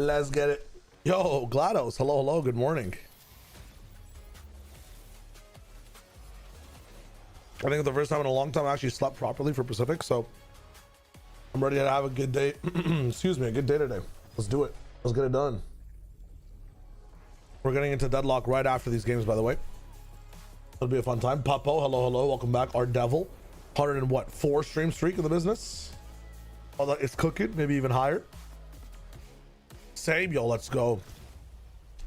Let's get it. Yo, GLaDOS. Hello, hello. Good morning. I think it's the first time in a long time I actually slept properly for Pacific, so I'm ready to have a good day. Excuse me, a good day today. Let's do it. Let's get it done. We're getting into deadlock right after these games, by the way. It'll be a fun time. Papo, hello, hello. Welcome back. Our Devil. 104 stream streak in the business. Although it's cooking, maybe even higher. Same, yo, let's go.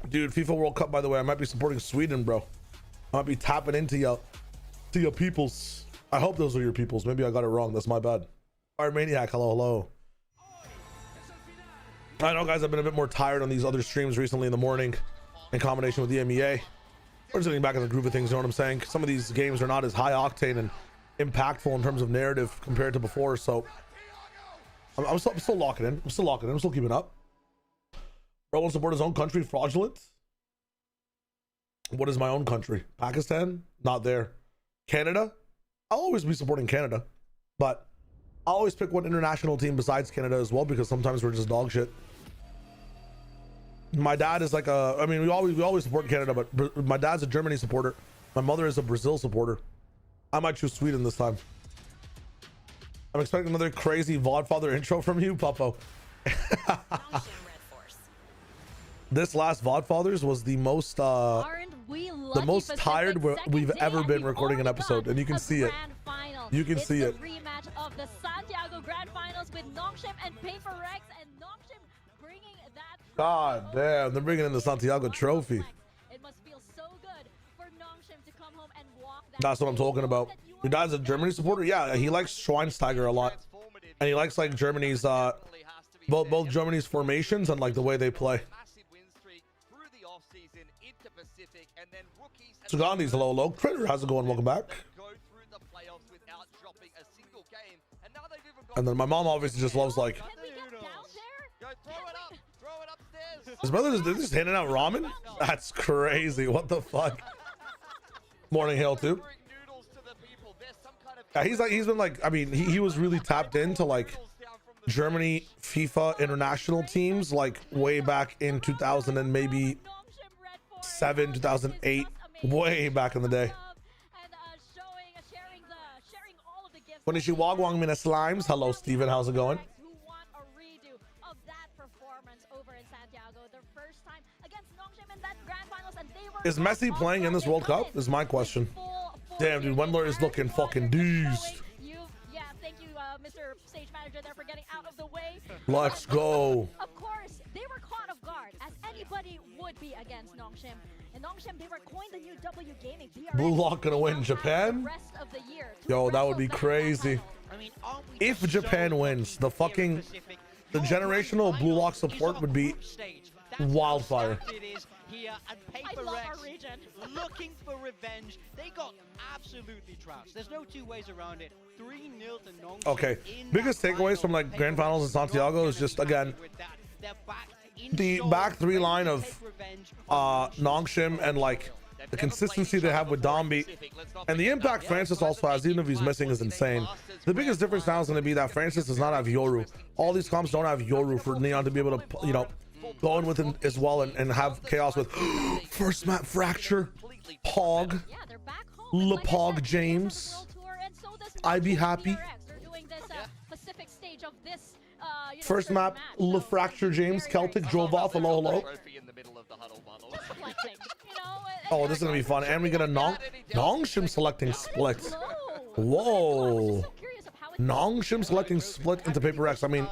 Dude, FIFA World Cup, by the way, I might be supporting Sweden, bro. I might be tapping into your peoples. I hope those are your peoples. Maybe I got it wrong. That's my bad. Fire Maniac, hello, hello. I know, guys, I've been a bit more tired on these other streams recently in the morning in combination with the MEA. We're just getting back in the groove of things, you know what I'm saying? Some of these games are not as high octane and impactful in terms of narrative compared to before, so I'm still locking in. I'm still locking in. I'm still keeping up. Bro won't support his own country. Fraudulent. What is my own country? Pakistan? Not there. Canada? I'll always be supporting Canada, but I'll always pick one international team besides Canada as well, because sometimes we're just dog shit. My dad is like a, I mean, we always support Canada, but my dad's a Germany supporter. My mother is a Brazil supporter. I might choose Sweden this time. I'm expecting another crazy Vodfather intro from you, Papo. This last Vodfathers was the most tired we've ever been recording an episode, and you can see it. You can see it. Rematch of the Santiago Grand Finals with Nongshim and Paper Rex, and Nongshim bringing that. God damn, they're bringing in the Santiago trophy. It must feel so good for Nongshim to come home and walk that. That's what I'm talking about. Your dad's a Germany supporter? Yeah, he likes Schweinsteiger a lot, and he likes like Germany's both Germany's formations and like the way they play. Sugandi's hello, hello. Critter, how's it going? Welcome back. And then my mom obviously just loves like his brothers. They're just handing out ramen. That's crazy. What the fuck? Morning hail too. Yeah, he's been like, I mean, he was really tapped into like Germany FIFA international teams like way back in 2000 and maybe 2008, way back in the day. Konnichiwa, Wang Mina Slimes. Hello, Steven. How's it going? Is Messi playing in this World Cup? Is my question. Damn, dude, Wendler is looking fucking dazed. Yeah, thank you, Mr. Stage Manager, there for getting out of the way. Let's go. Of course, they were caught off guard, as anybody would be against Nongshim. And Nongshim, they were coined the new W Gaming. Blue Lock gonna win Japan? Yo, that would be crazy. If Japan wins, the generational Blue Lock support would be wildfire. Here and Paper Rex looking for revenge. They got absolutely trounced. There's no two ways around it. 3-0 to Nongshim. Okay, biggest takeaways from like grand finals in Santiago is just again the back three line of Nongshim and like the consistency they have with Dombi and the impact Francis also has, even if he's missing, is insane. The biggest difference now is going to be that Francis does not have Yoru. All these comps don't have Yoru for Neon to be able to, you know, go in with him as well and have chaos with first map fracture, Pog, LePog James. I'd be happy. First map, LeFracture James, Celtic drove off. Hello, hello. Oh, this is gonna be fun. And we get a Nongshim selecting split. Whoa. Nongshim selecting split into Paper Rex. I mean,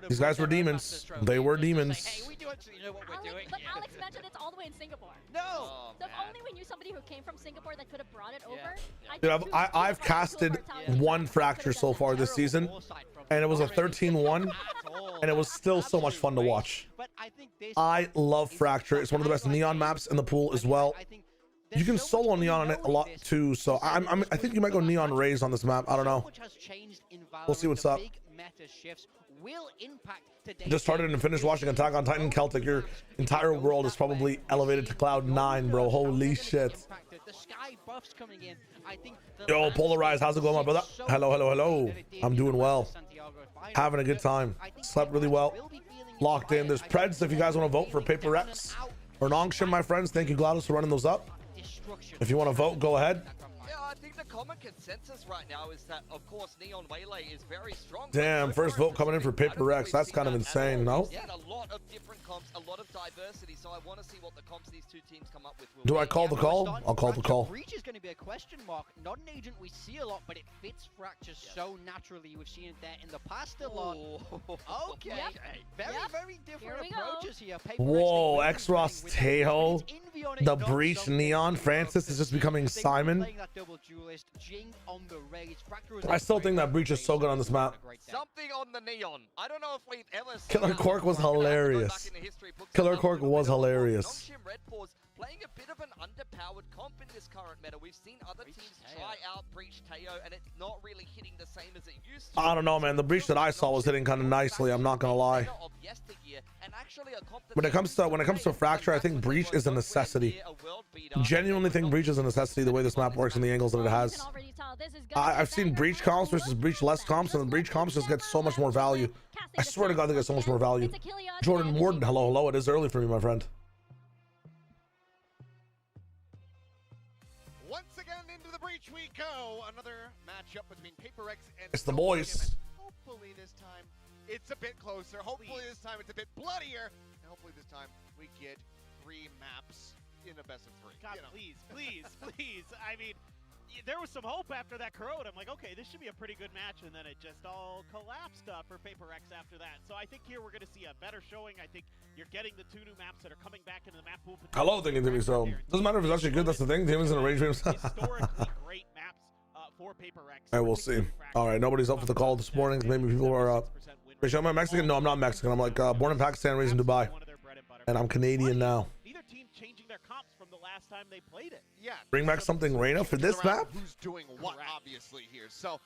these guys were demons. They were demons. Hey, we do actually know what we're doing. But Alex mentioned it's all the way in Singapore. No. So if only we knew somebody who came from Singapore that could have brought it over. Dude, I've casted one fracture so far this season, and it was a 13-1, and it was still so much fun to watch. I love fracture. It's one of the best Neon maps in the pool as well. You can solo Neon on it a lot too, so I think you might go Neon Rays on this map. I don't know. We'll see what's up. Just started and finished watching Attack on Titan. Celtic, your entire world is probably elevated to cloud 9, bro. Holy shit. Yo, Polarized, how's it going, my brother? Hello, hello, hello. I'm doing well. Having a good time. Slept really well. Locked in. There's Preds if you guys want to vote for Paper X or Nongshim, my friends. Thank you, GLaDOS, for running those up. If you want to vote, go ahead. Yeah, I think the common consensus right now is that, of course, Neon Waylay is very strong. Damn, first vote coming in for Paper X. That's kind of insane, no? Yeah, a lot of different comps, a lot of diversity. So I want to see what the comps these two teams come up with. Do I call the call? I'll call the call. Breach is going to be a question mark. Not an agent we see a lot, but it fits Fracture so naturally. We've seen it there in the past a lot. Okay, very different approaches here. Whoa, X-Ross Tejo, the Breach Neon. Francis is just becoming Simon. I still think that Breach is so good on this map. Something on the Neon. I don't know if we've ever seen Killer Cork was hilarious. Killer Cork was hilarious. Playing a bit of an underpowered comp in this current meta. We've seen other teams try out Breach Teo, and it's not really hitting the same as it used to. I don't know, man. The Breach that I saw was hitting kind of nicely. I'm not gonna lie. When it comes to Fracture, I think Breach is a necessity. Genuinely think Breach is a necessity. The way this map works and the angles that it has. I've seen Breach comps versus Breach less comps, and the Breach comps just get so much more value. I swear to God, they get so much more value. Jordan Warden, hello, hello. It is early for me, my friend. Once again into the breach we go. Another matchup between Paper X and It's the boys. Hopefully this time it's a bit closer. Hopefully this time it's a bit bloodier. And hopefully this time we get 3 maps in a best of 3. God, please. I mean, there was some hope after that corrode. I'm like, okay, this should be a pretty good match, and then it just all collapsed for Paper X after that. So I think here we're going to see a better showing. I think you're getting the 2 new maps that are coming back into the map pool. Hello, thinking to me so. Doesn't matter if it's actually good. That's the thing. Demons in a range games. Historically great maps for Paper X. I will see. All right, nobody's up for the call this morning. Maybe people are up. Am I Mexican? No, I'm not Mexican. I'm like born in Pakistan, raised in Dubai, and I'm Canadian now. Neither team changing their comps from the last time they played it. Yeah. Bring back something, Reyna, for this map. Who's doing what, obviously here. So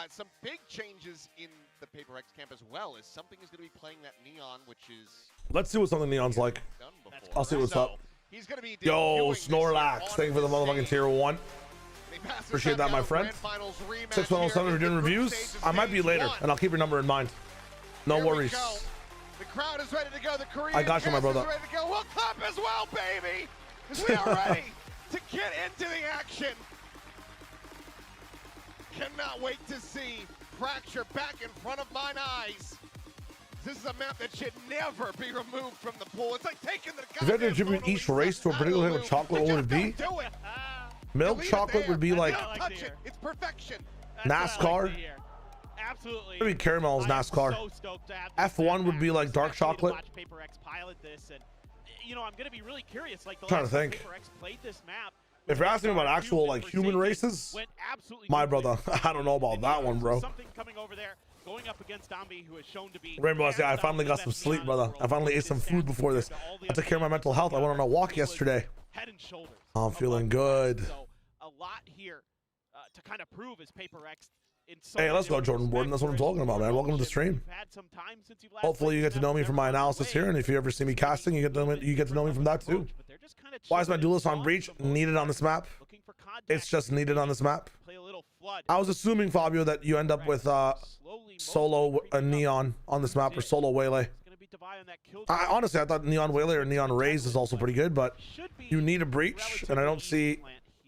some big changes in the Paper X camp as well. Is something is going to be playing that Neon, which is. Let's see what something Neon's like. Done before. I'll see what's up. He's going to be Yo, Snorlax, thank you for the motherfucking tier 1. Appreciate that, my friend. 6107 for doing reviews. I might be later, and I'll keep your number in mind. No worries. The crowd is ready to go. The Korean I got you, my brother. Is ready to go. We'll clap as well, baby. Because we are ready to get into the action. Cannot wait to see Fracture back in front of mine eyes. This is a map that should never be removed from the pool. It's like taking the. If you had to attribute each race to a particular type of chocolate, what would it be? Milk chocolate would be like it's perfection. NASCAR. Absolutely. Maybe caramels NASCAR. So stoked to have F1 would be like dark chocolate. Watch Paper X pilot this, and you know, I'm gonna be really curious. Like the trying last to think. time Paper X played this map. If you're asking me about actual like human races, my brother, I don't know about that one, bro. Something coming over there, going up against Dombi, who is shown to be. Rainbow, yeah, I finally got some sleep, brother. I finally ate some food before this. I took care of my mental health. I went on a walk yesterday. Head and shoulders. I'm feeling good. So a lot here to kind of prove is Paper X. Hey, let's go, Jordan Warden. That's what I'm talking about, man. Welcome to the stream. Hopefully you get to know me from my analysis here, and if you ever see me casting, you get to know me from that too. Why is my duelist on Breach needed on this map? It's just needed on this map. I was assuming, Fabio, that you end up with solo Neon on this map or solo Waylay. Honestly, I thought Neon Waylay or Neon Rays is also pretty good, but you need a Breach, and I don't see.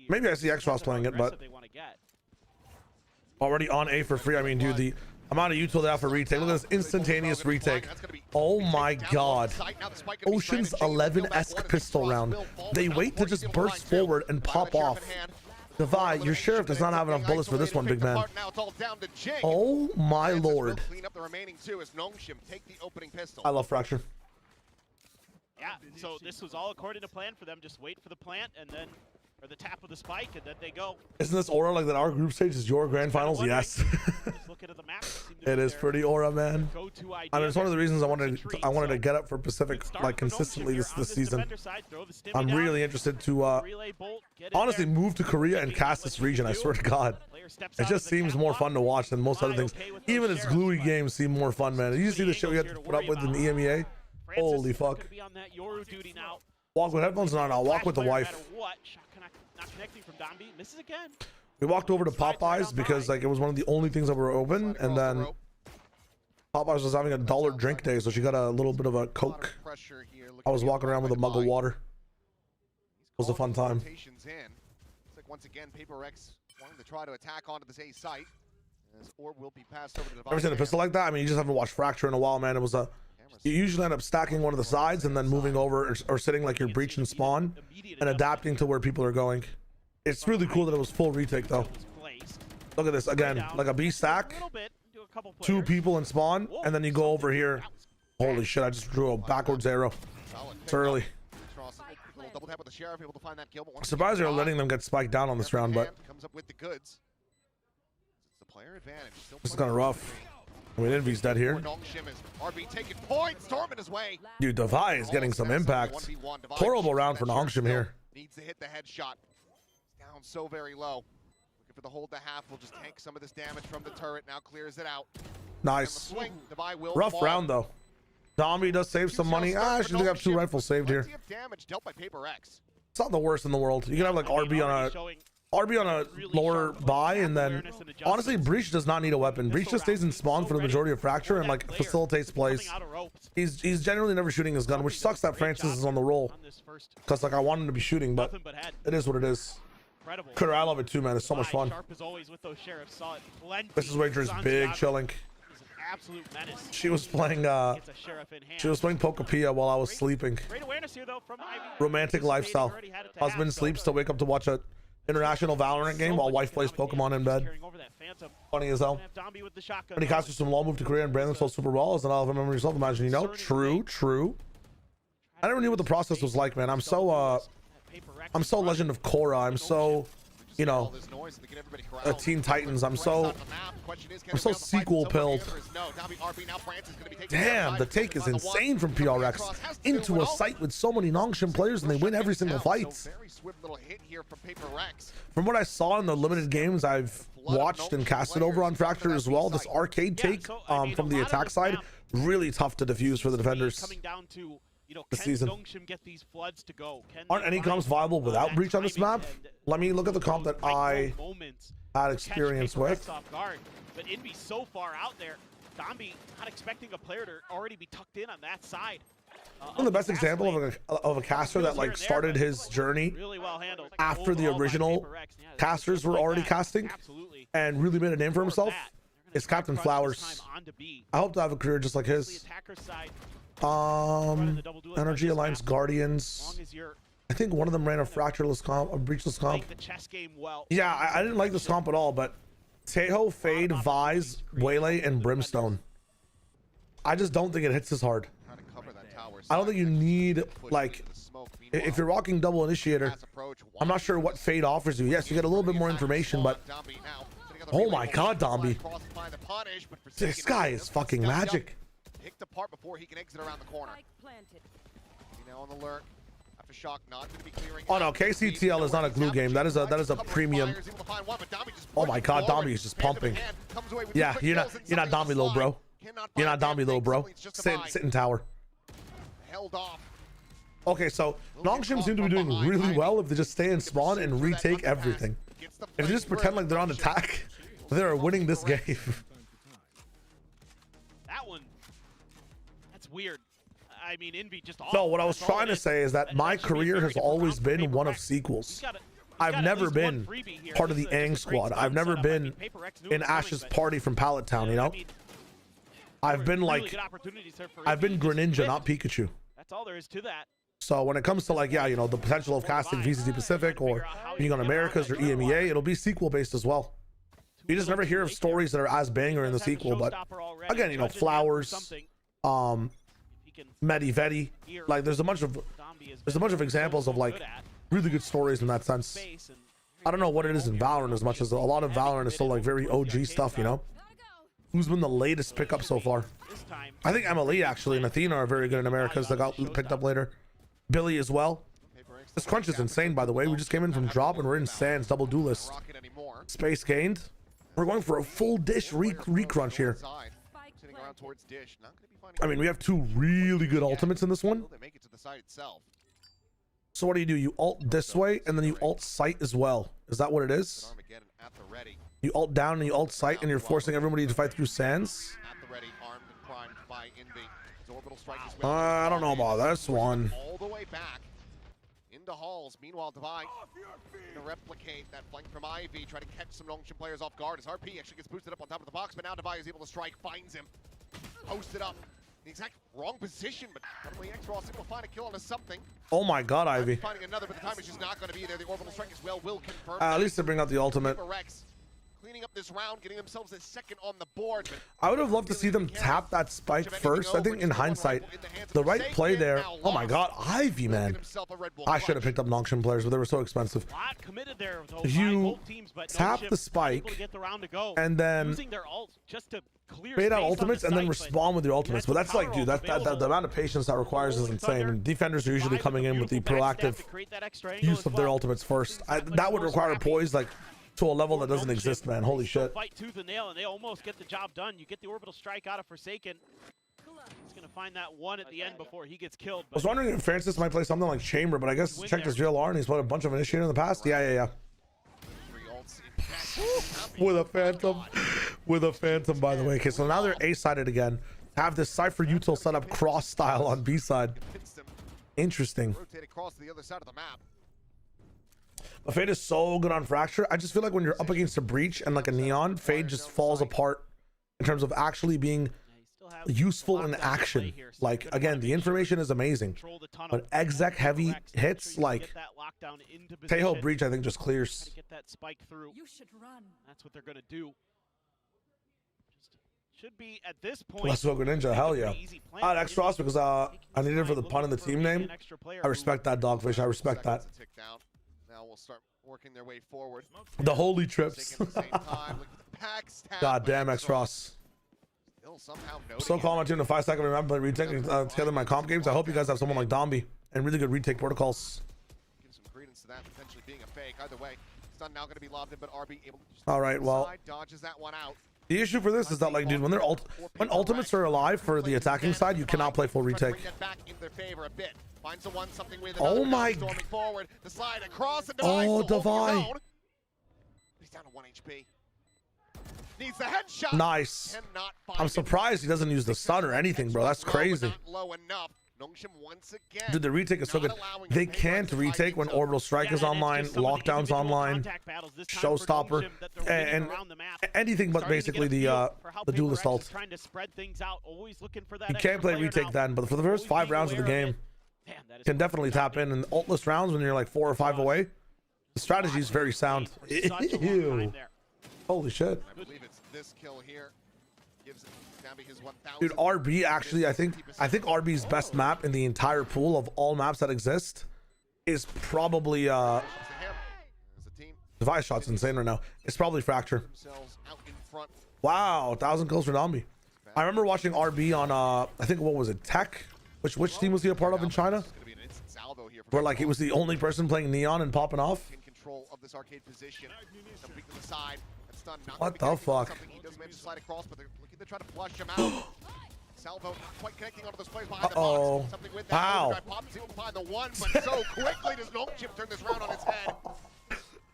Maybe I see X-Ross playing it, but already on A for free. I mean, dude, the amount of util they have for retake. Look at this instantaneous retake. Oh my God. Ocean's 11-esque pistol round. They wait to just burst forward and pop off. Devi, your sheriff does not have enough bullets for this one, big man. Oh my Lord. I love Fracture. Yeah, so this was all according to plan for them. Just wait for the plant, and then or the tap of the spike, and then they go. Isn't this aura like that? Our group stage is your grand finals? Yes. Just looking at the map, It is pretty aura, man. I mean, it's one of the reasons I wanted to get up for Pacific like consistently this season. I'm really interested to honestly move to Korea and cast this region. I swear to God, it just seems more fun to watch than most other things. Even its gluey games seem more fun, man. You see the shit we had to put up with in the EMEA? Holy fuck. Walk with headphones on. I'll walk with the wife. Not connecting from Dombi. Misses again. We walked over to Popeyes because like it was one of the only things that were open, and then Popeyes was having a $1 drink day, so she got a little bit of a Coke. I was walking around with a mug of water. It was a fun time. Once again, Paper Rex wanting to try to attack onto this A site. As orb will be passed over to the Ever seen a pistol like that? I mean, you just haven't watched Fracture in a while, man. It was a. You usually end up stacking one of the sides and then moving over or sitting like you're breaching spawn and adapting to where people are going. It's really cool that it was full retake though. Look at this again, like a B stack, 2 people in spawn, and then you go over here. Holy shit! I just drew a backwards arrow. It's early. I'm surprised they're letting them get spiked down on this round, but this is kind of rough. I mean, Envy's dead here. Dude, Devi is getting some impact. Horrible round for Nongshim here. Needs to hit the headshot. Down so very low. Looking for the hold to half. Will just tank some of this damage from the turret. Now clears it out. Nice. Rough round though. Dombi does save some money. I should have 2 rifles saved here. It's not the worst in the world. You can have like RB on a lower buy, and then honestly Breach does not need a weapon. Breach just stays in spawn for the majority of Fracture and like facilitates plays. He's generally never shooting his gun, which sucks that Francis is on the roll, because like I want him to be shooting, but it is what it is. Critter, I love it too, man. It's so much fun. This is Wager's big chilling. She was playing Pokapia while I was sleeping. Romantic lifestyle. Husband sleeps to wake up to watch a international Valorant game while wife plays Pokemon in bed. Funny as hell. When he casts some low move to Korea and brand themselves super well, as an Alpha member yourself, imagine, you know? True. I never knew what the process was like, man. I'm so Legend of Korra. I'm so, you know, Teen Titans. I'm so sequel pilled. Damn, the take is insane from PRX into a site with so many Nongshim players, and they win every single fight. From what I saw in the limited games I've watched and casted over on Fracture as well, this arcade take from the attack side, really tough to defuse for the defenders this season. Aren't any comps viable without Breach on this map? Let me look at the comp that I had experience with. But Envy's so far out there, Dombi not expecting a player to already be tucked in on that side. One of the best example of a caster that like started his journey after the original casters were already casting and really made a name for himself is Captain Flowers. I hope to have a career just like his. Energy Alliance Guardians. I think one of them ran a fractureless comp, a breachless comp. Yeah, I didn't like this comp at all, but Teho, Fade, Vise, Waylay, and Brimstone. I just don't think it hits as hard. I don't think you need, like, if you're rocking double initiator, I'm not sure what Fade offers you. Yes, you get a little bit more information, but oh my god, Dombi. This guy is fucking magic. Picked apart before he can exit around the corner. Now on the lurk. After shock, not going to be clearing. Oh no, KCTL is not a glue game. That is a premium. Oh my god, Dombi is just pumping. Yeah, you're not Dombi, little bro. You're not Dombi, little bro. Sit in tower. Held off. Okay, so Nongshim seem to be doing really well if they just stay in spawn and retake everything. If they just pretend like they're on attack, they're winning this game. That one, that's weird. I mean, Envy just. No, what I was trying to say is that my career has always been one of sequels. I've never been part of the Aang squad. I've never been in Ash's party from Pallet Town, you know? I've been like, I've been Greninja, not Pikachu. That's all there is to that. So when it comes to like, yeah, you know, the potential of casting VCT Pacific or being on Americas or EMEA, it'll be sequel based as well. You just never hear of stories that are as banger in the sequel, but again, you know, Flowers, Medi Vedi, like there's a bunch of examples of like really good stories in that sense. I don't know what it is in Valorant as much as a lot of Valorant is still like very OG stuff, you know? Who's been the latest pickup so far? I think Emily actually and Athena are very good in Americas. They got picked up later. Billy as well. This crunch is insane, by the way. We just came in from drop and we're in Sands, double duelist. Space gained. We're going for a full dish re-crunch here. I mean, we have two really good ultimates in this one. So what do? You ult this way and then you ult sight as well. Is that what it is? You ult down and you ult sight and you're forcing everybody to fight through Sands. I don't know about this one. All the way back into halls. Meanwhile, Devi to replicate that flank from Ivy, try to catch some Longship players off guard as RP actually gets boosted up on top of the box, but now Devi is able to strike, finds him, posted up. The exact wrong position, but suddenly X-Ross able to find a kill onto something. Oh my god, Ivy. Finding another, but the time is just not going to be there. The orbital strike as well will confirm. At least they bring out the ultimate. Cleaning up this round, getting themselves a second on the board. I would have loved to see them tap that spike first. I think in hindsight, the right play there. Oh my god, Ivy, man. I should have picked up Nongshim players, but they were so expensive. You tap the spike and then fade out ultimates and then respond with your ultimates. But that's like, dude, the amount of patience that requires is insane. And defenders are usually coming in with the proactive use of their ultimates first. That would require a poise like to a level that doesn't exist, man. Holy shit. Fight tooth and nail, and they almost get the job done. You get the orbital strike out of Forsaken. He's gonna find that one at the end before he gets killed. I was wondering if Francis might play something like Chamber, but I guess checked his GLR and he's played a bunch of Initiator in the past. Yeah. With a Phantom. With a Phantom, by the way. Okay, so now they're A-sided again. Have this Cypher util set up cross style on B-side. Interesting. Rotate across to the other side of the map. Fade is so good on Fracture. I just feel like when you're up against a Breach and like a Neon, Fade just falls apart in terms of actually being useful in action. Like, again, the information is amazing, but exec heavy hits like Tejo Breach, I think, just clears. Get that spike through. That's what they're gonna do. Should be at this point. Let's go Ninja, hell yeah. I had extra because I needed it for the pun in the team name. I respect that, Dogfish. I respect that. Now we'll start working their way forward. The holy trips. God damn, X-Ross. So calm on tune in 5 seconds. Remember retaking together my comp games. I hope you guys have someone like Domby and really good retake protocols. Give some credence to that potentially being a fake. Either way, it's not now going to be lobbed in, but RB able to just all right, well, dodges that one out. The issue for this is that, like, dude, when they're when ultimates are alive for the attacking side, you cannot play full retake. Oh my! Oh, Devi! He's down to 1 HP. Needs the headshot. Nice. I'm surprised he doesn't use the stun or anything, bro. That's crazy. Dude, the retake is so good. They can't retake when Orbital Strike is online, Lockdown's online, Showstopper, and anything but basically the Duelist ult. You can't play retake then, but for the first 5 rounds of the game, you can definitely tap in. And ultless rounds when you're like 4 or 5 away, the strategy is very sound. Ew. Holy shit. I believe it's this kill here. Gives Gabby his 1,000. Dude, RB actually, I think RB's best map in the entire pool of all maps that exist is probably Device Shot's insane right now. It's probably Fracture. Wow, 1,000 kills for Domby. I remember watching RB on I think, what was it, Tech? Which team was he a part of in China? Where like he was the only person playing Neon and popping off. In control of this arcade position. To the side. What the fuck? He does manage to slide across, but they're looking to try to flush him out. Salvo not quite connecting onto those players behind the box. Something with that. Wow. Pops able to find the one, but so quickly does Longship turn this round on its head.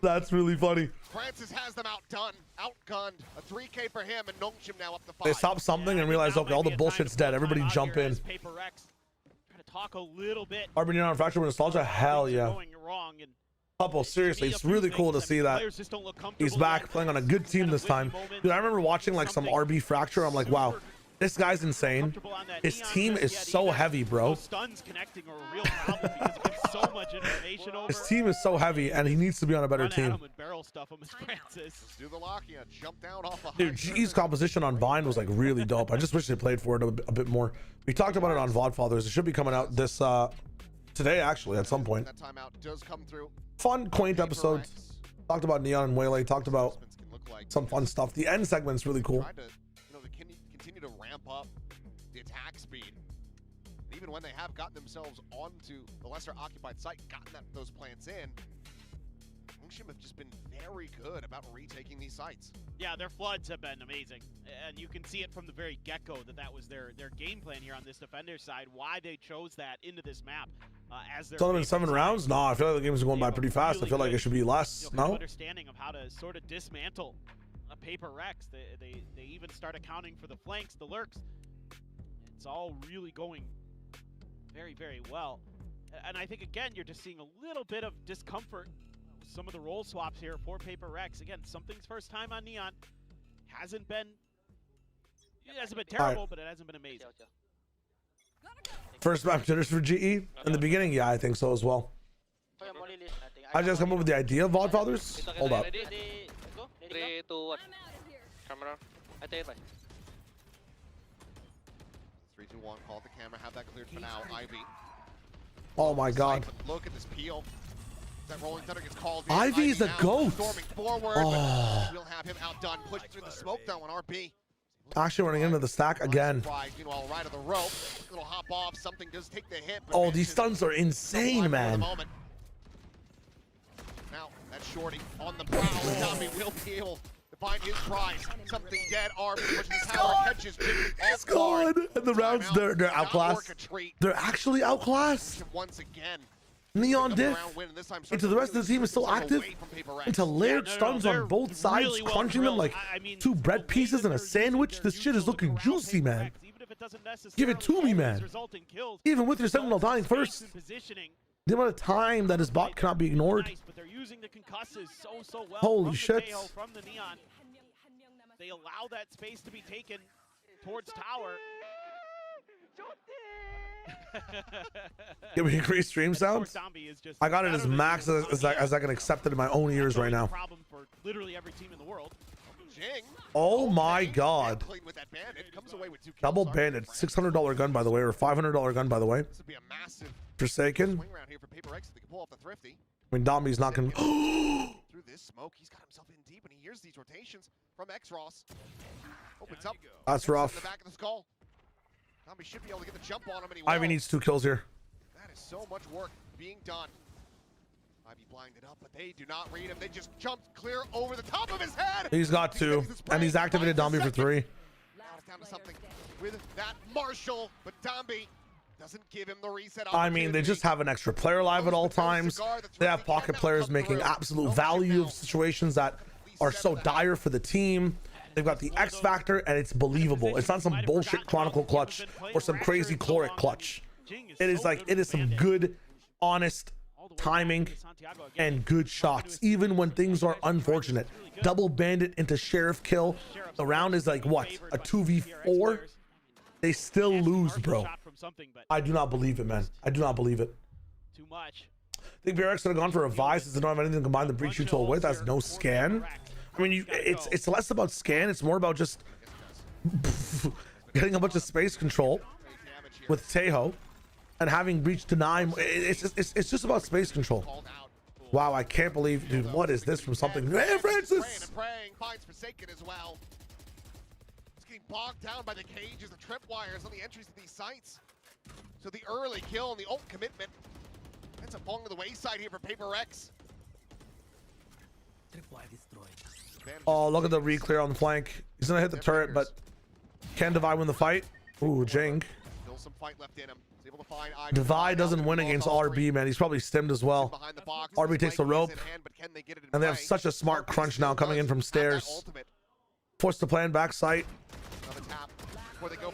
That's really funny. Francis has them outdone, outgunned. A 3K for him, and Longship now up to 5. They stop something and realize, okay, all the bullshit's dead. Everybody jump in. Talk a little bit. RB Neon Fracture with Nostalgia? Hell yeah. Couple, seriously, it's really cool to see that he's back playing on a good team this time. Dude, I remember watching like some RB Fracture. I'm like, wow, this guy's insane. His team is so heavy, bro. His team is so heavy, and he needs to be on a better team. Dude, G's composition on Vine was like really dope. I just wish they played for it a bit more. We talked about it on VOD Fathers. It should be coming out this today, actually, at some point. That timeout does come through. Fun, quaint episode. Rex. Talked about Neon and Waylay. Talked about Can look like some fun stuff. The end segment's really cool. tried to, continue to ramp up the attack speed. And even when they have gotten themselves onto the lesser occupied site, gotten those plants in, Longshim have just been very good about retaking these sites. Yeah, their floods have been amazing, and you can see it from the very get-go that was their game plan here on this defender side. Why they chose that into this map as their. It's only been 7 rounds. No, I feel like the game's going by pretty fast. I feel like it should be less. No. Understanding of how to sort of dismantle a Paper Rex. They even start accounting for the flanks, the lurks. It's all really going very, very well. And I think again you're just seeing a little bit of discomfort. Some of the role swaps here for Paper Rex. Again, something's first time on Neon. It hasn't been terrible, but it hasn't been amazing. First map jitters for GE in the beginning. Yeah, I think so as well. I just come up with the idea of VOD Fathers. Hold up. 3, 2, 1. Camera. 3, 2, 1. Call the camera. Have that cleared for now. Ivy. Oh my God. Look at this peel. That Rolling Thunder gets called. Ivy's a goat. Storming forward, but we'll have him outdone. Pushed through the smoke though on RP. Actually running into the stack again. Meanwhile, right of the rope. Little hop off. Something does take the hit. Oh, these stunts are insane, man. Now that's Shorty on the prowl. Tommy will be able to find his prize. Something dead. RP pushes the tower, catches He's gone. And the rounds, they're outclassed. They're actually outclassed. Once again. Neon diff into the rest of the team is still active into layered stuns on both sides, really well crunching them like two bread pieces and a sandwich. This shit is looking juicy, man. Give it to me, man. Even with your Sentinel dying first, the amount of time that his bot cannot be ignored. Holy shit. They allow that space to be taken towards tower. Can we increase stream sounds? I got it as max as I can accept it in my own ears right now. For literally every team in the world. Oh my God. Double bandit. $600 gun, by the way, or $500 gun, by the way. Forsaken. I mean, Dombi's not going to... Through this smoke, he's got himself in deep, and he hears these rotations from X-Ross. Opens up. That's rough. The back of the skull. Tommy should be able to get the jump on him, and he Ivy needs 2 kills here. That is so much work being done. Ivy blinded up, but they do not read him. They just jumped clear over the top of his head. He's got 2, and he's activated Dombi for 3. Now it's down to something with that Marshall, but Dombi doesn't give him the reset. I mean, they just have an extra player alive at all times. They have pocket players making absolute value of situations that are so dire for the team. They've got the X factor, and it's believable. It's not some bullshit Chronicle clutch or some crazy Chloric clutch. It is some good, honest timing and good shots, even when things are unfortunate. Double bandit into Sheriff kill. The round is like, what, a 2v4? They still lose, bro. I do not believe it, man. I do not believe it. Too much. I think VRX could have gone for a Vice since they don't have anything to combine the breach tool with. Has no scan. I mean, it's less about scan. It's more about just getting a bunch of space control with Tejo and having breach deny. It's just about space control. Wow, I can't believe, dude. What is this from something? Hey, Francis! Finds Forsaken as well. It's getting bogged down by the cages, the tripwires on the entries to these sites. So the early kill and the ult commitment ends up falling to the wayside here for Paper Rex. Oh, look at the re-clear on the flank. He's gonna hit the turret, but can Divide win the fight? Ooh, Jing. Still some fight left in him. He's able to find Divide doesn't win against RB, man. He's probably stimmed as well. RB takes the rope, and they have such a smart crunch now coming in from stairs. Force the plan back sight.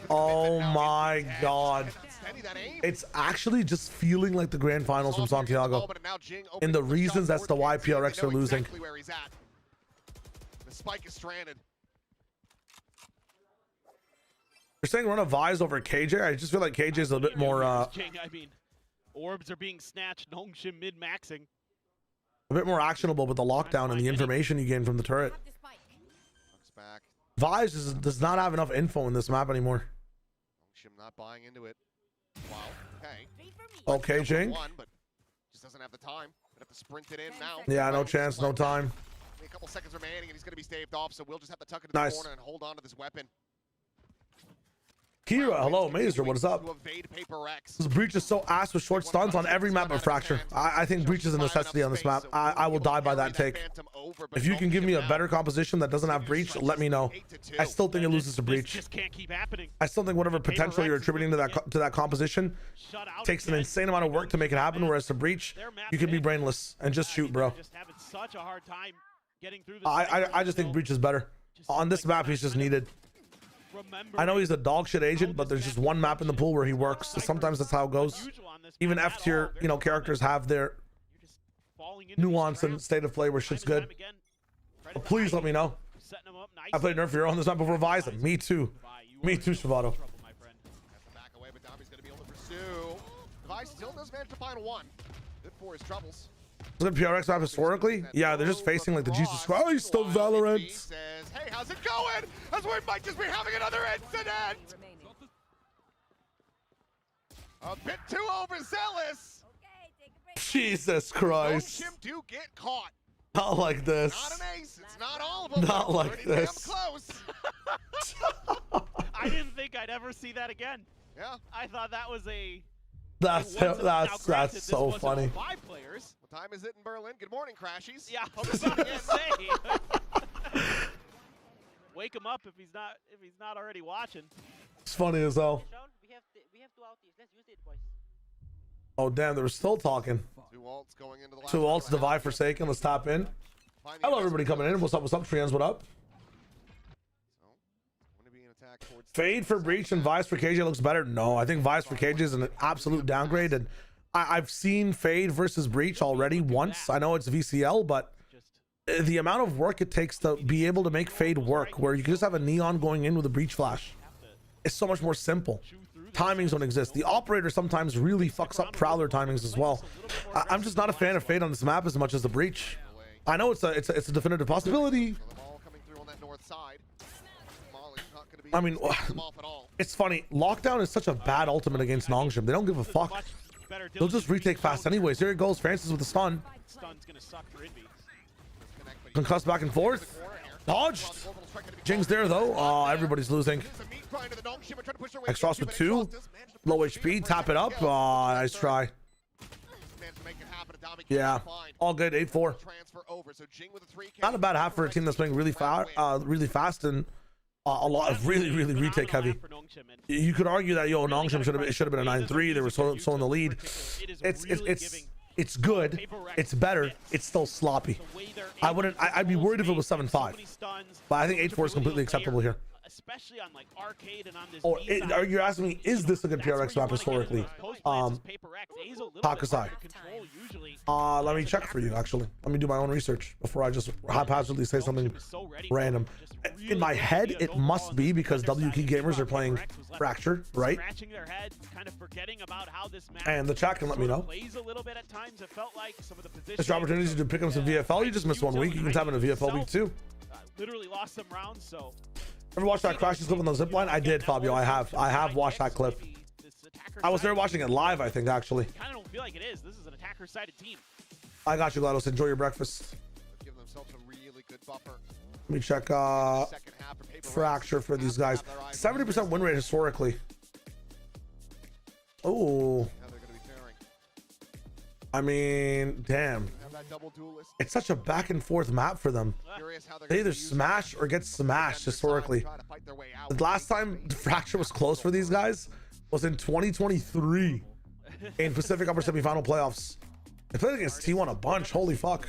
Oh my God. It's actually just feeling like the grand finals from Santiago. And the reasons as to why PRX are losing. The spike is stranded. You're saying run a Vise over KJ? I just feel like KJ is a bit more I mean, orbs are being snatched. Nongshim mid-maxing. a bit more actionable with the lockdown and the information you gain from the turret. Vise does not have enough info in this map anymore. Nongshim not buying into it. Wow. Okay. Okay, Jing. One, but just doesn't have the time. Gonna have to sprint it in now. Yeah, no chance, no time. A couple seconds remaining, and he's going to be staved off, so we'll just have to tuck it in Nice. the corner and hold on to this weapon. Kira, hello, Mazer, what is up? To evade Paper Rex. This Breach is so ass with short stuns on every map of Fracture. I think Breach is a necessity on this map. I will die by that take. If you can give me a better composition that doesn't have Breach, let me know. I still think it loses to Breach. Just can't keep happening. I still think whatever potential you're attributing to that composition takes an insane amount of work to make it happen, whereas to Breach, you can be brainless and just shoot, bro. Just having such a hard time getting through this. I just think Breach is better. On this map, he's just needed. I know he's a dog shit agent, but there's just one map in the pool where he works. So sometimes that's how it goes. Even F tier, you know, characters have their nuance and state of play where shit's good. But please let me know. I played Nerf Hero on this map before Vizon. Me too. Me too, Shavato. Back away, but Dami's going to be able to pursue. Device still does manage to find one. Good for his troubles. Is it PRX map historically? Yeah, they're just facing like the Jesus Christ of Valorant. He says, hey, how's it going? As we might just be having another incident. A bit too overzealous. Jesus Christ. Nongshem do get caught. Not like this. Not an ace. It's not all of them. Not like Pretty this. Damn close. I didn't think I'd ever see that again. Yeah. I thought that was a. That's so funny. 5 players. What time is it in Berlin? Good morning, Crashies. Yeah, I was about to say. Wake him up if he's not already watching. It's funny as hell. We have 2 outies. Let's use it, boys. Oh damn, they were still talking. 2 ults going into the last 2 ults, Divide Forsaken. Let's tap in. Hello everybody coming in. What's up? What's up, Trians? What up? Fade for Breach and Vice for KJ looks better. No, I think Vice for KJ is an absolute downgrade, and I've seen Fade versus Breach already once. I know it's VCL, but the amount of work it takes to be able to make Fade work, where you can just have a Neon going in with a Breach flash, is so much more simple. Timings don't exist. The operator sometimes really fucks up Prowler timings as well. I'm just not a fan of Fade on this map as much as the Breach. I know it's a definitive possibility. I mean, it's funny. Lockdown is such a bad ultimate against Nongshem. They don't give a fuck. They'll just retake fast anyways. Here it goes. Francis with the stun. Concussed back and forth. Dodged. Jing's there though. Everybody's losing. Extras with 2. Low HP. Tap it up. Nice try. Yeah. All good. 8-4. Not a bad half for a team that's playing really fast and a lot of really retake heavy. You could argue that Nongshem should have been a 9-3. They were so in the lead. It's good. It's better. It's still sloppy. I'd be worried if it was 7-5. But I think 8-4 is completely acceptable here. Especially on like arcade and on this. Or are you asking me, is this a good PRX map historically? Takusai. Let me check for you actually. Let me do my own research before I just haphazardly say something random. In my head, it must be because WK gamers are playing Fracture, right? And the chat can let me know. It's your opportunity to pick up some VFL. You just missed 1 week. You can tap into VFL week 2. Literally lost some rounds, so. Ever watched that Crashes clip on the zipline? I did, Fabio. I have watched that clip. I was there watching it live, I think, actually. I kind of don't feel like it is. This is an attacker-sided team. I got you, GLaDOS. Enjoy your breakfast. Give themselves a really good buffer. Let me check Fracture for these guys. 70% win rate historically. Oh. I mean, damn. It's such a back and forth map for them. They either smash or get smashed historically. The last time Fracture was close for these guys was in 2023 in Pacific Upper Semifinal playoffs. They played against T1 a bunch. Holy fuck.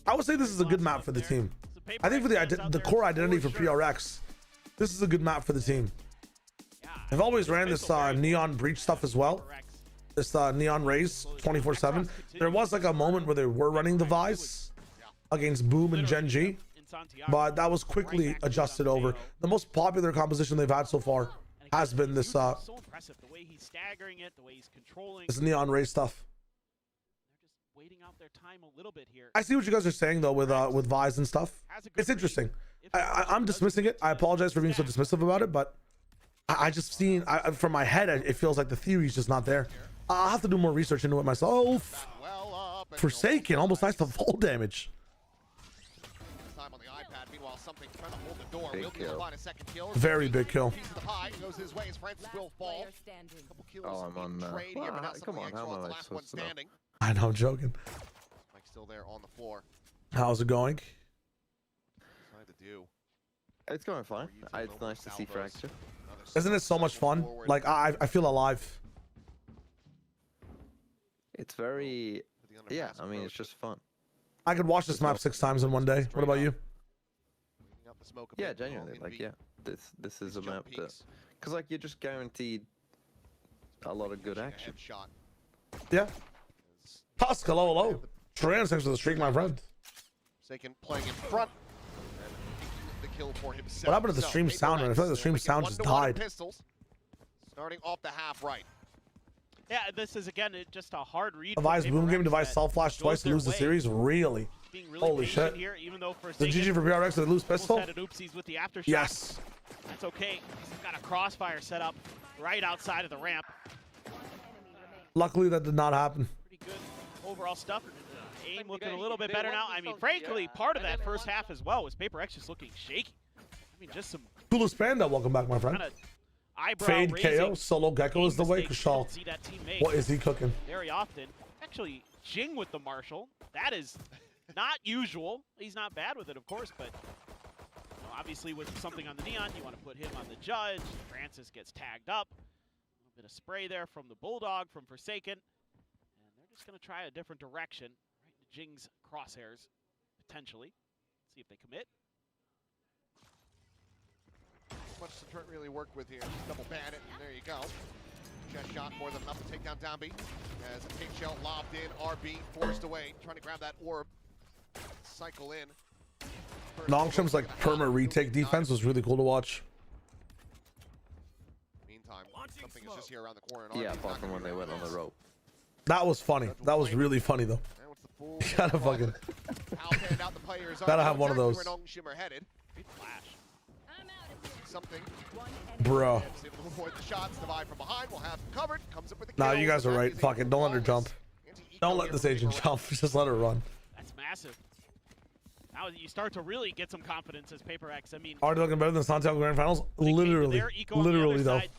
I would say this is a good map for the team. I think for the core identity for PRX, this is a good map for the team. I've always ran this Neon Breach stuff as well. This Neon Rays 24/7. There was like a moment where they were running the Vice against Boom and Gen G, but that was quickly adjusted over. The most popular composition they've had so far has been this this Neon Ray stuff. I see what you guys are saying though with Vice and stuff. It's interesting. I'm dismissing it. I apologize for being so dismissive about it, but I just seen from my head, it feels like the theory is just not there. I'll have to do more research into it myself. Well up. Forsaken, almost nice to full damage. Time on the iPad. Meanwhile, something trying to hold the door. Big Will be able to kill. find a second kill. Very big kill. Piece of the pie goes his way as Francis will fall. Couple kills Oh, I'm on, in trade here, but not come on, something how extra. am I The last one supposed to know? standing. I know, I'm joking. Mike's still there on the floor. How's it going? Trying to do. It's going fine. It's nice to see Fracture. Isn't it so much fun? Like I feel alive. It's very, yeah, I mean, it's just fun. I could watch this map 6 times in one day. What about you? Yeah, genuinely, like, yeah, this is a map that, because like you're just guaranteed a lot of good action. Yeah. Tusk, hello, hello. Trans, thanks for the streak, my friend. Forsaken playing in front. And the kill for himself. What happened to the So, stream sound? I feel like the stream sound just died. Pistols, starting off the half right. Yeah, this is again just a hard read. Device from boom game PaperX device that self flash goes twice to their lose the way. series. Really? Being really Holy patient shit. Here, even though for The GG for PRX to lose pistol? had an oopsies with the aftershock. Yes. That's okay. He's got a crossfire set up right outside of the ramp. Luckily, that did not happen. Pretty good overall stuff. Aim looking a little bit better now. I mean, frankly, part of that first half as well was PaperX just looking shaky. I mean, just some Coolest Panda, welcome back, my friend. kind of eyebrow Fade raising KO, solo gecko is the way. mistakes you Kushal, don't see that team make what is he cooking? very often. Actually, Jing with the Marshall. That is not usual. He's not bad with it, of course, but you know, obviously with something on the neon, you want to put him on the judge. Francis gets tagged up. A little bit of spray there from the Bulldog, from Forsaken. And they're just going to try a different direction, right into Jing's crosshairs, potentially. See if they commit. Much to Trent really work with here. Double bandit, and there you go. Chest shot more than enough to take down Downby. As a tape shell lobbed in, RB forced away, trying to grab that orb. Cycle in. Nongsham's like perma retake defense was really cool to watch. Meantime, something is just here around the corner. Yeah, apart from when they went on the rope. That was funny. That was really funny though. Now it's the full You gotta fucking. outpanned out the players. Gotta have one of those. Where Nongshim are headed. Great flash. Something. Bro. Able to avoid the shots. Divide from behind. We'll have him covered. Comes up with the Nah, kill. you guys are That right. is Fuck a it. Don't let her flawless jump. anti-eco Don't let here this for agent PaperX. jump. Just let her run. That's massive. Now you start to really get some confidence as PaperX. I mean, Are they looking better than Santiago Grand Finals? they came to Literally. their eco on the Literally other though. side.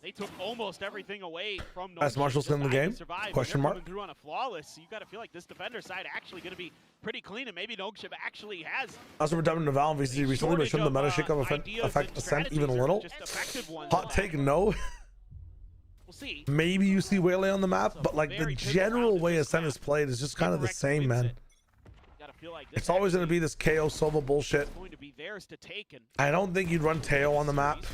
They took almost everything away from Best Nongshim Marshall just skin in the to game? survive. Question They're mark? coming through on a flawless. So you got to feel like this defender side actually going to be pretty clean, and maybe Nongshim actually has Also, we're dubbing Naval and VCG recently, but shouldn't the meta shake up ideas affect and Ascent strategies even a or little? just effective ones. Hot take, no. We'll see. Maybe you see Waylay on the map, It's a but like the very pivotal general round in way this Ascent map. is played is just kind of the PaperX same, wins man. it. Gotta feel like this It's always going to actually be this KO Sova bullshit. is going to be theirs to take, and I don't think you'd run Teo on the map.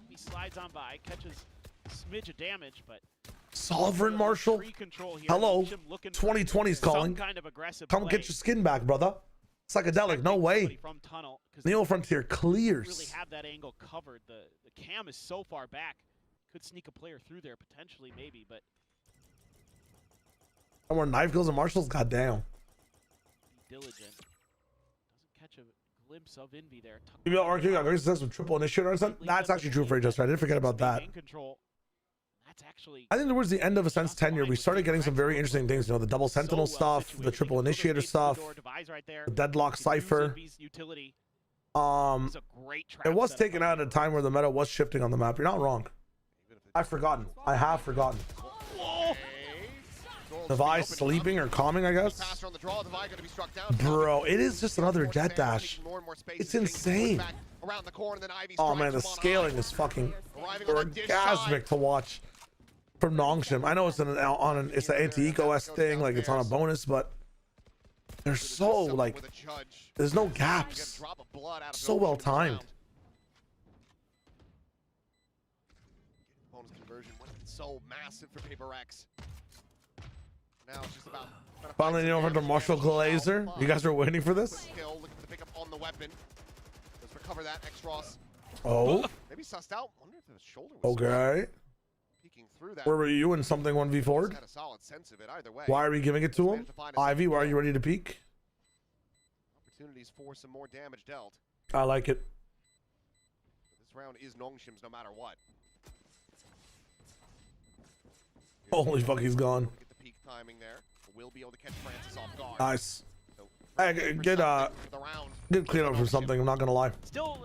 he slides on by, catches a smidge of damage, but Sovereign Marshall? free control here. Hello. Nongshim looking for 2020's some calling. kind of aggressive Come play. get your skin back, brother. Psychedelic, no Expecting way. somebody from tunnel, 'cause Neo they Frontier really clears. have that angle covered. The cam is so far back. Could sneak a player through there potentially, maybe, but And more knife kills and Marshalls, goddamn. be diligent. Doesn't catch a glimpse of Envy there. Maybe RQ got great success with triple initiator or something. That's actually true for Aegis, right? I didn't forget about that. Main control. That's actually I think towards the end of Ascent's tenure, we started getting some very interesting things. You know, the double sentinel so stuff, the situated. triple He can initiator put a gate to the stuff, door, Devise right there. the deadlock He can use cipher. Envy's utility. Um, It's a great trap it was setup taken by out at a time where the meta was shifting on the map. You're not wrong. I've forgotten. I have forgotten. Whoa. Device sleeping or calming, I guess. Passer on the draw. Devi going to be struck down. Bro, it is just another More jet Sam dash. taking more and more space. It's Jing insane. goes back around the corner, then Ivy Oh strikes man, the from on scaling high. is fucking Arriving on the dish side. orgasmic to watch from Nongshim. I know it's it's the anti-eco S thing, like it's on a bonus, but they're so Someone like with a judge. there's no Get a gaps. drop of blood out of So Nongshim well this timed. round. Bonus conversion wasn't so massive for PaperX. Now it's just about trying to Finally, find you know, some from damage. Marshall Glazer. You guys are waiting for this? Quick kill, looking to pick up on the weapon. Let's recover that. X-Ross. Oh, Maybe sussed out. Wonder if his shoulder was okay. peeking through that. Where were you in something 1v4? He's had a solid sense of it either way. Why are we giving it to him? Managed to find a Ivy, second why are kill. you ready to peek? Opportunities for some more damage dealt. I like it. This round is Nongshim's no matter what. Holy fuck, he's gone. Get the peak timing there. We'll be able to catch Francis off guard. Nice. So, Hey, good cleanup for something. I'm not gonna lie. Still,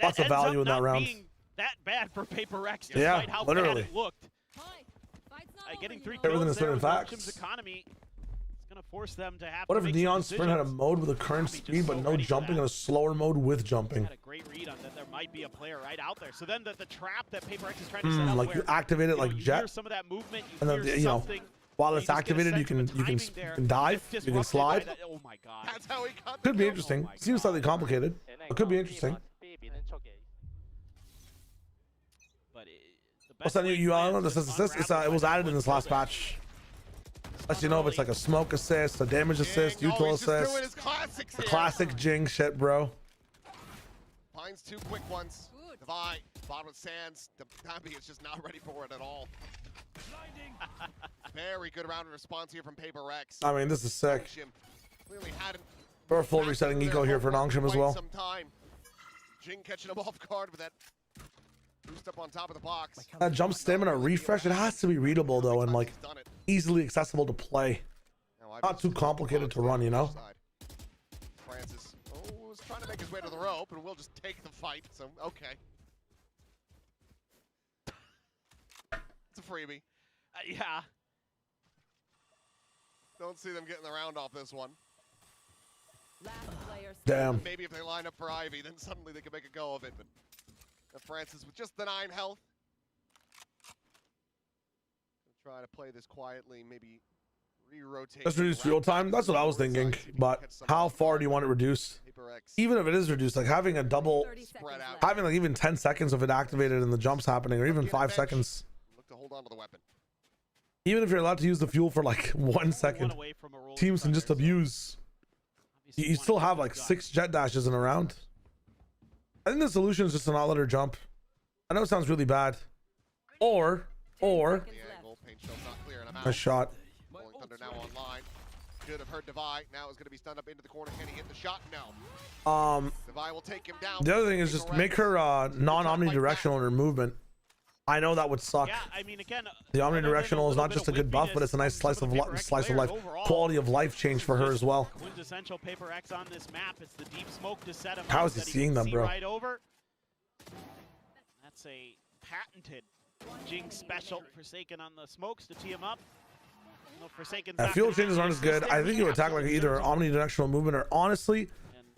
Lots of value in that round. Being that bad for Paper X, Yeah, despite how literally. bad it looked. Fight's not Getting over, 3 you know. kills Everything is there in with facts. Nongshim's economy. It's gonna force them to have What to if make Neon some Sprint had a decisions. mode with a current Just speed but so no ready for jumping that. and a slower mode with jumping? Had a great read on that there might be a player right out there. So then the trap that Paper X is trying to set up, Like you where, activate it you know, like you hear Jet, some of that movement, and you then hear you know, something, while you it's just get a activated, you sense can of the timing there. dive, It's you can disrupted by slide. that. Oh my god. That's how he got the Could be kill. interesting. my Seems slightly complicated. It could be interesting. But the What's best that new way UI? plans This with assist. It unraveled was by added in this last building. patch. Lets you know if it's like a smoke assist, a damage assist, Jing, util he's just doing assist, his classics the here. classic Jing shit, bro. Finds 2 quick ones. Divide, bottom of sands. Dambi is just not ready for it at all. Very good round of response here from Paper X. I mean, this is sick. Nongshim clearly hadn't. We're full resetting eco here for Nongshim as well. Some time. Jing catching him off guard with that boost up on top of the box. That jump stamina refresh, it has to be readable though and like easily accessible to play. Not too complicated to run, you know? Francis was trying to make his way to the rope and we'll just take the fight, so okay. It's a freebie. Yeah. Don't see them getting the round off this one. Damn. Maybe if they line up for Ivy, then suddenly they can make a go of it, but Francis with just the 9 health. Try to play this quietly, maybe re-rotate. Let's reduce real time. That's what I was thinking. But how far do you want it reduced? Even if it is reduced, like having a double, Spread out. having like even 10 seconds of it activated and the jumps happening, or even 5 seconds. Look to hold on to the weapon. Even if you're allowed to use the fuel for like 1 second, Away from a rolling teams can just thunder, so abuse. obviously You wanna still get have the like gun. 6 jet dashes in a round. I think the solution is just to not let her jump. I know it sounds really bad. Or, The angle, paint shell's not clear, and I'm out. a shot. Rolling Thunder now online. Should have heard Devi. Now is going to be stunned up into the corner. Can he hit the shot? No. Devi will take him down. The other thing is just make her non-omnidirectional in her movement. I know that would suck. Yeah, I mean, again, The other than omnidirectional is little not bit just a of good buff, but it's a nice whippiness slice from of some Paper X life, players overall, quality of life change for her as well. Quintessential Paper X on this map. It's the deep smoke to set him How up is he that seeing can them, see bro? Right over. That's a patented Jing special. Forsaken on the smokes to tee him up. No, Forsaken's not Fuel gonna changes have aren't as good. I think you attack like either omnidirectional movement or honestly,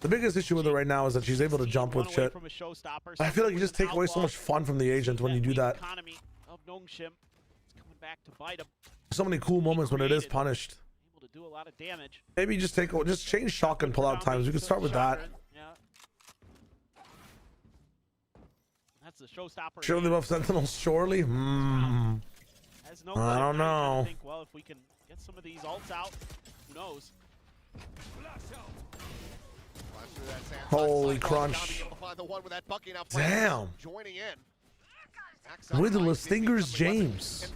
the biggest issue with her right now is that she's able to jump with shit. I feel like you just take away so much fun from the agent when you do that. Economy of Nongshim. It's coming back to bite him. So many cool moments when it is punished. Able to do a lot of damage. Maybe just change shotgun pullout times. We could start with that. Yeah. That's the showstopper. Surely buff Sentinels, surely? Has no I don't know. Think, well, if we can get some of these ults out, who knows? Holy crunch. Damn. With the Stingers, James.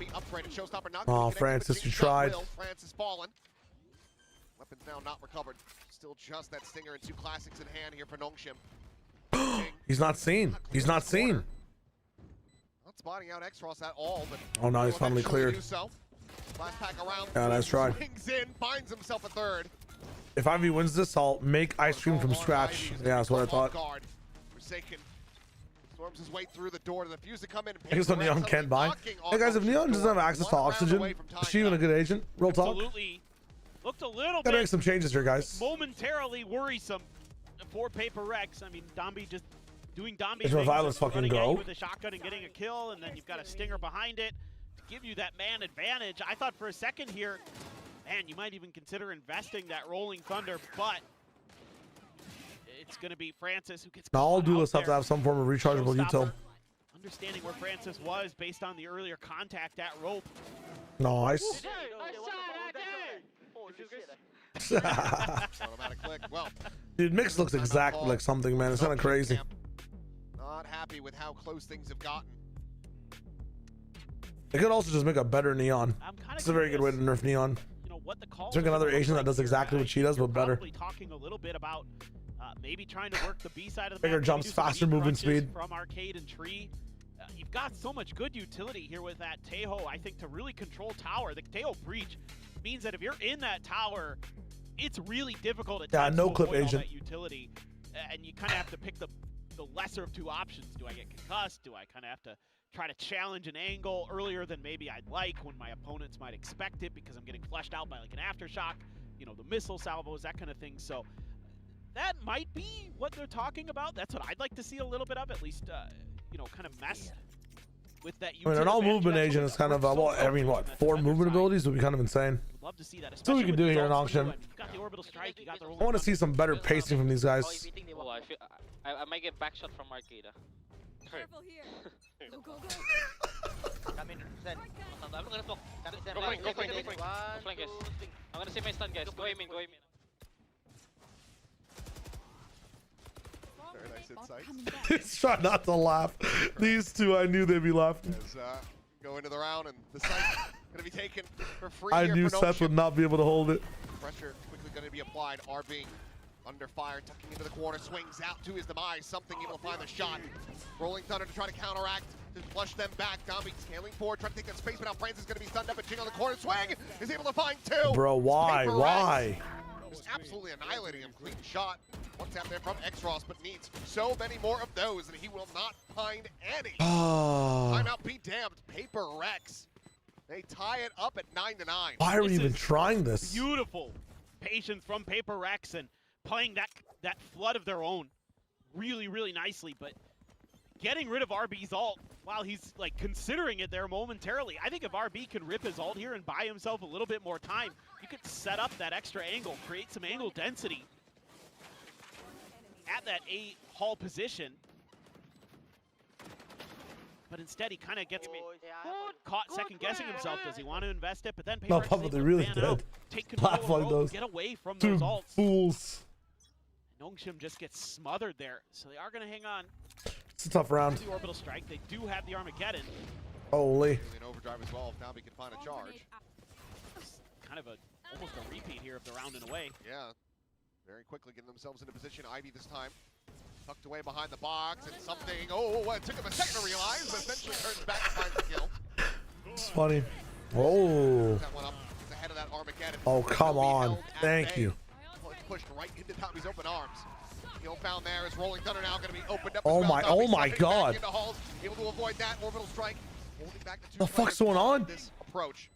Oh, Francis, you tried. Francis fallen. Weapons now not recovered. Still just that Stinger and 2 classics in hand here for Nongshim. He's not seen. He's not seen. Not spotting out X-Ross at all, but Oh, no, he's finally cleared. so. Last pack around. Yeah, nice try. Swings in, finds himself a third. If Ivy wins this, I'll make ice cream from scratch. Yeah, that's what I thought. Forsaken storms his way through the door to the fuse to come in. I guess what Neon can't buy. Hey guys, if Neon doesn't have access to oxygen, is she even a good agent? Real talk. Absolutely. Looked a little Gotta bit make some changes here, guys. momentarily worrisome for Paper X. I mean, Dombi just doing Dombi It's things, Revival's fucking running at you go. with a shotgun and getting a kill, and then you've got a Stinger behind it to give you that man advantage. I thought for a second here, man, you might even consider investing that Rolling Thunder, but it's going to be Francis who gets Now all caught duelists out have to there. have some form of rechargeable util. Understanding where Francis was based on the earlier contact at rope. Nice. Automatic click. Well, Dude, Mix looks exactly like something, man. It's kind of crazy. not happy with how close things have gotten. They could also just make a better Neon. I'm kinda It's a very good way to nerf Neon. You know what the call. Let's make another Asian that does exactly what she does, but better. Probably talking a little bit about maybe trying to work the B side of the Bigger map. jumps, maybe do some faster deep movement crunches speed. from Arcade and Tree. You've got so much good utility here with that Tejo, I think, to really control tower. The Tejo breach means that if you're in that tower, it's really difficult at times no to clip avoid all agent. that utility. And you kind of have to pick the lesser of two options. Do I get concussed? Do I kind of have to try to challenge an angle earlier than maybe I'd like when my opponents might expect it because I'm getting fleshed out by like an aftershock, you know, the missile salvos, that kind of thing. So that might be what they're talking about. That's what I'd like to see a little bit of, at least, you know, kind of mess with that. I mean, an all movement agent is kind of, what 4 movement abilities would be kind of insane. Love to see that. So we can do here in auction. You got the orbital strike, you got the I want to see some better pacing from these guys. Oh, I might get back shot from Arcade. Careful here. Go, go, go. Come in, send. I'm gonna smoke. Go flank, go flank, go flank. Go flank, guys. I'm gonna save my stun, guys. Go aim in, go aim in. Very nice insight. He's trying not to laugh. These two, I knew they'd be laughing. As, go into the round, and the site's going to be taken for free. I here knew for Seth would Notion. not be able to hold it. Pressure quickly going to be applied. RB under fire, tucking into the corner, swings out to his demise. Something able to find the shot. Rolling Thunder to try to counteract, to flush them back. Dombey scaling forward, trying to take that space, but now Francis is going to be stunned up and Jing on the corner. Swing is able to find 2. Bro, why? Paper Why? Just absolutely annihilating him. Clean shot. One tap there from X-Ross, but needs so many more of those, and he will not find any. Timeout be damned. Paper Rex. They tie it up at 9-9. Why are we This even is trying this? Beautiful patience from Paper Rex and playing that flood of their own really, really nicely, but getting rid of RB's ult while he's like considering it there momentarily. I think if RB can rip his ult here and buy himself a little bit more time, you could set up that extra angle, create some angle density at that A hall position. But instead he kind of gets caught second guessing himself. Does he want to invest it? But then Paper Rex is probably able to really fan did. out, take control of the Platform road, those. get away from Two those ults. fools. Nongshim just gets smothered there, so they are going to hang on. It's a tough round. The orbital strike. They do have the Armageddon. Holy. In overdrive as well, if now we can find a charge. Kind of almost a repeat here of the round in a way. Yeah, very quickly getting themselves into position. Ivy this time tucked away behind the box, and something, it took him a second to realize, but eventually turns back and finds the kill. It's funny. Oh. That one up, he's ahead of that Armageddon. Oh, come on. Thank you. Pushed right into Tommy's open arms. Kill found there is Rolling Thunder now going to be opened up. Oh as well. my- Tommy's oh my stepping God. back into Halls, able to avoid that orbital strike. Holding back the 2 The fuck's players going on? This approach.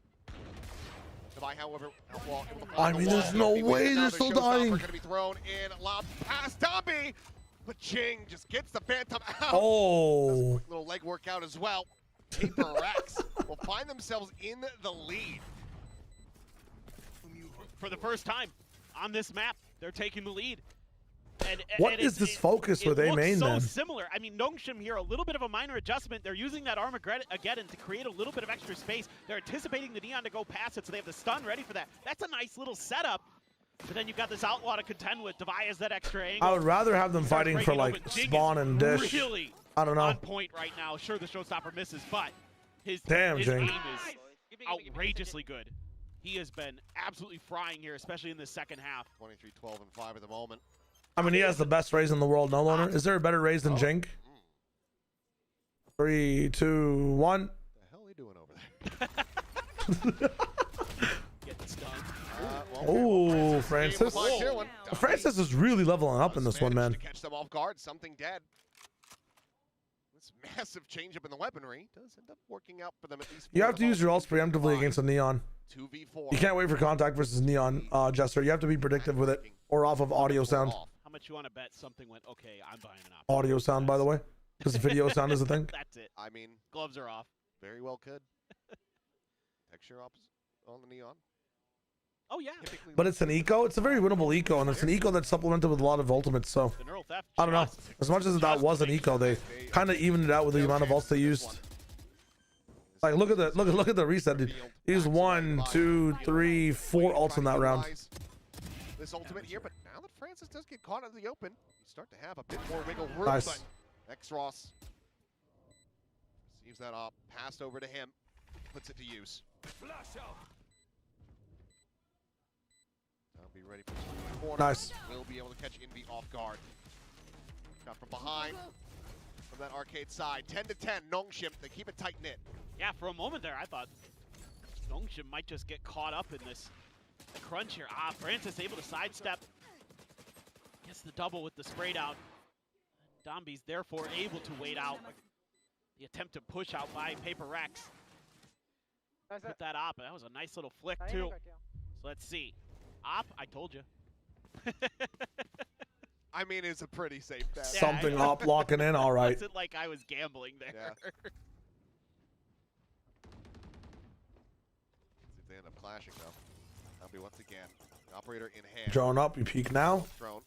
Devi, however, able to find I the mean, wall. there's no He way wins. Now they're the still showstopper dying. Going to be thrown in, lob past Dombey, but Ching just gets the Phantom out. Oh. Quick little leg workout as well. Paper Rex will find themselves in the lead. For the first time on this map, they're taking the lead. What And is this focus with A main so then? similar. I mean, Nongshim here, a little bit of a minor adjustment. They're using that Armageddon to create a little bit of extra space. They're anticipating the Neon to go past it, so they have the stun ready for that. That's a nice little setup. But then you've got this Outlaw to contend with. Devi has that extra angle. I would rather have them He starts fighting for breaking like open. Jing spawn is and dish. Really I don't know. on point right now. Sure, the showstopper misses, but his Damn, his Jing. aim is outrageously good. He has been absolutely frying here, especially in the second half. 23, 12, and 5 at the moment. I mean, he has the best raise in the world, no loner. Is there a better raise than Jink? 3, 2, 1. What the hell are you doing over there? Getting stunned. Oh, Francis. Whoa. Francis is really leveling up in this one, man. To catch them off guard, something dead. This massive change up in the weaponry does end up working out for them at least. You have to use your ults preemptively against a Neon. 2v4. You can't wait for contact versus Neon, Jester. You have to be predictive with it, or off of audio sound. How much you want to bet something went, okay, I'm buying an option. Audio sound, by the way, because video sound is a thing. That's it. I mean, Gloves are off. very well could. Texture opposite on the Neon. Oh, yeah. Typically But it's an eco. It's a very winnable eco, and it's an eco that's supplemented with a lot of ultimates. So The neural theft. I don't know. just- As much as that just was an makes eco, they kind of evened it out with the amount of ults they used. Like look at the reset, dude. He used 1, 2, 3, 4 ults in that round. This ultimate here, but now that Francis does get caught in the open, you start to have a bit more wiggle room. Nice. But X-Ross receives that up, passed over to him, puts it to use. Be ready for the corner. Nice. Will be able to catch Envy off guard. Shot from behind. From that arcade side. 10-10, Nongshim. They keep it tight-knit. Yeah, for a moment there, I thought Nongshim might just get caught up in this crunch here. Francis able to sidestep. Gets the double with the spray down. Dombi's therefore able to wait out the attempted push out by Paper Rex. Put that op. That was a nice little flick too. So let's see. Op, I told you. I mean, it's a pretty safe bet. Yeah, Something op locking in, all right. It wasn't like I was gambling there. Yeah. See if they end up clashing though. That'll be once again. The operator in hand. Drone up, you peek now. Drone.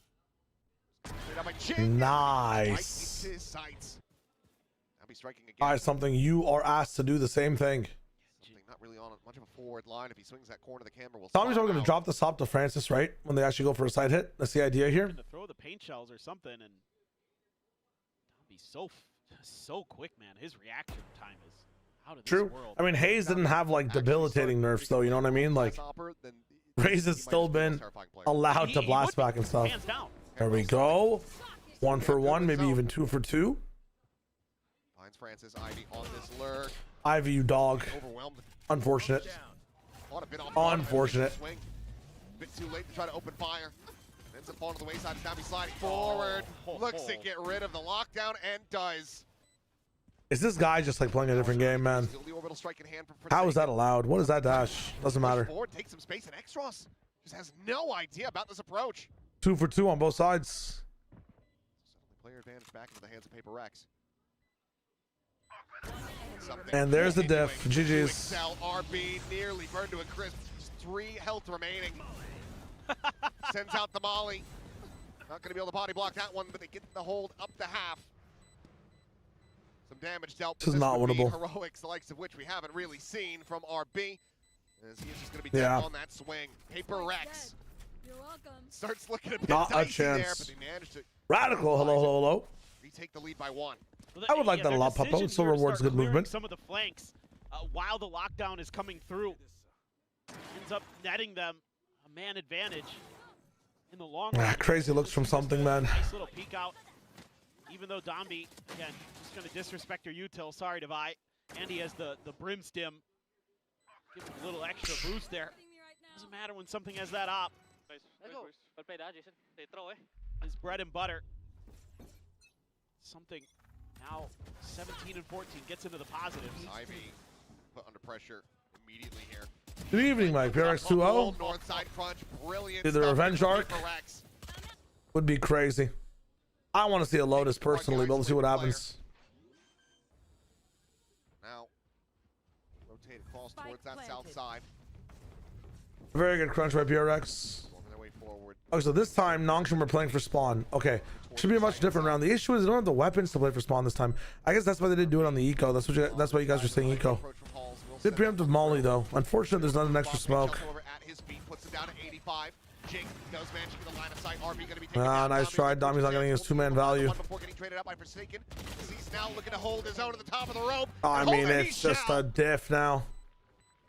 Straight up by Jing. Nice. Right into his sights. That'll be striking again. All right, something you are asked to do the same thing. Something not really on much of a forward line. If he swings that corner, the camera will. Tommy's spot probably going to out. drop this op to Francis, right? When they actually go for a side hit. That's the idea here. To throw the paint shells or something, and Dombi so quick, man. His reaction time is out of True. this world. I mean, Hayes didn't have like debilitating nerfs though. You know what I mean? Like, Hayes has still been allowed to blast back and stuff. Hands down. There we go. 1 for 1, maybe even 2 for 2. Finds Francis Ivy on this lurk. Ivy, you dog. Overwhelmed. Unfortunate. Caught a bit off Unfortunate. swing. Bit too late to try to open fire. Ends up falling to the wayside. Now he's sliding forward. Looks to get rid of the lockdown and does. Is this guy just like playing a different game, man? Still the orbital strike in hand from How is that allowed? What is that dash? Doesn't matter. Forward, takes some space, and Extros just has no idea about this approach. 2 for 2 on both sides. Suddenly player advantage back into the hands of Paper Rex. And there's the diff. To GG's. excel. RB nearly burned to a crisp. Just 3 health remaining. Sends out the molly. Not going to be able to body block that one, but they get the hold up to half. Some damage dealt. This is not would be winnable. Heroics, the likes of which we haven't really seen from RB. As he is just going to be dead on that swing. Paper Rex You're welcome. starts looking a bit Not a dicey there, chance. but they managed to Radical. Hello, hello, hello. retake the lead by 1. Well, I would like that a their lot, Papa. decision It still here to rewards start good clearing movement. Some of the flanks while the lockdown is coming through ends up netting them a man advantage in the long run. Crazy looks from something, man. Nice little peek out. Even though Dombi, again, just going to disrespect your util. Sorry, Devi. And he has the brim stim. Give him a little extra boost there. Doesn't matter when something has that op. Well played, Jason. They throw, His bread and butter. Something now 17 and 14 gets into the positives. Ivy put under pressure immediately here. Good evening, Mike. PRX 2-0. North side crunch, brilliant. Dude, the stuff revenge from arc Paper Rex. would be crazy. I want to see a Lotus personally, but let's see what happens. Now, rotate across towards that south side. Very good crunch by PRX. Working their way forward. Okay, so this time Nongshim are playing for spawn. Okay, should be a much different round. The issue is they don't have the weapons to play for spawn this time. I guess that's why they didn't do it on the eco. That's why you guys are saying eco. Good preemptive molly though. Unfortunately, there's not an extra smoke. At his feet, puts him down to 85. Jake does manage to get the line of sight. RB going to be Nice try. Dommy's not getting his 2-man value. Before getting traded out by Forsaken. He's now looking to hold his own at the top of the rope. I mean, it's just a diff now.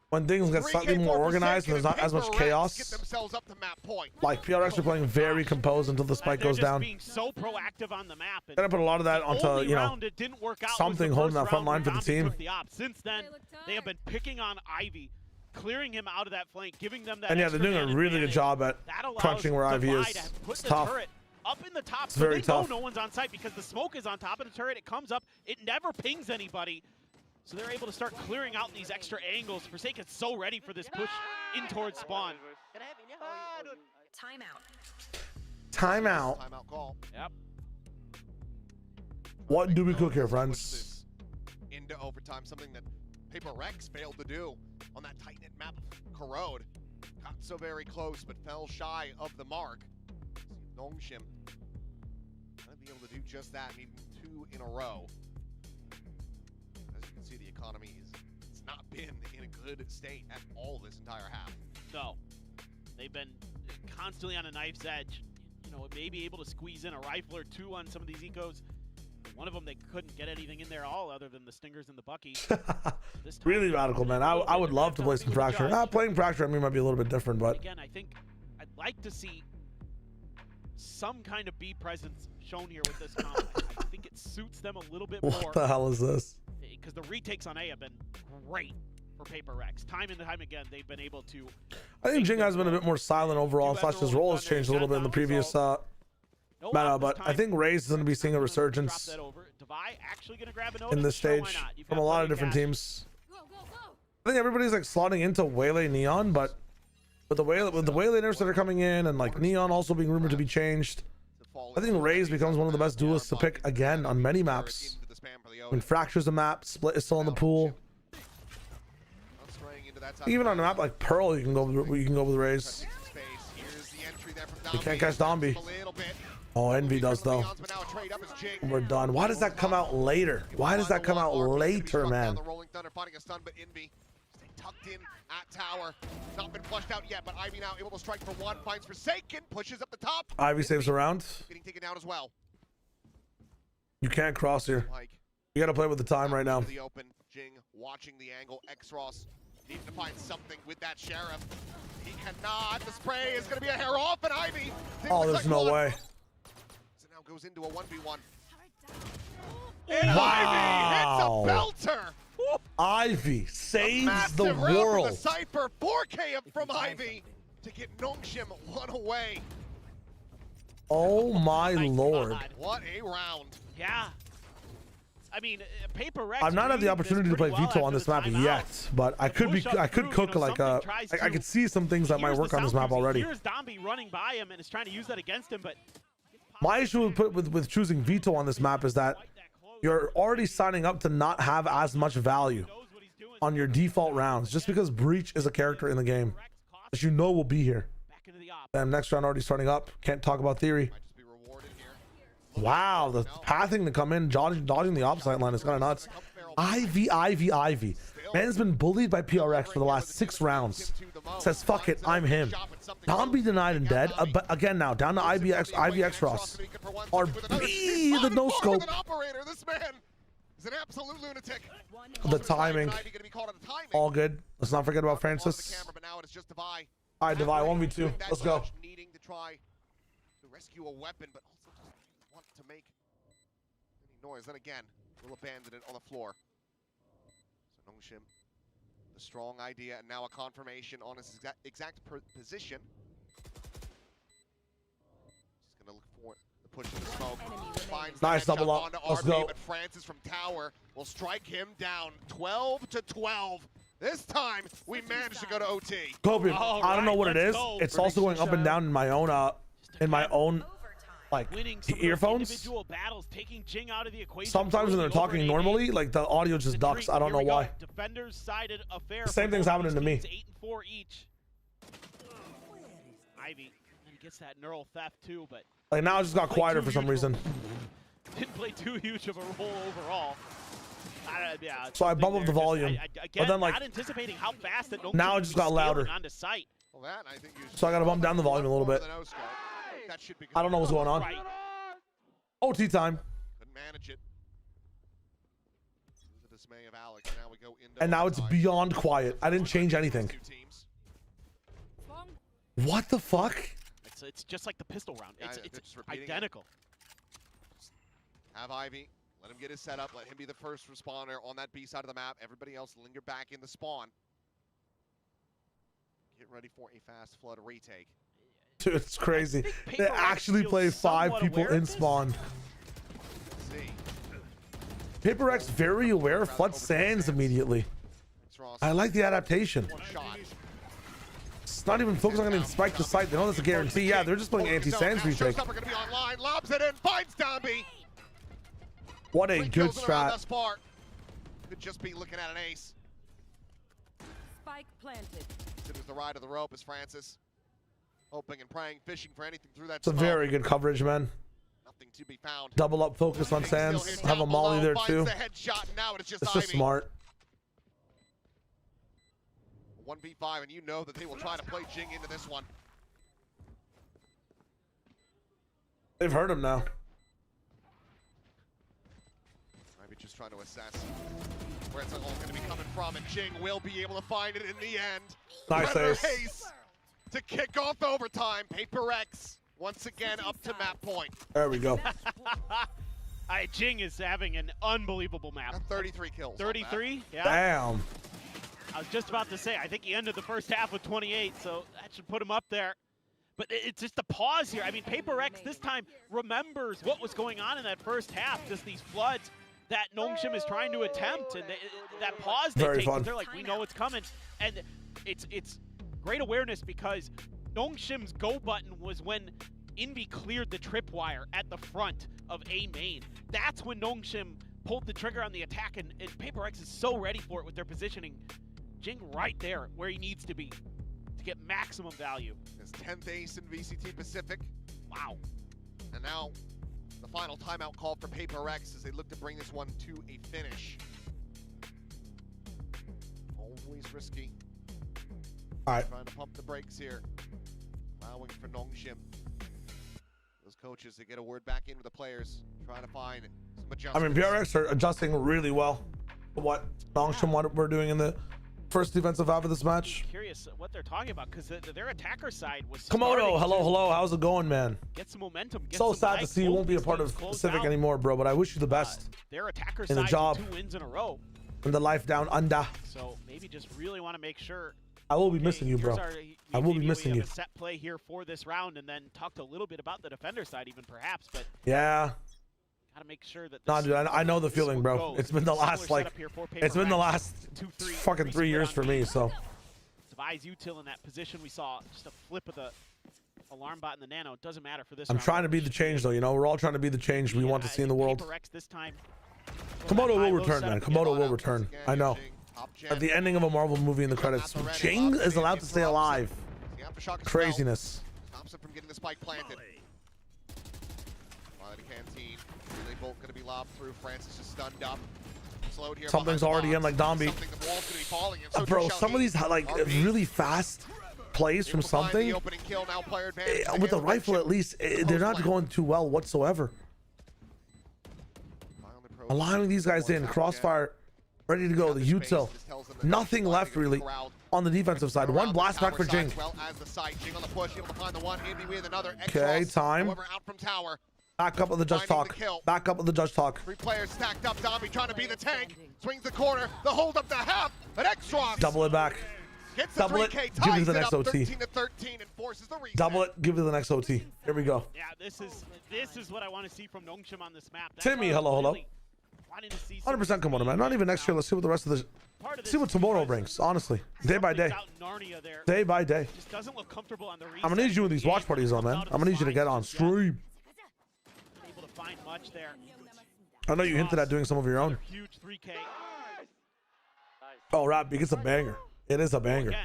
When things get slightly more organized and there's not as much chaos, Get themselves up to map point. like PRX are playing very composed until the spike goes down. Being so proactive on the map. Gotta put a lot of that onto, you know, it didn't work out something holding that front line for the team. Since then, they have been picking on Ivy, clearing him out of that flank, giving them that. And yeah, they're doing a really good job at crunching where Ivy is. It's tough. Up in the top, It's very they tough. know no one's on site because the smoke is on top of the turret. It comes up, it never pings anybody. So they're able to start clearing out these extra angles. Forsaken's so ready for this push in towards spawn. Timeout. Timeout call. Yep. What do we cook here, Push friends? this into overtime, something that Paper Rex failed to do on that tight-knit map of Corrode. Got so very close, but fell shy of the mark. Nongshim might be able to do just that, needing 2 in a row. As you can see, the economy it's not been in a good state at all this entire half. No. They've been constantly on a knife's edge. You know, maybe able to squeeze in a rifle or 2 on some of these ecos. One of them, they couldn't get anything in there all other than the stingers and the bucky. This time, Really radical, man. I would love to play some Fracture. Playing Fracture, I mean, might be a little bit different, but again, I think I'd like to see some kind of B presence shown here with this comp. I think it suits them a little bit more. What the hell is this? Because the retakes on A have been great for Paper Rex. Time and time again, they've been able to. I think Jing has been a bit more silent overall. Slash his role has changed a little bit in the previous meta, but I think Raze is going to be seeing a resurgence in this stage from a lot of different teams. I think everybody's like slotting into Waylay Neon, but with the Waylay nerfs that are coming in and like Neon also being rumored to be changed, I think Raze becomes one of the best duelists to pick again on many maps. When Fracture's a map, Split is still in the pool. Even on a map like Pearl, you can go with Raze. You can't catch Dombey. Oh, Envy does though. We're done. Why does that come out later? Why does that come out later, man? Tucked in at tower, not been flushed out yet, but Ivy now able to strike for one, finds Forsaken, pushes up the top. Ivy saves around. Getting taken down as well. You can't cross here. You gotta play with the time right now. The open, Jing watching the angle. X-Ross needs to find something with that Sheriff. He cannot. The spray is gonna be a hair off, and Ivy. Oh, there's no way. So now goes into a 1v1. And wow. Ivy hits a belter. Ivy saves the round world. From the Cypher, 4K up from Ivy to get Nongshim one away. Oh my lord. What a round. Yeah. I mean, Paper Rex. I've not had the opportunity to play Vito on this map yet, but I could cook like a. I could see some things that might work on this map already. Here's Dombey running by him and is trying to use that against him, but my issue with choosing Vito on this map is that you're already signing up to not have as much value on your default rounds just because Breach is a character in the game that you know will be here. And next round already starting up. Can't talk about theory. Wow, the pathing to come in, dodging the opposite line is kind of nuts. Ivy. Man's been bullied by PRX for the last 6 rounds. Says, fuck it, I'm him. Dombey denied and dead. But again now, down to IVX Ross. RB, the no-scope. This man is an absolute lunatic. The timing. All good. Let's not forget about Francis. All right, Devi, 1v2. Let's go. Needing to try to rescue a weapon, but also just want to make any noise. Then again, we'll abandon it on the floor. So Nongshim, the strong idea, and now a confirmation on his exact position. Just gonna look for the push of the smoke. Finds nice double up. Let's go. But Francis from tower will strike him down 12-12. This time we managed to go to OT. Kobe, I don't know what it is. It's also going up and down in my own like earphones. Sometimes when they're talking normally, like the audio just ducks. I don't know why. Same thing's happening to me. 8-4 each. Ivy gets that neural theft too, but like now it just got quieter for some reason. Didn't play too huge of a role overall. Yeah, so I bumbled the volume, but then like not anticipating how fast that now it just got louder. Well, that, I think so I gotta bump down the volume a little bit. I don't know what's going on. Right. OT time. Couldn't manage it. The dismay of Alex. Now we go into and now it's beyond quiet. I didn't change anything. What the fuck? It's just like the pistol round. It's identical. Have Ivy. Let him get his setup. Let him be the first responder on that B side of the map. Everybody else linger back in the spawn. Get ready for a fast flood retake. Dude, it's crazy. They actually play 5 people in spawn. Paper X very aware. Flood sands immediately. I like the adaptation. It's not even focusing on getting spiked to sight. They know that's a guarantee. Yeah, they're just playing anti-sands retake. Lobs it in, finds Dombey. What a good strat. Could just be looking at an ace. Spike planted. Considers the ride of the rope as Francis. Hoping and praying, fishing for anything through that It's a very good coverage, man. Nothing to be found. Double up focus on sands. Have a molly there too. It's just smart. 1v5, and you know that they will try to play Jing into this one. They've heard him now. Just trying to assess where it's all going to be coming from, and Jing will be able to find it in the end. Nice ace. to kick off overtime. Paper X once again up to map point. There we go. Jing is having an unbelievable map. 33 kills. 33? Yeah. Damn. I was just about to say, I think he ended the first half with 28, so that should put him up there. But it's just a pause here. I mean, Paper X this time remembers what was going on in that first half, just these floods that Nongshim is trying to attempt, and that pause they take, they're like, we know it's coming. And it's great awareness because Nongshim's go button was when Envy cleared the tripwire at the front of A main. That's when Nongshim pulled the trigger on the attack, and Paper X is so ready for it with their positioning. Jing right there where he needs to be to get maximum value. His 10th ace in VCT Pacific. Wow. And now the final timeout call for Paper X as they look to bring this one to a finish. Always risky. All right. Trying to pump the brakes here. Allowing for Nongshim. Those coaches, they get a word back in with the players. Trying to find some adjustments. I mean, PRX are adjusting really well to what Nongshim what we're doing in the first defensive half of this match. Curious what they're talking about because their attacker side was Komodo, hello, how's it going, man? Get some momentum. Get So some sad to see you won't be a part of Pacific anymore, bro, but I wish you the best their attacker in the side job, 2 wins in a row. in the life down under. So maybe just really want to make sure. I will be missing you, bro. I will be maybe missing we you. have a set play here for this round, and then talked a little bit about the defender side, even perhaps. But yeah, gotta make sure that. Nah, dude, I know the feeling, bro. It's been the last it's been the last fucking 3 years for me. So. Devise util in that position. We saw just a flip of the alarm bot in the nano. It doesn't matter for this. I'm trying to be the change, though. You know, we're all trying to be the change we want to see in the world. This time, Komodo will return, man. Komodo will return. I know. At the ending of a Marvel movie in the credits, Jing is allowed to stay alive. Craziness. Stops him from getting the spike planted. Quality canteen. They both going to be lobbed through. Francis is stunned up. Slowed here. Something's already in, like Dombi. Bro, some of these like really fast plays from something with a rifle, at least they're not going too well whatsoever. Allowing these guys in, crossfire ready to go. The util, nothing left really on the defensive side. One blast back for Jing. Okay, time. Back up with the judge talk. Back up with the judge talk. 3 players stacked up. Dombi trying to be the tank. Swings the corner. The hold up the half. An X-Ross. Double it back. Double it. Give it to the next OT. 13-13 and forces the reset. Double it. Give it to the next OT. Here we go. Yeah, this is what I want to see from Nongshim on this map. Timmy, hello. 100% come on, man. Not even next year. Let's see what the rest of the. See what tomorrow brings. Honestly, day by day. Day by day. Just doesn't look comfortable on the reset. I'm gonna need you in these watch parties, though, man. I'm gonna need you to get on stream. Able to find much there. I know you hinted at doing some of your own. Huge 3K. Oh, rap, it's a banger. It is a banger.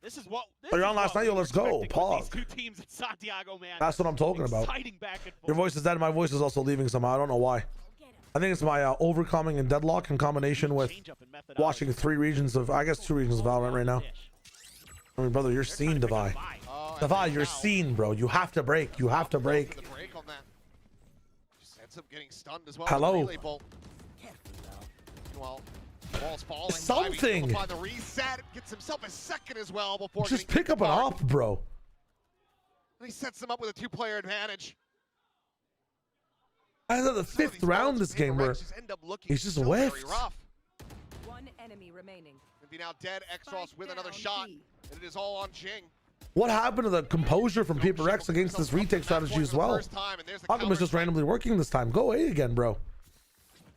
This is what. Oh, you're on last night. Yo, let's go. Pause. These 2 teams in Santiago, man. That's what I'm talking about. Your voice is dead. My voice is also leaving somehow. I don't know why. I think it's my overcoming and deadlock in combination with watching 3 regions of, I guess 2 regions of Valorant right now. I mean, brother, you're seen, Devi. Devi, you're seen, bro. You have to break. You have to break. Hello. Something. The reset gets himself a second as well before just pick up an op, bro. He sets him up with a 2-player advantage. I thought the 5th round this game where he's just whiffed. 1 enemy remaining. Be now dead. X-Ross with another shot, and it is all on Jing. What happened to the composure from Paper X against this retake strategy as well? How come it's just randomly working this time? Go A again, bro.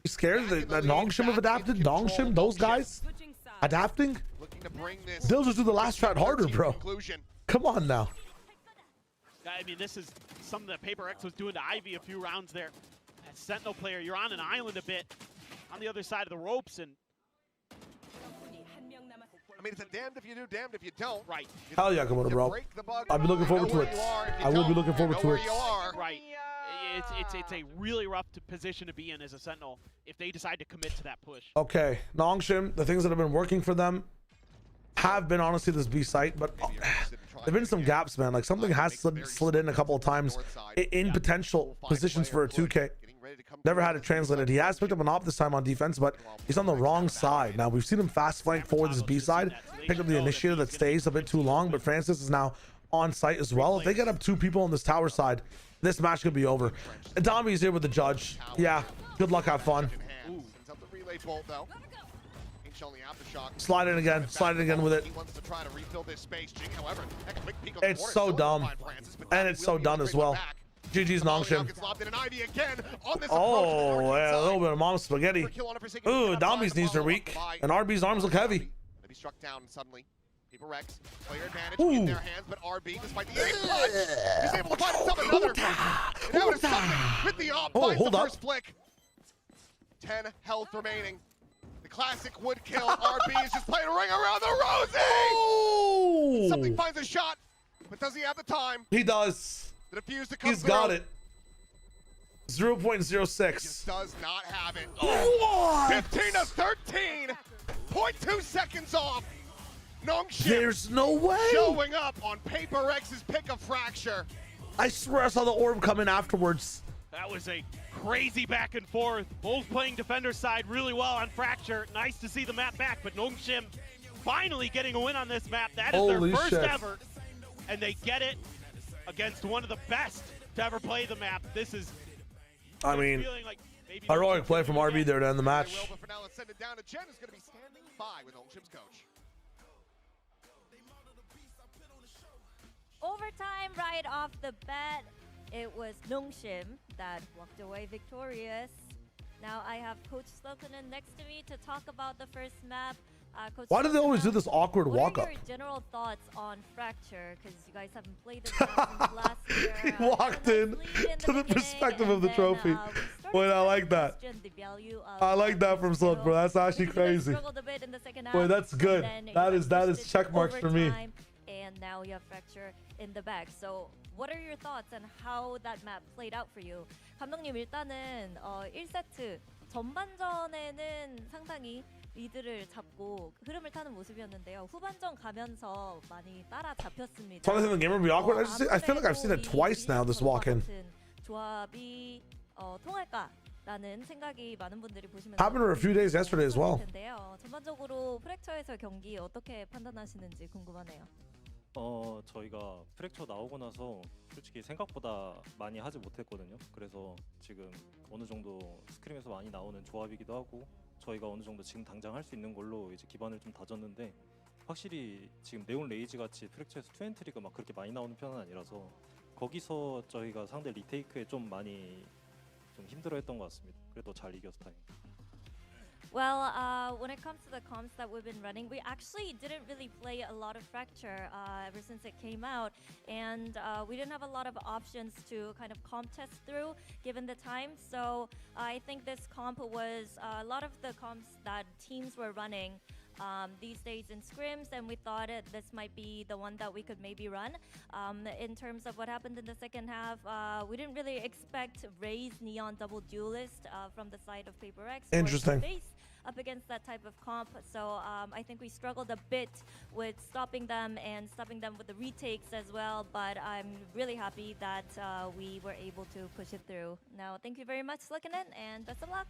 You scared that Nongshim have adapted? Nongshim, those guys adapting? They'll just do the last strat harder, bro. Come on now. I mean, this is something that Paper X was doing to Ivy a few rounds there. As Sentinel player, you're on an island a bit on the other side of the ropes, and I mean, it's a damned if you do, damned if you don't. Right. Hell yeah, Komodo, bro. I'll be looking forward to it. I will be looking forward to it. Right. It's a really rough position to be in as a Sentinel if they decide to commit to that push. Okay, Nongshim, the things that have been working for them have been honestly this B site, but there've been some gaps, man. Like something has slid in a couple of times in potential positions for a 2K. Never had it translated. He has picked up an op this time on defense, but he's on the wrong side. Now, we've seen him fast flank forward this B side, pick up the initiator that stays a bit too long, but Francis is now on site as well. If they get up 2 people on this tower side, this match could be over. And Domi's here with the judge. Yeah, good luck, have fun. Slide it again with it. He wants to try to refill this space. Jing, however, that quick peek on the It's corner so still dumb. by Francis, but And it's so done as well. GG's Nongshim. Oh, yeah, a little bit of mom spaghetti. Ooh, Domi's knees are weak, and RB's arms look heavy. Be struck down suddenly. Paper Rex, player advantage in their hands, but RB, despite the punch, he's able to find himself another. And now it's something with the op, finds the first flick. 10 health remaining. The classic would kill. RB is just playing a ring around the rosy. Oh! Something finds a shot, but does he have the time? He does. The defuse to come He's through. got it. He 0.06. just does not have it. What? 15 to 13. 0.2 seconds off. Nongshim There's no way. showing up on Paper Rex's pick of Fracture. I swear I saw the orb come in afterwards. That was a crazy back and forth. Both playing defender side really well on Fracture. Nice to see the map back, but Nongshim finally getting a win on this map. That is Holy their first shit. ever, and they get it against one of the best to ever play the map. This is, I mean, feeling like maybe heroic play from RB there to end the They will, match. but for now, let's send it down to Jen, who's going to be standing by with Nongshim's coach. Overtime right off the bat, it was Nongshim that walked away victorious. Now I have Coach Slokunen next to me to talk about the first map. Coach Why do they always do Slokunen, this awkward walk up? What are your general thoughts on Fracture? Because you guys haven't played this map since last year. He walked in to the perspective of the trophy. Wait, I like that. I like that from Slug, bro. That's actually crazy. Wait, that's good. That is check marks for me. And now you have Fracture in the back. So what are your thoughts on how that map played out for you? 감독님 일단은 1세트 전반전에는 상당히 리드를 잡고 흐름을 타는 모습이었는데요. 후반전 가면서 많이 따라 잡혔습니다. Trying to think the game would be awkward. I feel like I've seen it twice now, this walk-in. 조합이 통할까라는 생각이 많은 분들이 보시면서 Happened to her a few days yesterday as well. 전반적으로 프랙처에서 경기 어떻게 판단하시는지 궁금하네요. 저희가 프랙처 나오고 나서 솔직히 생각보다 많이 하지 못했거든요. 그래서 지금 어느 정도 스크림에서 많이 나오는 조합이기도 하고 저희가 어느 정도 지금 당장 할 수 있는 걸로 이제 기반을 좀 다졌는데 확실히 지금 네온 레이지 같이 프랙처에서 투엔트리가 막 그렇게 많이 나오는 편은 아니라서 거기서 저희가 상대 리테이크에 좀 많이 좀 힘들어했던 것 같습니다. 그래도 잘 이겨서 다행입니다. Well, when it comes to the comps that we've been running, we actually didn't really play a lot of Fracture ever since it came out, and we didn't have a lot of options to kind of comp test through given the time. So I think this comp was a lot of the comps that teams were running these days in scrims, and we thought this might be the one that we could maybe run. In terms of what happened in the second half, we didn't really expect Ray's Neon Double Duelist from the side of Paper X. Interesting. Up against that type of comp, so I think we struggled a bit with stopping them and stopping them with the retakes as well, but I'm really happy that we were able to push it through. Now, thank you very much, Slukkinen, and best of luck.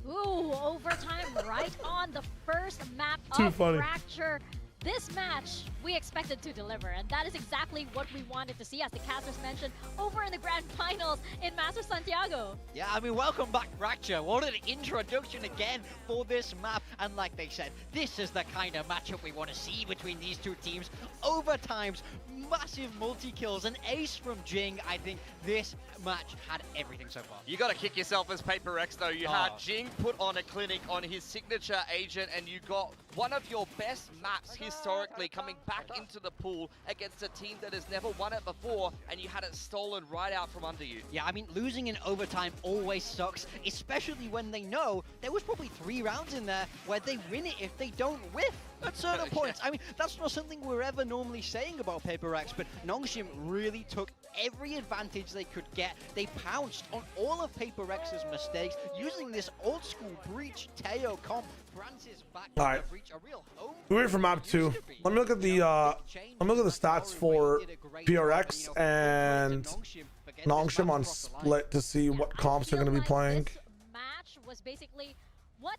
Ooh, overtime right on the first map Too of funny. Fracture. This match, we expected to deliver, and that is exactly what we wanted to see, as the casters mentioned, over in the grand finals in Master Santiago. Yeah, I mean, welcome back, Fracture. What an introduction again for this map. And like they said, this is the kind of matchup we want to see between these two teams. Overtimes, massive multi-kills, an ace from Jing. I think this match had everything so far. You got to kick yourself as Paper Rex, though. You had Jing put on a clinic on his signature agent, and you got one of your best maps historically coming back into the pool against a team that has never won it before, and you had it stolen right out from under you. Yeah, I mean, losing in overtime always sucks, especially when they know there was probably 3 rounds in there where they win it if they don't whiff at certain points. I mean, that's not something we're ever normally saying about Paper Rex, but Nongshim really took every advantage they could get. They pounced on all of Paper Rex's mistakes using this old school Breach Teo comp. Francis back All right. Breach, a real home. We're from map 2. Let me look at the stats for PRX and Nongshim on split to see what comps they're going to be playing. This match was basically what,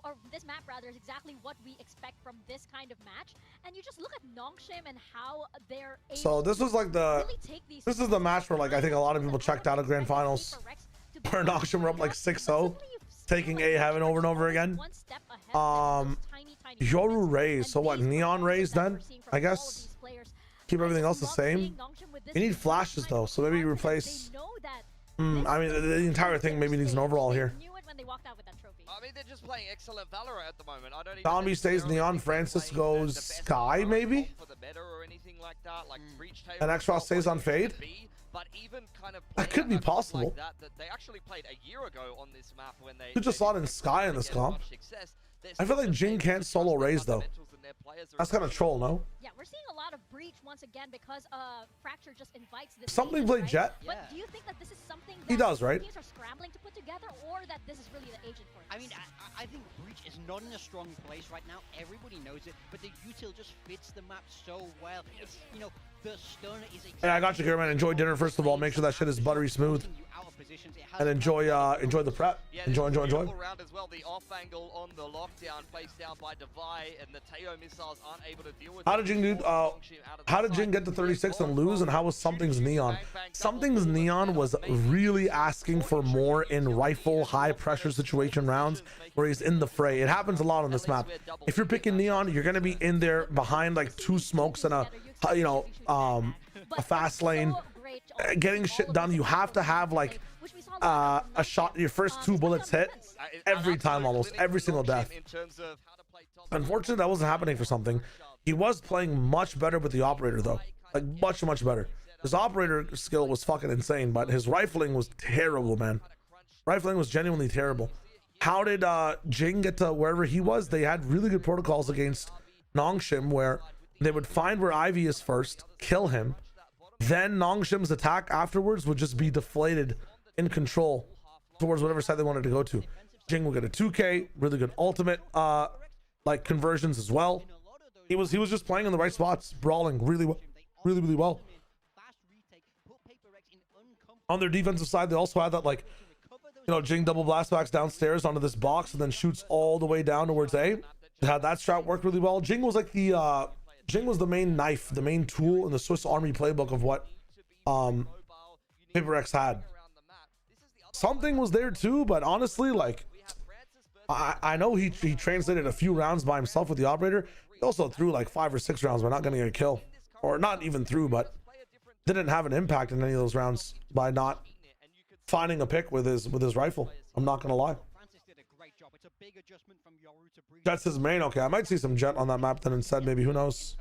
or this map rather, is exactly what we expect from this kind of match. And you just look at Nongshim and how they're able So this was like the, really take these this is the match where like I think a lot of people checked out of grand finals, where Nongshim were up like 6-0, taking A Heaven over and over again. Yoru Rays, so what, Neon Rays then, I guess? Keep everything else the same. You need flashes though, so maybe you replace, I mean the entire thing maybe needs an overhaul here. I mean, they're just playing excellent Valorant at the moment. I don't even Zombie stays Neon, Francis goes Sky maybe, for the meta or anything like that. Like and X-Raw stays on Fade. But even kind of That could be possible. like that they actually played a year ago on this map when they You just saw it in Sky in this comp. I feel like Jing can't solo Raze though. That's kind of troll, no? Yeah, we're seeing a lot of breach once again because Fracture just invites this. Something play right? Jet. But do you think that this is something that He does, right? teams are scrambling to put together, or that this is really the agent for it? I mean, I think Breach is not in a strong place right now. Everybody knows it, but the util just fits the map so well. It's, you know, the stunner is exactly. Hey, I got you here, man. Enjoy dinner first of all. Make sure that shit is buttery smooth. And enjoy the prep. Yeah, enjoy. Round as well. The off angle on the lockdown, placed down by Devi, and the Teo missiles aren't able to deal with. How did Jing do? How did Jing get to 36 and lose? And how was Something's Neon? Something's Neon was really asking for more in rifle high pressure situation rounds where he's in the fray. It happens a lot on this map. If you're picking Neon, you're gonna be in there behind like 2 smokes and a fast lane, getting shit done. You have to have like a shot. Your first 2 bullets hit every time, almost every single death. Unfortunately, that wasn't happening for Something. He was playing much better with the operator though, like much better. His operator skill was fucking insane, but his rifling was terrible, man. Rifling was genuinely terrible. How did Jing get to wherever he was? They had really good protocols against Nongshim where they would find where Ivy is first, kill him, then Nongshim's attack afterwards would just be deflated in control towards whatever side they wanted to go to. Jing will get a 2K, really good ultimate like conversions as well. He was just playing in the right spots, brawling really well. On their defensive side, they also had that like, you know, Jing double blast backs downstairs onto this box and then shoots all the way down towards A. They had that strat work really well. Jing was like the Jing was the main knife, the main tool in the Swiss Army playbook of what Paper X had. Something was there too, but honestly, like I know he translated a few rounds by himself with the operator. He also threw like 5 or 6 rounds by not getting a kill, or not even through, but didn't have an impact in any of those rounds by not finding a pick with his rifle. I'm not gonna lie. Jet's his main. Okay, I might see some Jet on that map then instead, maybe. Who knows?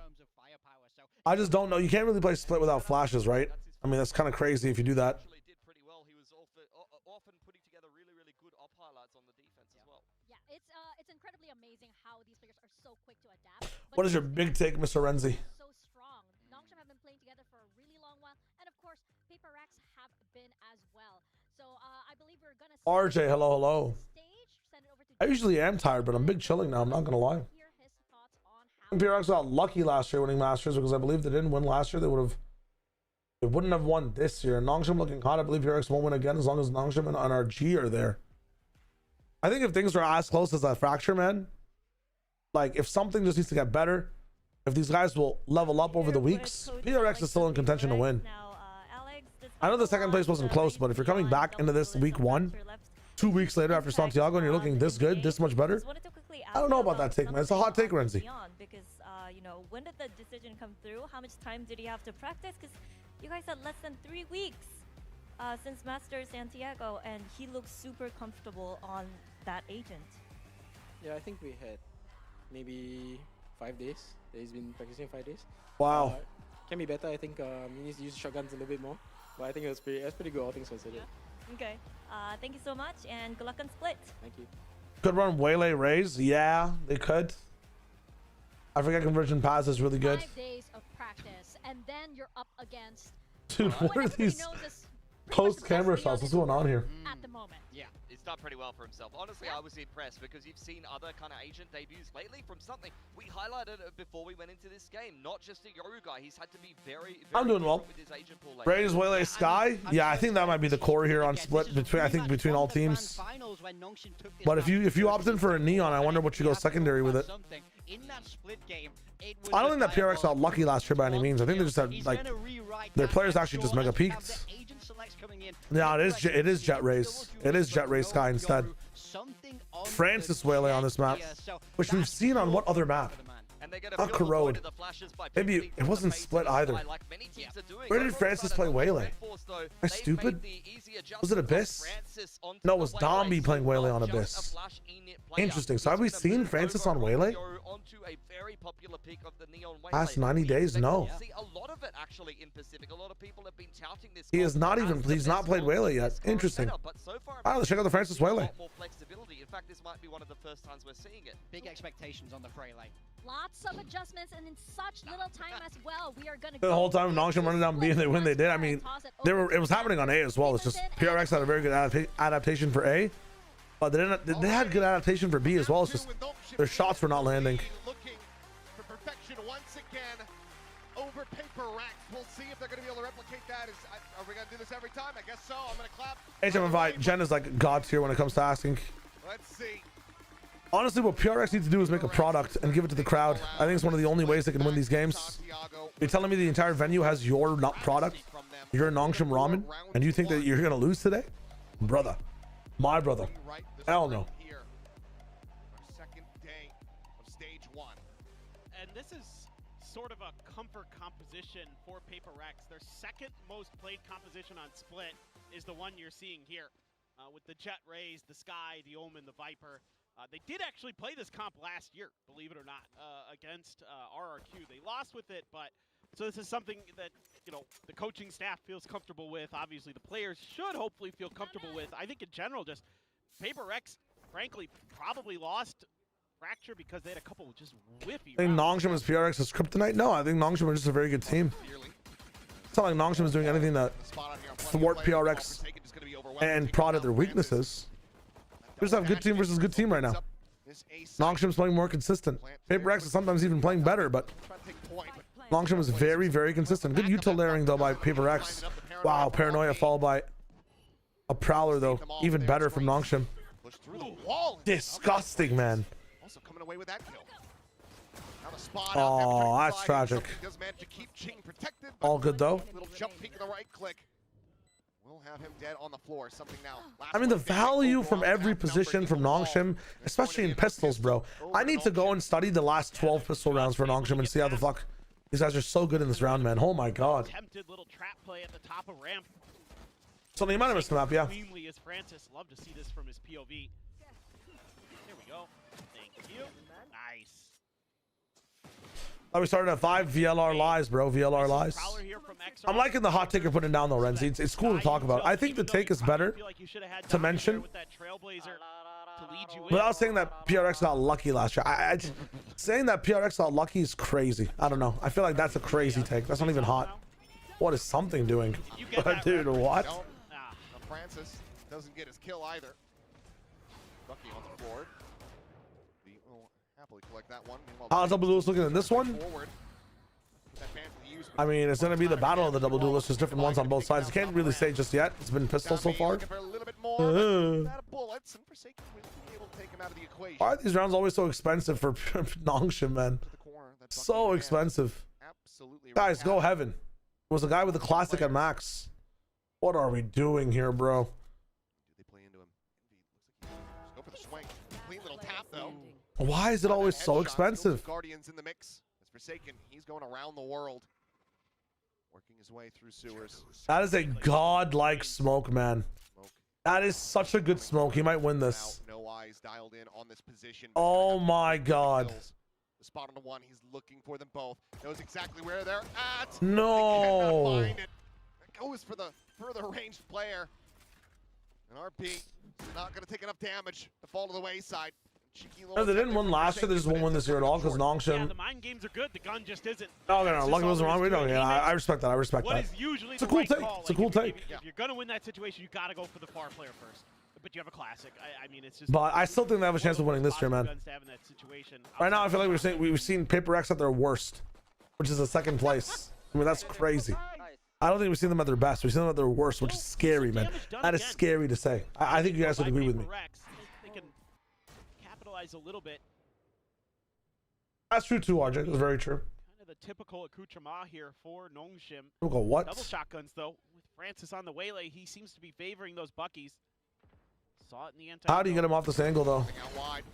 I just don't know. You can't really play split without flashes, right? I mean, that's kind of crazy if you do that. It's incredibly amazing how these players are so quick to adapt. What is your big take, Mr. Renzi? So strong. Nongshim have been playing together for a really long while, and of course, Paper Rex have been as well. So I believe we're gonna see RJ, hello. I usually am tired, but I'm big chilling now. I'm not gonna lie. PRX got lucky last year winning Masters because I believe they didn't win last year. They wouldn't have won this year. Nongshim looking hot. I believe PRX won't win again as long as Nongshim and RG are there. I think if things are as close as that Fracture, man, like if something just needs to get better, if these guys will level up over the weeks, PRX is still in contention to win. I know the second place wasn't close, but if you're coming back into this week 1, 2 weeks later after Santiago, and you're looking this good, this much better, I don't know about that take, man. It's a hot take, Renzi. Because you know, when did the decision come through? How much time did he have to practice? Because you guys had less than 3 weeks since Master Santiago, and he looks super comfortable on that agent. Yeah, I think we had maybe 5 days. He's been practicing 5 days. Wow. Can be better. I think he needs to use shotguns a little bit more. But I think that's pretty good, all things considered. Yeah. Okay. Thank you so much, and good luck on split. Thank you. Could run Waylay Rays. Yeah, they could. I forget conversion pass is really good. 5 days of practice, and then you're up against Dude, what are these post-camera shots? What's going on here? At the moment. Yeah, he's done pretty well for himself. Honestly, I was impressed because you've seen other kind of agent debuts lately from something we highlighted it before we went into this game. Not just a Yoru guy. He's had to be very I'm doing well. with his agent pool lately. Braves, Waylay, Sky. Yeah, I think that might be the core here on split between all teams. But if you opt in for a Neon, I wonder what you go secondary with it. I don't think that PRX got lucky last year by any means. I think they just had like their players actually just mega peaked. Yeah, it is Jet Rays. It is Jet Rays Sky instead. Francis Waylay on this map, which we've seen on what other map? Not Corrode. Maybe it wasn't split either. Where did Francis play Waylay? Am I stupid? Was it Abyss? No, it was Domby playing Waylay on Abyss. Interesting. So have we seen Francis on Waylay? Past 90 days? No. He's not played Waylay yet. Interesting. Wow, let's check out the Francis Waylay. In fact, this might be one of the first times we're seeing it. Big expectations on the Freylay. Lots of adjustments and in such little time as well. We are gonna the whole time Nongshim running down B and they win, they did. I mean, it was happening on A as well. It's just PRX had a very good adaptation for A, but they had good adaptation for B as well. It's just their shots were not landing. Looking for perfection once again over Paper Rex. We'll see if they're going to be able to replicate that. Are we going to do this every time? I guess so. I'm going to clap. HMFI, Jen is like God tier when it comes to asking. Let's see. Honestly, what PRX needs to do is make a product and give it to the crowd. I think it's one of the only ways they can win these games. You're telling me the entire venue has your product, your Nongshim ramen, and you think that you're going to lose today? Brother. My brother. Hell no. Second day of stage 1. And this is sort of a comfort composition for Paper Rex. Their second most played composition on Split is the one you're seeing here. With the Jet Rays, the Sky, the Omen, the Viper. They did actually play this comp last year, believe it or not, against RRQ. They lost with it, but so this is something that, you know, the coaching staff feels comfortable with. Obviously, the players should hopefully feel comfortable with. I think in general, just Paper Rex, frankly, probably lost Fracture because they had a couple just whippy. I think Nongshim is PRX's kryptonite? No, I think Nongshim are just a very good team. It's not like Nongshim is doing anything that thwart PRX and prod at their weaknesses. We just have good team versus good team right now. Nongshim's playing more consistent. Paper X is sometimes even playing better, but Nongshim is very, very consistent. Good util layering though by Paper X. Wow, Paranoia followed by a Prowler though. Even better from Nongshim. Disgusting, man. Also coming away with that kill. Oh, that's tragic. All good though. Little jump peek of the right click. We'll have him dead on the floor. Something now. I mean, the value from every position from Nongshim, especially in pistols, bro. I need to go and study the last 12 pistol rounds for Nongshim and see how the fuck these guys are so good in this round, man. Oh my god. Attempted little trap play at the top of ramp. So the amount of map, yeah. Cleanly as Francis. Love to see this from his POV. There we go. Thank you. Nice. We started at 5 VLR lies, bro. VLR lies. I'm liking the hot take you're putting down though, Renzi. It's cool to talk about. I think the take is better to mention. Without saying that PRX got lucky last year. Saying that PRX got lucky is crazy. I don't know. I feel like that's a crazy take. That's not even hot. What is something doing? Dude, what? Francis doesn't get his kill either. Bucky on the board. Happily collect that one. How's Double Duelist looking at this one? I mean, it's going to be the battle of the Double Duelists. There's different ones on both sides. I can't really say just yet. It's been pistol so far. Why are these rounds always so expensive for Nongshim, man? So expensive. Guys, go heaven. It was a guy with a classic at max. What are we doing here, bro? They play into him. Go for the swing. Clean little tap, though. Why is it always so expensive? Guardians in the mix. As Forsaken, he's going around the world, working his way through sewers. That is a godlike smoke, man. That is such a good smoke. He might win this. No eyes dialed in on this position. Oh my god. The spot on the one, he's looking for them both. Knows exactly where they're at. No. Find it. It goes for the further ranged player. And RP is not going to take enough damage to fall to the wayside. cheeky No, little they didn't win last year. They just won't win this year at all because Yeah, Nongshim. the mind games are good. The gun just isn't. No, That's luck just was the all wrong way. there No, is to it. yeah, He I makes respect that. I respect what that. is usually It's a the cool right take. call. It's a Like, cool if you- take. If you're gonna win that situation, you gotta go for the far player first. But you have a classic. I mean, it's just. But I still think they have a chance of winning this year, man. Guns to have in that situation. Right now, I feel like we've seen Paper X at their worst, which is a second place. I mean, that's crazy. I don't think we've seen them at their best. We've seen them at their worst, which is scary, man. That is scary to say. I think you guys would agree with me. They can capitalize a little bit. That's true too, RJ. That's very true. Kind of the typical accoutrement here for Nongshim. Typical what? Double shotguns though. With Francis on the waylay, he seems to be favoring those buckies. Saw it in the anti. How do you get him off this angle, though?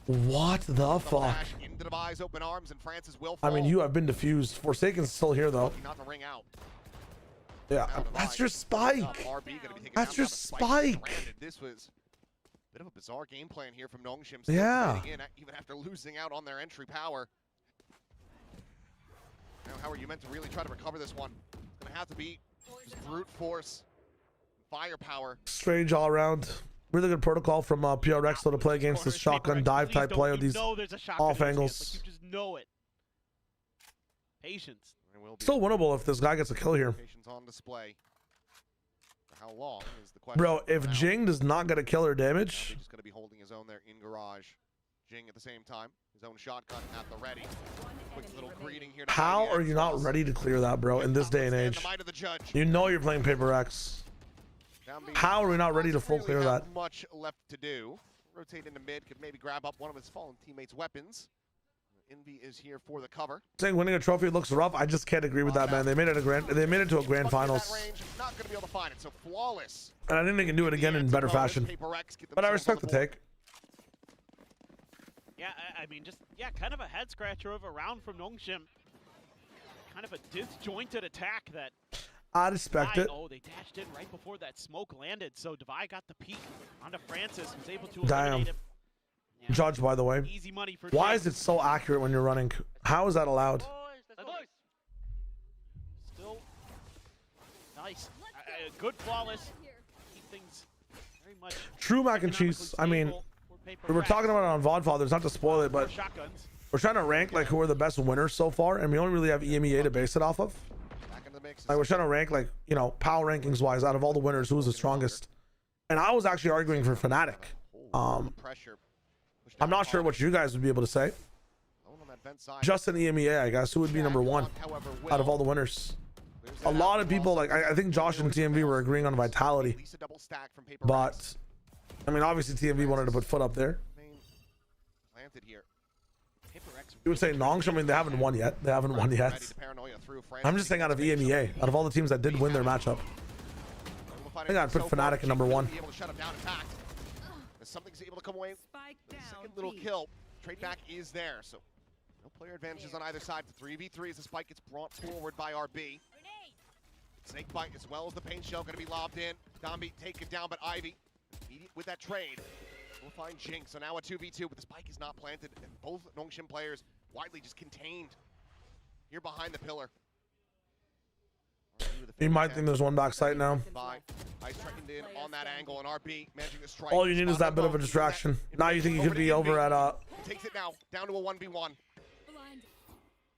What the fuck? Into Devi's open arms, and Francis will I fall. mean, you have been diffused. Forsaken's still here, though. Not to ring out. Yeah, that's your spike. That's your spike. This was a bit of a bizarre game plan here from Nongshim. Yeah. Even after losing out on their entry power. Now, how are you meant to really try to recover this one? It's going to have to be just brute force, firepower. Strange all around. Really good protocol from PRX though to play against this shotgun dive type play with these off angles. Like you just know it. Patience. Still winnable if this guy gets a kill here. Patience on display. For how long is the question? Bro, if Jing does not get a killer damage, He's just going to be holding his own there in garage. Jing at the same time, his own shotgun at the ready. Quick little greeting here. how are you not ready to clear that, bro, in this day and age? You know you're playing Paper X. How are we not ready to full clear that? Much left to do. Rotate into mid, could maybe grab up one of his fallen teammates' weapons. Envy is here for the cover. Saying winning a trophy looks rough. I just can't agree with that, man. They made it to a grand finals, Not going to be able to find it, so flawless. and I think they can do it again in better fashion. But I respect the take. Yeah, I mean, just, kind of a head scratcher of a round from Nongshim. Kind of a disjointed attack that. I respect it. Oh, they dashed in right before that smoke landed, so Devi got the peek onto Francis, was able to eliminate him. Yeah. Judge, by the way. Easy money for Why Jake. is it so accurate when you're running? How is that allowed? Still nice. Good flawless. Keep things very much True mac and cheese. I mean, we were talking about it on VODfathers, not to spoil it, but shotguns. we're trying to rank like who are the best winners so far, and we only really have EMEA to base it off of. Like we're trying to rank like, you know, power rankings wise out of all the winners, who's the strongest. And I was actually arguing for Fnatic. I'm not sure what you guys would be able to say. Just in EMEA, I guess, who would be number one out of all the winners? A lot of people, like I think Josh and TMV were agreeing on Vitality, but I mean, obviously TMV wanted to put foot up there. You would say Nongshim. I mean, they haven't won yet. They haven't won yet. I'm just saying out of EMEA, out of all the teams that did win their matchup, I think I'd put Fnatic at number one. Something's able to come away. Second little kill. Trade back is there, so no player advantages on either side. The 3v3 as the spike gets brought forward by RB. Snake bite as well as the paint shell going to be lobbed in. Dombi taken down, but Ivy immediate with that trade. We'll find Jinx. So now a 2v2, but the spike is not planted, and both Nongshim players widely just contained here behind the pillar. You might think there's one back site now. Ice tracking in on that angle, and RB managing to strike. All you need is that bit of a distraction. Now you think you could be over at takes it now, down to a 1v1.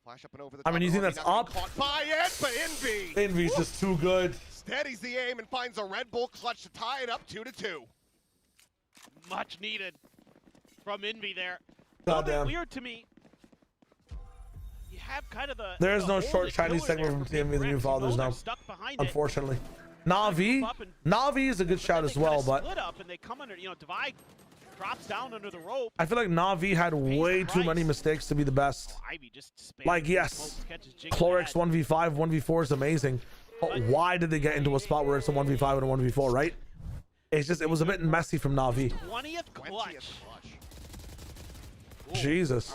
Flash up and over the I mean, you think that's up? Caught by it, but Envy! Envy's just too good. Steadies the aim and finds a Red Bull clutch to tie it up 2-2. Much needed from Envy there. Goddamn. Weird to me. You have kind of the. There's no short Chinese segment from TMV the new fathers now. Unfortunately. Na'Vi is a good shout as well, but split up and they come under, Devi drops down under the rope. I feel like Na'Vi had way too many mistakes to be the best. Ivy just like, yes, Clorix 1v5, 1v4 is amazing, but why did they get into a spot where it's a 1v5 and a 1v4, right? It's just, it was a bit messy from Na'Vi. 20th clutch. Jesus.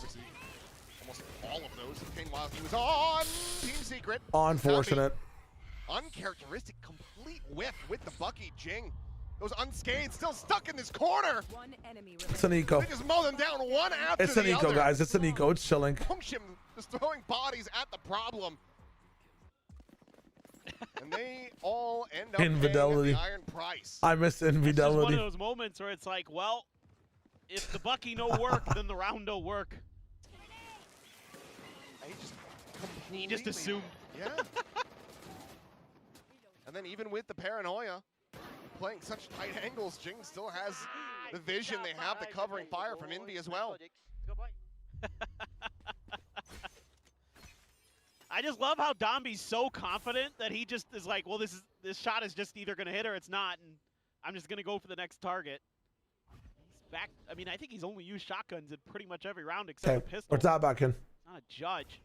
Almost all of those came while he was on Team Secret. Unfortunate. Uncharacteristic complete whiff with the Bucky. Jing goes unscathed, still stuck in this corner. One enemy It's an eco. They just mow them down one after It's an the eco, other. guys. It's an eco. It's chilling. Nongshim just throwing bodies at the problem. And they all end up Infidelity. paying the iron price. I miss It's just one infidelity. of those moments where it's like, well, if the Bucky no work, then the round no work. He just assumed. Yeah. And then even with the paranoia, playing such tight angles, Jing still has the vision. They have the covering fire from Envy as well. I just love how Domby's so confident that he just is like, well, this shot is just either going to hit or it's not, and I'm just going to go for the next target. He's back. I mean, I think he's only used shotguns in pretty much every round except the pistol. What's that back in? Not a judge.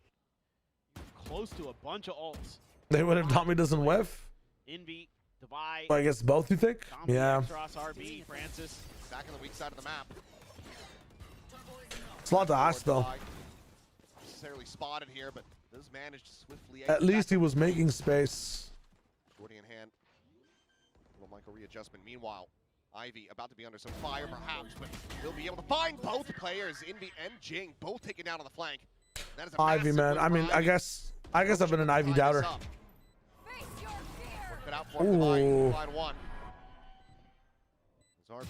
Close to a bunch of ults. They would have Domby doesn't whiff. Envy, Divide. Well, I guess both, you think? Domby, Yeah. Extros, RB, Francis. Back on the weak side of the map. It's a lot to ask, though. Not necessarily spotted here, but does manage to swiftly. At least he was making space. Shorty in hand. Little Michael readjustment. Meanwhile, Ivy about to be under some fire, perhaps, but he'll be able to find both players. Envy and Jing both taken down on the flank. That is a Ivy, man. I mean, I guess I've been an Ivy doubter. Ooh. One. RP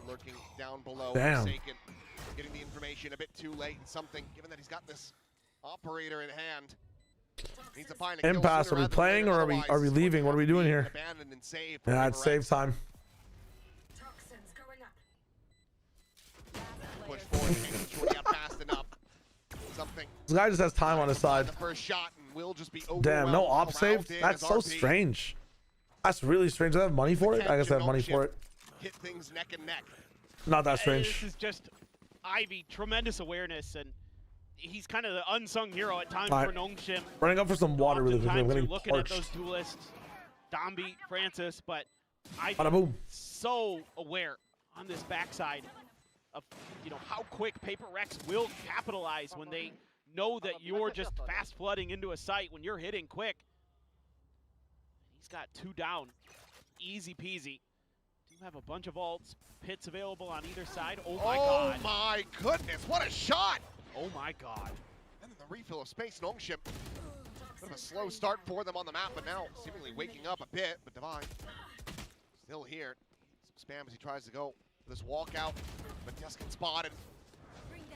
lurking down below. Damn. Forsaken, getting the information a bit too late and something, given that he's got this operator in hand. Needs to find a kill Impasse. sooner Are we rather playing than or later. are we leaving? What are we doing here? Abandoned and saved. Yeah, it's save time. Push forward, Shorty out fast enough. Something. This guy just has time on his side. The first shot and will just be Damn, no op overwhelmed save? in That's as so RP strange. That's really strange. Do I have money for it? I guess I have money for it. Hit things neck and neck. Not that strange. This is just Ivy, tremendous awareness, and he's kind of the unsung hero at times for Nongshim. Running up for some water really quickly. I'm Oftentimes getting you're looking parched. at those duelists, Domby, Francis, but Ivy Bada boom. so aware on this backside of how quick Paper Rex will capitalize when they know that you're just fast flooding into a site when you're hitting quick. He's got 2 down, easy peasy. Do have a bunch of ults, pits available on either side. Oh my god. Oh my goodness, what a shot! Oh my god. And then the refill of space, Nongshim. Bit of a slow start for them on the map, but now seemingly waking up a bit, but Divine still here. Some spam as he tries to go for this walkout, but just gets spotted.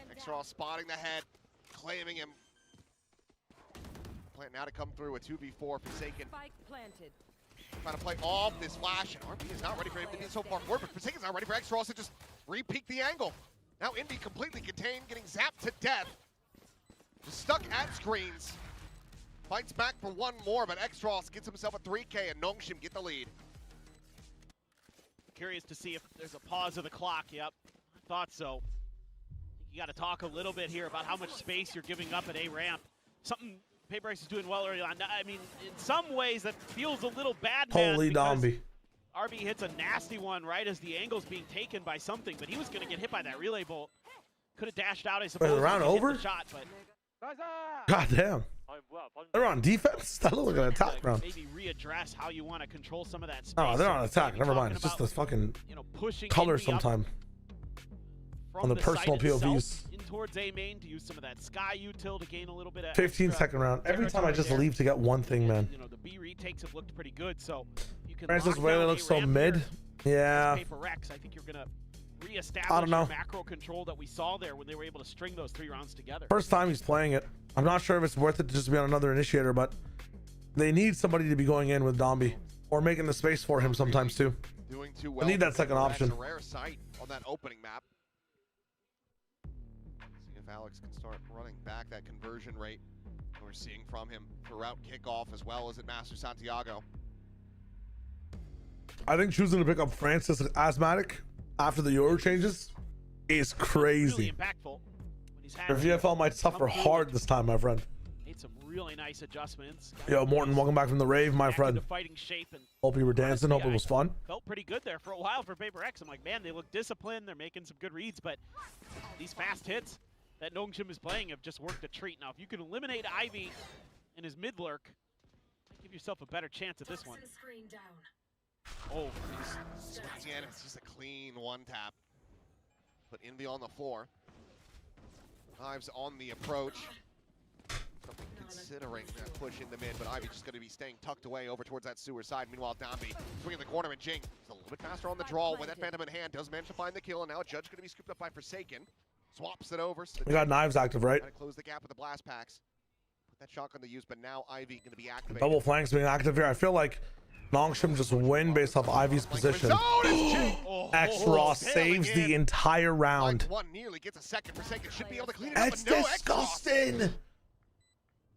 Extra spotting the head, claiming him. Plan now to come through a 2v4 Forsaken. Spike planted. Trying to play off this flash, and RB is not ready for him to be so far forward, but Forsaken's not ready for Extros to just re-peek the angle. Now Envy completely contained, getting zapped to death. Just stuck at screens. Fights back for one more, but Extros gets himself a 3K, and Nongshim get the lead. Curious to see if there's a pause of the clock. Yep, I thought so. You got to talk a little bit here about how much space you're giving up at A ramp. Something Paper Rex is doing well early on. I mean, in some ways that feels a little bad. Holy Domby. RB hits a nasty one right as the angle's being taken by something, but he was going to get hit by that relay bolt. Could have dashed out, I suppose. Wait, the round over? The shot, but God damn. They're on defense? That looked like an attack round. Maybe readdress how you want to control some of that space. Oh, they're on attack. Never mind. It's just the fucking color sometime. On the personal POVs. In towards A main to use some of that Sky util to gain a little bit of 15-second round. Every time I just leave to get one thing, man. The B retakes have looked pretty good, so you can Francis lock Whaley down looks A so ramp mid. here. Yeah. Paper Rex, I think you're gonna reestablish I don't know. the macro control that we saw there when they were able to string those 3 rounds together. First time he's playing it. I'm not sure if it's worth it to just be on another initiator, but they need somebody to be going in with Domby or making the space for him sometimes too. Doing too well. I need that second option. A rare sight on that opening map. See if Alex can start running back that conversion rate we're seeing from him throughout kickoff as well as at Master Santiago. I think choosing to pick up Francis Asthmatic after the Euro changes is crazy. Really impactful. Your VFL might suffer hard this time, my friend. Made some really nice adjustments. Yo, Morton, welcome back from the rave, my friend. Fighting shape and Hope you were dancing. Hope it was fun. Felt pretty good there for a while for Paper X. I'm like, man, they look disciplined. They're making some good reads, but these fast hits that Nongshim is playing have just worked a treat. Now, if you can eliminate Ivy and his mid lurk, give yourself a better chance at this one. Oh, Again, it's just a clean one tap. Put Envy on the floor. Knives on the approach. Something considering that push in the mid, but Ivy just going to be staying tucked away over towards that sewer side. Meanwhile, Domby swinging the corner, and Jing is A bit faster on the draw with that Phantom in hand. Does manage to find the kill, and now Judge going to be scooped up by Forsaken. Swaps it over. So we got knives active, right? Trying to close the gap with the blast packs. Put that shotgun to use, but now Ivy going to be activated. Double flanks being active here. I feel like Nongshim just win based off Ivy's position. X-Raw saves the entire round. One nearly gets a second. Forsaken should be able to clean it That's up, but no disgusting.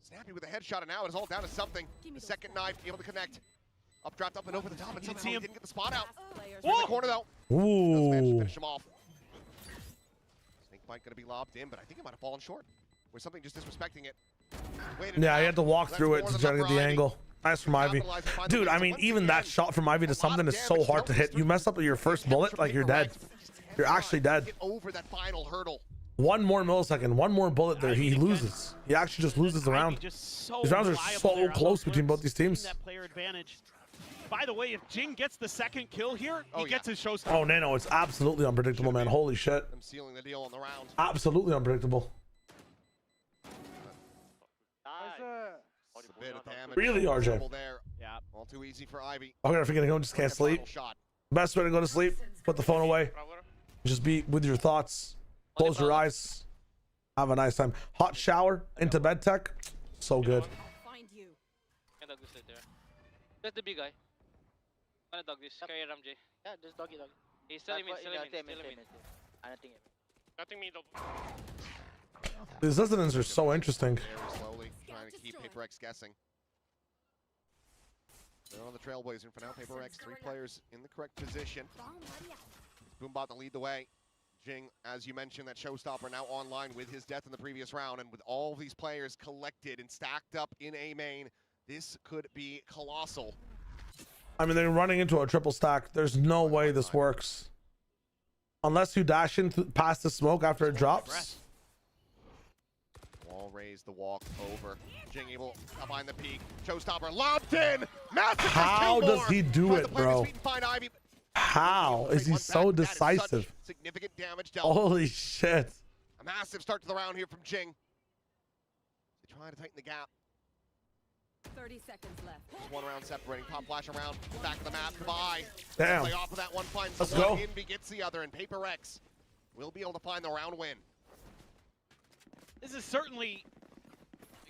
Snappy with a headshot, and now it is all down to something. The second knife able to connect. Updraft up and over the top, and somehow he didn't get the spot out. In the corner though. Does manage to finish him off. Snake bite going to be lobbed in, but I think it might have fallen short. Or something just disrespecting it. Yeah, he had to walk through it to try to get the angle. Nice from Ivy. Dude, I mean, even that shot from Ivy to something is so hard to hit. You mess up with your first bullet, like you're dead. You're actually dead. Get over that final hurdle. One more millisecond, one more bullet there, he loses. He actually just loses the round. These rounds are so close between both these teams. That player advantage. By the way, if Jing gets the second kill here, he gets his showstopper. Oh, Nano, it's absolutely unpredictable, man. Holy shit. I'm sealing the deal on the round. Absolutely unpredictable. A bit of damage. Really, RJ? There. Yeah. All too easy for Ivy. Okay, if you're gonna go, just can't sleep. Best way to go to sleep, put the phone away. Just be with your thoughts. Close your eyes. Have a nice time. Hot shower into bed tech. So good. That's the big guy. I'm gonna dog this. Carry Ramjay. Yeah, just doggy dog. He's still in. Nothing me though. These residents are so interesting. Very slowly trying to keep Paper X guessing. They're on the trailblazer for now. Paper X, 3 players in the correct position. Boombot to lead the way. Jing, as you mentioned, that showstopper now online with his death in the previous round, and with all these players collected and stacked up in A main, this could be colossal. I mean, they're running into a triple stack. There's no way this works. Unless you dash in past the smoke after it drops. Wall raised, the walk over. Jing able to find the peak. Showstopper lobbed in. Massive. How does he do it, bro? How is he so decisive? Significant damage dealt. Holy shit. A massive start to the round here from Jing. They try to tighten the gap. 30 seconds left. Just one round separating. Pop flash around. Back of the map. Goodbye. Damn. Play off of that one. Finds Let's one. go. Invi gets the other, and Paper X will be able to find the round win. This is certainly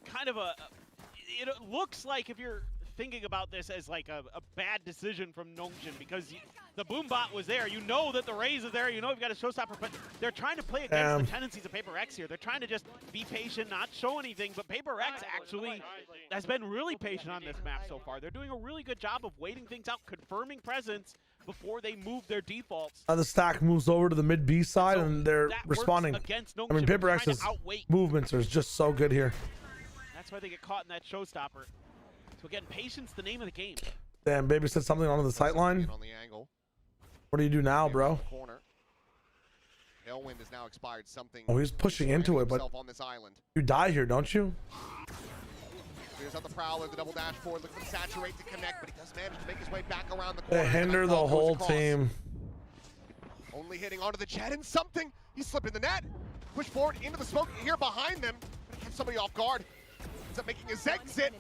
kind of it looks like, if you're thinking about this as like a bad decision from Nongshim, because the Boombot was there. You know that the Raze is there. You know you've got a showstopper, but they're trying to play against the tendencies of Paper X here. They're trying to just be patient, not show anything, but Paper X actually has been really patient on this map so far. They're doing a really good job of waiting things out, confirming presence before they move their defaults. The stack moves over to the mid B side, and they're responding. I mean, Paper X's movements are just so good here. That's why they get caught in that showstopper. So again, patience, the name of the game. Damn, Baby said something onto the sight line. On the angle. What do you do now, bro? Tailwind has now expired. Something. Oh, he's pushing into it, but on this island. You die here, don't you? Here's out the Prowler, the double dash forward, looking to saturate to connect, but he does manage to make his way back around the corner. They hinder the whole team. Only hitting onto the jet, and something. He's slipping the net. Push forward into the smoke here behind them. Gonna catch somebody off guard. Ends up making his exit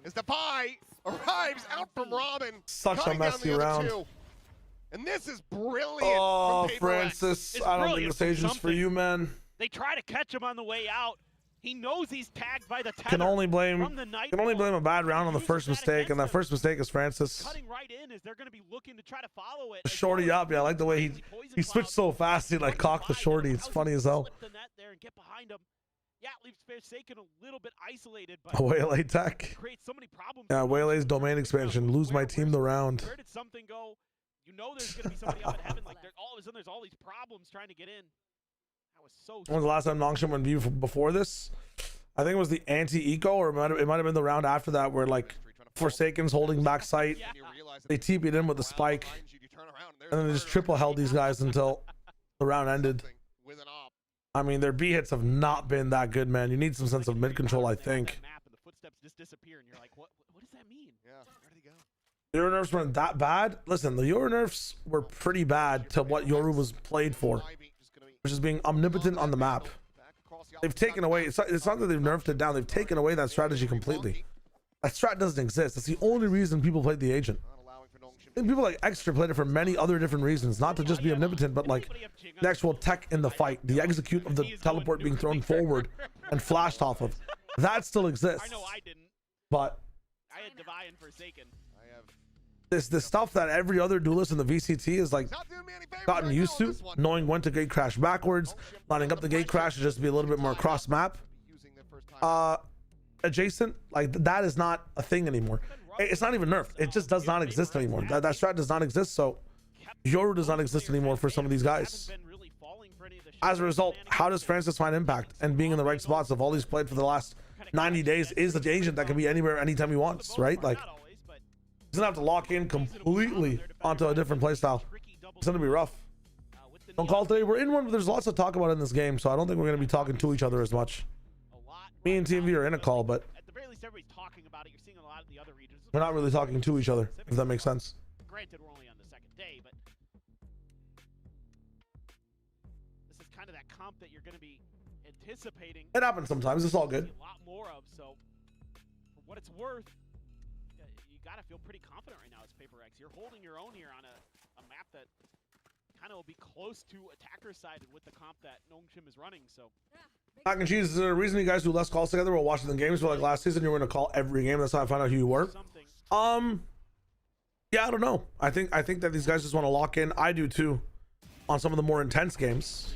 as the buy arrives out from Robin. Such a messy round. And this is brilliant. Oh, from Francis, I don't think this agent's for you, man. They try to catch him on the way out. He knows he's tagged by the tether. Can only blame a bad round on the first mistake, and that first mistake is Francis. Cutting right in as they're going to be looking to try to follow it. Shorty up, yeah, I like the way he switched so fast. He like cocked the shorty. It's funny as hell. The net there and get behind him. Yeah, it leaves Forsaken a little bit isolated, but Waylay tech. Creates so many problems. Yeah, Waylay's domain expansion. Lose my team the round. Where did something go? You know there's going to be somebody up in heaven. Like all of a sudden there's all these problems trying to get in. That was so. When was the last time Nongshim went view before this? I think it was the anti-eco, or it might have been the round after that, where like Forsaken's holding back sight. They TP'd in with the spike, and then they just triple held these guys until the round ended. I mean, their B hits have not been that good, man. You need some sense of mid control, I think. The footsteps just disappear, and you're like, what does that mean? Yeah, where did he go? The Yoru nerfs weren't that bad. Listen, the Yoru nerfs were pretty bad to what Yoru was played for, which is being omnipotent on the map. They've taken away, it's not that they've nerfed it down, they've taken away that strategy completely. That strat doesn't exist. That's the only reason people played the agent. Not allowing for Nongshim think people like Extra played it for many other different reasons, not to just be omnipotent, but like the actual tech in the fight, the execute of the teleport being thrown forward and flashed off of. That still exists. I know I didn't. But I had Divine and Forsaken. this stuff that every other duelist in the VCT is like gotten used to, knowing when to gate crash backwards, lining up the gate crash to just be a little bit more cross map adjacent, like that is not a thing anymore. It's not even nerfed, it just does not exist anymore. That strat does not exist, so Yoru does not exist anymore for some of these guys. As a result, how does Francis find impact and being in the right spots? If all he's played for the last 90 days is the agent that can be anywhere anytime he wants, right? Like he doesn't have to lock in completely onto a different playstyle. It's gonna be rough. Don't call today. We're in one, but there's lots to talk about in this game, so I don't think we're gonna be talking to each other as much. Me and TMV are in a call, but at the very least, everybody's talking about it. You're seeing a lot of the other regions. we're not really talking to each other, if that makes sense. Granted, we're only on the second day, but this is kind of that comp that you're going to be anticipating. It happens sometimes. It's all good. A lot more of. So, for what it's worth, you got to feel pretty confident right now as Paper X. You're holding your own here on a map that kind of will be close to attacker sided with the comp that Nongshim is running. So. Mac and cheese, is there a reason you guys do less calls together while watching the games? But like last season, you were in a call every game. That's how I found out who you were. Yeah, I don't know. I think that these guys just want to lock in. I do too, on some of the more intense games.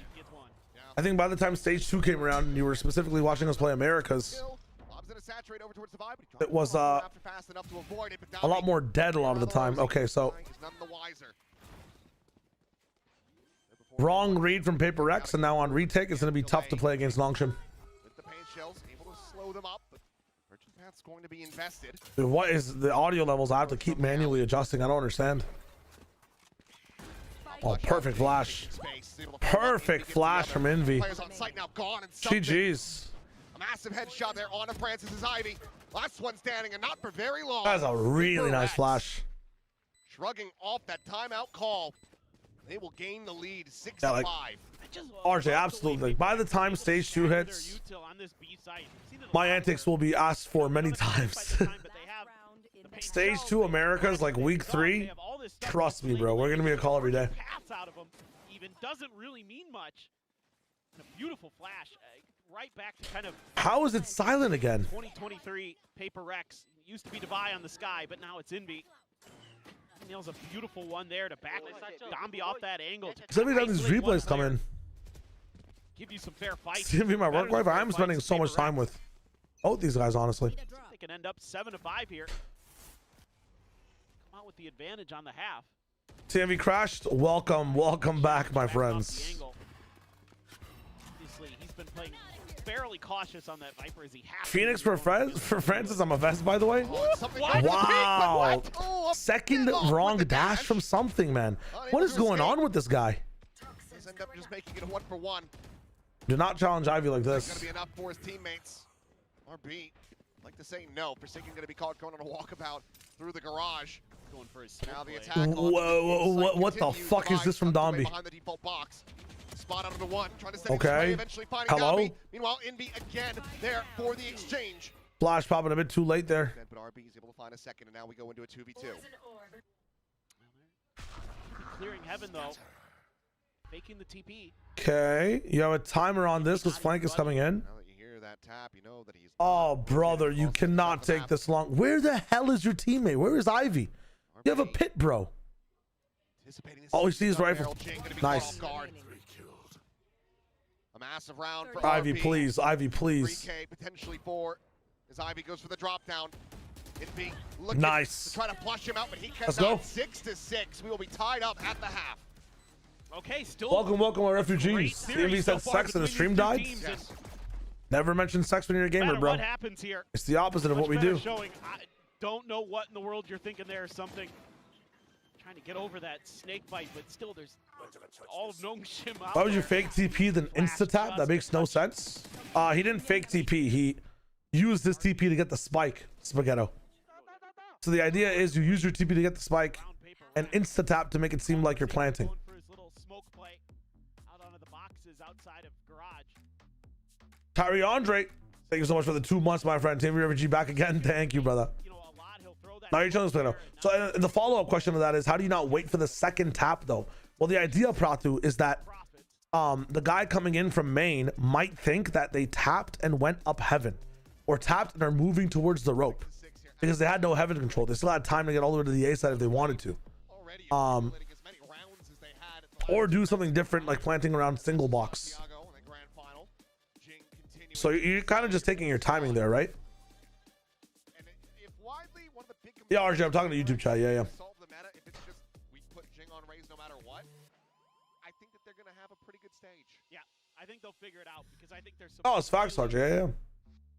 I think by the time stage 2 came around and you were specifically watching us play Americas, it was a lot more dead a lot of the time. Okay, so wrong read from Paper X, and now on retake, it's going to be tough to play against Nongshim. With the pain shells, able to slow them up, but Merchant Path's going to be invested. Dude, what is the audio levels? I have to keep manually adjusting. I don't understand. Oh, perfect flash. Perfect flash from Envy. GG's. A massive headshot there on Francis's Ivy. Last one standing, and not for very long. That's a really nice flash. Shrugging off that timeout call. They will gain the lead 6-5. RJ, absolutely. By the time stage 2 hits, my antics will be asked for many times. Stage 2 Americas, like week 3, trust me, bro. We're gonna be a call every day. Even doesn't really mean much. And a beautiful flash, right back to kind of. How is it silent again? 2023 Paper Rex used to be Devi on the sky, but now it's Envy. Nails a beautiful one there to back Dombi off that angle. Every time these replays come in, give you some fair fights. It's gonna be my work life. I'm spending so much time with both these guys, honestly. They can end up 7-5 here. Come out with the advantage on the half. TMV crashed. Welcome back, my friends. Obviously, he's been playing fairly cautious on that Viper as he has. Phoenix for Francis, I'm a vest, by the way. Wow. Second wrong dash from something, man. What is going on with this guy? End up just making it a 1-for-1. Do not challenge Ivy like this. Gonna be enough for his teammates. RB, like to say no. Forsaken gonna be caught going on a walkabout through the garage. Going for his now the attack. Whoa, what the fuck is this from Dombi? Behind the default box. Spot out of the one, trying to set okay. Eventually finding Dombi. Meanwhile, Envy again there for the exchange. Flash popping a bit too late there. But RB is able to find a second, and now we go into a 2v2. Clearing heaven though. Faking the TP. Okay, you have a timer on this because flank is coming in. Now that you hear that tap, you know that he's. Oh, brother, you cannot take this long. Where the hell is your teammate? Where is Ivy? You have a pit, bro. Oh, he sees rifle. Nice. A massive round for Ivy, RB. please. Ivy, please. 3K, potentially 4, as Ivy goes for the drop down. Envy nice. To try to flush him out, but he cannot. Let's go. 6-6. We will be tied up at the half. Okay, still. Welcome, our refugees. Envy said sex and the stream died. Yes. Never mention sex when you're a gamer, bro. What happens here? It's the opposite of what we do. Showing. I don't know what in the world you're thinking there or something. Trying to get over that snake bite, but still there's all of Nongshim out. Why would you fake TP then insta-tap? That makes no sense. He didn't fake TP. He used his TP to get the spike, Spaghetto. So the idea is you use your TP to get the spike and insta-tap to make it seem like you're planting. Tyree Andre, thank you so much for the 2 months, my friend. Team Refugee back again. Thank you, brother. You know, a lot he'll throw that Now you're telling us, so the follow-up question to that is, how do you not wait for the second tap though? Well, the idea, Pratu, is that the guy coming in from main might think that they tapped and went up heaven, or tapped and are moving towards the rope, because they had no heaven control. They still had time to get all the way to the A side if they wanted to, or do something different like planting around single box. So you're kind of just taking your timing there, right? Yeah, RJ, I'm talking to YouTube chat. Yeah. Yeah, I think they'll figure it out, because I think there's some Oh, it's facts, RJ. Yeah.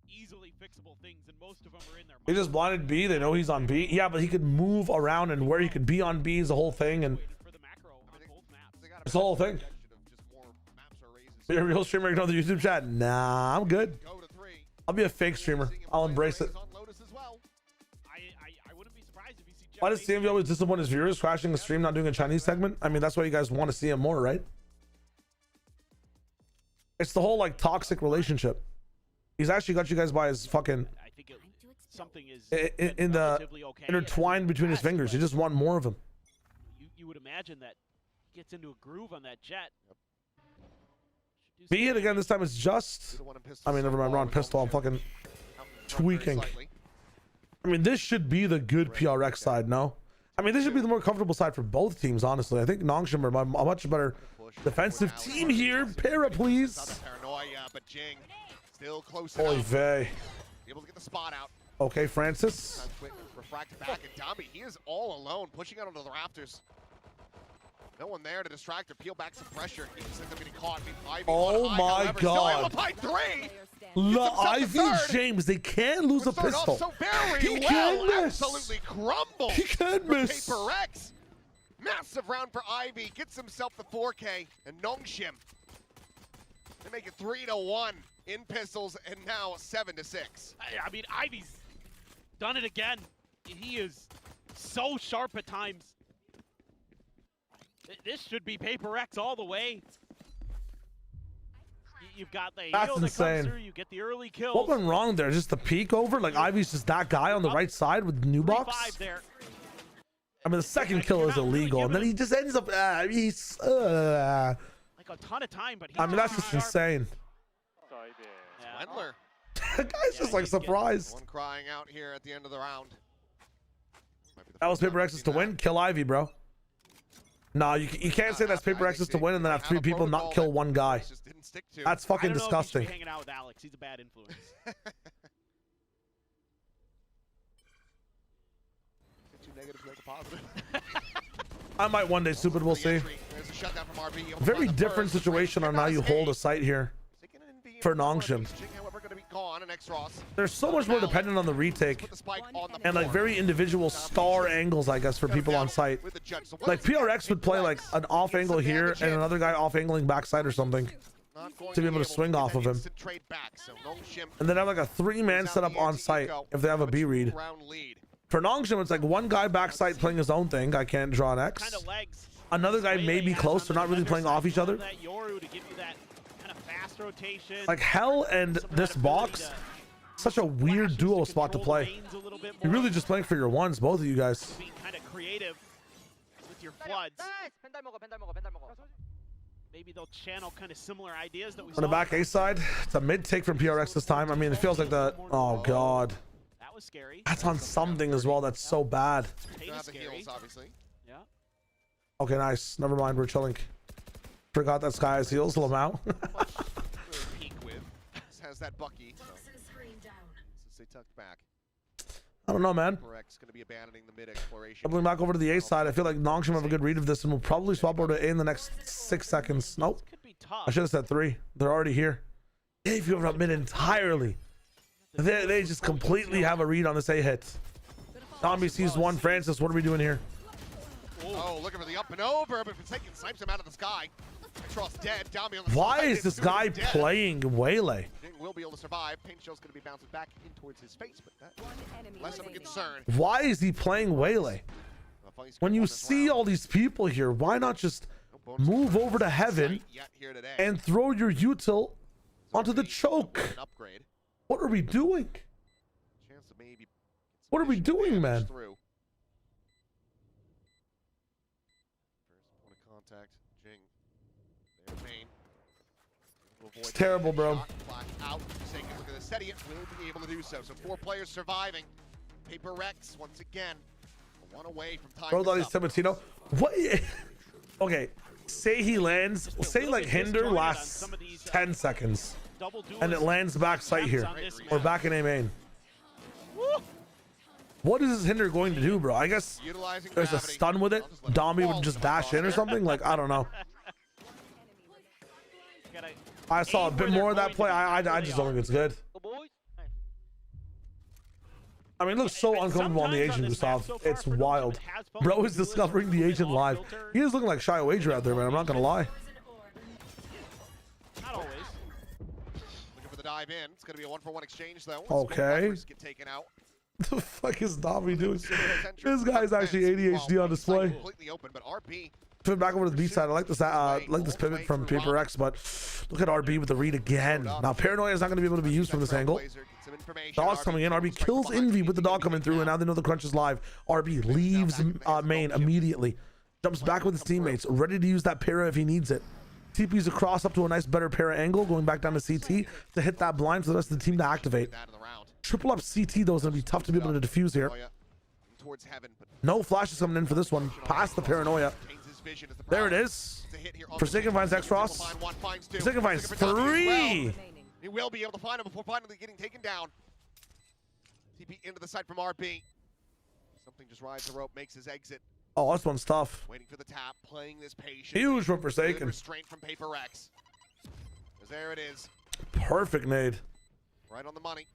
easily fixable things, and most of them are in there. He just blinded B. They know he's on B. Yeah, but he could move around, and where he could be on B is the whole thing, and it's the whole thing. Be a real streamer, ignore the YouTube chat. Nah, I'm good. I'll be a fake streamer. I'll embrace it. Why does CMV always disappoint his viewers, crashing the stream, not doing a Chinese segment? I mean, that's why you guys want to see him more, right? It's the whole like toxic relationship. He's actually got you guys by his fucking something is in the intertwined between his fingers. You just want more of him. You would imagine that gets into a groove on that jet. Be it again this time. It's just. I mean, never mind. We're on pistol. I'm fucking tweaking. I mean, this should be the good PRX side, no? I mean, this should be the more comfortable side for both teams, honestly. I think Nongshim are a much better defensive team here. Para, please. Oy vey. Able to get the spot out. Okay, Francis. Refract back, and Dambi, he is all alone, pushing out onto the rafters. No one there to distract or peel back some pressure. He just ends up getting caught. Oh my God. Ivy James, they can lose a pistol. So very he can miss. Absolutely crumble. He can miss. Paper X. Massive round for Ivy. Gets himself the 4K. And Nongshim, they make it 3-1 in pistols, and now 7-6. I mean, Ivy's done it again. He is so sharp at times. This should be Paper X all the way. You've got the That's heal that insane. comes through, you get the early kills. What went wrong there? Just the peek over? Like Ivy's just that guy on the right side with new box? There. I mean, the second kill is illegal, and then he just ends up. Like a ton of time, but I mean, that's just insane. Wendler. The guy's just like surprised. One crying out here at the end of the round. That was Paper X's to win. Kill Ivy, bro. No, you can't say that's Paper X's to win and then have three people not kill one guy. That's fucking disgusting. Hanging out with Alex, he's a bad influence. Two negatives make a positive. I might one day, stupid. We'll see. Very different situation on how you hold a site here for Nongshim. There's so much more dependent on the retake and like very individual star angles, I guess, for people on site. Like PRX would play like an off angle here and another guy off angling backside or something to be able to swing off of him, and then have like a 3-man setup on site if they have a B read. For Nongshim, it's like one guy backside playing his own thing. I can't draw an X. Another guy may be close. They're not really playing off each other. Like Hell and this box, such a weird duo spot to play. You're really just playing for your ones, both of you guys. Kind of creative with your floods. Maybe they'll channel kind of similar ideas that we saw. On the back A side, it's a mid take from PRX this time. I mean, it feels like the. Oh God. That was scary. That's on something as well. That's so bad. Yeah. Okay, nice. Never mind. We're chilling. Forgot that Sky has heals. Lamau. Has that Bucky. They tucked back. I don't know, man. Gonna be abandoning the mid exploration. Doubling back over to the A side. I feel like Nongshim have a good read of this and will probably swap over to A in the next 6 seconds. Nope. I should have said 3. They're already here. If you have mid entirely, they just completely have a read on this A hit. Zombie sees one. Francis, what are we doing here? Oh, looking for the up and over, but Forsaken snipes him out of the sky. Dead. Why is this guy playing Waylay? Will be able to survive. Paint shell's going to be bouncing back in towards his face, but that less of a concern. Why is he playing Waylay? When you see all these people here, why not just move over to heaven and throw your util onto the choke? What are we doing? What are we doing, man? Contact, Jing. Their main. It's terrible, bro. Flash out. Taking a look at the SETI, will be able to do so. So 4 players surviving. Paper Rex, once again, one away from time. Bro thought he's Timatino. What? Okay, say he lands, say like Hinder lasts 10 seconds, and it lands back site here, or back in A main. What is this Hinder going to do, bro? I guess there's a stun with it. Dombey would just dash in or something. Like, I don't know. I saw a bit more of that play. I just don't think it's good. I mean, it looks so uncomfortable on the Agent, Gustav. It's wild. Bro is discovering the Agent live. He is looking like Shy Wager out there, man. I'm not gonna lie. Not always. Looking for the dive in. It's gonna be a 1-for-1 exchange though. Okay. Get taken out. The fuck is Dombey doing? This guy's actually ADHD on display. Completely open, but RB. Pivot back over to the B side. I like this pivot from Paper X, but look at RB with the read again. Now Paranoia is not going to be able to be used from this angle. Dog's coming in. RB kills Envy with the dog coming through, and now they know the crunch is live. RB leaves main immediately. Jumps back with his teammates, ready to use that para if he needs it. TP's across up to a nice better para angle, going back down to CT to hit that blind for the rest of the team to activate. Triple up CT though is going to be tough to be able to defuse here. No flashes coming in for this one. Past the Paranoia. There it is. Forsaken finds X-Frost. Forsaken finds 3. He will be able to find him before finally getting taken down. TP into the side from RB. Something just rides the rope, makes his exit. Oh, this one's tough. Waiting for the tap, playing this patient. Huge from Forsaken. Restraint from Paper Rex. There it is. Perfect nade. Right on the money.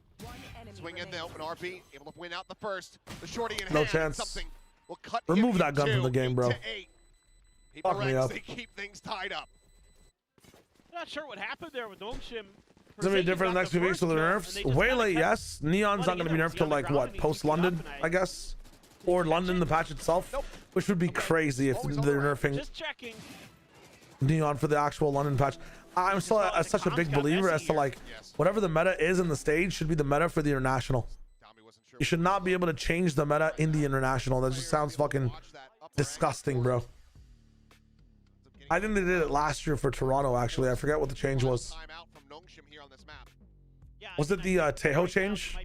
Swing in though, and RB able to win out the first. The shorty in No hand. chance. Something will cut. Remove that gun from the game, bro. Paper Rex, they keep things tied up. Not sure what happened there with Nongshim. It's gonna be different in the next few weeks with the nerfs. Way late, yes. Neon's not gonna be nerfed till like what? Post London, I guess, or London, the patch itself, which would be crazy if they're nerfing Neon for the actual London patch. I'm still such a big believer as to like whatever the meta is in the stage should be the meta for the international. You should not be able to change the meta in the international. That just sounds fucking disgusting, bro. I think they did it last year for Toronto, actually. I forget what the change was. Was it the Tejo change?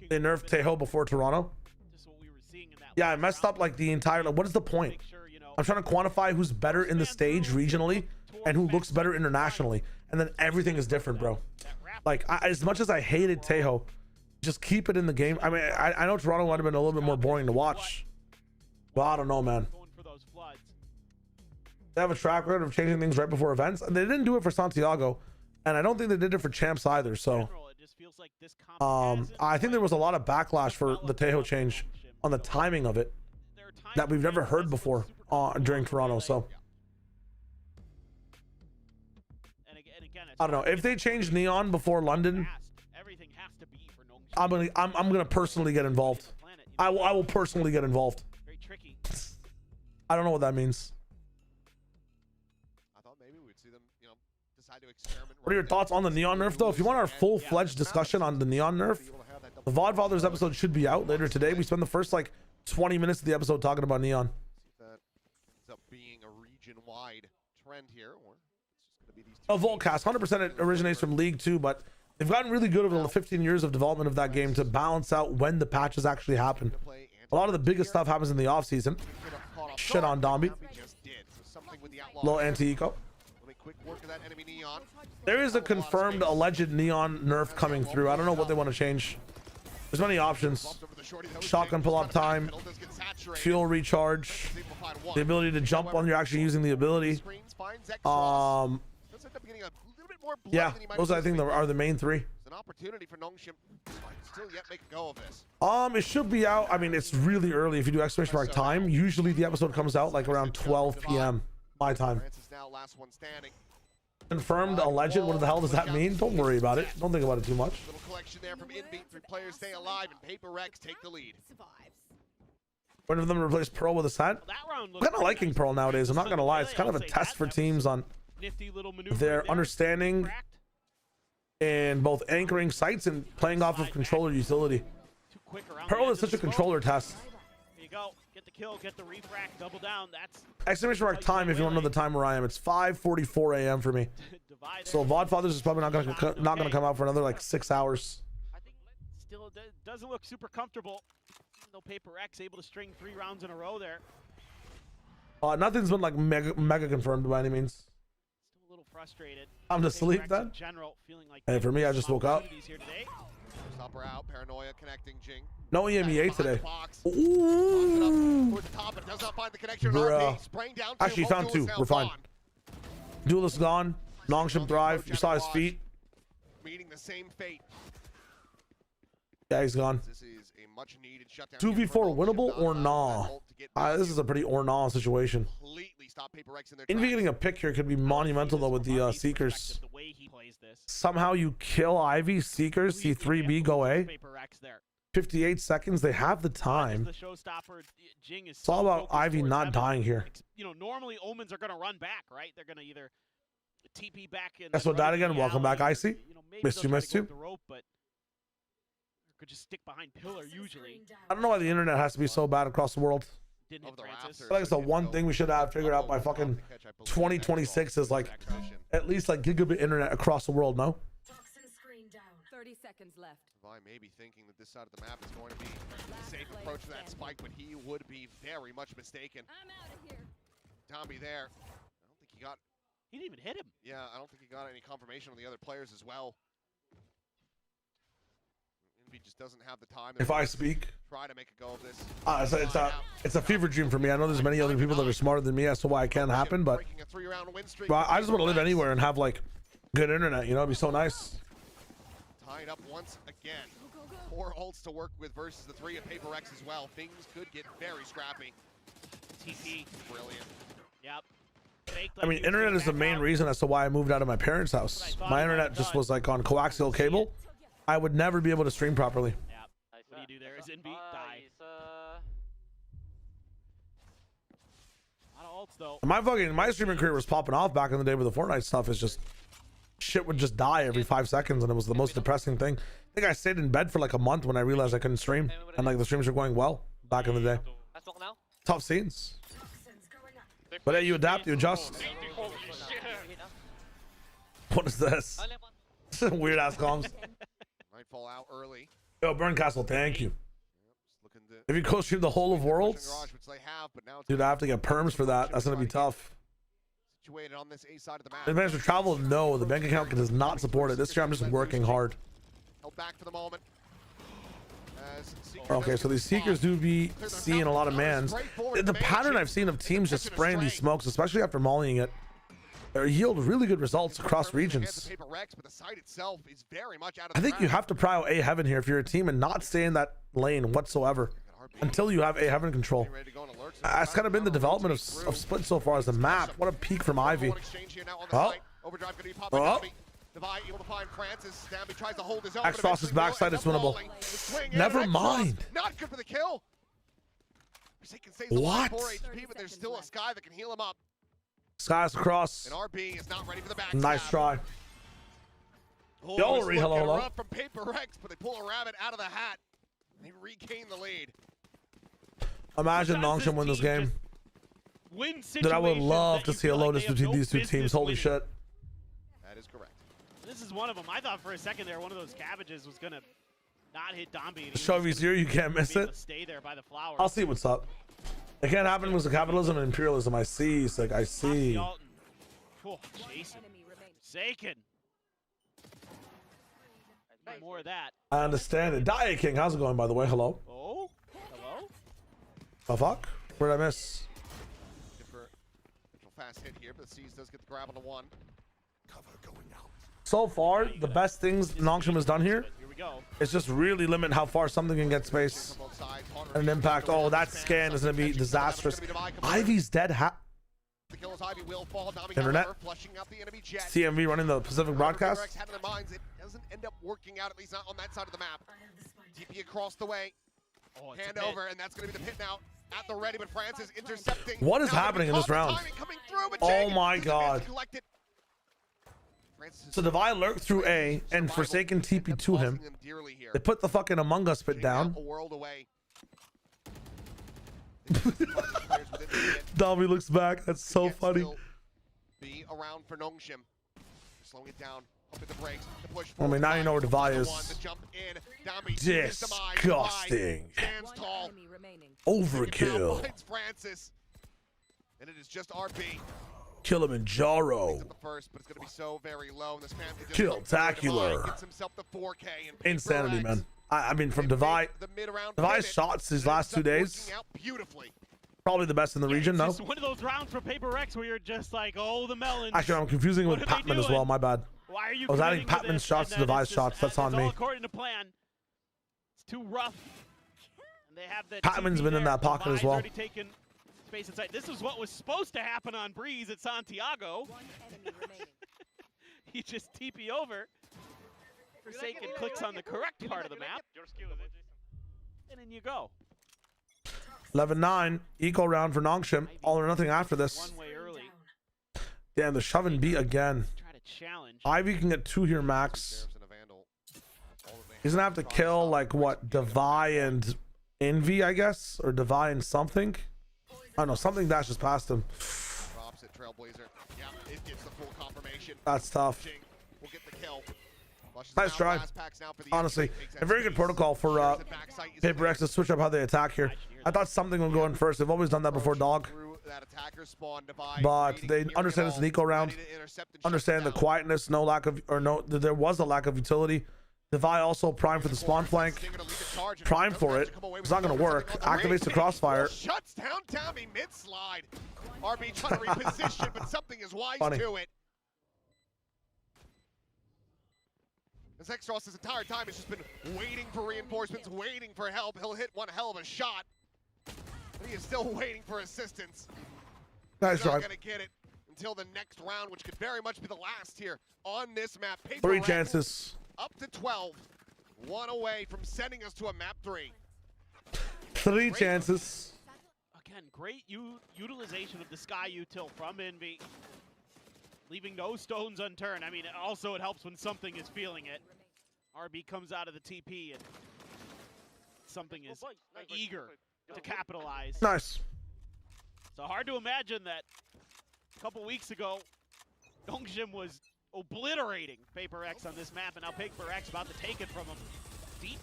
They nerfed Tejo before Toronto? Yeah, I messed up like the entire... What is the point? I'm trying to quantify who's better in the stage regionally and who looks better internationally. And then everything is different, bro. Like, as much as I hated Tejo, just keep it in the game. I mean, I know Toronto might have been a little bit more boring to watch. But I don't know, man. They have a track record of changing things right before events. They didn't do it for Santiago, and I don't think they did it for champs either. So I think there was a lot of backlash for the Tejo change on the timing of it that we've never heard before during Toronto. So I don't know if they changed Neon before London. I'm gonna personally get involved. I will personally get involved. I don't know what that means. What are your thoughts on the Neon nerf though? If you want our full-fledged discussion on the Neon nerf, the VOD Fathers episode should be out later today. We spend the first like 20 minutes of the episode talking about Neon. That ends up being a region-wide trend here, or it's just going to be these A Voltcast, 100% it originates from League 2, but they've gotten really good over the 15 years of development of that game to balance out when the patches actually happen. A lot of the biggest stuff happens in the off-season. Shit on Dombey. Low anti-eco. There is a confirmed alleged Neon nerf coming through. I don't know what they want to change. There's many options. Shotgun pull-up time, fuel recharge, the ability to jump when you're actually using the ability. Yeah, those I think are the main 3. An opportunity for Nongshim still yet make a go of this. It should be out. I mean, it's really early if you do exclamation mark time. Usually the episode comes out like around 12 p.m. my time. Confirmed alleged. What the hell does that mean? Don't worry about it. Don't think about it too much. Little collection there from Inbeat. 3 players stay alive, and Paper Rex take the lead. One of them replaced Pearl with a set. I'm kind of liking Pearl nowadays. I'm not gonna lie. It's kind of a test for teams on their understanding in both anchoring sites and playing off of controller utility. Pearl is such a controller test. Get the kill, get the refract, double down. That's Exclamation mark time if you want to know the time where I am. It's 5:44 a.m. for me. So Vodfathers is probably not gonna come out for another like 6 hours. I think still doesn't look super comfortable. Even though Paper X able to string 3 rounds in a row there. Nothing's been like mega confirmed by any means. Still a little frustrated. I'm to sleep then. General, feeling like Hey, for me, I just woke up. Stopper out, Paranoia connecting Jing. No EMEA today. Ooh. Towards the top, but does not find the connection. RP, spraying down two. Actually, found 2. We're fine. Duelist gone. Nongshim Thrive. You saw his feet. Meeting the same fate. Yeah, he's gone. This is a much needed shutdown. 2v4 winnable or nah? This is a pretty or nah situation. Envy getting a pick here could be monumental though with the Seekers. Somehow you kill Ivy, Seekers, see 3B go A. 58 seconds. They have the time. It's all about Ivy not dying here. You know, normally Omens are going to run back, right? They're going to either TP back in. That's what that again. Welcome back, Icy. Missed you. Could just stick behind pillar usually. I don't know why the internet has to be so bad across the world. I feel like it's the one thing we should have figured out by fucking 2026 is like at least like gigabit internet across the world. No. 30 seconds left. I may be thinking that this side of the map is going to be a safe approach to that spike, but he would be very much mistaken. I'm out of here. Tommy there. I don't think he got. He didn't even hit him. Yeah, I don't think he got any confirmation on the other players as well. He just doesn't have the time. If I speak, try to make a go of this. It's a fever dream for me. I know there's many other people that are smarter than me as to why it can't happen, but I just want to live anywhere and have like good internet. You know, it'd be so nice. Tied up once again. 4 ults to work with versus the 3 of Paper X as well. Things could get very scrappy. TP. Brilliant. Yep. I mean, internet is the main reason as to why I moved out of my parents' house. My internet just was like on coaxial cable. I would never be able to stream properly. Yeah. What do you do there? Is Inbeat die? A lot of ults though. My streaming career was popping off back in the day with the Fortnite stuff. It's just shit would just die every 5 seconds, and it was the most depressing thing. I think I stayed in bed for like a month when I realized I couldn't stream, and like the streams were going well back in the day. Tough scenes. But hey, you adapt, you adjust. What is this? Weird ass comms. Might fall out early. Yo, Burncastle, thank you. If you co-stream the whole of Worlds, dude, I have to get perms for that. That's gonna be tough. Situated on this A side of the map. Advantage for travel? No, the bank account does not support it. This year I'm just working hard. Held back for the moment. Okay, so these Seekers do be seeing a lot of mans. The pattern I've seen of teams just spraying these smokes, especially after mollying it, yield really good results across regions. I think you have to prio A heaven here if you're a team and not stay in that lane whatsoever until you have A heaven control. That's kind of been the development of Split so far as a map. What a peak from Ivy. Oh. Oh. X-Frost's backside is winnable. Never mind. Not good for the kill. What? But there's still a Sky that can heal him up. Sky's across. And RB is not ready for the back. Nice try. Yo, hello. From Paper X, but they pull a rabbit out of the hat. And they regain the lead. Imagine Nongshim win this game. Dude, I would love to see a Lotus between these two teams. Holy shit. That is correct. This is one of them. I thought for a second there one of those cabbages was gonna not hit Domby. Show me zero, you can't miss it. Stay there by the flower. I'll see what's up. It can't happen with the capitalism and imperialism. I see. It's like I see. Oh, Jason. Saken. More of that. I understand it. Diet King, how's it going by the way? Hello. Oh, hello. The fuck? Where'd I miss? Fast hit here, but C's does get the grab on the 1. Cover going out. So far, the best things Nongshim has done here is just really limit how far something can get space and an impact. Oh, that scan is going to be disastrous. Ivy's dead. Internet. CMV running the Pacific broadcast. It doesn't end up working out, at least not on that side of the map. TP across the way. Hand over, and that's going to be the pit now. At the ready, but France is intercepting. What is happening in this round? Oh my god. So Divide lurked through A and Forsaken TP to him. They put the fucking Among Us pit down. Dami looks back. That's so funny. Be around for Nongshim. Slowing it down. Up at the brakes. The push I mean, now you know where Devi is. The jump in. Dami Disgusting. Stands tall. Overkill. Finds Francis. And it is just RB. Kilimanjaro. The first, but it's going to be so very low. And this man Kill-tacular. gets himself the 4K. And Insanity, man. I mean, from Devi's shots these last 2 days, probably the best in the region, no? It's one of those rounds for Paper Rex where you're just like, oh, the melons. Actually, I'm confusing it with Patman as well. My bad. Why are you I was adding committing to Patman's this? shots to And then Devi's it's just- shots. That's on it's all me. according to plan. It's too rough. And they have the Patman's TP been in there. that pocket as Devi's well. already taken space inside. This is what was supposed to happen on Breeze at Santiago. He just TP over. Forsaken clicks on the correct part of the map. And in you go. 11-9. Eco round for Nongshim. All or nothing after this. One way early. Damn, the shoving B again. Try to challenge. Ivy can get 2 here max. He's gonna have to kill like what, Devi and Envy, I guess, or Devi and something. I don't know. Something dashes past him. Drops it, Trailblazer. Yeah, it gets the full confirmation. That's tough. We'll get the kill. Nice try. Honestly, a very good protocol for Paper X to switch up how they attack here. I thought something would go in first. They've always done that before Dog. But they understand it's an eco round. Understand the quietness, no lack of, or no, there was a lack of utility. Devi also primed for the spawn flank. Prime for it. It's not going to work. Activates the crossfire. Shuts down Tommy mid-slide. RB trying to reposition, but something is wise to it. As Extros this entire time has just been waiting for reinforcements, waiting for help. He'll hit one hell of a shot. But he is still waiting for assistance. Nice He's not drive. going to get it until the next round, which could very much be the last here on this map. Paper 3 Rex chances. Up to 12. 1 away from sending us to a map 3. 3 chances. Again, great utilization of the Sky Util from Envy. Leaving no stones unturned. I mean, also it helps when something is feeling it. RB comes out of the TP and something is eager to capitalize. Nice. So hard to imagine that a couple weeks ago, Nongshim was obliterating Paper X on this map, and now Paper X about to take it from him. Deep,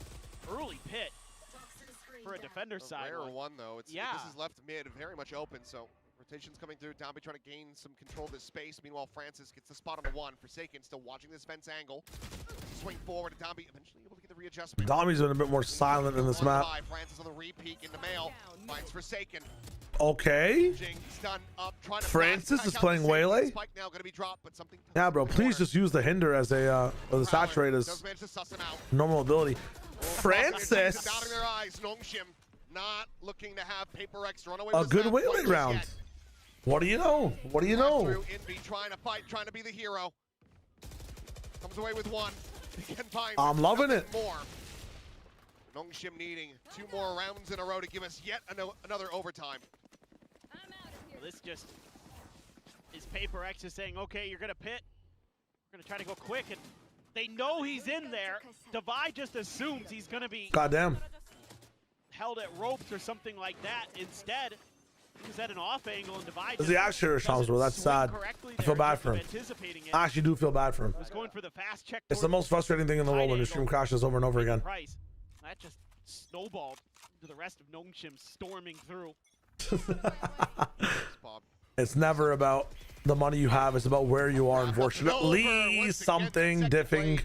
early pit for a defender side. Rare one, though. This is left mid, very much open, so rotations coming through. Downbeat trying to gain some control of this space. Meanwhile, Francis gets the spot on the 1. Forsaken still watching this fence angle. Swing forward to Downbeat, eventually able to get the readjustment. Dami's been a bit more silent in this map. Francis on the re-peek into mail. Finds Forsaken. Okay. Francis is playing Waylay. Yeah, bro. Please just use the hinder as a or the saturate as normal ability. Francis. Not looking to have Paper X run away. A good Waylay round. What do you know? What do you know? Envy trying to fight, trying to be the hero. Comes away with 1. I'm loving it. More. Nongshim needing 2 more rounds in a row to give us yet another overtime. Well, this just is Paper X is saying, okay, you're going to pit. We're going to try to go quick. And they know he's in there. Devi just assumes he's going to be goddamn held at ropes or something like that. Instead, he was at an off angle and Devi the actual Shams, bro. That's sad. I feel bad for him. I actually do feel bad for him. Was going for the fast check. It's the most frustrating thing in the world when your stream crashes over and over again. That just snowballed to the rest of Nongshim storming through. It's never about the money you have. It's about where you are, unfortunately. Something diffing.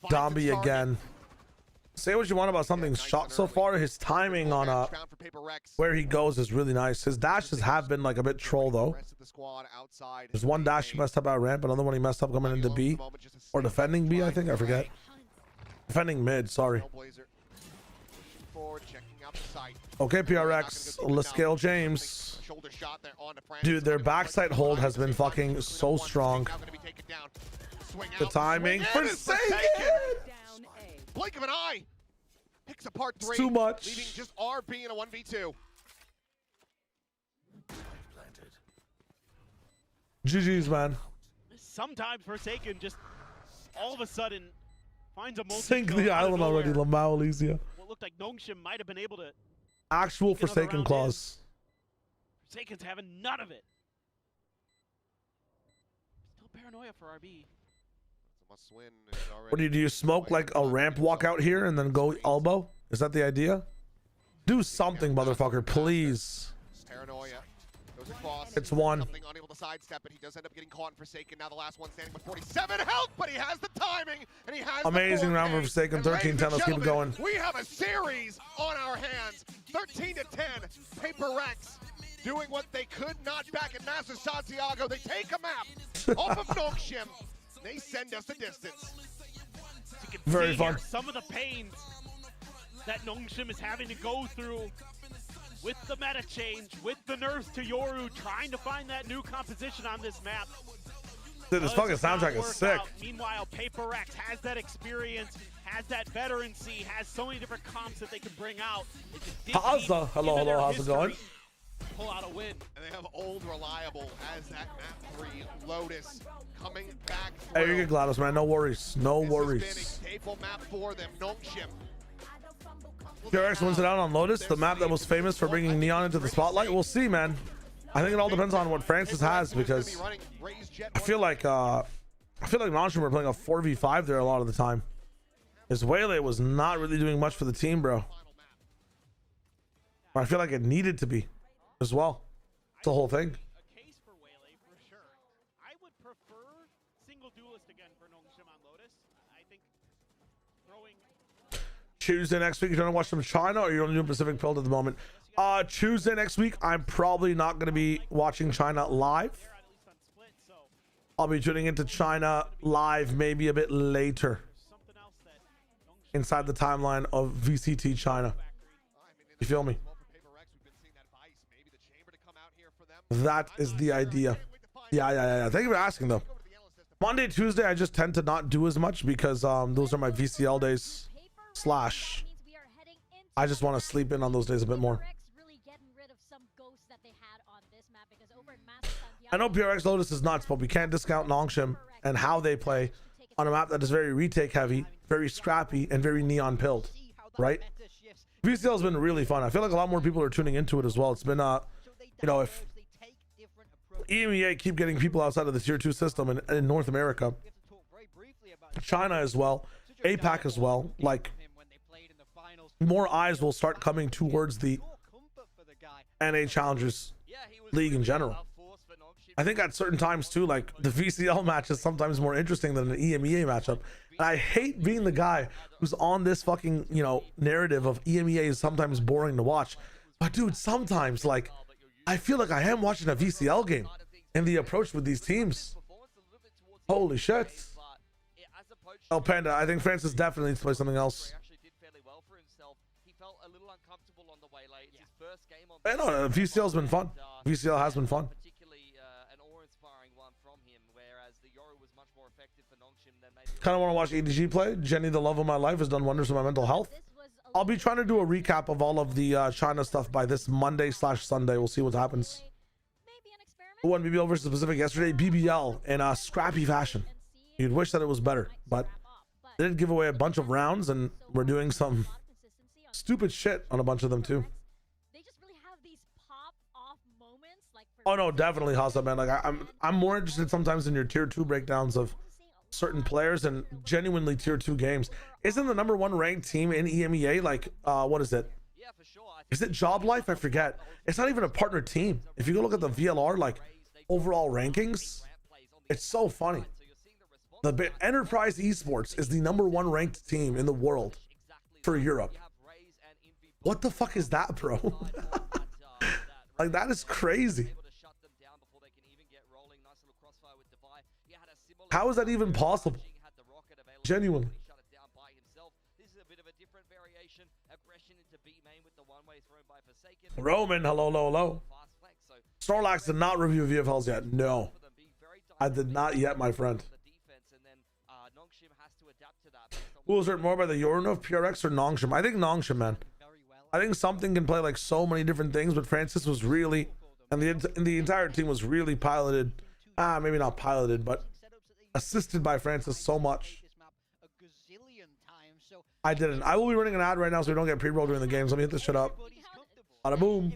Dombie again. Say what you want about something's shot so far. His timing on where he goes is really nice. His dashes have been like a bit troll though. There's one dash he messed up at ramp, another one he messed up coming into B. Or defending B, I think. I forget. Defending mid, sorry. Okay, PRX, let's scale James. Dude, their backside hold has been fucking so strong. The timing. Forsaken! Blink of an eye! Picks apart 3. It's too much. Leaving just RB in a 1v2. GG's, man. Sometimes Forsaken just all of a sudden finds a multi. Sink the island already, Lamau Elysia. What looked like Nongshim might have been able to. Actual Forsaken clause. Forsaken's having none of it. Still paranoia for RB. Must win. What do? You smoke like a ramp walk out here and then go elbow? Is that the idea? Do something, motherfucker, please. Paranoia goes across. It's one. Something unable to sidestep, but he does end up getting caught in Forsaken. Now the last one standing with 47 health, but he has the timing and he has amazing the round for Forsaken. 13-10. Let's keep it going. We have a series on our hands. 13-10. Paper Rex doing what they could not back at Master Santiago. They take a map off of Nongshim. They send us the distance. You can Very see fun. here some of the pains that Nongshim is having to go through with the meta change, with the nerfs to Yoru, trying to find that new composition on this map. Dude, this fucking soundtrack is sick. Meanwhile, Paper Rex has that experience, has that veterancy, has so many different comps that they can bring out. Haza, hello, how's it going? Pull out a win. And they have old reliable as that map 3 Lotus coming back Hey, through. you're good, GLaDOS, man. No worries. No worries. This has been a staple map for them. Nongshim. PRX wins it out on Lotus, the map that was famous for bringing Neon into the spotlight. We'll see, man. I think it all depends on what Francis has, because I feel like Nongshim were playing a 4v5 there a lot of the time. His Waylay was not really doing much for the team, bro. I feel like it needed to be as well. It's the whole thing. A case for Waylay for sure. I would prefer single duelist again for Nongshim on Lotus. I think throwing Tuesday next week, you're gonna watch some China, or you're only doing Pacific Build at the moment? Tuesday next week, I'm probably not gonna be watching China live. I'll be tuning into China live maybe a bit later inside the timeline of VCT China. You feel me? That is the idea. Yeah. Thank you for asking, though. Monday, Tuesday, I just tend to not do as much because those are my VCL days. Slash, I just want to sleep in on those days a bit more. I know PRX Lotus is nuts, but we can't discount Nongshim and how they play on a map that is very retake heavy, very scrappy, and very neon pilled, right? VCL has been really fun. I feel like a lot more people are tuning into it as well. It's been, you know, if EMEA keep getting people outside of the tier 2 system in North America, China as well, APAC as well, like more eyes will start coming towards the NA Challengers League in general. I think at certain times too, like the VCL match is sometimes more interesting than an EMEA matchup. And I hate being the guy who's on this fucking, you know, narrative of EMEA is sometimes boring to watch. But dude, sometimes like I feel like I am watching a VCL game and the approach with these teams. Holy shit. Oh, Panda, I think Francis definitely needs to play something else. I know, VCL's been fun. VCL has been fun. Kind of want to watch EDG play. Jenny, the love of my life, has done wonders for my mental health. I'll be trying to do a recap of all of the China stuff by this Monday/Sunday. We'll see what happens. Who won BBL versus Pacific yesterday? BBL in a scrappy fashion. You'd wish that it was better, but they did give away a bunch of rounds, and we're doing some stupid shit on a bunch of them too. Oh no, definitely, Hasa, man. Like I'm more interested sometimes in your tier 2 breakdowns of certain players and genuinely tier 2 games. Isn't the #1 ranked team in EMEA like what is it? Is it Job Life? I forget. It's not even a partner team. If you go look at the VLR like overall rankings, it's so funny. The Enterprise Esports is the #1 ranked team in the world for Europe. What the fuck is that, bro? Like that is crazy. How is that even possible? Genuinely. Roman, hello. Snorlax did not review VFLs yet. No, I did not yet, my friend. Who was hurt more by the Yorinov, PRX, or Nongshim? I think Nongshim, man. I think something can play like so many different things, but Francis was really, and the entire team was really piloted. Maybe not piloted, but assisted by Francis so much. I didn't. I will be running an ad right now so we don't get pre-roll during the games. Let me hit this shit up. Bada boom.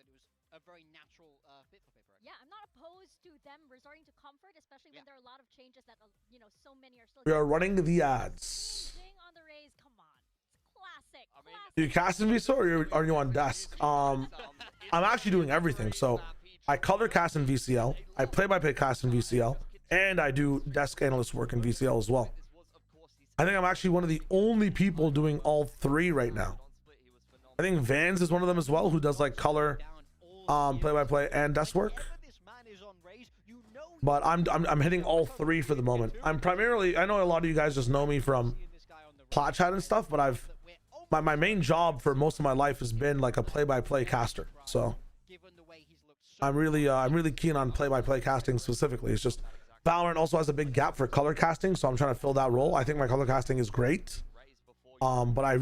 it was a very natural fit for PaperX. Yeah, I'm not opposed to them resorting to comfort, especially when there are a lot of changes that so many are still. We are running the ads. On the raise, come on, it's classic. Do you cast in VCL or are you on desk? I'm actually doing everything. So I color cast in VCL, I play-by-play cast in VCL, and I do desk analyst work in VCL as well. I think I'm actually one of the only people doing all three right now. I think Vans is one of them as well, who does like color, play-by-play, and desk work. But I'm hitting all three for the moment. I'm primarily, I know a lot of you guys just know me from plot chat and stuff, but my main job for most of my life has been like a play-by-play caster. So I'm really keen on play-by-play casting specifically. It's just Valorant also has a big gap for color casting, so I'm trying to fill that role. I think my color casting is great, but I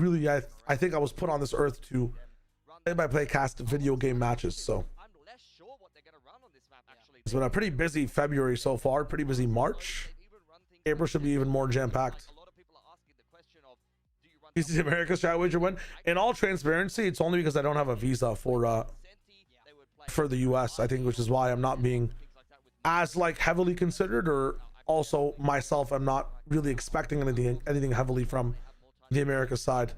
think I was put on this earth to play-by-play cast video game matches. So it's been a pretty busy February so far, pretty busy March. April should be even more jam-packed. PC America's try wager win. In all transparency, it's only because I don't have a visa for the US, I think, which is why I'm not being as like heavily considered, or also myself, I'm not really expecting anything heavily from the America side.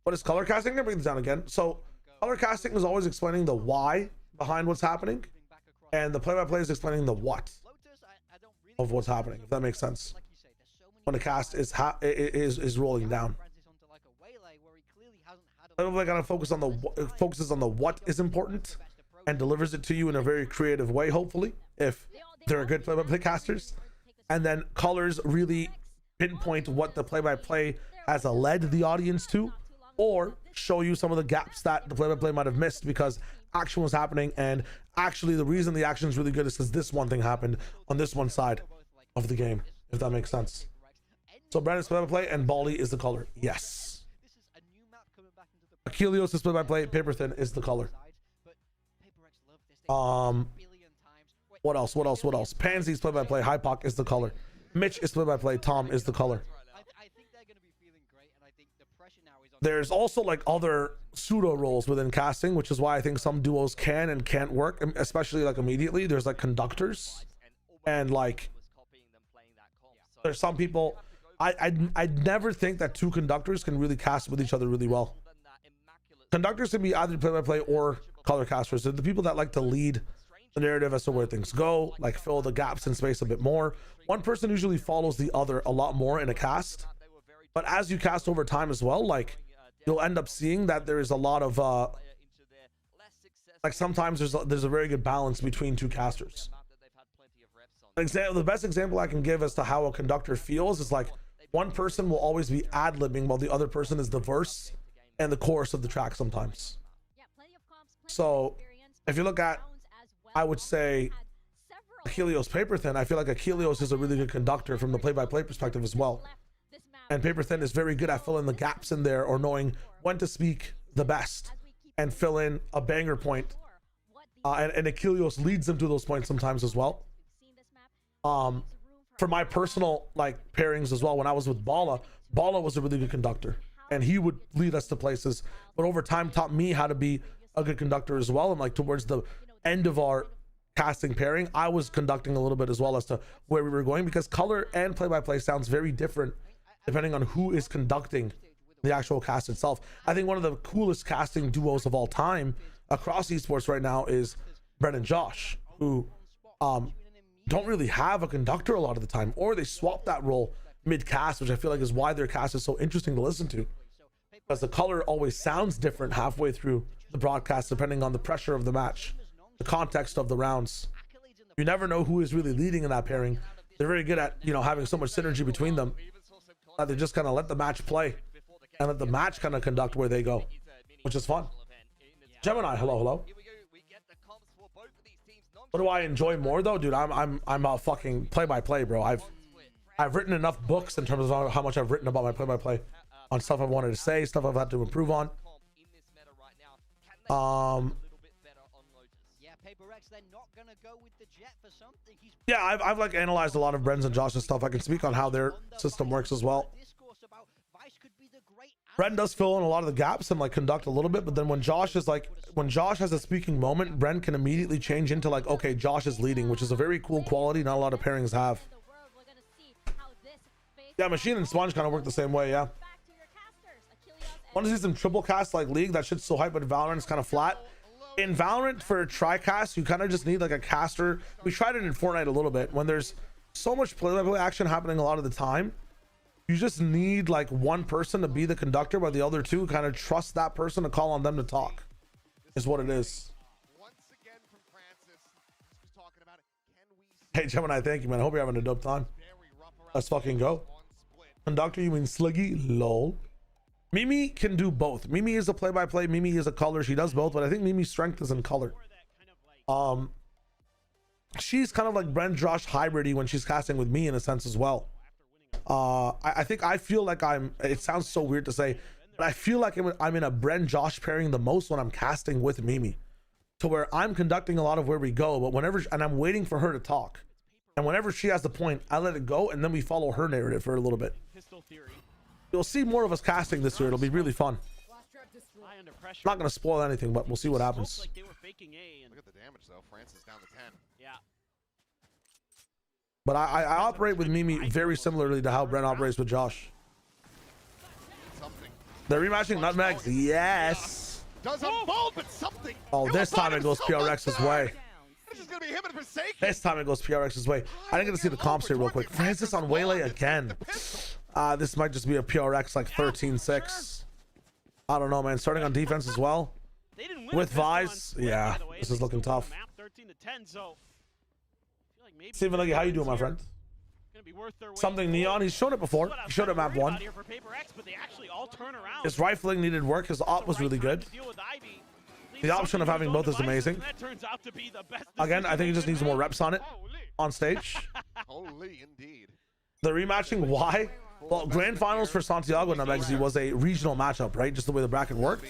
What is color casting? I'm gonna bring this down again. So color casting is always explaining the why behind what's happening, and the play-by-play is explaining the what of what's happening, if that makes sense. When the cast is rolling down, play-by-play kind of focuses on the what is important and delivers it to you in a very creative way, hopefully, if they're good play-by-play casters. And then colors really pinpoint what the play-by-play has led the audience to, or show you some of the gaps that the play-by-play might have missed because action was happening, and actually the reason the action is really good is because this one thing happened on this one side of the game, if that makes sense. So Brandon's play-by-play and Baldy is the color. Yes. Achilleos is play-by-play, Paper Thin is the color. What else? Pansy's play-by-play, Hypoc is the color. Mitch is play-by-play, Tom is the color. There's also like other pseudo roles within casting, which is why I think some duos can and can't work, especially like immediately. There's like conductors, and like there's some people. I never think that two conductors can really cast with each other really well. Conductors can be either play-by-play or color casters. They're the people that like to lead the narrative as to where things go, like fill the gaps in space a bit more. One person usually follows the other a lot more in a cast, but as you cast over time as well, like you'll end up seeing that there is a lot of like sometimes there's a very good balance between two casters. The best example I can give as to how a conductor feels is like one person will always be ad-libbing while the other person is the verse and the chorus of the track sometimes. So if you look at, I would say, Achilleos Paper Thin, I feel like Achilleos is a really good conductor from the play-by-play perspective as well. And Paper Thin is very good at filling the gaps in there, or knowing when to speak the best and fill in a banger point. And Achilleos leads them to those points sometimes as well. For my personal like pairings as well, when I was with Bala was a really good conductor, and he would lead us to places, but over time taught me how to be a good conductor as well. And like towards the end of our casting pairing, I was conducting a little bit as well as to where we were going, because color and play-by-play sounds very different depending on who is conducting the actual cast itself. I think one of the coolest casting duos of all time across esports right now is Brent and Josh, who don't really have a conductor a lot of the time, or they swap that role mid-cast, which I feel like is why their cast is so interesting to listen to, because the color always sounds different halfway through the broadcast depending on the pressure of the match, the context of the rounds. You never know who is really leading in that pairing. They're very good at, you know, having so much synergy between them that they just kind of let the match play and let the match kind of conduct where they go, which is fun. Gemini, hello. What do I enjoy more though, dude? I'm a fucking play-by-play, bro. I've written enough books in terms of how much I've written about my play-by-play, on stuff I've wanted to say, stuff I've had to improve on. Yeah, I've like analyzed a lot of Bren's and Josh's stuff. I can speak on how their system works as well. Bren does fill in a lot of the gaps and like conduct a little bit, but then when Josh has a speaking moment, Bren can immediately change into like, okay, Josh is leading, which is a very cool quality not a lot of pairings have. Yeah, Machine and Sponge kind of work the same way, yeah. Want to see some triple cast like League? That shit's so hype, but Valorant is kind of flat. In Valorant, for tri-cast, you kind of just need like a caster. We tried it in Fortnite a little bit. When there's so much play action happening a lot of the time, you just need like one person to be the conductor, but the other two kind of trust that person to call on them to talk, is what it is. Hey Gemini, thank you, man. I hope you're having a dope time. Let's fucking go. Conductor, you mean Sliggy? Lol. Mimi can do both. Mimi is a play-by-play. Mimi is a color. She does both, but I think Mimi's strength is in color. She's kind of like Bren Josh hybridy when she's casting with me in a sense as well. I think I feel like it sounds so weird to say, but I feel like I'm in a Bren Josh pairing the most when I'm casting with Mimi, to where I'm conducting a lot of where we go, but and I'm waiting for her to talk, and whenever she has the point, I let it go, and then we follow her narrative for a little bit. You'll see more of us casting this year. It'll be really fun. I'm not gonna spoil anything, but we'll see what happens. Look at the damage though. France is down to 10. Yeah. But I operate with Mimi very similarly to how Bren operates with Josh. They're rematching nutmegs. Yes. Doesn't fold, but something. Oh, this time it goes PRX's way. This is gonna be him and Forsaken. This time it goes PRX's way. I didn't get to see the comps here real quick. Francis on Waylay again. This might just be a PRX like 13-6. I don't know, man. Starting on defense as well. With Vise, yeah, this is looking tough. 13-10, so Steven Leggy, how you doing, my friend? Something Neon, he's shown it before. He showed it map 1. His rifling needed work. His op was really good. The option of having both is amazing. Again, I think he just needs more reps on it on stage. Holy indeed. The rematching, why? Well, grand finals for Santiago and Nabexy was a regional matchup, right? Just the way the bracket worked.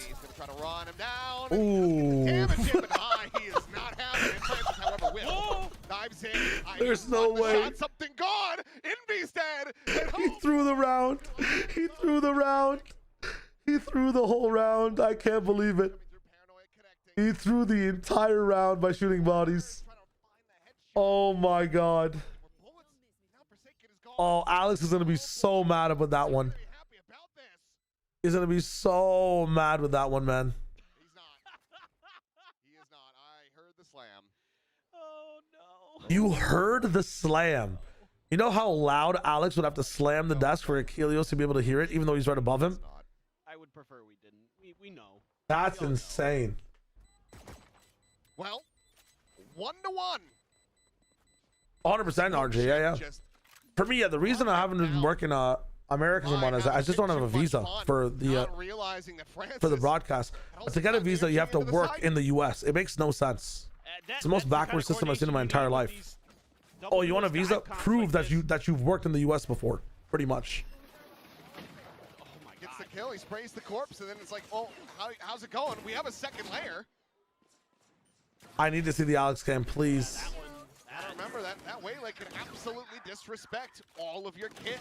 Ooh. There's no way. Something gone. Envy's dead. He threw the round. He threw the round. He threw the whole round. I can't believe it. He threw the entire round by shooting bodies. Oh my god. Oh, Alex is going to be so mad about that one. He's going to be so mad with that one, man. He's not. He is not. I heard the slam. Oh, no. You heard the slam. You know how loud Alex would have to slam the desk for Achilles to be able to hear it, even though he's right above him? I would prefer we didn't. We know. That's insane. Well, 1-1. 100% RJ, yeah. For me, yeah, the reason I haven't been working American one is I just don't have a visa for the broadcast. To get a visa, you have to work in the US. It makes no sense. It's the most backward system I've seen in my entire life. Oh, you want a visa? Prove that you've worked in the US before, pretty much. Oh my God. Gets the kill, he sprays the corpse, and then it's like, oh, how's it going? We have a second layer. I need to see the Alex cam, please. Remember that Waylay can absolutely disrespect all of your kit.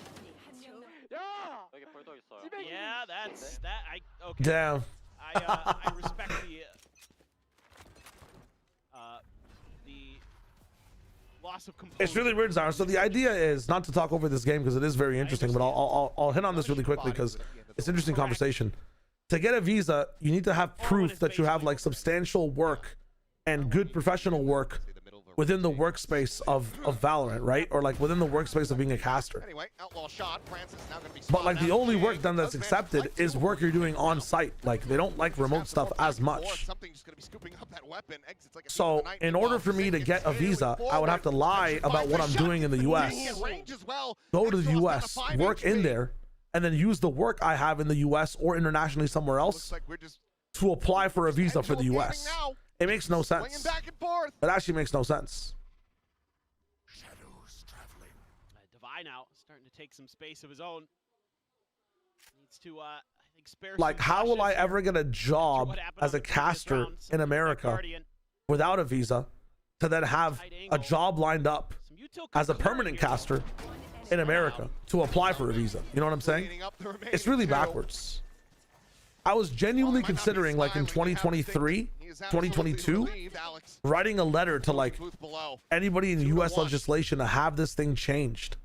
Yeah, that's that. Okay. Damn. I respect the loss of composure. It's really weird, Zara. So the idea is not to talk over this game because it is very interesting, but I'll hit on this really quickly because it's an interesting conversation. To get a visa, you need to have proof that you have like substantial work and good professional work within the workspace of Valorant, right? Or like within the workspace of being a caster. Anyway, outlaw shot. France is now going to be But like the only work done that's accepted is work you're doing on site. Like they don't like remote stuff as much. So in order for me to get a visa, I would have to lie about what I'm doing in the US. Go to the US, work in there, and then use the work I have in the US or internationally somewhere else to apply for a visa for the US. It makes no sense. It actually makes no sense. Divine out, starting to take some space of his own. Needs to, I think, spare. Like, how will I ever get a job as a caster in America without a visa to then have a job lined up as a permanent caster in America to apply for a visa. You know what I'm saying? It's really backwards. I was genuinely considering, like in 2023, 2022, writing a letter to like anybody in US legislation to have this thing changed.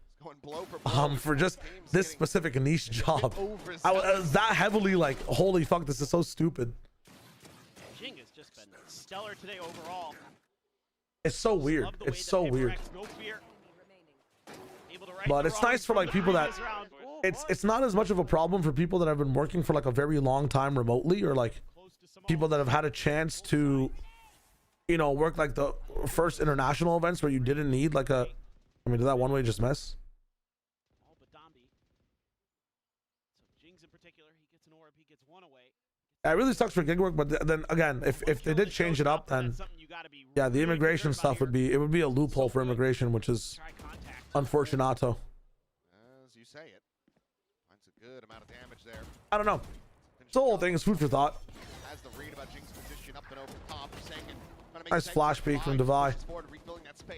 For just this specific niche job. I was that heavily like, holy fuck, this is so stupid. Jing has just been stellar today overall. It's so weird. It's so weird. But it's nice for like people that it's not as much of a problem for people that have been working for like a very long time remotely, or like people that have had a chance to, you know, work like the first international events where you didn't need like a, I mean, did that one way just miss? It really sucks for gig work, but then again, if they did change it up, then yeah, the immigration stuff would be, it would be a loophole for immigration, which is unfortunato. As you say it, finds a good amount of damage there. I don't know. The whole thing is food for thought. As the read about Jing's position up and over top, Nice flash peek from Devi.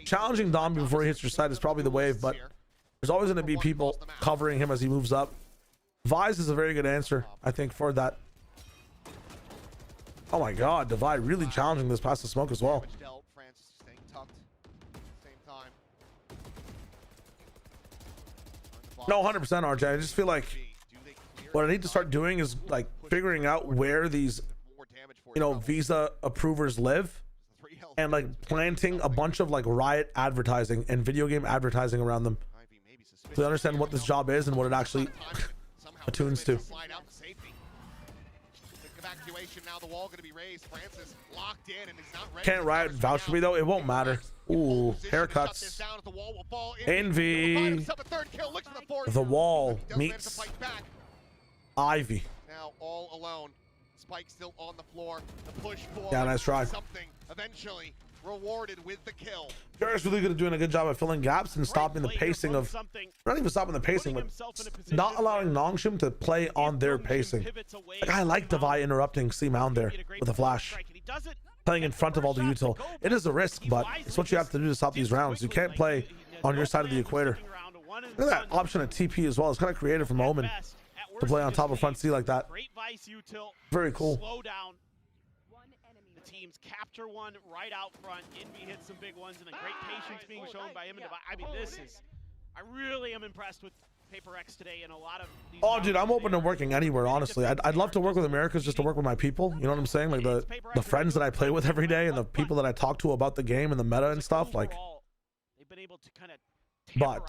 Challenging Dom before he hits your side is probably the wave, but there's always going to be people covering him as he moves up. Vise is a very good answer, I think, for that. Oh my god, Devi really challenging this past the smoke as well. No, 100% RJ. I just feel like what I need to start doing is like figuring out where these, you know, visa approvers live, and like planting a bunch of like Riot advertising and video game advertising around them to understand what this job is and what it actually attunes to. Now the wall going to be raised. Francis locked in and is not ready. Can't Riot vouch for me though? It won't matter. Ooh, haircuts. Envy. The wall meets Ivy. Now all alone. Spike still on the floor. The push for nice try. Something eventually rewarded with the kill. Jarrett's really good at doing a good job of filling gaps and stopping the pacing of, not even stopping the pacing, but not allowing Nongshim to play on their pacing. Like, I like Devi interrupting C-Mound there with a flash, playing in front of all the util. It is a risk, but it's what you have to do to stop these rounds. You can't play on your side of the equator. Look at that option at TP as well. It's kind of creative from Omen to play on top of front C like that. Very cool. Teams capture one right out front. Envy hits some big ones, and a great patience being shown by him. And I mean, I really am impressed with Paper X today, and a lot of these. Oh, dude, I'm open to working anywhere, honestly. I'd love to work with Americas just to work with my people. You know what I'm saying? Like the friends that I play with every day and the people that I talk to about the game and the meta and stuff. Like, they've been able to kind of. But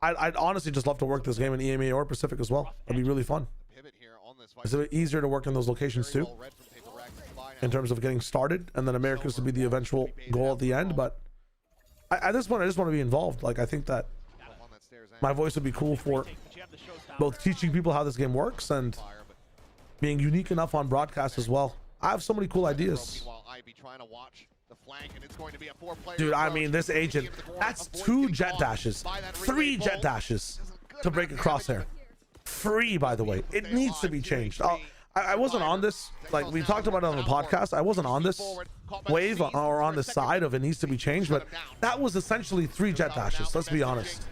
I'd honestly just love to work this game in EMEA or Pacific as well. It'd be really fun. It's a bit easier to work in those locations too, in terms of getting started, and then America's to be the eventual goal at the end. But at this point, I just want to be involved. Like, I think that my voice would be cool for both teaching people how this game works and being unique enough on broadcast as well. I have so many cool ideas. Dude, I mean, this agent, that's 2 jet dashes, 3 jet dashes to break a crosshair. Free, by the way. It needs to be changed. I wasn't on this, like we talked about it on the podcast. I wasn't on this wave or on the side of it needs to be changed, but that was essentially 3 jet dashes. Let's be honest.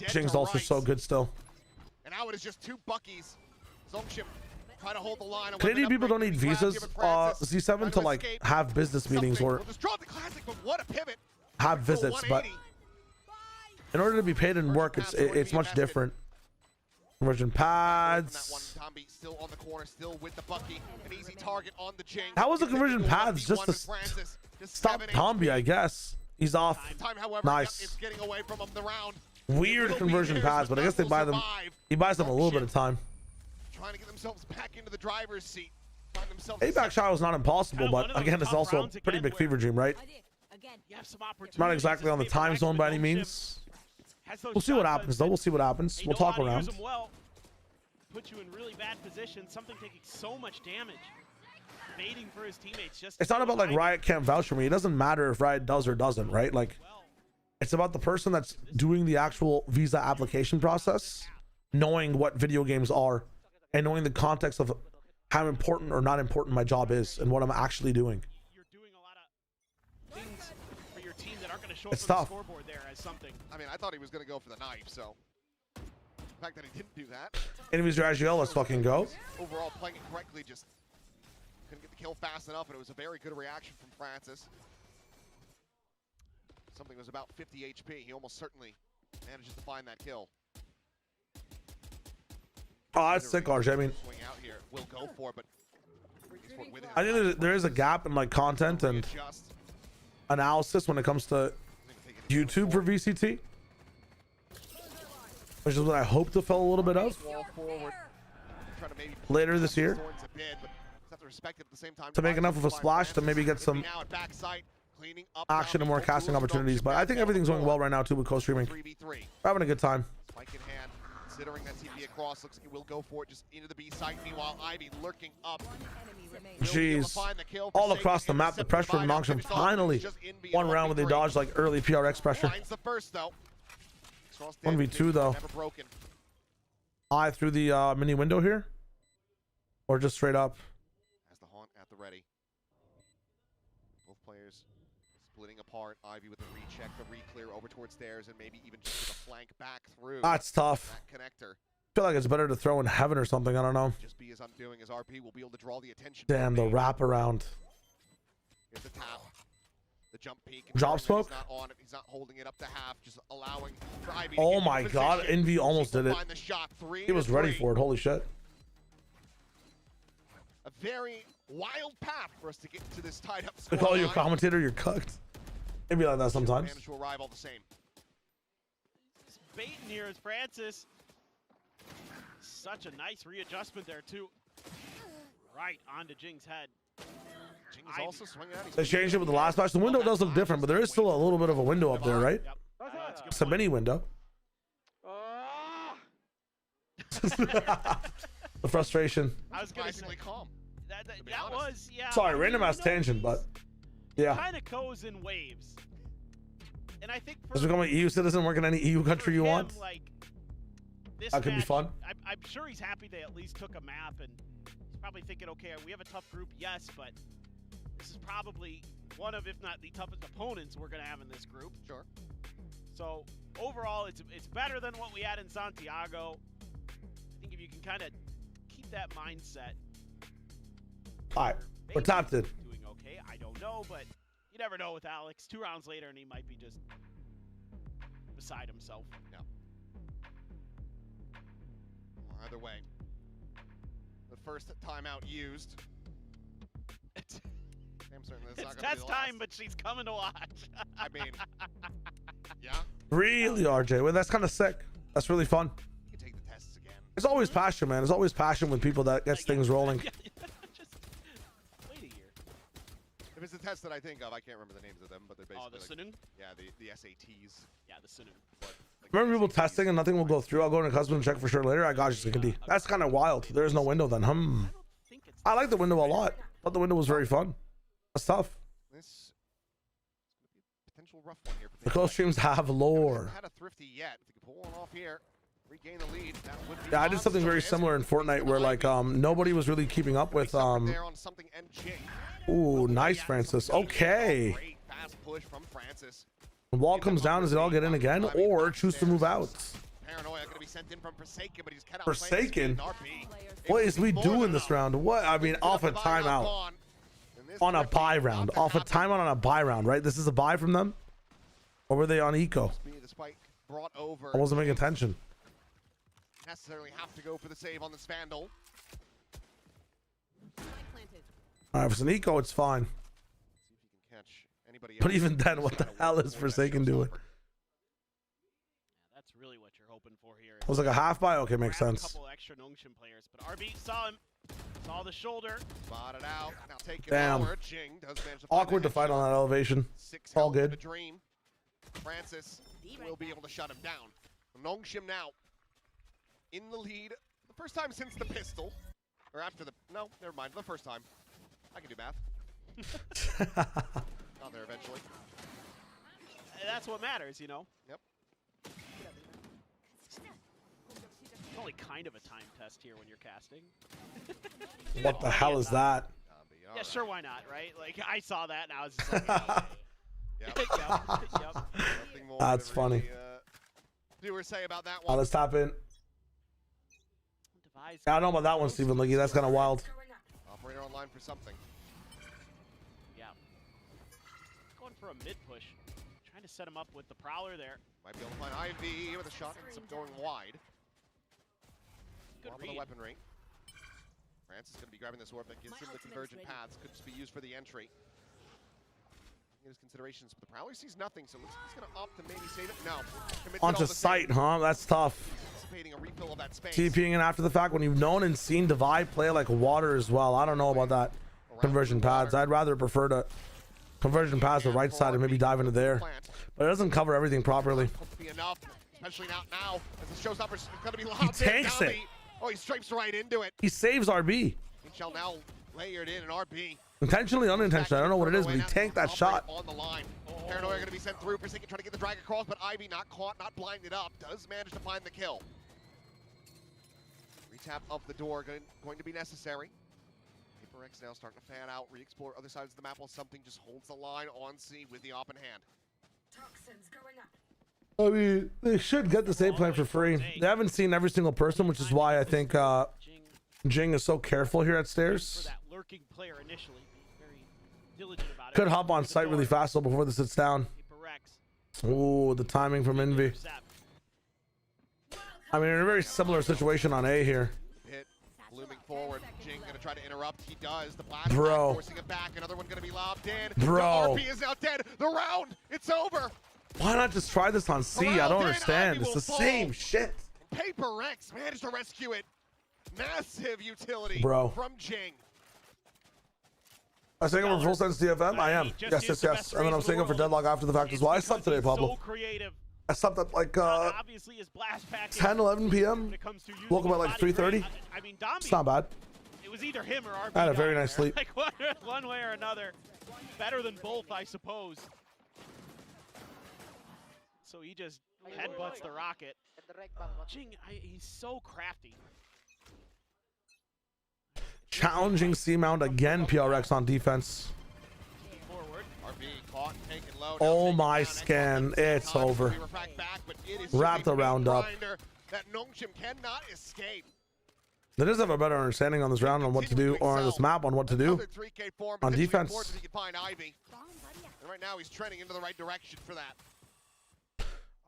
Jing's also so good still. And now it is just 2 buckies. Zongshim trying to hold the line. Canadian people don't need visas, Z7, to like have business meetings or have visits, but in order to be paid and work, it's much different. Conversion pads. How was the conversion pads? Just to stop Tombi, I guess. He's off. Nice. Weird conversion pads, but I guess they buy them. He buys them a little bit of time. Trying to get themselves back into the driver's seat. A-back shot was not impossible, but again, it's also a pretty big fever dream, right? Not exactly on the time zone by any means. We'll see what happens, though. We'll see what happens. We'll talk around. Put you in really bad position. Something taking so much damage. Baiting for his teammates. It's not about like Riot can't vouch for me. It doesn't matter if Riot does or doesn't, right? Like, it's about the person that's doing the actual visa application process, knowing what video games are, and knowing the context of how important or not important my job is and what I'm actually doing. You're doing a lot show up It's on the tough. scoreboard there as something. I mean, I thought he was going to go for the knife, so the fact that he didn't do that. Enemies are Agile, let's fucking go. Overall, playing it correctly, just couldn't get the kill fast enough, and it was a very good reaction from Francis. Something was about 50 HP. He almost certainly manages to find that kill. Oh, that's sick, RJ. I mean, Swing out here, will go for it, but with I think there is a gap in like content and analysis when it comes to YouTube for VCT, which is what I hope to fill a little bit of wall forward, trying to maybe later this year, Thorns a bit, but have to respect it at the same time. to make enough of a splash to maybe get some Now at backside, cleaning up action and more casting opportunities. But I think everything's going well right now too with co-streaming. 3v3. We're having a good time. Spike in hand, considering that TP across, looks like he will go for it just into the B site. Meanwhile, Ivy lurking up. Jeez, all across the map, the pressure from Nongshan finally one round where they dodged like early PRX pressure. Finds the first though. 1v2 though. Never broken. Eye through the mini window here, or just straight up. Has the haunt at the ready. Both players splitting apart. Ivy with the recheck, the re-clear over towards stairs, and maybe even just with a flank back through. That's tough. That connector. I feel like it's better to throw in heaven or something. I don't know. Just be as undoing as RP will be able to draw the attention. Damn, the wraparound. Here's the tap. The jump peek. Drop smoke? He's not on it. He's not holding it up to half. Just allowing for Ivy Oh to get my in god, position. Envy almost did it. Find the shot. He was ready for it. Holy shit. A very wild path for us to get to this tied up They score. call you a commentator, you're cooked. It'd be like that sometimes. Managed to arrive all the same. Baiting here is Francis. Such a nice readjustment there too. Right onto Jing's head. Jing is also swinging out. They changed it with the last match. The window does look different, but there is still a little bit of a window up there, right? Yep. That's a good It's a point. mini window. The frustration. I was gonna say Surprisingly calm. that was, yeah. Sorry, I mean, random you ass know, tangent, but yeah. kind of goes in waves. And I think for As becoming an EU citizen, work in any EU country you him, want. like, this That could be match, fun. I'm sure he's happy they at least took a map, and he's probably thinking, okay, we have a tough group, yes, but this is probably one of, if not the toughest opponents we're gonna have in this group. Sure. So overall, it's better than what we had in Santiago. I think if you can kind of keep that mindset. All right, we're tapped in. Doing okay, I don't know, but you never know with Alex. 2 rounds later, and he might be just beside himself. Yeah. Well, either way, the first timeout used. I'm certain that's not It's gonna be test the time, last. but she's coming to watch. I mean, yeah. Really, RJ? Well, that's kind of sick. That's really fun. You can take the tests again. There's always passion, man. There's always passion with people that gets things rolling. Just wait a year. If it's the test that I think of, I can't remember the names of them, but they're basically Oh, the like, Sunun? yeah, the SATs. Yeah, the Sunun. But, like, Remember people SATs. testing and nothing will go through? I'll go into custom and check for sure later. I got you, Second. That's kind of wild. There is no window then. I don't think it's. I like the window a lot. Thought the window was very fun. That's tough. This is gonna be a potential rough one here. The close streams have lore. Had a thrifty yet. If you can pull one off here, regain the lead. That would be Yeah, I did something very similar in Fortnite where like nobody was really keeping up with there on something NG. Ooh, nice, Francis. Okay. Great fast push from Francis. The wall comes down. Does it all get in again, or choose to move out? Paranoia gonna be sent in from Forsaken, but he's cut out. Forsaken? RP. What is we doing this round? What? I mean, off a timeout. On a buy round. Off a timeout on a buy round, right? This is a buy from them? Or were they on eco? The spike brought over. I wasn't paying attention. Necessarily have to go for the save on this Vandal. Alright, if it's an eco, it's fine. See if you can catch anybody But else. even then, what the hell is Forsaken doing? Yeah, that's really what you're hoping for here. It was like a half buy? Okay, makes Grab sense. A couple extra Nongshin players, but RB saw him. Saw the shoulder. Spotted out. Now take it Damn. forward. Jing does manage to find Awkward the to fight headshot. on that elevation. Six All health in good. a dream. Francis will be able to shut him down. Nongshim now in the lead. The first time since the pistol. Or after the... No, never mind. The first time. I can do math. Got there eventually. That's what matters, you know? Yep. It's only kind of a time test here when you're casting. What the hell is that? Yeah, sure, why not, right? Like, I saw that and I was just like, Nothing more That's to funny. Viewers say about that Oh, one. let's tap in. I don't know about that one, Stephen Liggy. That's kind of wild. Operator online for something. Yeah. Going for a mid push. Trying to set him up with the Prowler there. Might be able to find Ivy with a shot. Ends up going wide. Good Top of the weaponry. France is going to be grabbing this orb that gives him the convergent paths. Could just be used for the entry. His considerations, but the Prowler sees nothing, so looks like he's going to opt to maybe save it. No. Onto sight, huh? That's tough. Anticipating a refill of that space. TPing in after the fact when you've known and seen Divide play like water as well. I don't know about that. Conversion paths. I'd rather prefer to conversion paths the right side and maybe dive into there. But it doesn't cover everything properly. Be enough, especially not now, as the showstopper's going to be locked. He tanks it. Oh, he stripes right into it. He saves RB. Inchel now layered in an RB. Intentionally, unintentionally. I don't know what it is, but he tanked that shot. On the line. Paranoia going to be sent through. Forsaken trying to get the drag across, but Ivy not caught, not blinded up. Does manage to find the kill. Retap of the door going to be necessary. Paper X now starting to fan out, re-explore other sides of the map while something just holds the line on C with the op in hand. Toxins going up. I mean, they should get this A plan for free. They haven't seen every single person, which is why I think Jing is so careful here at Stairs. Lurking player initially. Very diligent about it. Could hop on site really fast though before this sits down. Ooh, the timing from Envy. I mean, in a very similar situation on A here. Hit, looming forward. Jing going to try to interrupt. He does. The blast Bro. forcing it back. Another one going to be lobbed in. Bro. The RP is now dead. The round, it's over. Why not just try this on C? I don't understand. It's the same shit. Paper X managed to rescue it. Massive utility from Jing. I staying up for full sense DFM? I am. Yes. And then I'm staying up for Deadlock after the fact as well. I slept today, Pablo. I slept at like 10, 11 p.m. Woke up at like 3:30. It's not bad. It was either him or RB. I had a very nice sleep. Like one way or another. Better than both, I suppose. So he just headbutts the rocket. Jing, he's so crafty. Challenging C mount again, PRX on defense. Forward. RB caught, taken low. Oh my scan, it's over. Wrap the round up. That Nongshim cannot escape. They just have a better understanding on this round on what to do, or on this map on what to do on defense. And right now he's trending into the right direction for that.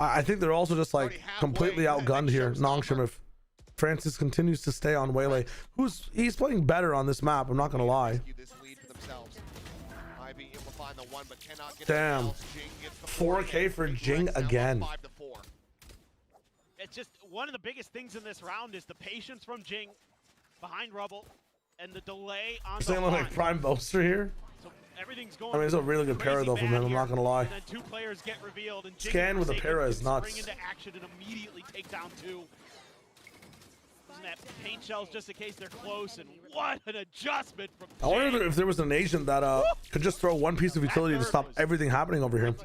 I think they're also just like completely outgunned here. Nongshim, if Francis continues to stay on Waylay, he's playing better on this map, I'm not gonna lie. Damn. 4K for Jing again. It's just one of the biggest things in this round is the patience from Jing behind Rubble and the delay on the Saying like Prime Boaster here. So everything's going. I mean, it's a really good para though from him, I'm not gonna lie. And then two players get revealed and Jing Scan with the para is nuts. Spring into action and immediately take down two. Using that paint shells just in case they're close, and what an adjustment from I wonder if there was an agent that could just throw one piece of utility to stop everything happening over here.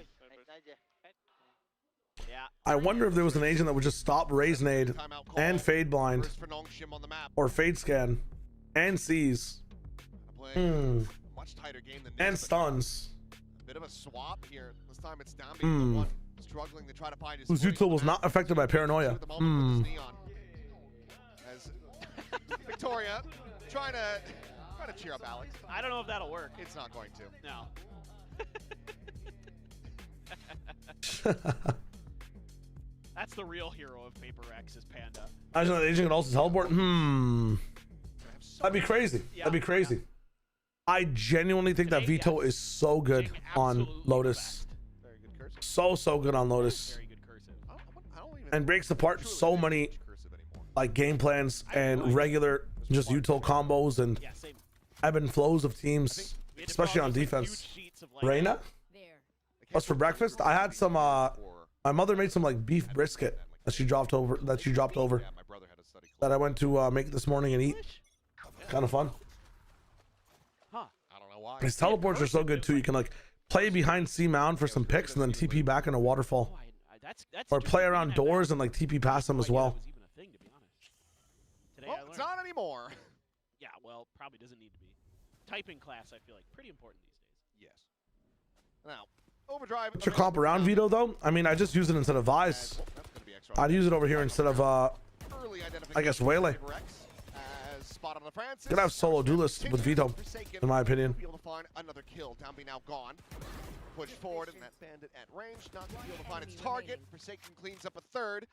I wonder if there was an agent that would just stop Raise Nade and Fade Blind or Fade Scan and Seize and stuns. Bit of a swap here. This time it's down being the one struggling to try to find his Whose util was not affected by paranoia. As Victoria trying to cheer up Alex. I don't know if that'll work. It's not going to. No. That's the real hero of Paper X is Panda. I just know the agent can also teleport. That'd be crazy. That'd be crazy. I genuinely think that Veto is so good on Lotus. So good on Lotus. And breaks apart so many like game plans and regular just util combos and ebb and flows of teams, especially on defense. Reina? What's for breakfast? I had some my mother made some like beef brisket that she dropped over that I went to make this morning and eat. Kind of fun. His teleports are so good too. You can like play behind C mound for some picks and then TP back in a waterfall. Or play around doors and like TP past them as well. Well, it's not anymore. Yeah, well, probably doesn't need to be. Typing class, I feel like, pretty important these days. Yes. Now, Overdrive. What's your comp around Vito though? I mean, I just use it instead of Vice. That's gonna be extra. I'd use it over here instead of Early I guess Waylay. As spot on the Francis. Gonna have solo duelists with Vito, in my opinion. Be able to find another kill. Downbeat now gone. Push forward, and that bandit at range, not gonna be able to find its target. Forsaken cleans up a third.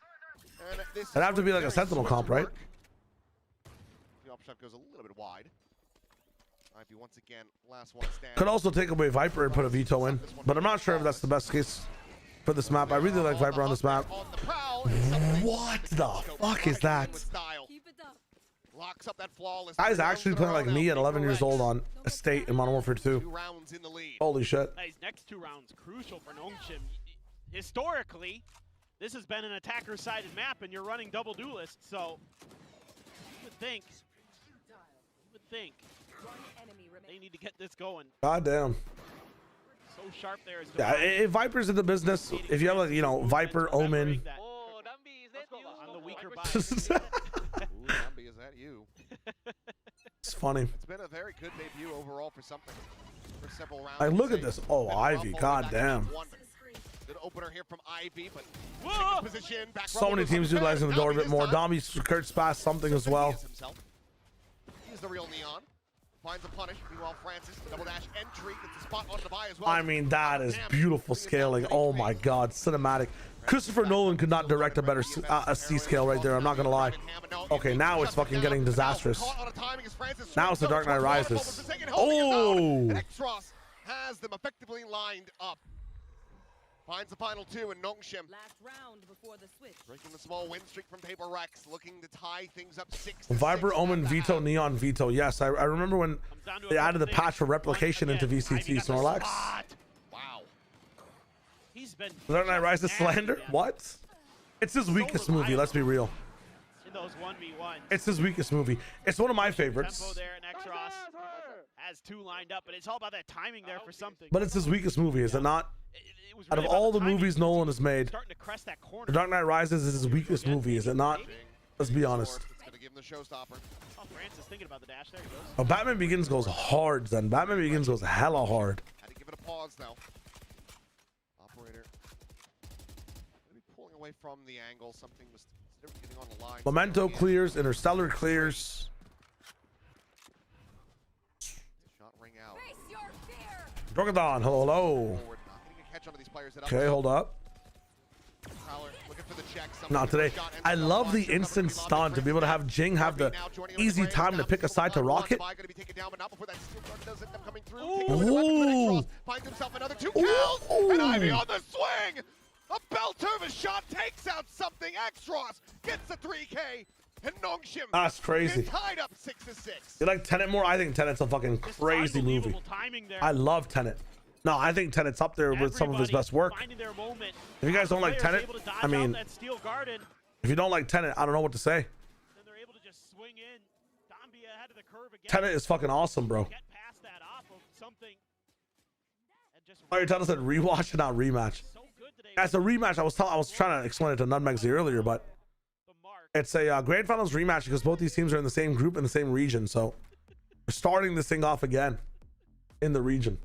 And this It'd have to be like a Sentinel comp, right? The op shot goes a little bit wide. Ivy once again, last one standing. Could also take away Viper and put a Veto in, but I'm not sure if that's the best case for this map. I really like Viper on this map. What the fuck is that? Locks up that flawless. Guy's actually playing like me at 11 years old on Estate in Modern Warfare 2. 2 rounds in the lead. Holy shit. These next 2 rounds crucial for Nongshim. Historically, this has been an attacker-sided map, and you're running double duelists, so you would think they need to get this going. God damn. So sharp there. Yeah, if Viper's in the business, if you have like, you know, Viper, Omen. Oh, Dambi, is that you? On the weaker bias. Ooh, Zombie, is that you? It's funny. It's been a very good debut overall for something. For several rounds. Like, look at this. Oh, Ivy. God damn. Good opener here from Ivy, but position, back So many teams utilizing the door a bit more. Domby, Kurt Spass, something as well. He's the real Neon. Finds a punish. Meanwhile, Francis, double dash entry, gets the spot on the buy as well. I mean, that is beautiful scaling. Oh my God, cinematic. Christopher Nolan could not direct a better C scale right there. I'm not gonna lie. Okay, now it's fucking getting disastrous. Now it's the Dark Knight Rises. Oh! Extros has them effectively lined up. Finds the final 2 in Nongshim. Last round before the switch. Breaking the small win streak from Paper Rex, looking to tie things up 6-6. Viper, Omen, Veto, Neon, Veto. Yes, I remember when they added the patch for replication into VCT Snorlax. Wow. He's been Dark Knight Rises slander? What? It's his weakest movie, let's be real. in those 1v1s. It's his weakest movie. It's one of my Tempo favorites. there, and Exros has 2 lined up, but it's all about that timing there for something. But it's his weakest movie, is it not? It was Out of really about all the timing. movies Nolan has made, Starting to crest that corner. The Dark Knight Rises is his weakest movie, is it not? Let's be honest. It's gonna give him the showstopper. Oh, Francis thinking about the dash. There he goes. Oh, Batman Begins goes hard, then. Batman Begins goes hella hard. Had to give it a pause though. Operator. Maybe pulling away from the angle. Something was getting on the line. Memento clears, Interstellar clears. Shot ring out. Drogodon, hello. Forward, not getting a catch onto these players. Okay, hold up. Prowler looking for the check. Not today. I love the instant stun to be able to have Jing have the easy time to pick a side to rocket. Ooh. Finds himself another 2 kills. And Ivy on the swing. A belter of a shot takes out something. Extros gets the 3K. And Nongshim That's crazy. is tied up 6-6. You like Tenet more? I think Tenet's a fucking crazy movie. Timing there. I love Tenet. No, I think Tenet's up there with some of his best work. Finding their moment. If you guys don't like Players Tenet, able to dodge I mean, out that steel garden. if you don't like Tenet, I don't know what to say. Then they're able to just swing in. Dombia ahead of the curve again. Tenet is fucking awesome, bro. Get past that off of something. And just Oh, you're telling us that rewatch and not rematch. so good today. As a rematch, I was trying to explain it to Nutmegsy earlier, but The mark. it's a grand finals rematch because both these teams are in the same group in the same region. So we're starting this thing off again in the region.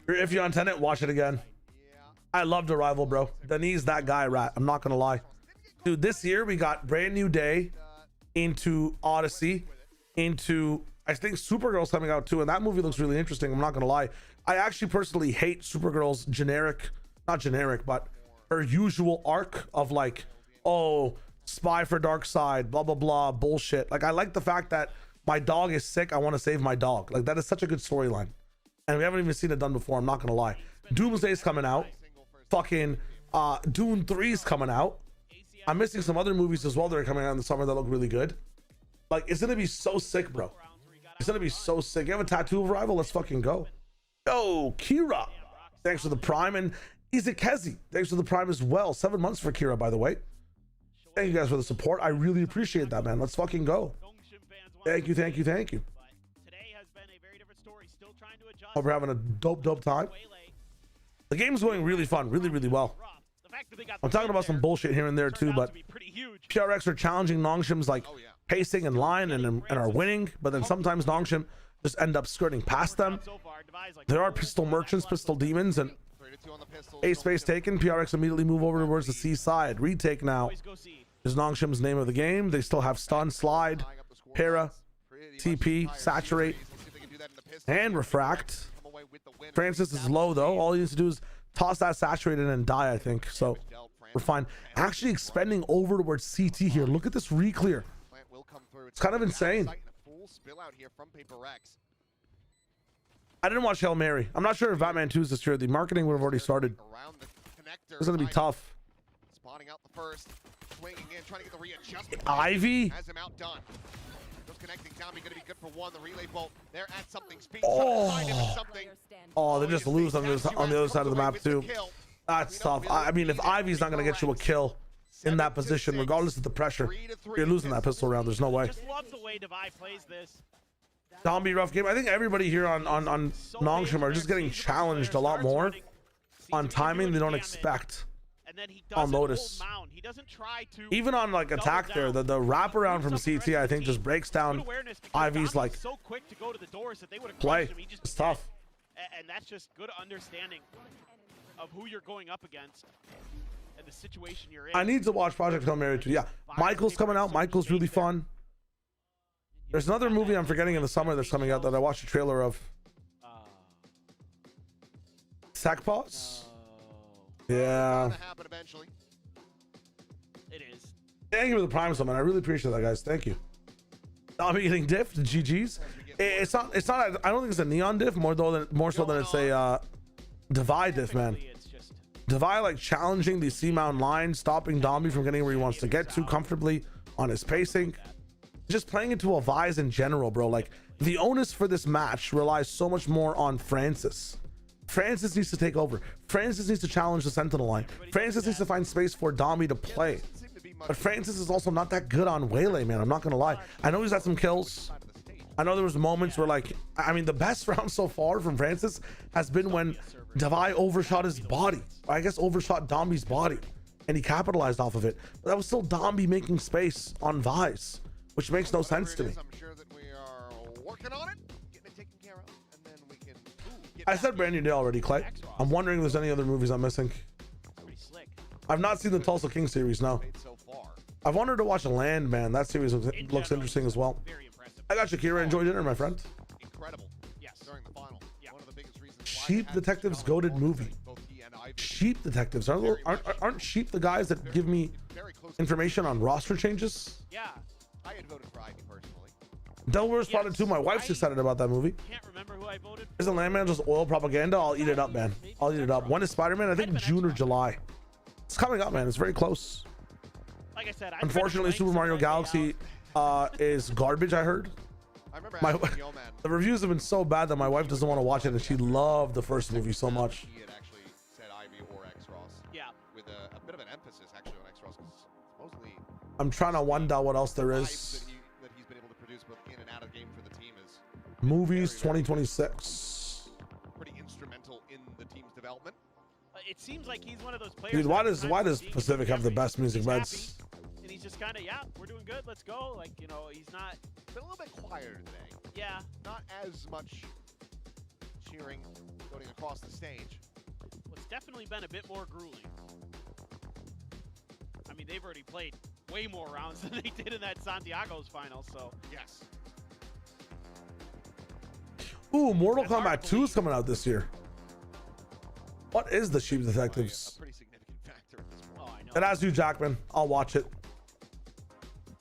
If you're on Tenet, watch it again. I loved Arrival, bro. Denis, that guy, rat. I'm not gonna lie, dude. This year we got Brand New Day into Odyssey, into I think Supergirl's coming out too, and that movie looks really interesting. I'm not gonna lie. I actually personally hate Supergirl's not generic, but her usual arc of like, oh, spy for Darkseid, blah blah blah, bullshit. Like I like the fact that my dog is sick. I want to save my dog. Like that is such a good storyline. And we haven't even seen it done before. I'm not gonna lie. Doomsday's coming out. Fucking Dune 3's coming out. I'm missing some other movies as well that are coming out in the summer that look really good. Like it's gonna be so sick, bro. It's gonna be so sick. You have a tattoo of Arrival? Let's fucking go. Yo, Kira, thanks for the prime, and Izakezi, thanks for the prime as well. 7 months for Kira, by the way. Thank you guys for the support. I really appreciate that, man. Let's fucking go. Thank you, thank you, thank you. Hope we're having a dope time. The game's going really fun, really well. I'm talking about some bullshit here and there too, but PRX are challenging Nongshim's like pacing and line and are winning, but then sometimes Nongshim just end up skirting past them. There are pistol merchants, pistol demons, and A space taken. PRX immediately move over towards the C side. Retake now is Nongshim's name of the game. They still have stun, slide, para, TP, saturate, and refract. Francis is low though. All he needs to do is toss that saturated and die, I think. So we're fine. Actually expending over towards CT here. Look at this re-clear. It's kind of insane. I didn't watch Hail Mary. I'm not sure if Batman 2 is this year. The marketing would have already started. It's going to be tough. Spotting out the first, swinging in, trying to get the readjustment. Ivy. Has him outdone. Just connecting down, going to be good for one. The relay bolt, they're at something. Speed. Oh, they just lose on the other side of the map too. That's tough. I mean, if Ivy's not going to get you a kill in that position, regardless of the pressure, you're losing that pistol round. There's no way. Just love the way Devi plays this. Zombie rough game. I think everybody here on Nongshim are just getting challenged a lot more on timing they don't expect on Lotus. Even on like attack there, the wraparound from CT I think just breaks down Ivy's like play. It's tough. And that's just good understanding of who you're going up against and the situation you're in. I need to watch Project Hail Mary too. Yeah, Michael's coming out. Michael's really fun. There's another movie I'm forgetting in the summer that's coming out that I watched a trailer of. Sackpaws? Yeah. It is. Thank you for the prime summon. I really appreciate that, guys. Thank you. I'm getting diffed. The GGs. It's not. I don't think it's a neon diff more so than it's a Devi diff, man. Devi like challenging the C mount line, stopping Domby from getting where he wants to get to comfortably on his pacing. Just playing into a Vise in general, bro. Like the onus for this match relies so much more on Francis. Francis needs to take over. Francis needs to challenge the Sentinel line. Francis needs to find space for Domby to play. But Francis is also not that good on Waylay, man. I'm not gonna lie. I know he's had some kills. I know there was moments where, like, I mean, the best round so far from Francis has been when Devi overshot his body. I guess overshot Domby's body, and he capitalized off of it. But that was still Domby making space on Vise, which makes no sense to me. I'm sure that we are working on it, getting it taken care of, and then we can. I said Brand New Day already, Clay. I'm wondering if there's any other movies I'm missing. I've not seen the Tulsa King series, no. I've wanted to watch Landman. That series looks interesting as well. I got Shakira. Enjoy dinner, my friend. Incredible. Yes. During the final. Yeah. One of the biggest reasons. Sheep Detectives goated movie. Sheep Detectives. Aren't Sheep the guys that give me information on roster changes? Yeah. I had voted for Ivy personally. Delaware Spotted 2. My wife's excited about that movie. Can't remember who I voted for. Isn't Landman just oil propaganda? I'll eat it up, man. I'll eat it up. When is Spider-Man? I think June or July. It's coming up, man. It's very close. Like I said, unfortunately, Super Mario Galaxy is garbage, I heard. The reviews have been so bad that my wife doesn't want to watch it, and she loved the first movie so much. He had actually said Ivy or X-Ross. Yeah. With a bit of an emphasis actually on X-Ross, because supposedly I'm trying to wonder what else there is. that he's been able to produce both in and out of game for the team is movies 2026. Pretty instrumental in the team's development. It seems like he's one of those players. Dude, why does Pacific have the best music beds? And he's just kind of, yeah, we're doing good. Let's go. Like, you know, he's not. Been a little bit quieter today. Yeah. Not as much cheering going across the stage. Well, it's definitely been a bit more grueling. I mean, they've already played way more rounds than they did in that Santiago's final, so. Yes. Ooh, Mortal Kombat 2 is coming out this year. What is the Sheep Detectives? A pretty significant factor at this point. Oh, I know. It has you, Jackman. I'll watch it.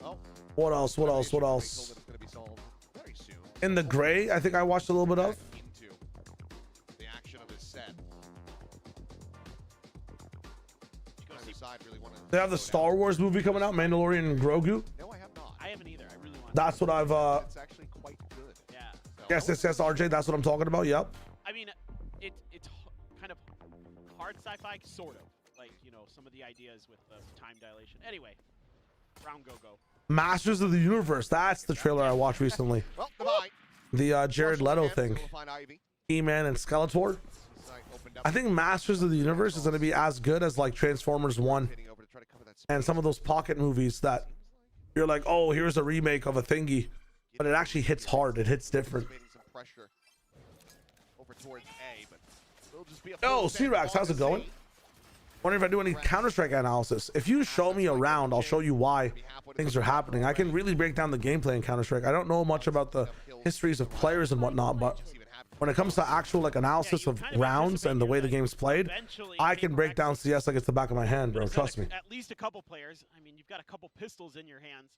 Oh. What else? What else? What else? In the Gray, I think I watched a little bit of. Into the action of his set. They have the Star Wars movie coming out, Mandalorian and Grogu. No, I have not. I haven't either. I really want. That's what I've. It's actually quite good. Yeah. Yes, RJ. That's what I'm talking about. Yep. I mean, it's kind of hard sci-fi, sort of. Like, you know, some of the ideas with the time dilation. Anyway, round go. Masters of the Universe. That's the trailer I watched recently. Well, goodbye. The Jared Leto thing. E-Man and Skeletor. I think Masters of the Universe is going to be as good as like Transformers 1 and some of those pocket movies that you're like, oh, here's a remake of a thingy, but it actually hits hard. It hits different. pressure over towards A, but it'll just be a Oh, C-Rax, how's it going? Wondering if I do any Counter-Strike analysis. If you show me around, I'll show you why things are happening. I can really break down the gameplay in Counter-Strike. I don't know much about the histories of players and whatnot, but when it comes to actual like analysis of rounds and the way the game's played, I can break down CS like it's the back of my hand, bro. Trust me. At least a couple players. I mean, you've got a couple pistols in your hands,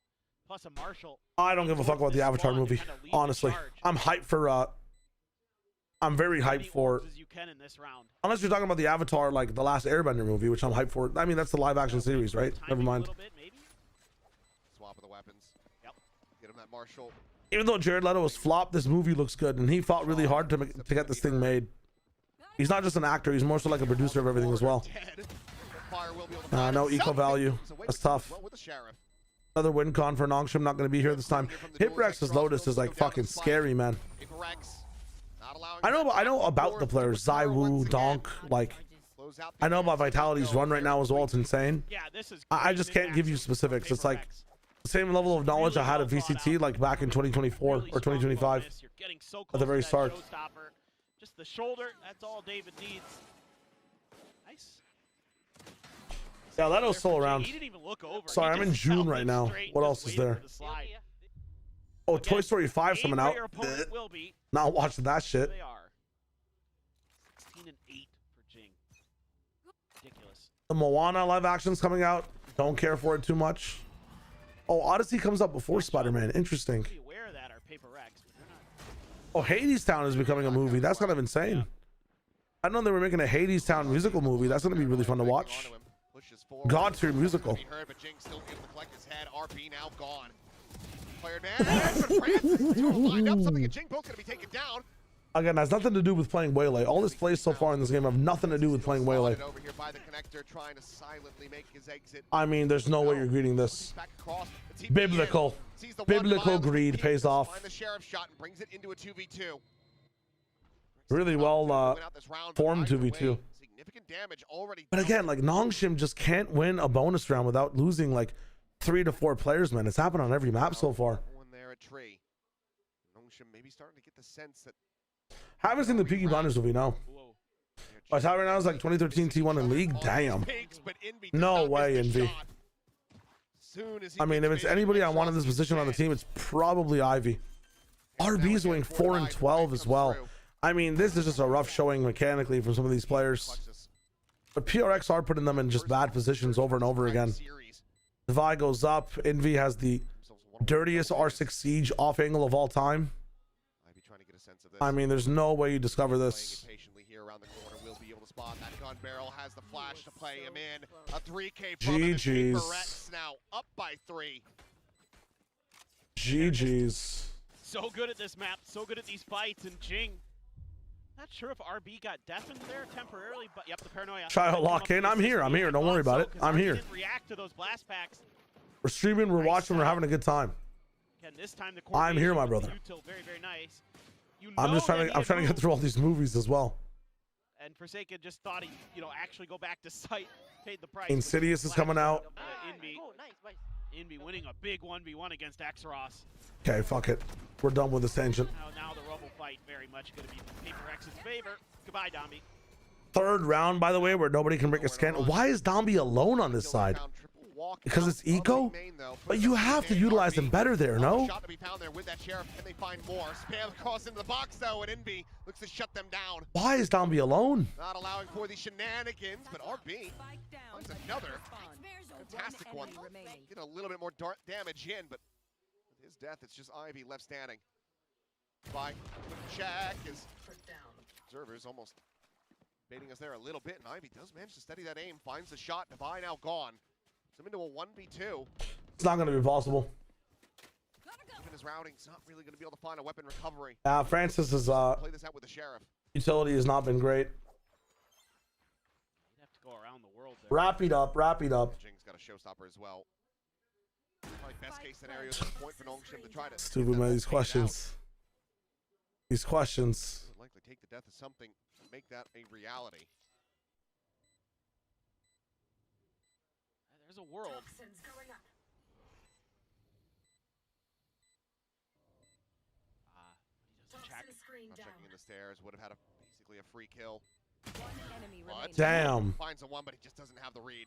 plus a Marshall. I don't give a fuck about the Avatar movie, honestly. I'm hyped for I'm very hyped for, unless you're talking about the Avatar, like the last Airbender movie, which I'm hyped for. I mean, that's the live action series, right? Never mind. Swap of the weapons. Yep. Get him that Marshall. Even though Jared Leto was flopped, this movie looks good, and he fought really hard to get this thing made. He's not just an actor; he's more so like a producer of everything as well. No eco value. That's tough. Another win con for Nongshim, not going to be here this time. Hiprex's Lotus is like fucking scary, man. I know about the players, Zywoo, Donk, like I know about Vitality's run right now as well. It's insane. I just can't give you specifics. It's like the same level of knowledge I had of VCT like back in 2024 or 2025 at the very start. Just the shoulder, that's all David needs. Nice. Yeah, Leto's still around. Sorry, I'm in June right now. What else is there? Oh, Toy Story 5 coming out. Not watching that shit. They are 16 and 8 for Jing. Ridiculous. The Moana live action's coming out. Don't care for it too much. Oh, Odyssey comes up before Spider-Man. Interesting. Oh, Hades Town is becoming a movie. That's kind of insane. I know they were making a Hades Town musical movie. That's going to be really fun to watch. God tier musical. Again, has nothing to do with playing Waylay. All his plays so far in this game have nothing to do with playing Waylay. I mean, there's no way you're greeting this. Biblical. Biblical greed pays off. Really well formed 2v2. But again, like Nongshim just can't win a bonus round without losing like 3 to 4 players, man. It's happened on every map so far. Maybe starting to get the sense that haven't seen the Peaky Blinders movie, no. My top right now is like 2013 T1 in League. Damn. No way, Envy. I mean, if it's anybody I want in this position on the team, it's probably Ivy. RB's doing 4 and 12 as well. I mean, this is just a rough showing mechanically from some of these players. But PRX are putting them in just bad positions over and over again. Devi goes up. Envy has the dirtiest R6 Siege off angle of all time. I mean, there's no way you discover this. GG's. Now up by 3. GG's. So good at this map, so good at these fights, and Jing. Not sure if RB got deafened there temporarily, but yep, the paranoia. Try to lock in. I'm here. Don't worry about it. I'm here. React to those blast packs. We're streaming, we're watching, we're having a good time. Again, this time the I'm here, my brother. Very, very nice. I'm just trying to get through all these movies as well. And Forsaken just thought he, actually go back to site, paid the price. Insidious is coming out. Inby winning a big 1v1 against Xross. Okay, fuck it. We're done with this tangent. Now the Rubble fight very much going to be Paper X's favor. Goodbye, Domby. Third round, by the way, where nobody can break a scan. Why is Domby alone on this side? Because it's eco? But you have to utilize him better there, no? Shot to be found there with that sheriff. Can they find more? Spam across into the box though, and Envy looks to shut them down. Why is Domby alone? Not allowing for the shenanigans, but RB finds another fantastic one. Get a little bit more damage in, but with his death, it's just Ivy left standing. By check is observers almost baiting us there a little bit, and Ivy does manage to steady that aim, finds the shot. Devi now gone. Him into a 1v2. It's not going to be possible. Even his routing's not really going to be able to find a weapon recovery. Francis's play this out with the sheriff. Utility has not been great. You'd have to go around the world there. Wrap it up. Jing's got a showstopper as well. Probably best case scenario at this point for Nongshim to try to. Stupid man, these questions. These questions. Would likely take the death of something to make that a reality. There's a world. Check. Not checking in the stairs. Would have had basically a free kill. Damn. Finds a one, but he just doesn't have the read.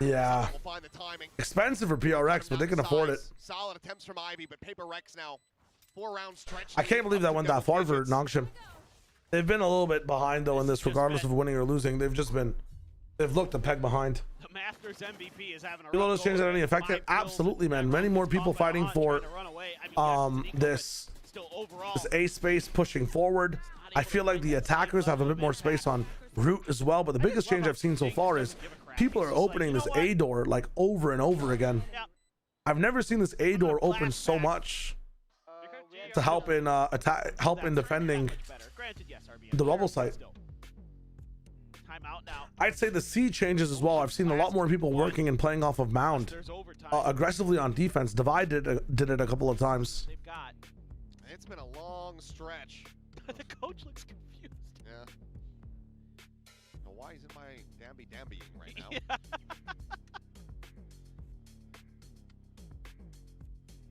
Yeah. We'll find the timing. Expensive for PRX, but they can afford it. Solid attempts from Ivy, but Paper Rex now 4-round stretch. I can't believe that went that far for Nongshim. They've been a little bit behind though in this, regardless of winning or losing. They've looked a peg behind. The Masters MVP is having a Will this change that any affected? Absolutely, man. Many more people fighting for this A space pushing forward. I feel like the attackers have a bit more space on route as well, but the biggest change I've seen so far is people are opening this A door like over and over again. I've never seen this A door open so much to help in defending the bubble site. I'd say the C changes as well. I've seen a lot more people working and playing off of mound aggressively on defense. Divide did it a couple of times. It's been a long stretch. The coach looks confused. Yeah. Now why is it my dambying right now? Yeah.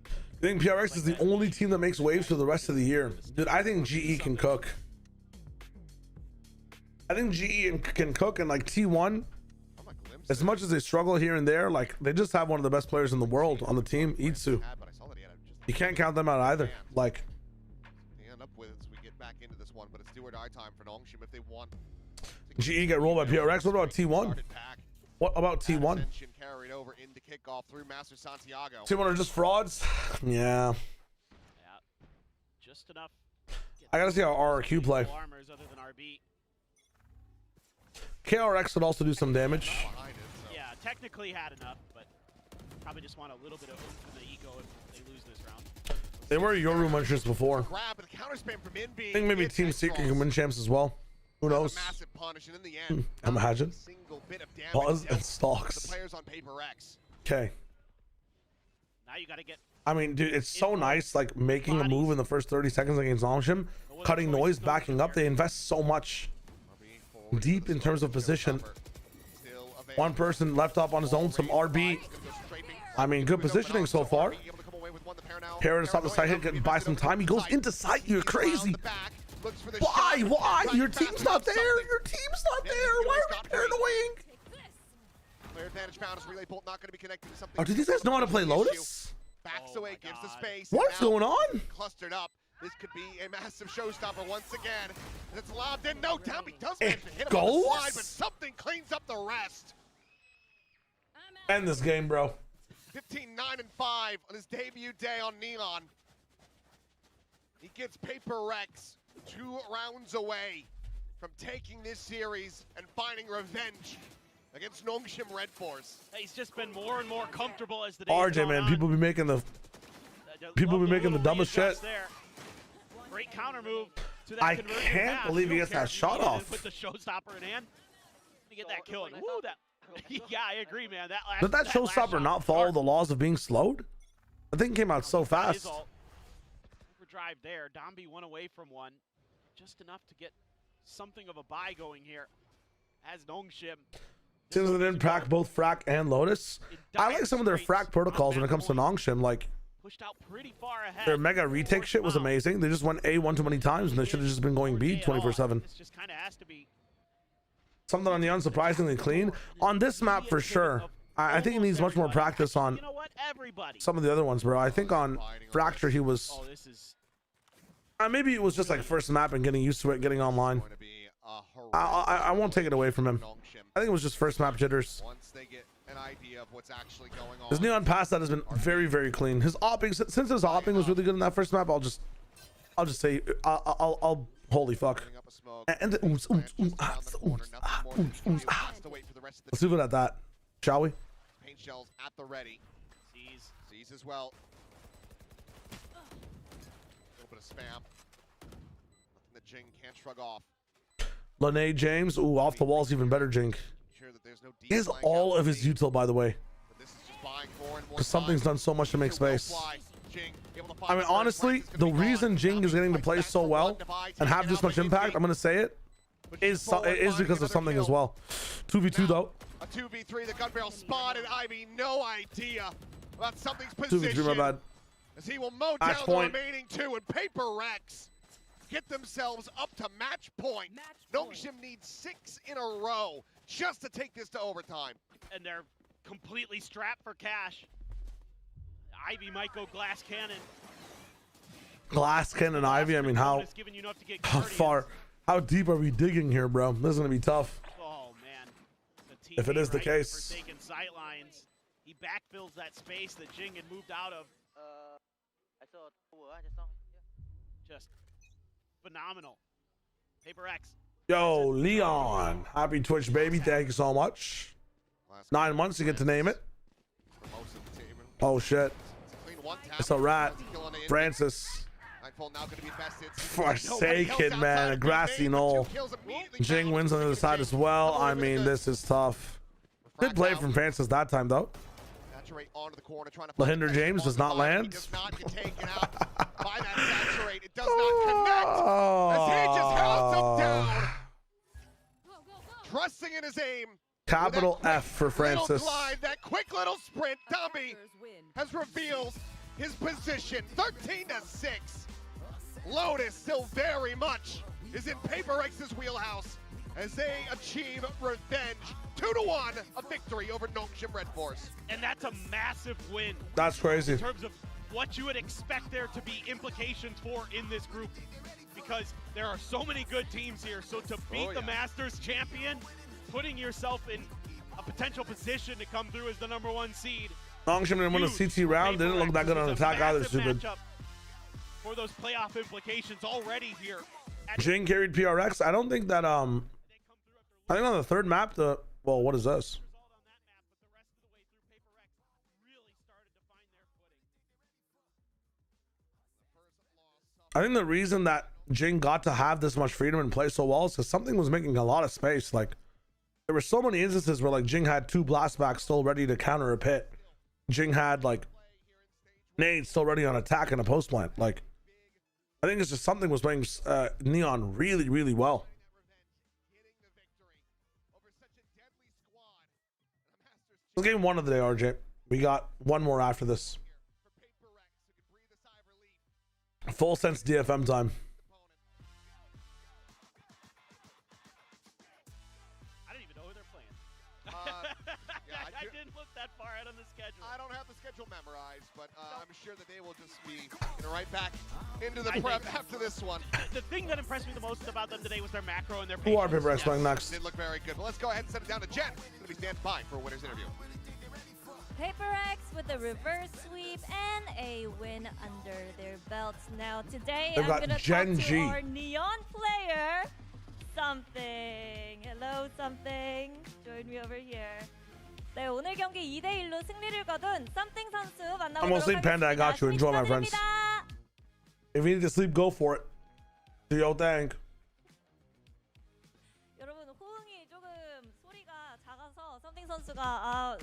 I think PRX is the only team that makes waves for the rest of the year. Dude, I think GE can cook. I think GE can cook, and like T1, as much as they struggle here and there, like they just have one of the best players in the world on the team, Itsu. You can't count them out either. Like, end up with as we get back into this one, but it's do or die time for Nongshim if they want. GE get rolled by PRX. What about T1? What about T1? Carried over into kickoff through Master Santiago. T1 are just frauds. Yeah. Just enough. I gotta see how RRQ play. KRX would also do some damage. Yeah, technically had enough, but probably just want a little bit of the ego if they lose this round. They were Yoru munchers before. I think maybe Team Secret can win champs as well. Who knows? Massive punish, and in the end, Imagine. single bit of damage Pause and stalks. the players on Paper X. Okay. Now you gotta get. I mean, dude, it's so nice, like making a move in the first 30 seconds against Nongshim, cutting noise, backing up. They invest so much deep in terms of position. One person left up on his own, some RB. I mean, good positioning so far. Parrot to stop the side hit, getting by some time. He goes into sight. You're crazy. Why? Why? Your team's not there. Your team's not there. Why are we paranoid? Player advantage found as relay bolt not going to be connected to something. Oh, do these guys know how to play Lotus? Backs away, gives the space. What's going on? Clustered up. This could be a massive showstopper once again. And it's lobbed in. No, Tammy does manage to hit him on the slide, but something cleans up the rest. End this game, bro. 15-9-5 on his debut day on Neon. He gets Paper Rex 2 rounds away from taking this series and finding revenge against Nongshim Red Force. He's just been more and more comfortable as the days RJ, man, people be making the dumbest shit. There. Great counter move to that I can't believe he gets that shot off. With the showstopper in hand to get that kill. And woo, that. Yeah, I agree, man. Did that showstopper not follow the laws of being slowed? The thing came out so fast. Overdrive there. Domby went away from one. Just enough to get something of a buy going here as Nongshim. Since they didn't pack both Frack and Lotus, I like some of their Frack protocols when it comes to Nongshim. Like, pushed out pretty far ahead. Their mega retake shit was amazing. They just went A one too many times, and they should have just been going B 24/7. This just kind of has to be something on the unsurprisingly clean on this map for sure. I think he needs much more practice on some of the other ones, bro. I think on Fracture he was. Maybe it was just like first map and getting used to it, getting online. I won't take it away from him. I think it was just first map jitters. Once they get an idea of what's actually going on. His Neon past that has been very, very clean. His opping, since his opping was really good in that first map, I'll just say, I'll holy fuck. And let's leave it at that, shall we? Paint shells at the ready. Sees as well. A little bit of spam. Nothing that Jing can't shrug off. Lene James, ooh, off the wall's even better, Jink. He has all of his util, by the way. Because something's done so much to make space. I mean, honestly, the reason Jing is getting to play so well and have this much impact, I'm going to say it, is because of something as well. 2v2 though. A 2v3, the gun barrel spotted. Ivy, no idea about something's position. 2v3, my bad. As he will mow down the remaining two, and Paper Rex get themselves up to match point. Nongshim needs 6 in a row just to take this to overtime. And they're completely strapped for cash. Ivy might go glass cannon. Glass cannon Ivy. I mean, how far, how deep are we digging here, bro? This is gonna be tough. Oh man, the if it is the right, case. Forsaken sightlines. He backfills that space that Jing had moved out of. I saw just saw. Just phenomenal. Paper X. Yo, Leon, happy Twitch baby. Thank you so much. 9 months, you get to name it. Oh shit. It's a rat. Francis. Forsaken, man. A grassy knoll. Jing wins on the other side as well. I mean, this is tough. Good play from Francis that time, though. Lahinder James does not land. It does not connect. As he just held him down. Trusting in his aim. Capital F for Francis. Glide, that quick little sprint. Dummy has revealed his position. 13-6. Lotus still very much is in Paper X's wheelhouse as they achieve revenge. 2-1, a victory over Nongshim Red Force. And that's a massive win. That's crazy. In terms of what you would expect there to be implications for in this group. Because there are so many good teams here. So to beat the Masters champion, putting yourself in a potential position to come through as the #1 seed. Nongshim didn't win a CT round. Didn't look that good on attack either, stupid. For those playoff implications already here. Jing carried PRX. I don't think that I think on the third map well, what is this? I think the reason that Jing got to have this much freedom and play so well is because something was making a lot of space. Like, there were so many instances where like Jing had 2 blastbacks still ready to counter a pit. Jing had like nades still ready on attack and a post plant. Like, I think it's just something was playing Neon really, really well. This is game 1 of the day, RJ. We got 1 more after this. Full sense DFM time. I didn't even know who they're playing. I didn't look that far out on the schedule. I don't have the schedule memorized, but I'm sure that they will just be right back into the prep after this one. The thing that impressed me the most about them today was their macro and their patience. Who are Paper X playing next? Did look very good. But let's go ahead and send it down to Jen. She's going to be standing by for a winner's interview. Paper X with a reverse sweep and a win under their belts. Now today I'm going to talk to our Neon player, Something. Hello, Something. Join me over here. 네, 오늘 경기 2대1로 승리를 거둔 Something 선수 만나보도록 I'm gonna sleep, Panda. I got you. Enjoy, my friends. If you need to sleep, go for it. Do your thing. 여러분, 호응이 조금 소리가 작아서 Something 선수가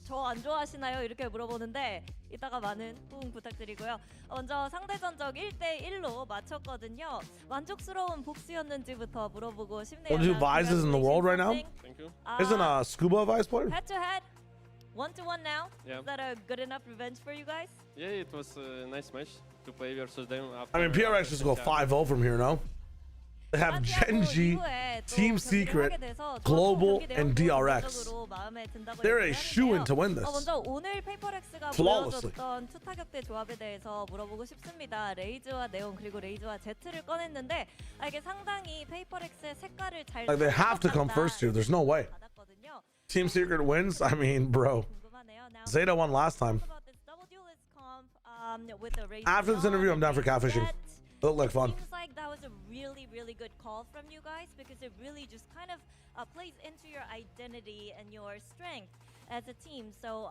저 안 좋아하시나요? 이렇게 물어보는데 이따가 많은 호응 부탁드리고요. 먼저 상대 전적 1대1로 마쳤거든요. 만족스러운 복수였는지부터 물어보고 싶네요. One of the vices in the world right now? Thank you. Isn't a Scuba a vice player? Head to head, 1-1 now. Yeah. Is that a good enough revenge for you guys? Yeah, it was a nice match to play versus them. After, I mean, PRX just go 5-0 from here, no? They have Genji, Team Secret, Global, and DRX. They're a shoo-in to win this. 먼저 오늘 페이퍼렉스가 보여줬던 투타격대 조합에 대해서 물어보고 싶습니다. 레이즈와 네온 그리고 레이즈와 제트를 꺼냈는데 이게 상당히 페이퍼렉스의 색깔을 잘 Like they have to come first here. There's no way. Team Secret wins. I mean, bro. Zeta won last time. After this interview, I'm down for catfishing. It looked like fun. Seems like that was a really, really good call from you guys because it really just kind of plays into your identity and your strength as a team. So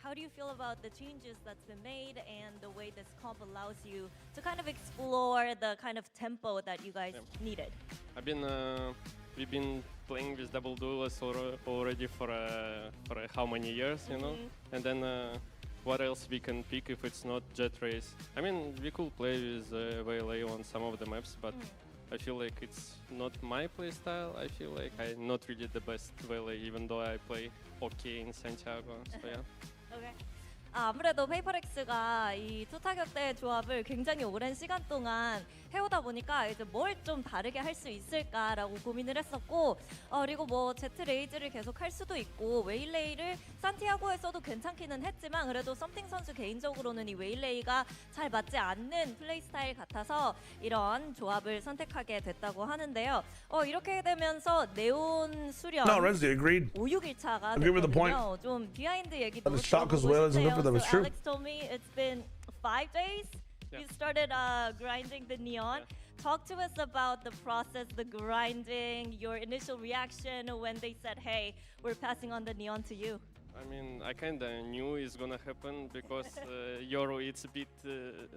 how do you feel about the changes that's been made and the way this comp allows you to kind of explore the kind of tempo that you guys needed? We've been playing with double duelists already for how many years, you know? And then what else we can pick if it's not Jet Race? I mean, we could play with Valet on some of the maps, but I feel like it's not my playstyle. I feel like I'm not really the best Valet, even though I play okay in Santiago. So yeah. Okay. 아무래도 페이퍼렉스가 이 투타격대 조합을 굉장히 오랜 시간 동안 해오다 보니까 이제 뭘 좀 다르게 할 수 있을까라고 고민을 했었고 그리고 뭐 제트 레이즈를 계속 할 수도 있고 웨일레이를 산티아고에서도 괜찮기는 했지만 그래도 썸띵 선수 개인적으로는 이 웨일레이가 잘 맞지 않는 플레이 스타일 같아서 이런 조합을 선택하게 됐다고 하는데요. 이렇게 되면서 네온 수련 No, Renzi agreed. 561차가 Agree with the point. 됐거든요. 좀 비하인드 얘기도 But the shock as well isn't good for them. It's true. Alex told me it's been 5 days. Yeah. You started grinding the neon. Talk to us about the process, the grinding, your initial reaction when they said, hey, we're passing on the neon to you. I mean, I kind of knew it's gonna happen because Yoru, it's a bit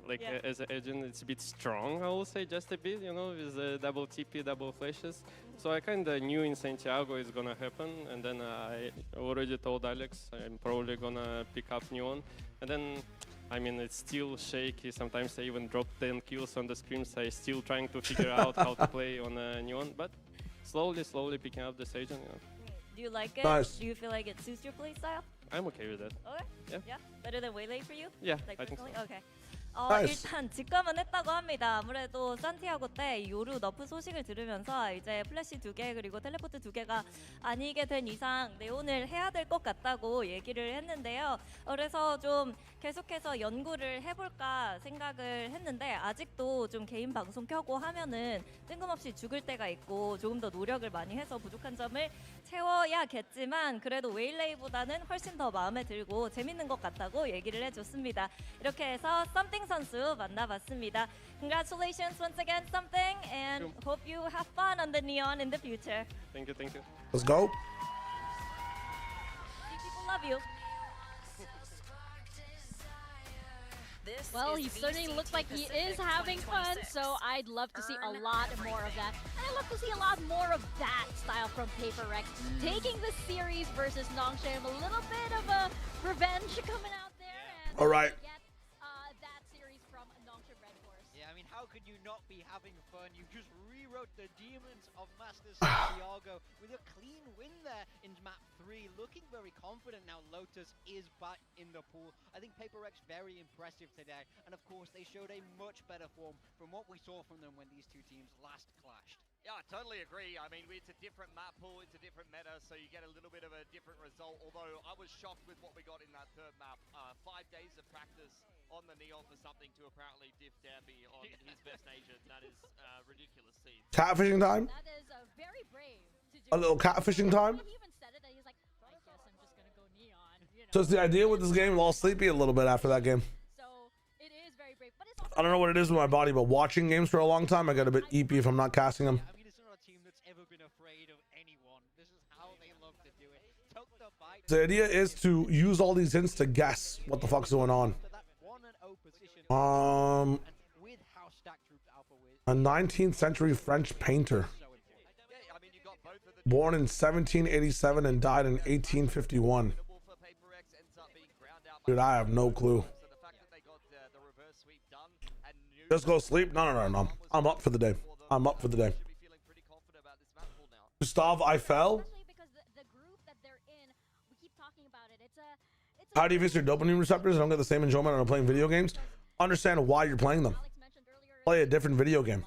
like Yeah. as an agent, it's a bit strong. I will say just a bit, you know, with double TP, double flashes. So I kind of knew in Santiago it's gonna happen, and then I already told Alex I'm probably gonna pick up neon, and then. I mean, it's still shaky. Sometimes I even drop 10 kills on the scrims. I'm still trying to figure out how to play on neon, but slowly picking up this agent. You know. Do you like it? Nice. Do you feel like it suits your play style? I'm okay with that. Okay. Yeah. Better than Waylay for you? Yeah, Like I think so. personally? Okay. Nice. 일단 직감은 했다고 합니다. 아무래도 산티아고 때 요루 너프 소식을 들으면서 이제 플래시 2개 그리고 텔레포트 2개가 아니게 된 이상 네온을 해야 될 것 같다고 얘기를 했는데요. 그래서 좀 계속해서 연구를 해볼까 생각을 했는데 아직도 좀 개인 방송 켜고 하면은 뜬금없이 죽을 때가 있고 조금 더 노력을 많이 해서 부족한 점을 채워야겠지만 그래도 웨일레이보다는 훨씬 더 마음에 들고 재밌는 것 같다고 얘기를 해줬습니다. 이렇게 해서 썸띵 선수 만나봤습니다. Congratulations once again, Something, and hope you have fun on the neon in the future. Thank you, thank you. Let's go. People love you. Well, he certainly looks like he is having fun, so I'd love to see a lot more of that. And I'd love to see a lot more of that style from Paper Rex. Taking the series versus Nongshim, a little bit of a revenge coming out there. And All right. get that series from Nongshim Red Horse. Yeah, I mean, how could you not be having fun? You just rewrote the demons of Master Santiago with a clean win there in map 3. Looking very confident now. Lotus is back in the pool. I think Paper Rex very impressive today. And of course, they showed a much better form from what we saw from them when these two teams last clashed. Yeah, I totally agree. I mean, it's a different map pool, it's a different meta, so you get a little bit of a different result. Although I was shocked with what we got in that third map. 5 days of practice on the neon for something to apparently diff Danby on his best agent. That is ridiculous. Catfishing time? That is very brave to do. A little catfishing time? He even said it, that he's like, I guess I'm just gonna go neon. You know? So it's the idea with this game, I'm all sleepy a little bit after that game. So it is very brave, but it's also I don't know what it is with my body, but watching games for a long time, I get a bit eepy if I'm not casting them. I mean, it's not a team that's ever been afraid of anyone. This is how they love to do it. Took the bite. The idea is to use all these hints to guess what the fuck's going on. With how stacked Troops Alpha with A 19th century French painter. Born in 1787 and died in 1851. Dude, I have no clue. Just go sleep? No. I'm up for the day. I'm up for the day. Gustave Eiffel? especially because the groove that they're in, we keep talking about it. It's a How do you fix your dopamine receptors? I don't get the same enjoyment out of playing video games. Understand why you're playing them. Alex mentioned earlier. Play a different video game.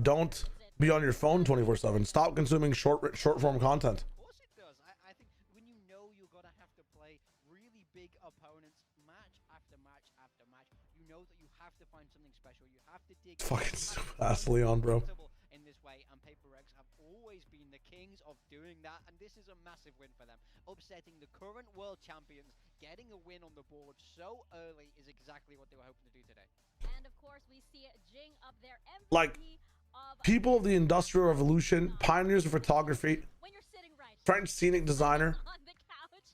Don't be on your phone 24/7. Stop consuming short form content. Of course it does. I think when you know you're going to have to play really big opponents match after match after match, you know that you have to find something special. You have to dig Fucking stupid ass Leon, bro. in this way, and Paper Rex have always been the kings of doing that, and this is a massive win for them. Upsetting the current world champions, getting a win on the board so early is exactly what they were hoping to do today. And of course, we see Jing up there. MVP Like, of people of the Industrial Revolution, pioneers of photography, when you're sitting right French scenic designer. on the couch.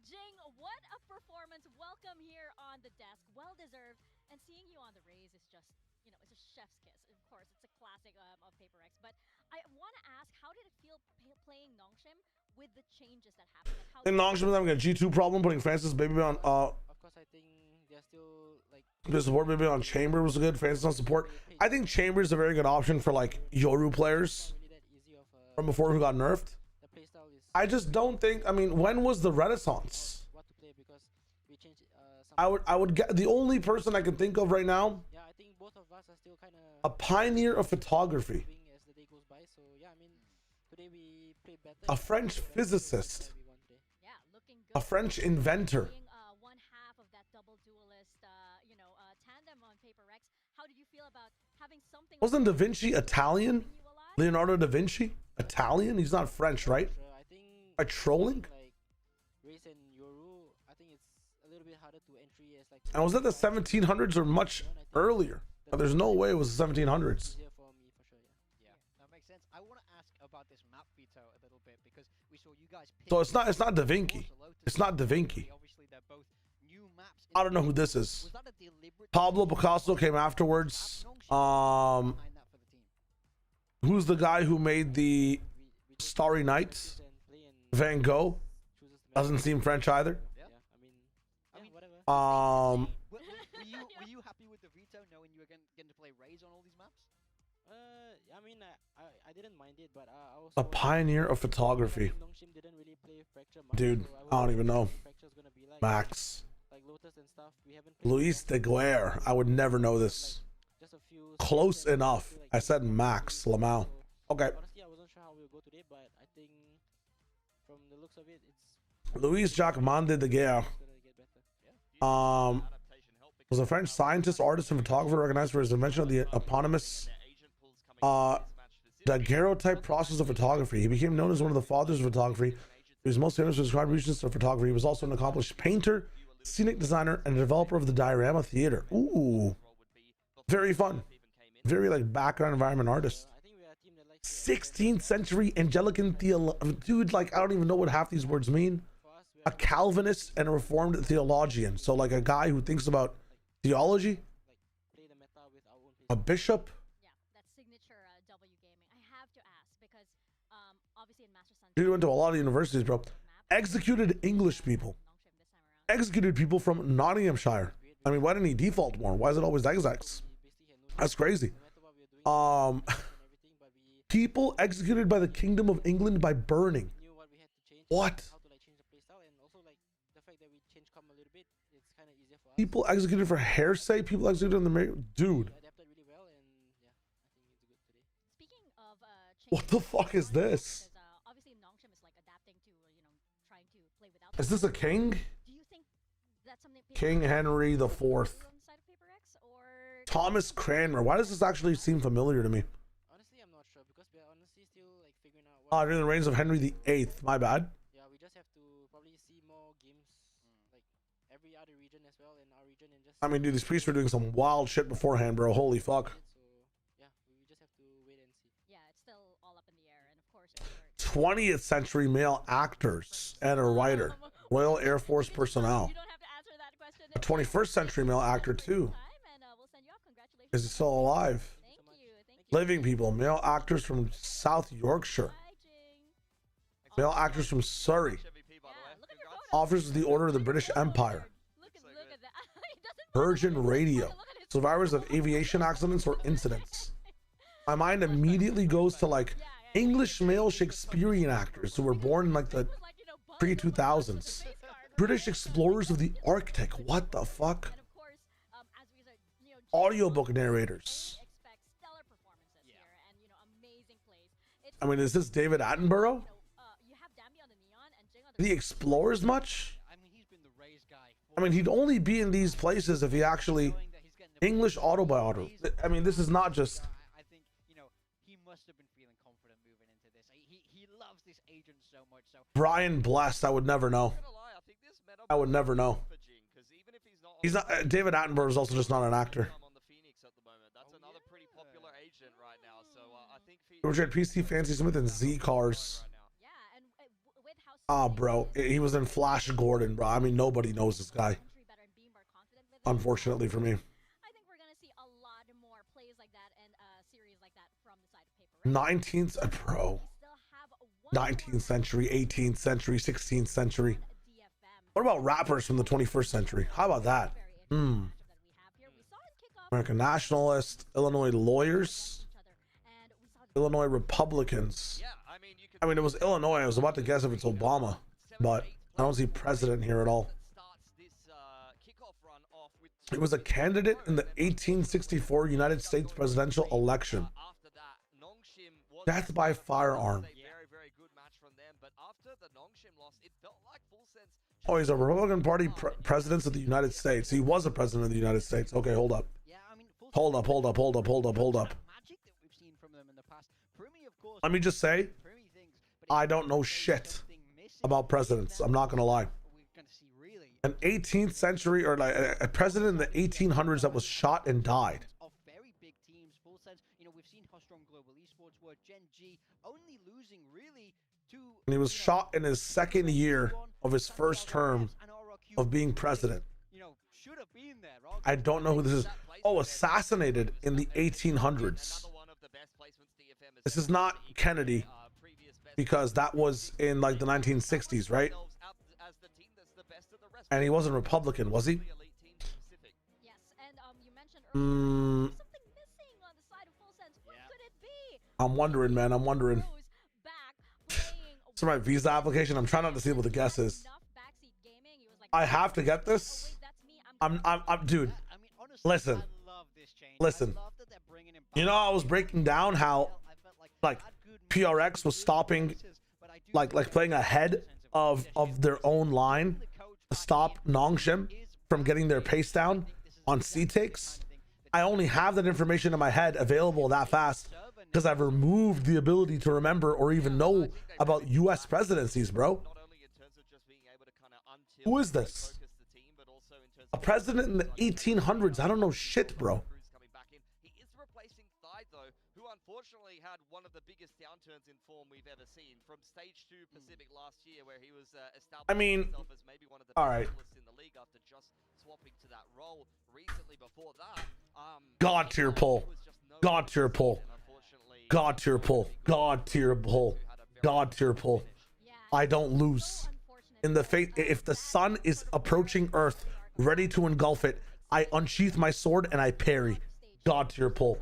Jing, what a performance. Welcome here on the desk. Well deserved. And seeing you on the Rays is just, you know, it's a chef's kiss. Of course, it's a classic of Paper X. But I want to ask, how did it feel playing Nongshim with the changes that happened? Like how And Nongshim's having a G2 problem, putting Francis Baby on Of course, I think they're still like. the support Baby on Chamber was good. Francis on support. I think Chamber is a very good option for like Yoru players Really that easy of from before who got nerfed. the playstyle is I just don't think. I mean, when was the Renaissance? what to play because we changed some. I would get the only person I can think of right now Yeah, I think both of us are still kind of A pioneer of photography. as the day goes by. So yeah, I mean, today we played better. A French physicist. Yeah, looking good. A French inventor. Being one half of that double duelist, tandem on Paper Rex. How did you feel about having something? Wasn't Da Vinci Italian? Leonardo da Vinci? Italian? He's not French, right? I think By trolling? like race and Yoru, I think it's a little bit harder to entry as like. And was that the 1700s or much earlier? There's no way it was the 1700s. Yeah, that makes sense. I want to ask about this map veto a little bit because we saw you guys. So it's not Da Vinci. It's not Da Vinci. Obviously, they're both new maps. I don't know who this is. Was that a deliberate Pablo Picasso came afterwards. Who's the guy who made the Starry Night? Van Gogh. Doesn't seem French either. Were you happy with the veto, knowing you were getting to play Raze on all these maps? I mean, I didn't mind it, but I also A pioneer of photography. Nongshim didn't really play Fracture much, Dude, so I don't even know. Fracture's gonna be like, Max. like Lotus and stuff. We haven't played Luis de Guerre. I would never know this. just a few Close enough. I said Max Lamau. Okay. Honestly, I wasn't sure how we'll go today, but I think from the looks of it, it's Louis Jacques Mande de Guerre. Was a French scientist, artist, and photographer recognized for his invention of the eponymous daguerreotype process of photography. He became known as one of the fathers of photography. He was most famous for his contributions to photography. He was also an accomplished painter, scenic designer, and a developer of the diorama theater. Ooh, very fun. Very like background environment artist. 16th century Anglican dude, like I don't even know what half these words mean. A Calvinist and a Reformed theologian. So like a guy who thinks about theology. A bishop. Yeah, that signature W gaming. I have to ask because obviously in Master Sun. Dude went to a lot of universities, bro. Executed English people. Executed people from Nottinghamshire. I mean, why didn't he default more? Why is it always XX? That's crazy. People executed by the Kingdom of England by burning. What? People executed for hearsay. People executed on the dude. Speaking of What the fuck is this? obviously Nongshim is like adapting to trying to play without. Is this a king? Do you think that's something King Henry the Fourth. Thomas Cranmer. Why does this actually seem familiar to me? honestly I'm not sure because we're honestly still like figuring out what. During the reigns of Henry the Eighth. My bad. Yeah, we just have to probably see more games like every other region as well in our region and just. I mean, dude, these priests were doing some wild shit beforehand, bro. Holy fuck. So yeah, we just have to wait and see. Yeah, it's still all up in the air, and of course. 20th century male actors and a writer. Royal Air Force personnel. You don't have to answer that question. A 21st century male actor too. Is he still alive? Living people. Male actors from South Yorkshire. Male actors from Surrey. Officers of the Order of the British Empire. Virgin Radio. Survivors of aviation accidents or incidents. My mind immediately goes to like English male Shakespearean actors who were born in like the pre-2000s. British explorers of the Arctic. What the fuck? Audiobook narrators. I mean, is this David Attenborough? Did he explore as much? I mean, he'd only be in these places if he actually English autobiography. I mean, this is not just. I think he must have been feeling confident moving into this. He loves this agent so much. So Brian Blessed, I would never know. I would never know. He's not. David Attenborough is also just not an actor. Richard PC Fancy Smith and Z Cars. Ah, bro, he was in Flash Gordon, bro. I mean, nobody knows this guy. Unfortunately for me. 19th, bro. 19th century, 18th century, 16th century. What about rappers from the 21st century? How about that? American Nationalist, Illinois lawyers, Illinois Republicans. I mean, it was Illinois. I was about to guess if it's Obama, but I don't see president here at all. He was a candidate in the 1864 United States presidential election. Death by firearm. Oh, he's a Republican Party president of the United States. He was a president of the United States. Okay, hold up. Hold up. Let me just say, I don't know shit about presidents. I'm not gonna lie. An 18th century or like a president in the 1800s that was shot and died. Very big teams, full sense. You know, we've seen how strong global esports were. Gen G only losing really to. And he was shot in his second year of his first term of being president. You know, should have been there. I don't know who this is. Oh, assassinated in the 1800s. This is not Kennedy, because that was in like the 1960s, right? And he wasn't Republican, was he? Yes, and you mentioned earlier something missing on the side of Full Sense. What could it be? I'm wondering, man. I'm wondering. For my visa application, I'm trying not to see what the guess is. I have to get this. I'm dude. Listen. You know, I was breaking down how like PRX was stopping, like playing ahead of their own line to stop Nongshim from getting their pace down on C takes. I only have that information in my head available that fast because I've removed the ability to remember or even know about US presidencies, bro. Who is this? A president in the 1800s. I don't know shit, bro. Unfortunately had one of the biggest downturns in form we've ever seen from stage 2 Pacific last year, where he was establishing himself as maybe one of the best lists in the league after just swapping to that role recently. Before that, God tier pull, God tier pull, God tier pull, God tier pull, God tier pull. I don't lose in the fate. If the sun is approaching Earth, ready to engulf it, I unsheath my sword and I parry. God tier pull.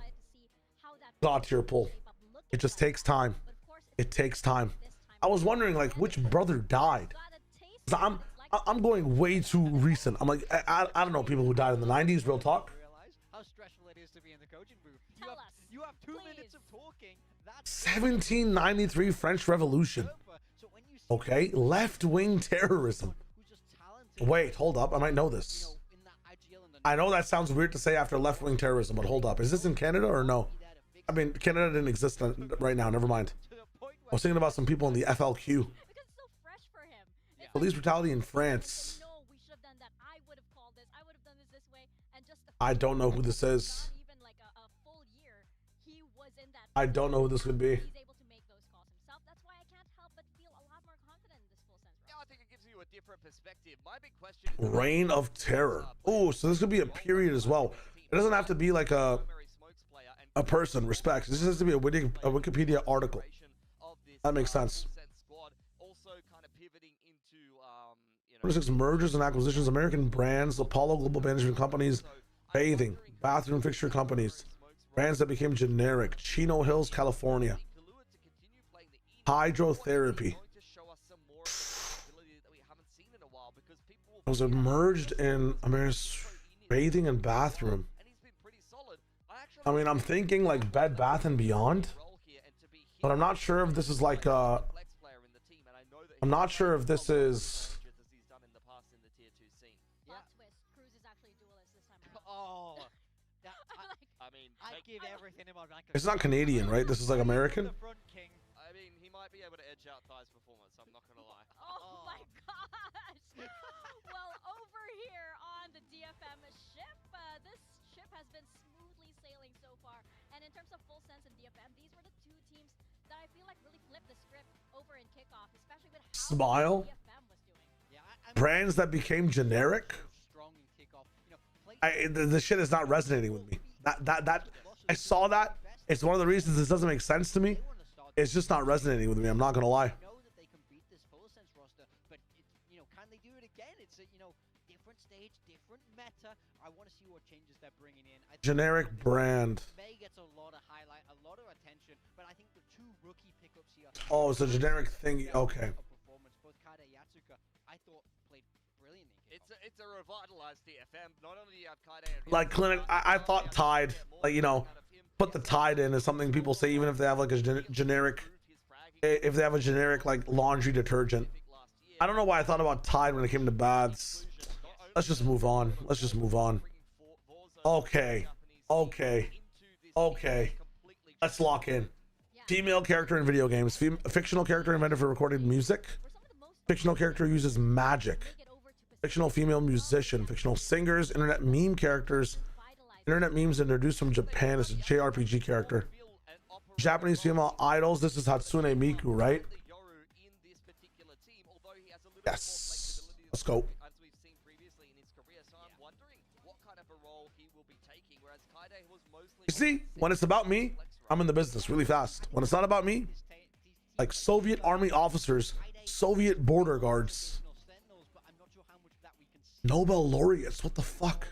God tier pull. It just takes time. It takes time. I was wondering like which brother died. I'm going way too recent. I'm like I don't know people who died in the 90s. Real talk. How stressful it is to be in the coaching booth. You have 2 minutes of talking. 1793 French Revolution. Okay, left-wing terrorism. Wait, hold up. I might know this. I know that sounds weird to say after left-wing terrorism, but hold up. Is this in Canada or no? I mean, Canada didn't exist right now. Never mind. I was thinking about some people in the FLQ. Police brutality in France. I don't know who this is. I don't know who this could be. Reign of Terror. Oh, so this could be a period as well. It doesn't have to be like a person. Respect. This has to be a Wikipedia article. That makes sense. 46 mergers and acquisitions, American brands, Apollo Global Management Companies, bathing, bathroom fixture companies, brands that became generic, Chino Hills, California, hydrotherapy. It was merged in America's bathing and bathroom. I mean, I'm thinking like Bed Bath and Beyond, but I'm not sure if this is like I'm not sure if this is. It's not Canadian, right? This is like American. I mean, he might be able to edge out Ty's performance. I'm not gonna lie. Oh my gosh! Well, over here on the DFM ship, this ship has been smoothly sailing so far. And in terms of Full Sense and DFM, these were the 2 teams that I feel like really flipped the script over in kickoff, especially with how Smile. DFM was doing. Brands that became generic. The shit is not resonating with me. That I saw that. It's one of the reasons this doesn't make sense to me. It's just not resonating with me. I'm not gonna lie. Generic brand. Oh, it's a generic thing. Okay. It's to revitalize DFM. Not only do you have Kaide, Like Clinic, I thought Tide, like, you know, put the Tide in is something people say even if they have like a generic, if they have a generic like laundry detergent. I don't know why I thought about Tide when it came to baths. Let's just move on. Let's just move on. Okay. Okay. Okay. Let's lock in. Female character in video games. Fictional character invented for recording music. Fictional character uses magic. Fictional female musician. Fictional singers. Internet meme characters. Internet memes introduced from Japan as a JRPG character. Japanese female idols. This is Hatsune Miku, right? Yes. Let's go. You see, when it's about me, I'm in the business really fast. When it's not about me, like Soviet army officers, Soviet border guards, Nobel laureates, what the fuck?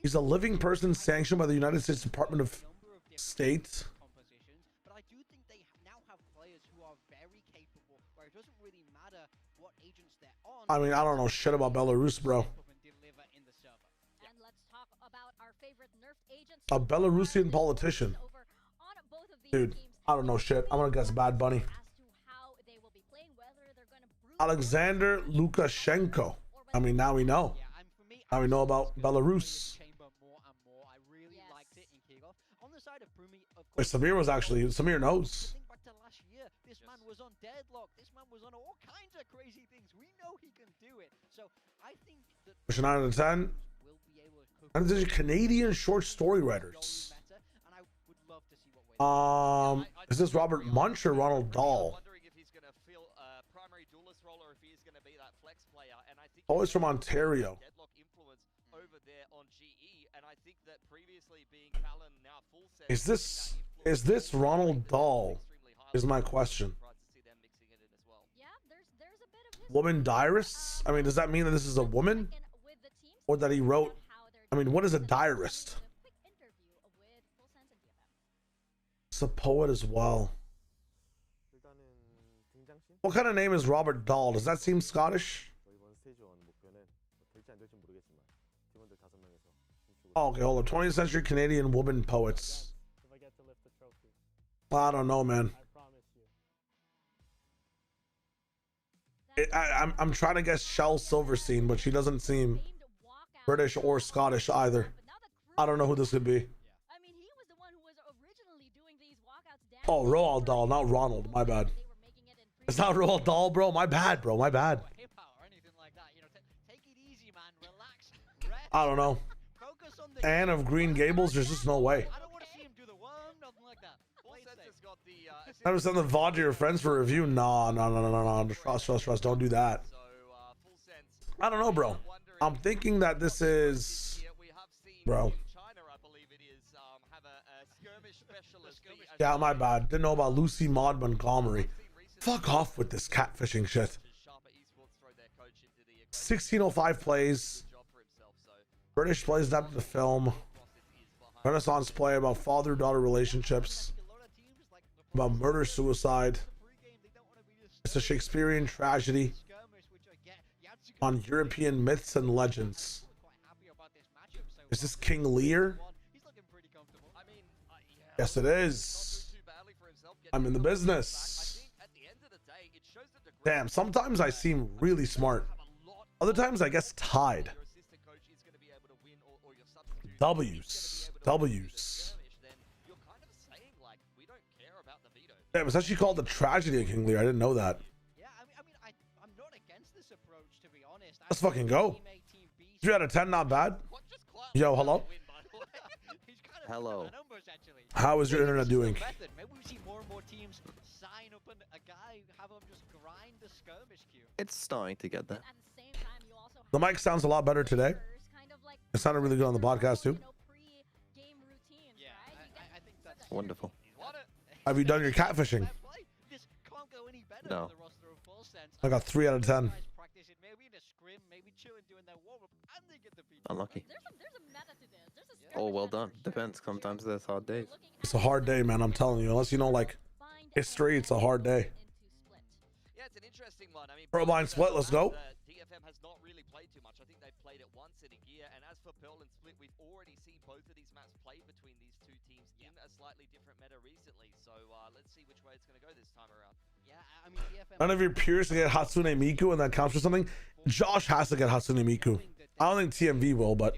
He's a living person sanctioned by the United States Department of State. But I do think they now have players who are very capable, where it doesn't really matter what agents they're on. I mean, I don't know shit about Belarus, bro. A Belarusian politician. Dude, I don't know shit. I'm gonna guess Bad Bunny. Alexander Lukashenko. I mean, now we know. Now we know about Belarus. Wait, Samir was actually, Samir knows. This man was on deadlock. This man was on all kinds of crazy things. We know he can do it. So I think that Question 9 out of 10. And there's Canadian short story writers. Is this Robert Munch or Ronald Dahl? Always from Ontario. Is this Ronald Dahl? Is my question. Woman diarists? I mean, does that mean that this is a woman? Or that he wrote? I mean, what is a diarist? It's a poet as well. What kind of name is Robert Dahl? Does that seem Scottish? Oh, okay, hold on. 20th century Canadian woman poets. I don't know, man. I'm trying to guess Shel Silverstein, but she doesn't seem British or Scottish either. I don't know who this could be. Oh, Roald Dahl, not Ronald. My bad. It's not Roald Dahl, bro. My bad, bro. My bad. I don't know. Anne of Green Gables? There's just no way. I was send the VOD to your friends for review. No. Trust. Don't do that. I don't know, bro. I'm thinking that this is, bro. Yeah, my bad. Didn't know about Lucy Maud Montgomery. Fuck off with this catfishing shit. 1605 plays. British plays adapted to film. Renaissance play about father-daughter relationships. About murder-suicide. It's a Shakespearean tragedy on European myths and legends. Is this King Lear? Yes, it is. I'm in the business. Damn, sometimes I seem really smart. Other times I guess tied. W's. Damn, it's actually called the tragedy of King Lear. I didn't know that. I'm not against this approach, to be honest. Let's fucking go. 3 out of 10, not bad. Yo, hello. Hello. How is your internet doing? Maybe we see more and more teams sign up a guy, have him just grind the skirmish queue. It's starting to get there. The mic sounds a lot better today. It sounded really good on the podcast too. Yeah, I think that's Wonderful. Have you done your catfishing? This can't go any better No. for the roster of Full Sense. I got 3 out of 10. Practice it maybe in a scrim, maybe chilling doing their warm-up, and they get the beat. Unlucky. There's a meta to this. There's a Oh, well done. Depends. Sometimes there's hard days. It's a hard day, man. I'm telling you. Unless you know, like, history, it's a hard day. Yeah, it's an interesting one. I mean, Pro blind split. Let's go. DFM has not really played too much. I think they've played it once in a year. And as for Pearl and Split, we've already seen both of these maps played between these two teams in a slightly different meta recently. So let's see which way it's going to go this time around. Yeah, I mean, DFM... None of your peers to get Hatsune Miku and that counts for something. Josh has to get Hatsune Miku. I don't think TMV will, but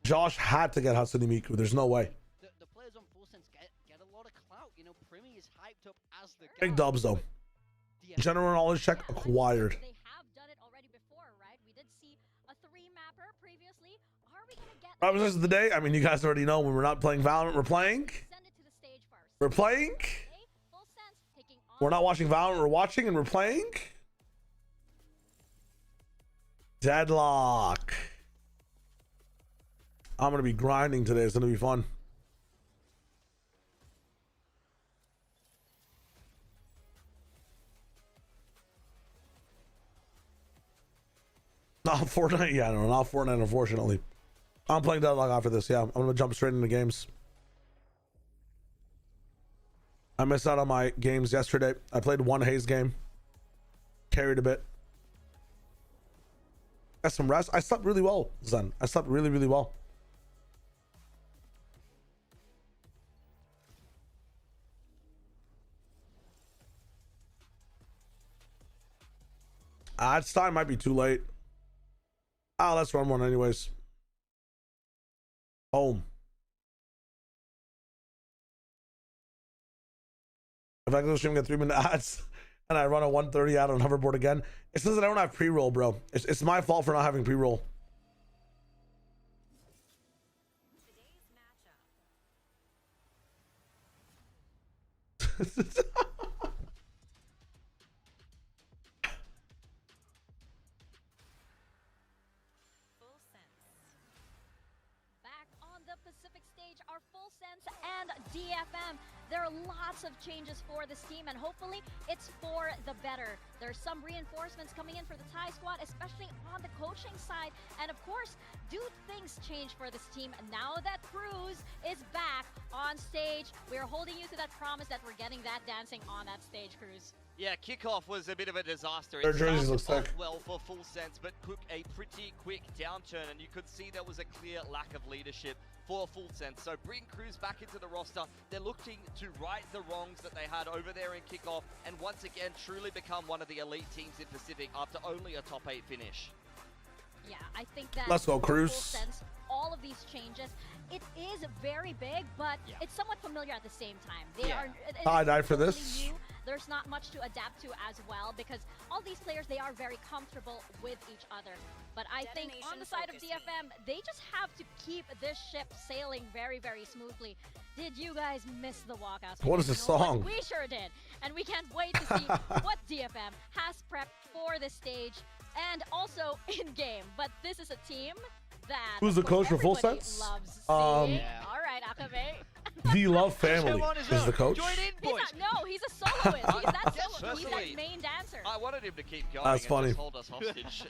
Josh had to get Hatsune Miku. There's no way. The players on Full Sense get a lot of clout. You know, Primi is hyped up as the Big dubs though. General knowledge check acquired. They have done it already before, right? We did see a 3-mapper previously. Are we gonna get Propositions of the day. I mean, you guys already know when we're not playing Valorant, we're playing. send it to the stage first? We're playing. Okay, Full Sense taking on We're not watching Valorant, we're watching and we're playing. Deadlock. I'm gonna be grinding today. It's gonna be fun. Not Fortnite. Yeah, no, not Fortnite, unfortunately. I'm playing Deadlock after this. Yeah, I'm gonna jump straight into games. I missed out on my games yesterday. I played one Haze game. Carried a bit. Got some rest. I slept really well, Zen. I slept really, really well. It's time. Might be too late. Let's run one anyways. Home. If I go stream and get 3-minute ads and I run a 130 ad on hoverboard again, it says that I don't have pre-roll, bro. It's my fault for not having pre-roll. back on the Pacific stage are Full Sense and DFM. There are lots of changes for this team, and hopefully it's for the better. There's some reinforcements coming in for the Thai squad, especially on the coaching side. And of course, do things change for this team now that Cruz is back on stage? We're holding you to that promise that we're getting that dancing on that stage, Cruz. Yeah, kickoff was a bit of a disaster. Their It jerseys started look sick. off well for Full Sense, but took a pretty quick downturn, and you could see there was a clear lack of leadership for Full Sense. So bring Cruz back into the roster. They're looking to right the wrongs that they had over there in kickoff, and once again truly become one of the elite teams in Pacific after only a top 8 finish. Yeah, I think that Let's go, for Cruz. Full Sense, all of these changes, it is very big, but it's somewhat familiar at the same time. They are. I died for totally this. new. There's not much to adapt to as well, because all these players, they are very comfortable with each other. But I think on the side of DFM, they just have to keep this ship sailing very, very smoothly. Did you guys miss the walkouts? What is Because this you know what? song? We sure did. And we can't wait to see what DFM has prepped for this stage and also in-game. But this is a team that Who's the coach for Full everybody Sense? loves seeing. Yeah. All right, Akabe. The Love Family is the coach. He's a soloist. He's that solo. He's that Personally, main dancer. I wanted him to keep going. That's and funny. Just hold us hostage.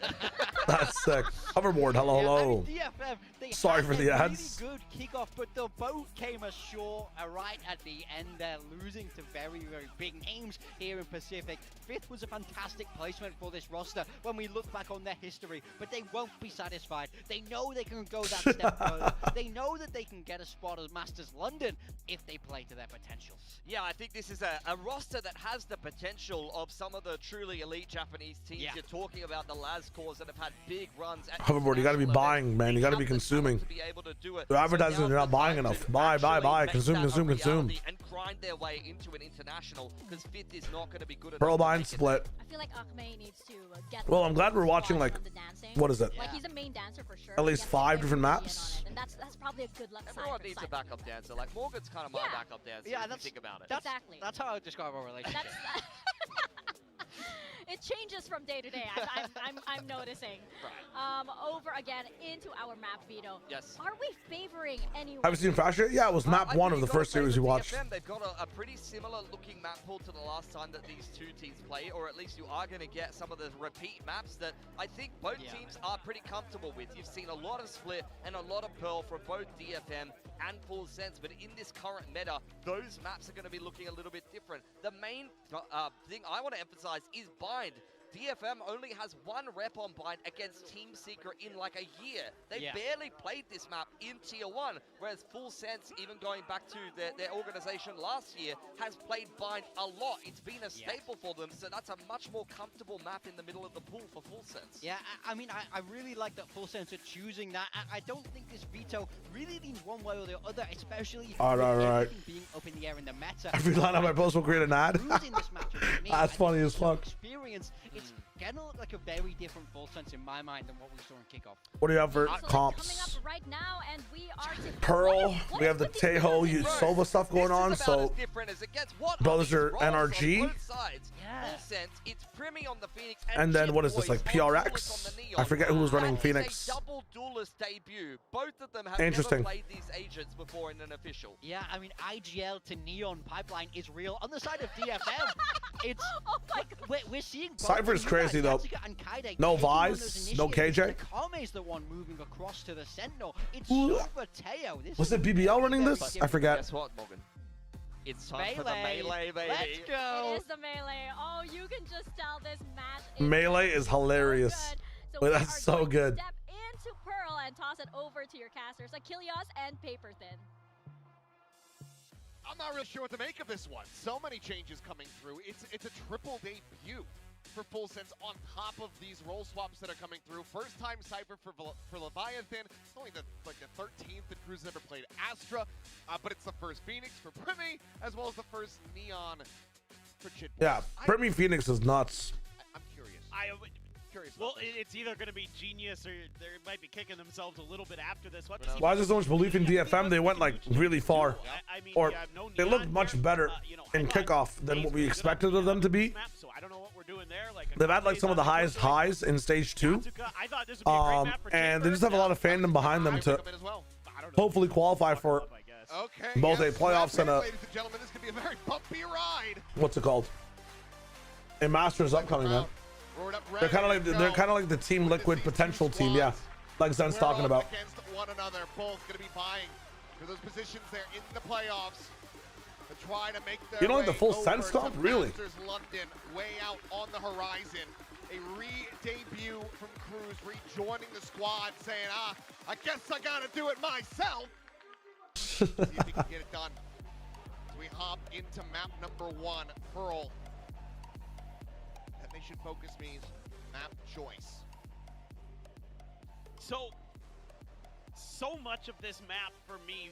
That's sick. Hoverboard, hello, hello. DFM, they Sorry had for a the ads. really good kickoff, but the boat came ashore right at the end. They're losing to very, very big names here in Pacific. 5th was a fantastic placement for this roster when we look back on their history, but they won't be satisfied. They know they can go that step further. They know that they can get a spot as Masters London if they play to their potential. Yeah, I think this is a roster that has the potential of some of the truly elite Japanese teams. You're talking about the LASCores that have had big runs at Hoverboard, you gotta be buying, man. You gotta be consuming. The advertising, you're not buying enough. Buy, consume, consume, consume. And grind their way into an international, because 5th is not going to be good enough. Pearl bind, split. I feel like Akme needs to get. Well, I'm glad we're watching, like, what is it? Like, he's a main dancer for sure. At least 5 different maps. And that's probably a good luck sign. Everyone needs a backup dancer. Like, Morgan's kind of my backup dancer, if you think about it. Exactly. That's how I would describe our relationship. It changes from day to day. I'm noticing. Over again into our map veto. Yes. Are we favoring anyone? Have you seen Fast yet? Yeah, it was map 1 of the first series we watched. DFM, they've got a pretty similar looking map pool to the last time that these two teams play, or at least you are going to get some of the repeat maps that I think both teams are pretty comfortable with. You've seen a lot of Split and a lot of Pearl from both DFM and Full Sense, but in this current meta, those maps are going to be looking a little bit different. The main thing I want to emphasize is bind. DFM only has 1 rep on Bind against Team Secret in like a year. They barely played this map in Tier 1, whereas Full Sense, even going back to their organization last year, has played Bind a lot. It's been a staple for them, so that's a much more comfortable map in the middle of the pool for Full Sense. Yeah, I mean, I really like that Full Sense are choosing that. I don't think this veto really leans one way or the other, especially with everything being up in the air in the meta. Every line on my post will create an ad. That's funny as fuck. Experience, it's gonna look like a very different Full Sense in my mind than what we saw in kickoff. What do you have for Coming comps? up right now, and we are Pearl, we have the Tejo Sova stuff going on, so brothers are NRG. It's Primi on the Phoenix, and then what is this, like PRX? I forget who was running Phoenix. Double duelist debut. Both of them have Interesting. never played these agents before in an official. Yeah, I mean, IGL to Neon pipeline is real. On the side of DFM, it's we're seeing Cypher's crazy though. No Vice, no KJ. Kame's the one moving across to the Sentinel. It's super Teo. Was it BBL running this? I forget. Guess what, Morgan? It's time for the melee, baby. Let's go. It is the melee. Oh, you can just tell this match. Melee is hilarious. So Wait, that's so good. Step into Pearl and toss it over to your casters, Achilles and Paper Thin. I'm not really sure what to make of this one. So many changes coming through. It's a triple debut for Full Sense on top of these role swaps that are coming through. First time Cypher for Leviathan. It's only the 13th that Cruz ever played Astra, but it's the first Phoenix for Primi, as well as the first Neon for Chit. Yeah, Primi Phoenix is nuts. I'm curious. Well, it's either going to be genius or they might be kicking themselves a little bit after this. Why is there so much belief in DFM? They went like really far, or they looked much better in kickoff than what we expected of them to be. So I don't know what we're doing there. They've had like some of the highest highs in stage 2, and they just have a lot of fandom behind them to hopefully qualify for both a playoffs and a ladies and gentlemen, this could be a very bumpy ride. what's it called? A Masters upcoming, man. They're kind of like the Team Liquid potential team, yeah, like Zen's talking about. Against one another, both going to be vying for those positions there in the playoffs to try to make their You don't like the full way sense over stuff, to really? Masters London, way out on the horizon. A re-debut from Cruz, rejoining the squad, saying, I guess I gotta do it myself. See if he can get it done. So we hop into map number 1, Pearl. That they should focus means map choice. So much of this map for me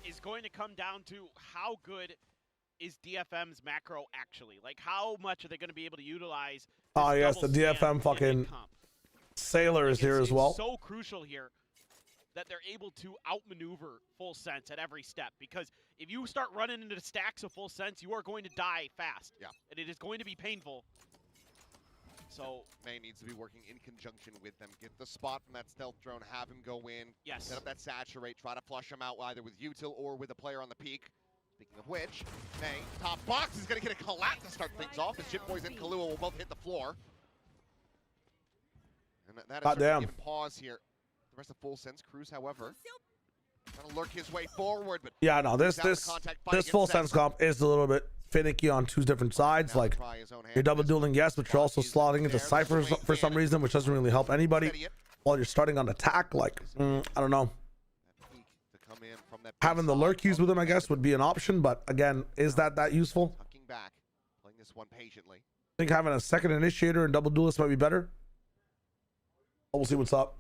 is going to come down to how good is DFM's macro actually? Like, how much are they going to be able to utilize? Oh yes, the DFM fucking Sailor is here as well. It's so crucial here that they're able to outmaneuver Full Sense at every step, because if you start running into stacks of Full Sense, you are going to die fast. Yeah. And it is going to be painful. So May needs to be working in conjunction with them. Get the spot from that stealth drone, have him go in. Yes. Set up that saturate, try to flush him out either with util or with a player on the peak. Speaking of which, May, top box is going to get a collapse to start things off. As Chip Boys and Kahlua will both hit the floor. And that is damn. give pause here. The rest of Full Sense Cruz, however, trying to lurk his way forward. But Yeah, no, this Full Sense comp is a little bit finicky on 2 different sides. Like, you're double dueling, yes, but you're also slotting into Cyphers for some reason, which doesn't really help anybody. While you're starting on attack, like, I don't know. Having the lurk keys with him, I guess, would be an option, but again, is that useful? Tucking back, playing this one patiently. I think having a second initiator and double duelist might be better. But we'll see what's up.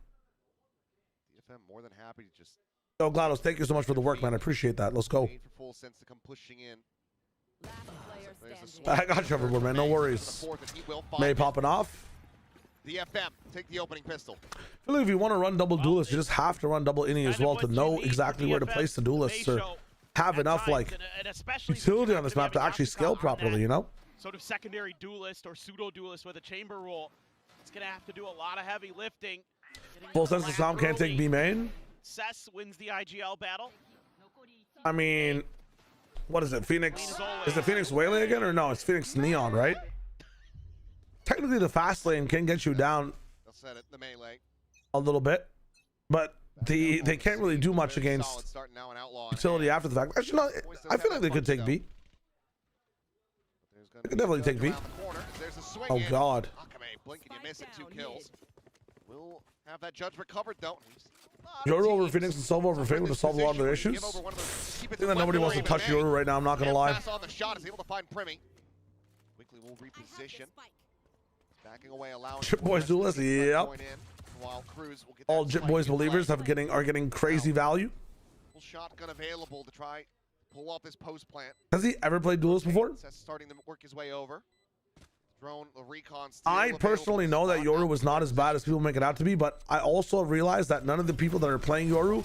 DFM more than happy to just. Oh, GLaDOS, thank you so much for the work, man. I appreciate that. Let's go. Wait for Full Sense to come pushing in. I got you everywhere, man. No worries. May popping off. DFM, take the opening pistol. I feel like if you want to run double duelists, you just have to run double innie as well to know exactly where to place the duelists or have enough like utility on this map to actually scale properly, you know? Sort of secondary duelist or pseudo duelist with a chamber roll. It's gonna have to do a lot of heavy lifting. Full Sense of Sound can't take B main. Cess wins the IGL battle. I mean, what is it? Phoenix? Is it Phoenix Waylay again or no? It's Phoenix Neon, right? Technically, the fast lane can get you down a little bit, but they can't really do much against utility after the fact. Actually, no, I feel like they could take B. They could definitely take B. Oh God. blink and you miss it. 2 kills. We'll have that judge recovered though. Yoru over Phoenix and Sova over Fate would have solved a lot of their issues. I think that nobody wants to touch Yoru right now, I'm not going to lie. Pass on the shot is able to find Primi. Quickly will reposition. Backing away, allowing Chip Boys duelist, yep. All Chip Boys believers are getting crazy value. Full shotgun available to try pull off this post plant. Has he ever played duelist before? Starting to work his way over. Drone, the recon. I personally know that Yoru was not as bad as people make it out to be, but I also realize that none of the people that are playing Yoru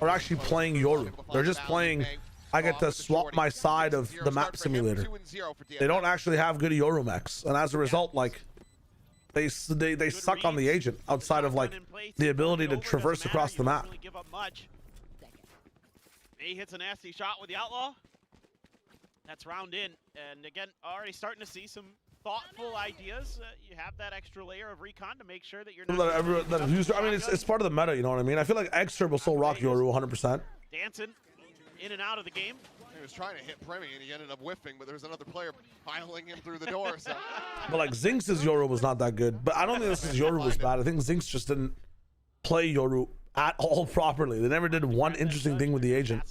are actually playing Yoru. They're just playing, I get to swap my side of the map simulator. They don't actually have good Yoru mechs, and as a result, like, they suck on the agent outside of like the ability to traverse across the map. He hits a nasty shot with the Outlaw. That's round in, and again, already starting to see some thoughtful ideas. You have that extra layer of recon to make sure that you're not. I mean, it's part of the meta, you know what I mean? I feel like Xturb will still rock Yoru 100%. Dancing in and out of the game. He was trying to hit Premi and he ended up whiffing, but there was another player piling him through the door. So. But like Zinx's Yoru was not that good. But I don't think this is Yoru was bad. I think Zinx just didn't play Yoru at all properly. They never did one interesting thing with the agent.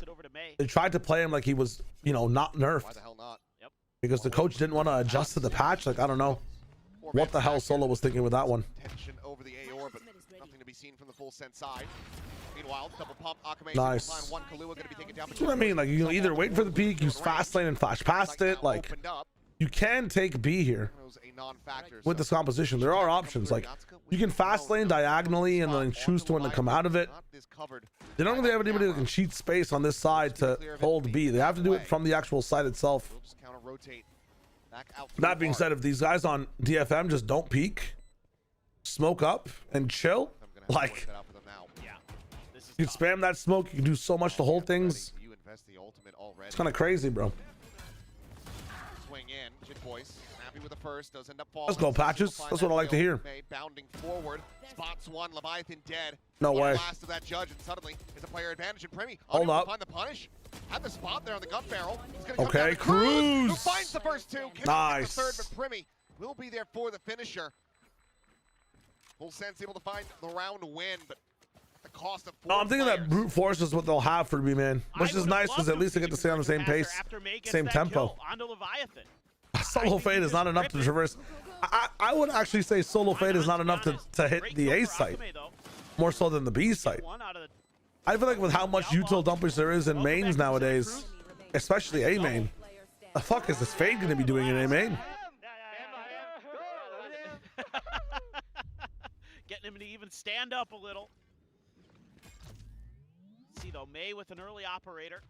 They tried to play him like he was, you know, not nerfed. Why the hell not? Yep. Because the coach didn't want to adjust to the patch. Like, I don't know what the hell Solo was thinking with that one. Tension over the Aor, but nothing to be seen from the full Sen side. Meanwhile, double pump, Akame, nice. one Kahlua gonna be taken down. That's what I mean. Like, you can either wait for the peak, use fast lane and flash past it. Like, you can take B here with this composition. There are options. Like, you can fast lane diagonally and then choose to when to come out of it. They don't really have anybody that can cheat space on this side to hold B. They have to do it from the actual side itself. That being said, if these guys on DFM just don't peek, smoke up and chill, like, you can spam that smoke, you can do so much to hold things. It's kind of crazy, bro. Swing in, Jit Boys, happy with the first, does end up falling. Let's go, Patches. That's what I like to hear. Bounding forward, spots one, Leviathan dead. No way. Last of that judge, and suddenly it's a player advantage, and Premi hold up. Find the punish. Had the spot there on the gun barrel. Okay, Cruz. Who finds the first two? Nice. The third, but Premi will be there for the finisher. Full Sense able to find the round win, but at the cost of 4 No, I'm thinking players. that brute force is what they'll have for me, man. Which is nice because at least they get to stay on the same pace, same tempo. Solo Fade is not enough to traverse. I would actually say Solo Fade is not enough to hit the A site, more so than the B site. I feel like with how much util dumpers there is in mains nowadays, especially A main, the fuck is this Fade going to be doing in A main? Getting him to even stand up a little. See though, May with an early operator.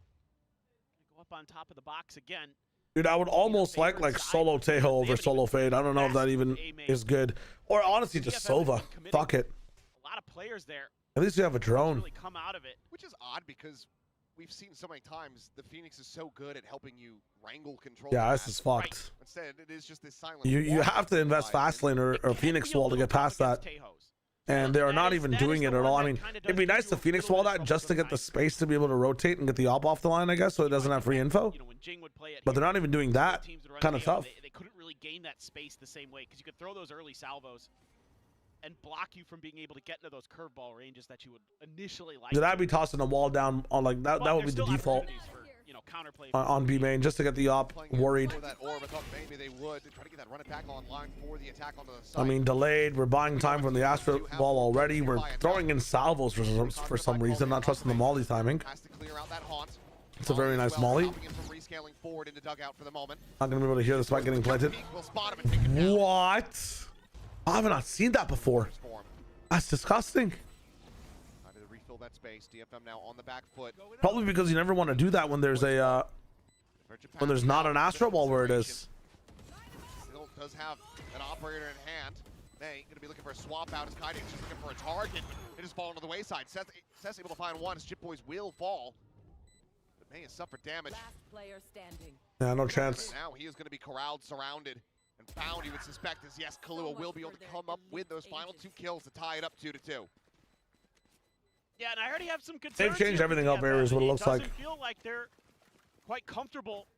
Go up on top of the box again. Dude, I would almost like Solo Tejo over Solo Fade. I don't know if that even is good. Or honestly, just Sova. Fuck it. A lot of players there. At least you have a drone. Really come out of it. Which is odd because we've seen so many times the Phoenix is so good at helping you wrangle control. Yeah, this is fucked. Right. Instead, it is just this silent. You have to invest fast lane or Phoenix wall to get past that. And they are not even doing it at all. I mean, it'd be nice to Phoenix wall that just to get the space to be able to rotate and get the op off the line, I guess, so it doesn't have free info. But they're not even doing that kind of stuff. They couldn't really gain that space the same way because you could throw those early salvos and block you from being able to get into those curveball ranges that you would initially like. Did I be tossing a wall down on like that? That would be the default on B main just to get the op worried. I mean, delayed. We're buying time from the Astra wall already. We're throwing in salvos for some reason, not trusting the molly timing. It's a very nice molly. Not gonna be able to hear the spike getting planted. What? I have not seen that before. That's disgusting. That space. DFM now on the back foot. Probably because you never want to do that when there's a when there's not an Astro wall where it is. Still does have an operator in hand. May gonna be looking for a swap out as Kaide is just looking for a target. It is falling to the wayside. Seth's able to find one as Chip Boys will fall. But May has suffered damage. Last player standing. Yeah, no chance. Now he is gonna be corralled, surrounded, and found. You would suspect as yes, Kahlua will be able to come up with those final 2 kills to tie it up 2-2. Yeah, and I already have some concerns. They've changed everything up here is what it looks like. Doesn't feel like they're quite comfortable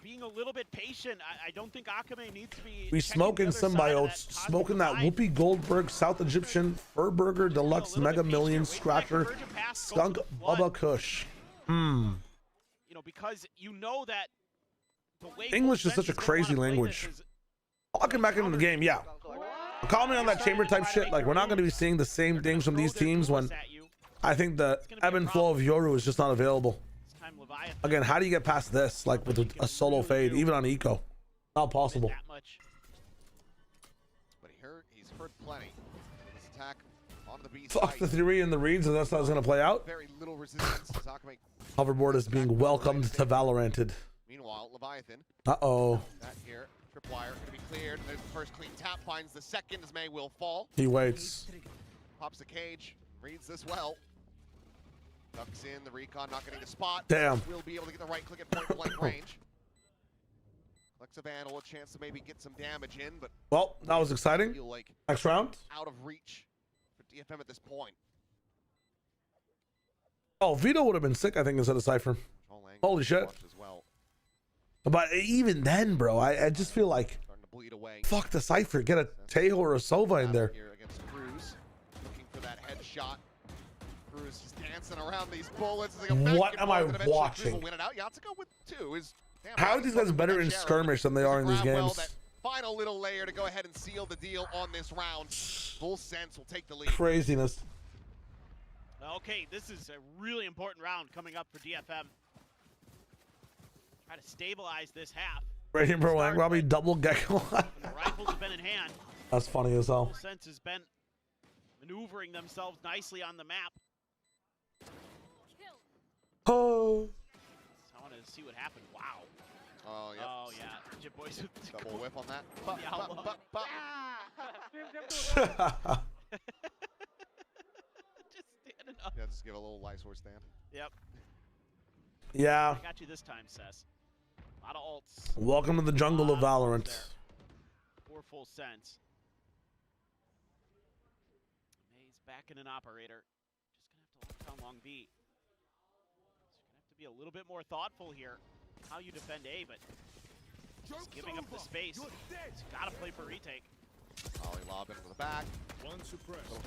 being a little bit patient. I don't think Akame needs to be. We smoking symbiotes, smoking that Whoopi Goldberg, South Egyptian, Furburger, Deluxe, Mega Million, Scratcher, Skunk, Bubba Kush. You know, because you know that the way English is such a crazy language. Walking back into the game, yeah. Comment on that chamber type shit. Like, we're not going to be seeing the same things from these teams when I think the ebb and flow of Yoru is just not available. Again, how do you get past this? Like with a solo fade, even on eco, not possible. But he's heard plenty. His attack onto the B Fuck the theory and the reads, and that's how it's going to play out. Very little resistance. Akame. Hoverboard is being welcomed to Valoranted. Meanwhile, Leviathan. Uh-oh. That here. Tripwire going to be cleared. There's the first clean tap. Finds the second as May will fall. He waits. Pops the cage. Reads this well. Ducks in. The recon not getting the spot. Damn. Will be able to get the right click at point blank range. Lexavandal a chance to maybe get some damage in, but Well, that was exciting. feel like Next round. out of reach for DFM at this point. Oh, Vito would have been sick, I think, instead of Cypher. Holy shit. As well. But even then, bro, I just feel like, Starting to bleed away. fuck the Cypher. Get a Tejo or a Sova in there. Here against Cruz, looking for that headshot. Cruz just dancing around these bullets. What am I watching? Win it out. Yatsuko with two is. Damn, How are these guys better in skirmish than they are in these games? That final little layer to go ahead and seal the deal on this round. Full Sense will take the lead. Craziness. Okay, this is a really important round coming up for DFM. Try to stabilize this half. Right here, bro. Like, Robbie double gecko. The rifles have been in hand. That's funny as hell. Full Sense has been maneuvering themselves nicely on the map. Oh. I want to see what happened. Wow. Oh, yeah. Oh, yeah. Jib Boys with Double whip on that. Just standing up. Yeah, just give a little Lysor stand. Yep. Yeah. I got you this time, Cess. A lot of ults. Welcome to the jungle of Valorant. For Full Sense. May's back in an operator. Just going to have to lock down long B. So you're going to have to be a little bit more thoughtful here. How you defend A, but just giving up the space. Got to play for retake. Ollie lob into the back. Little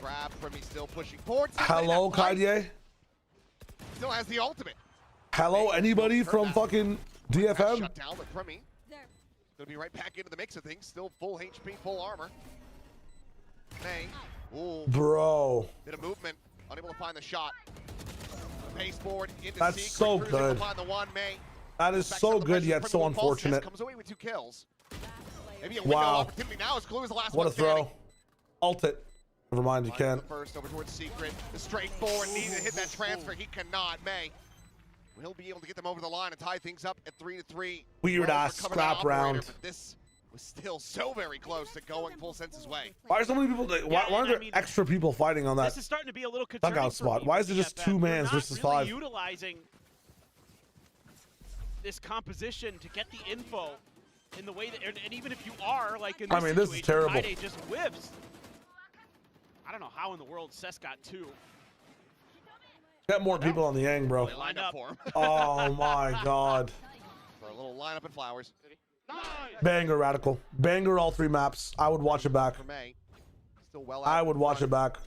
grab. Primi still pushing forward. Hello, Kaide. Still has the ultimate. Hello, anybody from fucking DFM? Shut down, but Primi gonna be right back into the mix of things. Still full HP, full armor. May. Ooh. Bro. Bit of movement. Unable to find the shot. Pace forward into That's Secret. so Cruz good. able to find the one. May. That is so good, yet so unfortunate. Comes away with 2 kills. Maybe a window Wow. opportunity now as Clue is the last What one a throw. standing. Ult it. Never mind, you can't. First over towards Secret. The straightforward need to hit that transfer. He cannot. May. Will be able to get them over the line and tie things up at 3-3. Weird ass scrap round. But this was still so very close to going Full Sense's way. Why are so many people? Why are there extra people fighting on that This is starting to be a little concerning dugout spot? Why is it just 2 mans versus 5? Utilizing this composition to get the info in the way that, and even if you are like in this I mean, this is terrible. Kaide just whiffs. I don't know how in the world Cess got 2. Get more people on the Yang, bro. Lined up for him. Oh my god. For a little lineup at Flowers. Banger Radical. Banger all 3 maps. I would watch it back. For May. Still well I out would watch it back.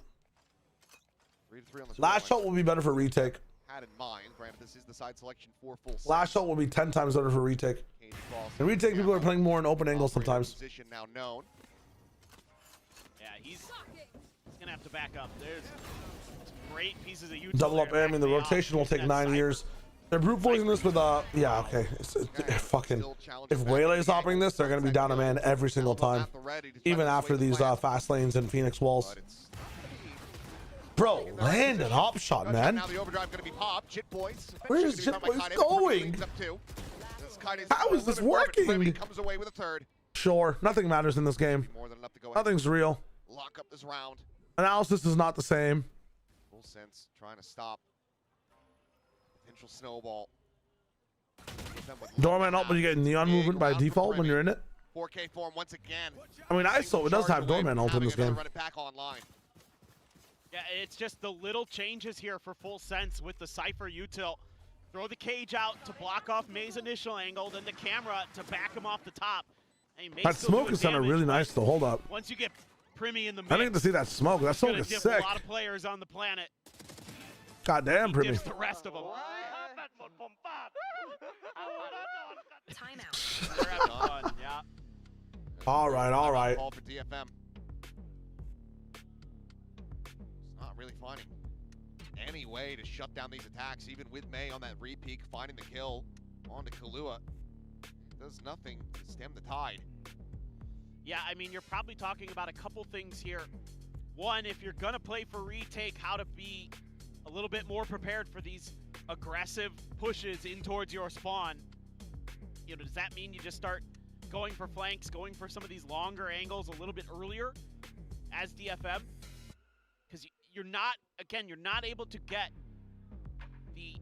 3-3 on the Last scoreline. shot will be better for retake. Had in mind. Granted, this is the side selection for Full Sense. Last shot will be 10 times better for retake. Cage cross. And retake people are playing more in open angles sometimes. Position now known. Yeah, he's gonna have to back up. There's some great pieces of util Double up there aim, and the back rotation will off. take That 9 Cypher. years. They're brute forcing this with yeah, okay. It's fucking. If Waylay's operating this, they're gonna be down a man every single time, even after these fast lanes and Phoenix walls. Bro, land an op shot, man. Now the overdrive going to be popped. Jit Boys. Where is Jit Boys going? How is this working? Comes away with a third. Sure, nothing matters in this game. More than enough to go Nothing's real. lock up this round. Analysis is not the same. Full Sense trying to stop potential snowball. Doorman ult, but you get neon movement by default when you're in it. 4K form once again. I mean, ISO, it does have Doorman ult in this game. Run it back online. Yeah, it's just the little changes here for Full Sense with the Cypher util. Throw the cage out to block off May's initial angle, then the camera to back him off the top. And May That still smoke doing is sounding damage, really but nice to hold up. Once you get Primy in the mix, I didn't get to see that smoke. That it's smoke gonna is dip sick. a lot of players on the planet. Goddamn, Primy. Dips the rest of them. Timeout. They're having fun, yeah. All right, all right. Call for DFM. It's not really finding any way to shut down these attacks, even with May on that re-peak, finding the kill onto Kahlua. Does nothing to stem the tide. Yeah, I mean, you're probably talking about a couple things here. One, if you're gonna play for retake, how to be a little bit more prepared for these aggressive pushes in towards your spawn. You know, does that mean you just start going for flanks, going for some of these longer angles a little bit earlier as DFM? Because you're not, again, you're not able to get the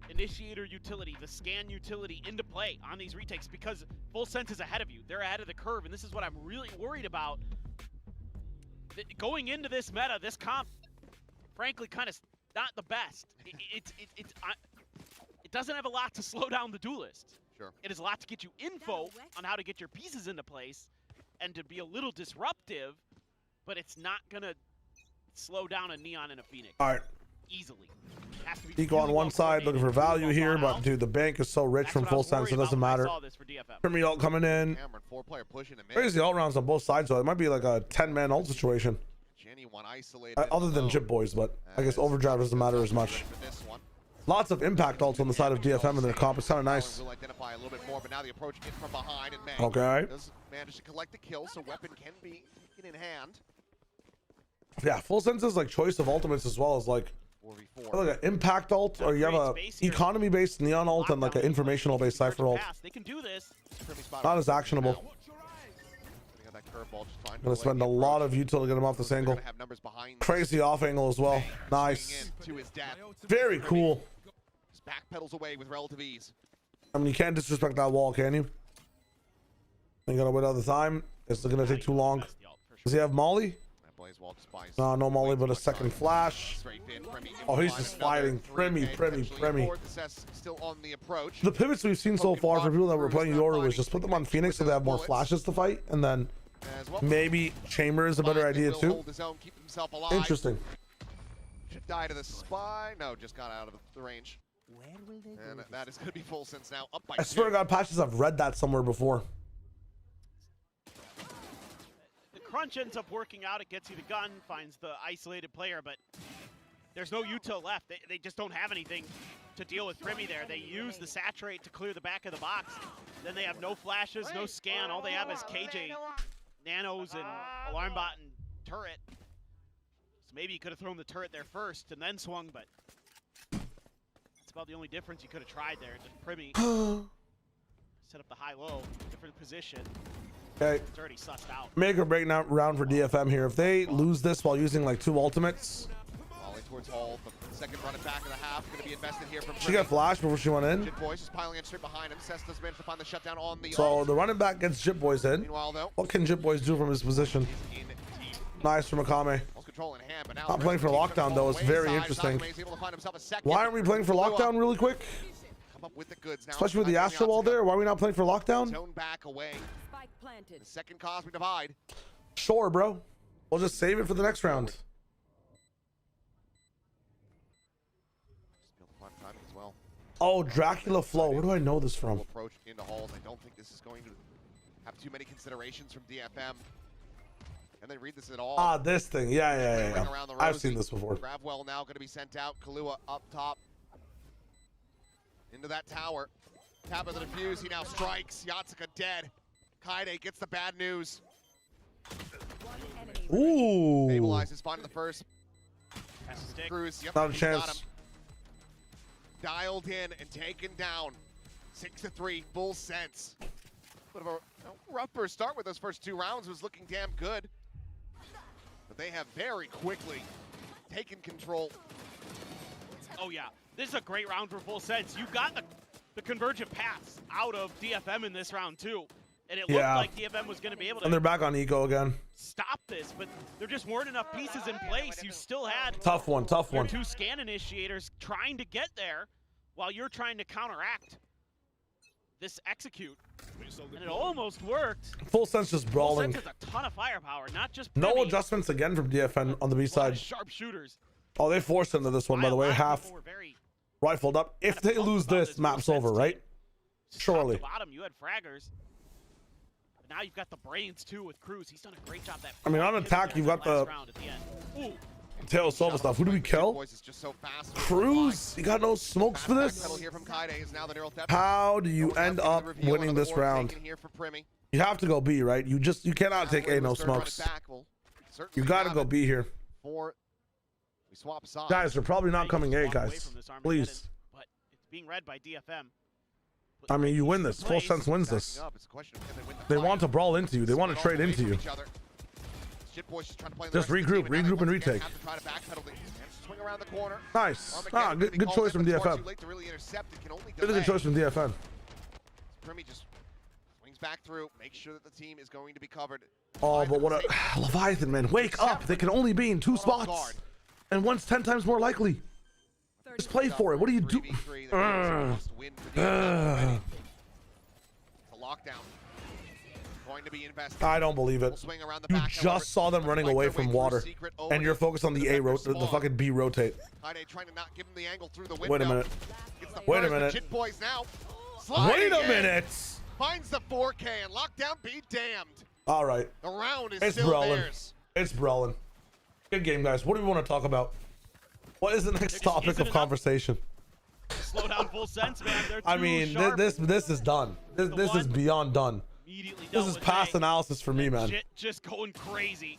initiator utility, the scan utility into play on these retakes because Full Sense is ahead of you. They're ahead of the curve, and this is what I'm really worried about. Going into this meta, this comp, frankly, kind of not the best. It doesn't have a lot to slow down the duelist. Sure. It has a lot to get you info on how to get your pieces into place and to be a little disruptive, but it's not going to slow down a Neon and a Phoenix. All right. Easily. Has to be Eco on one side, looking for value here, but dude, the bank is so rich from Full Sense, it doesn't matter. Primy ult coming in. Cameron, 4-player pushing him in. Crazy ult rounds on both sides, so it might be like a 10-man ult situation. Jenny one isolated. Other than Jip Boys, but I guess Overdrive doesn't matter as much. Lots of impact ults on the side of DFM in their comp. It's kind of nice. Will identify a little bit more, but now the approach is from behind, and May Okay. does manage to collect the kill, so weapon can be taken in hand. Yeah, Full Sense's like choice of ultimates as well as like 4v4. an impact ult, or you have a economy-based Neon ult and like an informational-based Cypher ult. They can do this. Not as actionable. Gonna spend a lot of util to get him off this angle. Crazy off angle as well. Nice. Very cool. Just backpedals away with relative ease. I mean, you can't disrespect that wall, can you? You gotta wait all the time. It's gonna take too long. Does he have Molly? No, no Molly, but a second flash. Oh, he's just fighting. Primy. Still on the approach. The pivots we've seen so far for people that were playing Yoru was just put them on Phoenix so they have more flashes to fight, and then maybe Chamber is a better idea too. Interesting. Should die to the spy. No, just got out of the range. And that is going to be Full Sense now. Up by I swear to God, patches, I've read that somewhere before. The crunch ends up working out. It gets you the gun, finds the isolated player, but there's no util left. They just don't have anything to deal with Primy there. They use the saturate to clear the back of the box. Then they have no flashes, no scan. All they have is KJ, nanos, and alarm bot and turret. So maybe you could have thrown the turret there first and then swung, but that's about the only difference you could have tried there. Just Primy set up the high-low, different position. Okay. It's already sussed out. Make or break round for DFM here. If they lose this while using like 2 ultimates, Volley towards Hall. The second run back of the half going to be invested here from she got flashed before she went in. Jit Boys is piling in straight behind him. Cestus managed to find the shutdown on the So the running back gets Jip Boys in. Meanwhile, though, What can Jip Boys do from his position? Nice from Akame. control in hand, but now Not playing for lockdown though. It's very interesting. Why aren't we playing for lockdown really quick? Come up with the goods now. Especially with the Astro Wall there. Why are we not playing for lockdown? Zone back away. The second Cosmic Divide. Sure, bro. We'll just save it for the next round. Oh, Dracula Flow. Where do I know this from? Approach into halls. I don't think this is going to have too many considerations from DFM. And they read this at all. Ah, this thing. Yeah. I've seen this before. Gravwell now going to be sent out. Kahlua up top. Into that tower. Tap of the defuse. He now strikes. Yatsuka dead. Kaide gets the bad news. Ooh. Stabilizes, finding the first. Cruz. Yep, Not a he's got chance. him. Dialed in and taken down. 6-3, Full Sense. Bit of a rough first start with those first 2 rounds. Was looking damn good. But they have very quickly taken control. Oh yeah, this is a great round for Full Sense. You got the convergent paths out of DFM in this round too. And it looked like DFM was going to be able to And they're back on Eco again. stop this, but there just weren't enough pieces in place. You still had Tough one. your 2 scan initiators trying to get there while you're trying to counteract this execute. And it almost worked. Full Sense just brawling. Full Sense has a ton of firepower, not just No Primi, adjustments again from DFN on the B side. sharpshooters. Oh, they forced into this one, by the way. Half rifled up. If they lose this, map's over, right? Surely. Top to bottom, you had fraggers. But now you've got the brains too with Cruz. He's done a great job. That I mean, on attack, you've got the Tail Silva stuff. Who do we kill? Cruz? You got no smokes for this? How do you end up winning this round? You have to go B, right? You cannot take A, no smokes. You gotta go B here. Guys, they're probably not coming A, guys. Please. But it's being read by DFM. I mean, you win this. Full Sense wins this. They want to brawl into you. They want to trade into you. Just regroup and retake. Nice. Ah, good choice from DFM. Really good choice from DFM. Primi just swings back through, make sure that the team is going to be covered. Oh, but what a Leviathan, man. Wake up. They can only be in 2 spots. And one's 10 times more likely. Just play for it. What do you do? It's a lockdown. Going to be invested. I don't believe it. You just saw them running away from water, and you're focused on the A rotate, the fucking B rotate. Wait a minute. Wait a minute. Wait a minute. Finds the 4K and lockdown be damned. All right. The round is it's still brawling. theirs. It's brawling. Good game, guys. What do we want to talk about? What is the next topic of conversation? Slow down Full Sense, man. I mean, this is done. This is beyond done. This is past analysis for me, man. Just going crazy.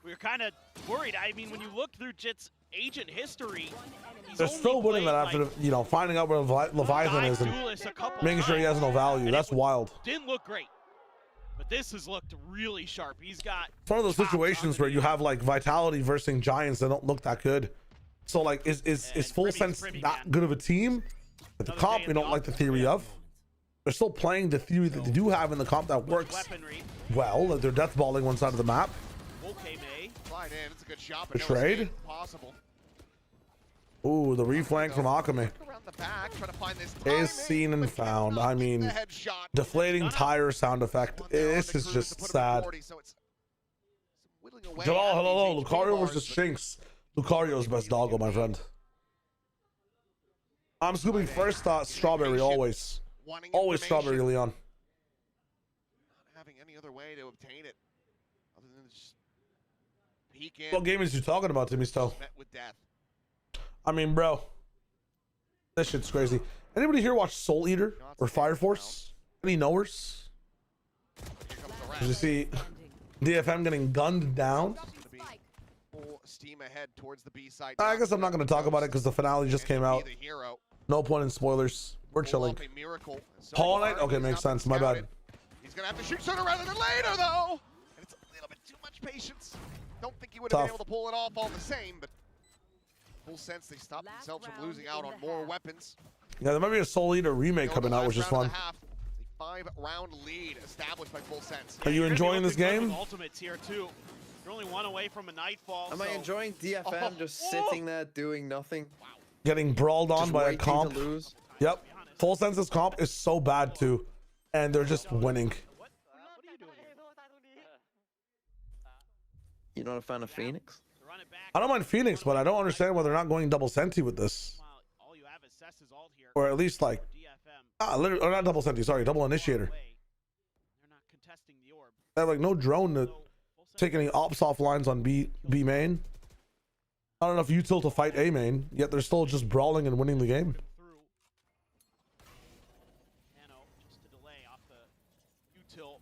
We were kind of worried. I mean, when you look through Jit's agent history, they're still winning that after, you know, finding out where Leviathan is and making sure he has no value. That's wild. Didn't look great. But this has looked really sharp. He's got. It's one of those situations where you have like Vitality versus Giants that don't look that good. So like, is Full Sense that good of a team? At the comp, we don't like the theory of. They're still playing the theory that they do have in the comp that works well. They're deathballing one side of the map. The trade. Ooh, the reflank from Akame is seen and found. I mean, deflating tire sound effect. This is just sad. Jalal, hello. Lucario versus Shinx. Lucario's best doggo, my friend. I'm scooping first strawberry always. Always strawberry, Leon. Not having any other way to obtain it other than just peek in. What game is you talking about, Timmy Stowe? I mean, bro, this shit's crazy. Anybody here watch Soul Eater or Fire Force? Any knowers? Did you see DFM getting gunned down? Steam ahead towards the B side. I guess I'm not going to talk about it because the finale just came out. No point in spoilers. We're chilling. Hollow Knight? Okay, makes sense. My bad. He's going to have to shoot sooner rather than later, though. And it's a little bit too much patience. Don't think he would have been able to pull it off all the same, but Full Sense, they stopped themselves from losing out on more weapons. Yeah, there might be a Soul Eater remake coming out, which is fun. 5-round lead established by Full Sense. Are you enjoying this game? Ultimates here too. You're only one away from a nightfall. Am I enjoying DFM just sitting there doing nothing? Getting brawled on by a comp. Yep. Full Sense's comp is so bad too, and they're just winning. You're not a fan of Phoenix? I don't mind Phoenix, but I don't understand why they're not going double senti with this. Or at least like, literally, or not double senti, sorry, double initiator. They have like no drone to take any ops off lines on B main. I don't know if util to fight A main, yet they're still just brawling and winning the game. Don't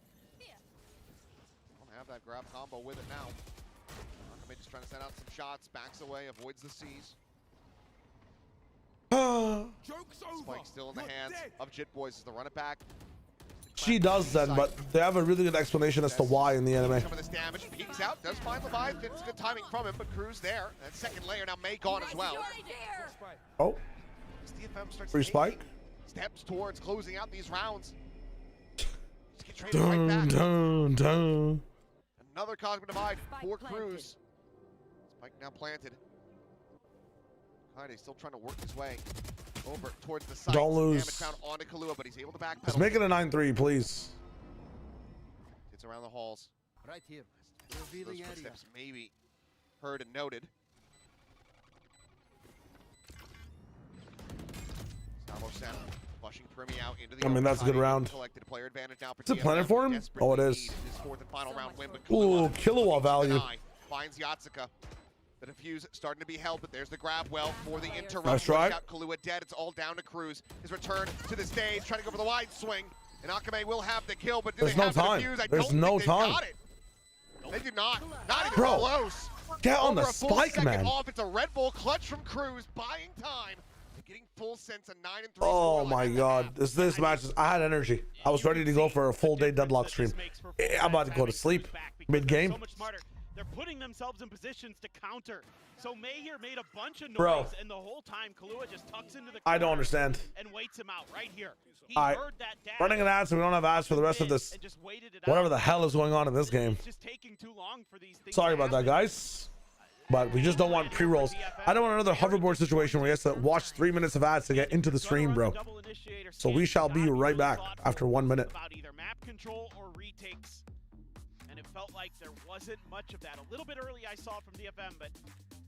have that grab combo with it now. Akame just trying to send out some shots, backs away, avoids the C's. Spike still in the hands of Jit Boys as the run it back. She does then, but they have a really good explanation as to why in the anime. Some of this damage peeks out, does find Leviathan. It's good timing from him, but Cruz there. That second layer now May gone as well. Oh, free spike. Steps towards closing out these rounds. Dun. Another Cosmic Divide for Cruz. Spike now planted. He's still trying to work his way over towards the site. Don't lose. Damage found onto Kahlua, but he's able to backpedal. Let's make it a 9-3, please. It's around the halls. Right here. Those footsteps maybe heard and noted. Salvo Sen flushing Primi out into the I mean, that's a good round. collected player advantage now for Is it DFM. planted for him? Desperately Oh, it need is. his fourth and final round win, but Ooh, Killua value. finds Yatsuka. The defuse starting to be held, but there's the grab well for the interrupt. Nice try. Got Kahlua dead. It's all down to Cruz. His return to the stage, trying to go for the wide swing. And Akame will have the kill, but do There's they no have time. the defuse? I There's don't no think they've time. got it. They do not. Not even Bro, close. get on Over the a full spike, second man. Off. It's a Red Bull clutch from Cruz, buying time. Getting full sense, a 9-3. Oh my God, this match is. I had energy. I was ready to go for a full day deadlock stream. I'm about to go to sleep mid game. So much smarter. They're putting themselves in positions to counter. So May here made a bunch of noise, Bro. and the whole time Kahlua just tucks into the I don't corner understand. and waits him out right here. He All right, heard that dash running an ad so we don't have ads for the rest of this. and just waited it Whatever out. the hell is going on in this game. It's just taking too long for these things Sorry to about that, happen. guys. But we just don't want pre-rolls. I don't want another hoverboard situation where he has to watch 3 minutes of ads to get into the stream, bro. So we shall be right back after 1 minute. About either map control or retakes. And it felt like there wasn't much of that. A little bit early I saw from DFM, but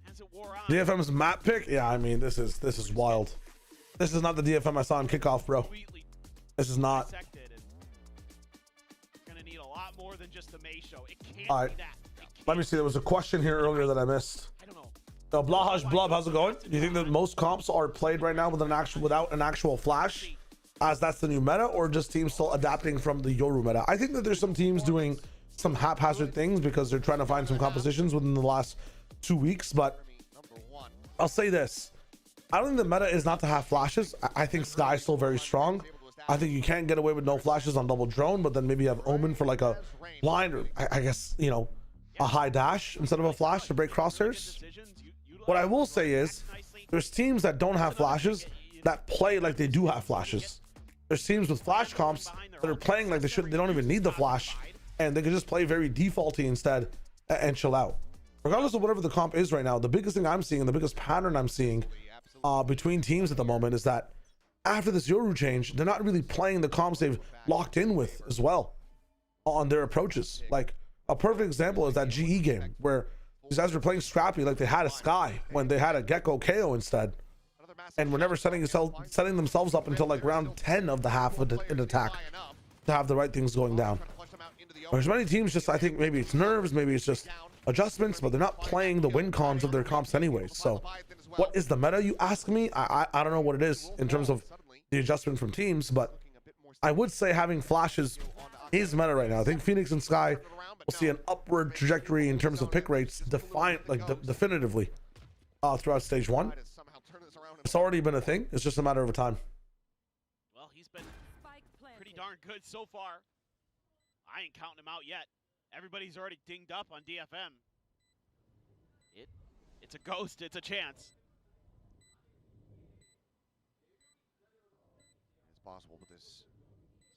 as it wore on. DFM's map pick? Yeah, I mean, this is wild. This is not the DFM I saw in kickoff, bro. This is not. Gonna need a lot more than just the May show. It can't All right. be that. Let me see. There was a question here earlier that I missed. I don't know. Blahaj Blub, how's it going? Do you think that most comps are played right now with without an actual flash, as that's the new meta, or just teams still adapting from the Yoru meta? I think that there's some teams doing some haphazard things because they're trying to find some compositions within the last 2 weeks. But I'll say this: I don't think the meta is not to have flashes. I think Sky is still very strong. I think you can't get away with no flashes on double drone, but then maybe you have Omen for like a blind, or I guess, you know, a high dash instead of a flash to break crosshairs. What I will say is there's teams that don't have flashes that play like they do have flashes. There's teams with flash comps that are playing like they don't even need the flash, and they can just play very defaulty instead and chill out. Regardless of whatever the comp is right now, the biggest thing I'm seeing, and the biggest pattern I'm seeing between teams at the moment is that after this Yoru change, they're not really playing the comps they've locked in with as well on their approaches. Like a perfect example is that GE game where these guys were playing scrappy like they had a Sky when they had a Gecko KO instead, and were never setting themselves up until like round 10 of the half of an attack to have the right things going down. There's many teams just, I think maybe it's nerves, maybe it's just adjustments, but they're not playing the win cons of their comps anyways. So what is the meta, you ask me? I don't know what it is in terms of the adjustment from teams, but I would say having flashes is meta right now. I think Phoenix and Sky will see an upward trajectory in terms of pick rates definitively throughout stage 1. It's already been a thing. It's just a matter of time. Well, he's been pretty darn good so far. I ain't counting him out yet. Everybody's already dinged up on DFM. It's a ghost. It's a chance. It's possible, but there's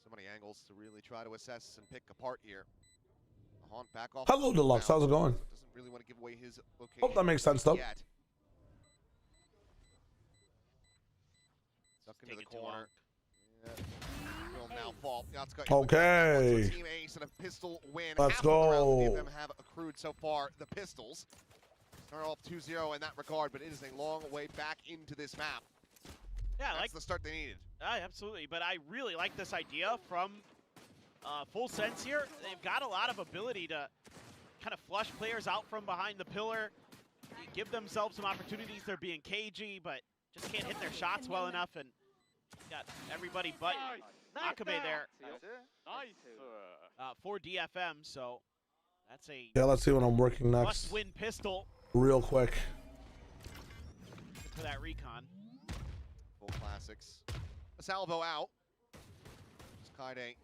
so many angles to really try to assess and pick apart here. Haunt back off. Hello, Deluxe. How's it going? Doesn't really want to give away his location. Hope that makes sense, though. Yet. Stuck into the corner. Will now fall. Okay. Team Ace and a pistol win. Let's Half of the rounds go. the DFM have accrued so far. The Pistols start off 2-0 in that regard, but it is a long way back into this map. Yeah, That's the start they needed. Absolutely, but I really like this idea from Full Sense here. They've got a lot of ability to kind of flush players out from behind the pillar, give themselves some opportunities. They're being cagey, but just can't hit their shots well enough, and got everybody but Akame there for DFM, so that's a Let's see what I'm working next. must-win pistol Real quick. for that recon. Full classics. A salvo out. Kaide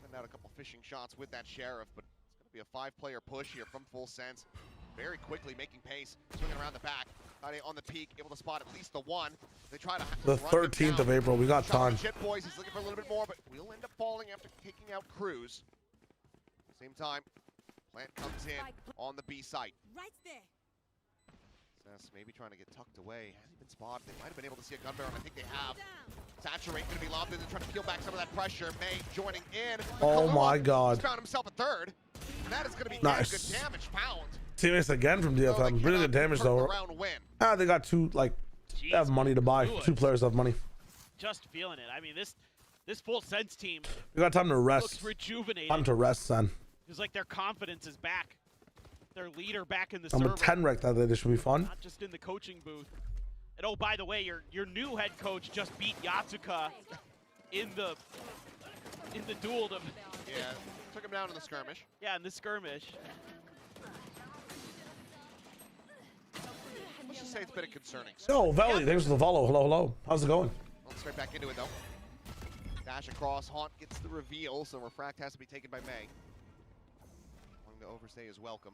send out a couple fishing shots with that Sheriff, but it's going to be a 5-player push here from Full Sense. Very quickly making pace, swinging around the back. Kaide on the peak, able to spot at least the one. They try to The 13th of April. We got time. Shit, boys. He's looking for a little bit more, but we'll end up falling after taking out Cruz. Same time, Plant comes in on the B site. Right there. Maybe trying to get tucked away. Hasn't been spotted. They might have been able to see a gun barrel. I think they have. Saturate going to be lobbed in and trying to peel back some of that pressure. May joining in. Oh my God. He's found himself a third. And that is going to be Nice. good damage found. Teammates again from DFM. Really good damage though. Ah, they got two, like, they have money to buy. Two players have money. Just feeling it. I mean, this full sense team. We got time to rest. Looks rejuvenated. Time to rest, son. It's like their confidence is back. Their leader back in the I'm server. a 10 wreck that day. This should be fun. Not just in the coaching booth. And oh, by the way, your new head coach just beat Yatsuka in the duel. Yeah, took him down in the skirmish. Yeah, in the skirmish. Let's just say it's been a concerning. Yo, Valley, thanks for the follow. Hello, hello. How's it going? Let's right back into it though. Dash across, Haunt gets the reveal, so Refract has to be taken by May. Wanting to overstay is welcome.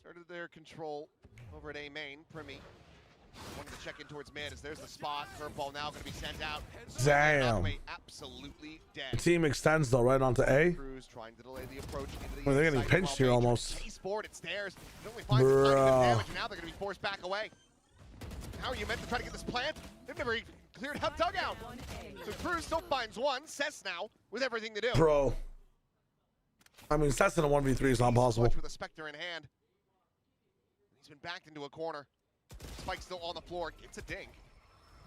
Started their control over at A main. Primi wanted to check in towards mid as there's the spot. Curveball now going to be sent out. Damn. Absolutely The dead. team extends though, right onto A. Cruz trying to delay the approach into the Well, they're getting pinched here almost. He's forward, it stairs. It only finds a tiny bit of damage, and now they're going to be forced back away. How are you meant to try to get this plant? They've never even cleared out dugout. So Cruz still finds one. Cess now with everything to do. Bro. I mean, Cess in a 1v3 is not possible. With a Spectre in hand. He's been backed into a corner. Spike's still on the floor. Gets a dink.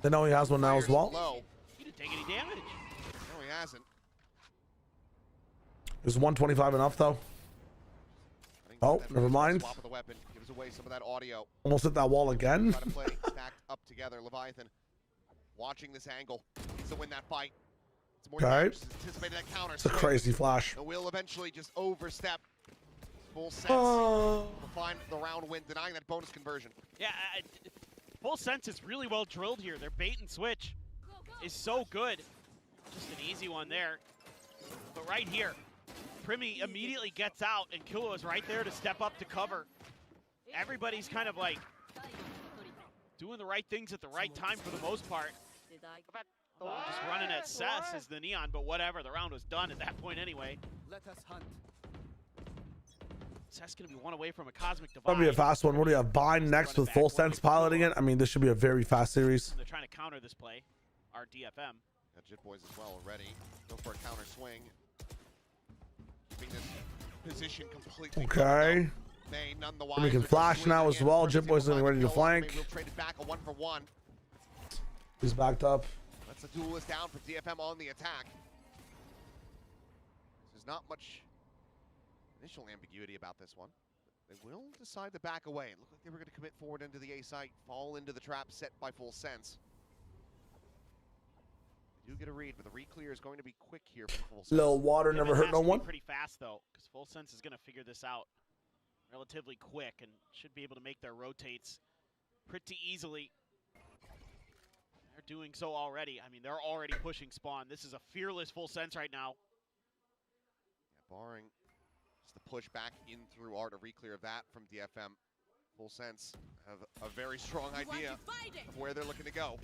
They know he has one now as well. Low. He didn't take any damage. No, he hasn't. Is 125 enough though? Oh, never mind. Swap of the weapon gives away some of that audio. Almost hit that wall again. Try to play stacked up together. Leviathan watching this angle. Needs to win that fight. It's more Okay. anticipated that counter. It's a crazy flash. The will eventually just overstep. Full sense. Oh. Will find the round win, denying that bonus conversion. Yeah, full sense is really well drilled here. Their bait and switch is so good. Just an easy one there. But right here, Primi immediately gets out, and Kilo is right there to step up to cover. Everybody's kind of like doing the right things at the right time for the most part. Just running at Cess as the Neon, but whatever. The round was done at that point anyway. Let us hunt. Cess gonna be one away from a Cosmic Divide. That'll be a fast one. What do you have? Bind next with Full Sense piloting it. I mean, this should be a very fast series. They're trying to counter this play. Our DFM. Got Jit Boys as well already. Go for a counter swing. Keeping this position completely. Okay. May none the And we can flash now as well. Jit Boy's getting ready to flank. We'll trade it back a 1-for-1. He's backed up. That's the duelist down for DFM on the attack. There's not much initial ambiguity about this one. They will decide to back away. It looked like they were going to commit forward into the A site, fall into the trap set by Full Sense. They do get a read, but the re-clear is going to be quick here from Full Sense. Little water never hurt no one. Pretty fast though, because Full Sense is going to figure this out relatively quick and should be able to make their rotates pretty easily. They're doing so already. I mean, they're already pushing spawn. This is a fearless Full Sense right now. Yeah, barring just the push back in through Art, a re-clear of that from DFM. Full Sense have a very strong idea of where they're looking to go.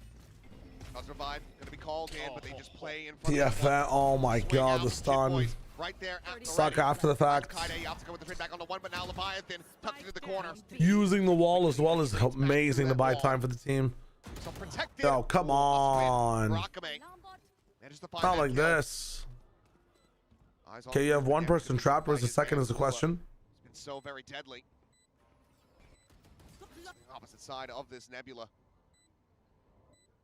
Cosmic Divide going to be called in, but they just play in front of DFM. Oh my God, the stun. Right there at the Suck ready. after the fact. Kaide Yatsuka with the trade back on the one, but now Leviathan tucked into the corner. Using the wall as well is amazing to buy time for the team. So protected. Oh, come on. Rakame manages to find Not that like kill. this. Eyes on Okay, you have one Leviathan. person trapped. Where's the second is the question. It's been so very deadly. Opposite side of this nebula.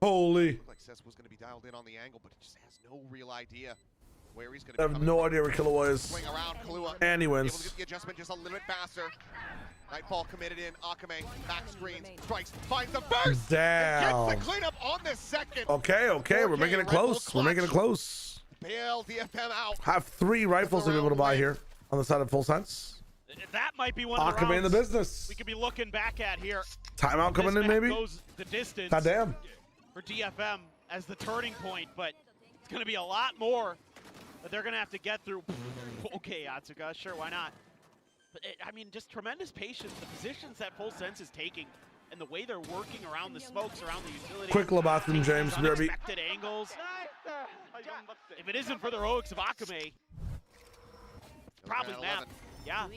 Holy. Looked like Cess was going to be dialed in on the angle, but he just has no real idea where he's going I to be. have no idea where Killua is. Swing around, Kahlua. And he Able to wins. get the adjustment just a little bit faster. Nightfall committed in. Akame back screens, strikes, finds the burst. Damn. Gets the cleanup on the second. Okay, okay, we're making it close. We're making it close. Bail DFM out. Have 3 rifles to be able to buy here on the side of Full Sense. That might be one of the Akame in the rounds business. we could be looking back at here. Timeout coming This in, map maybe? goes the distance God damn. for DFM as the turning point, but it's going to be a lot more that they're going to have to get through. Okay, Yatsuka, sure, why not? But I mean, just tremendous patience. The positions that Full Sense is taking and the way they're working around the smokes, around the utility. Quick Leviathan, taking James. these BRB. unexpected angles. If it isn't for the heroics of Akame, probably At map. 11. Yeah.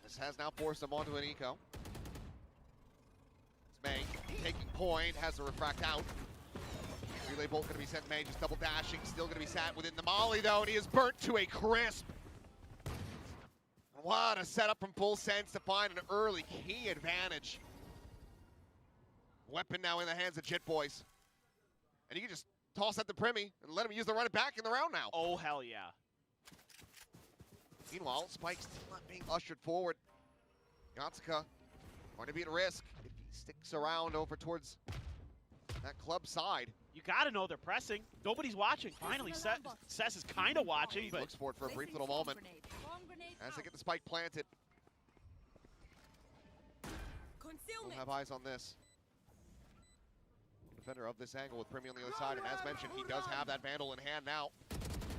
This has now forced them onto an eco. point, has to refract out. Relay bolt going to be sent May, just double dashing, still going to be sat within the molly though, and he is burnt to a crisp. What a setup from Full Sense to find an early key advantage. Weapon now in the hands of Jit Boys. And you can just toss that to Primi and let him use the run it back in the round now. Oh, hell yeah. Meanwhile, Spike still not being ushered forward. Yatsuka going to be at risk if he sticks around over towards that club side. You gotta know they're pressing. Nobody's watching. Finally, Cess is kind of watching, but looks for it for a brief little moment as they get the spike planted. We'll have eyes on this. Defender of this angle with Primi on the other side, and as mentioned, he does have that Vandal in hand now.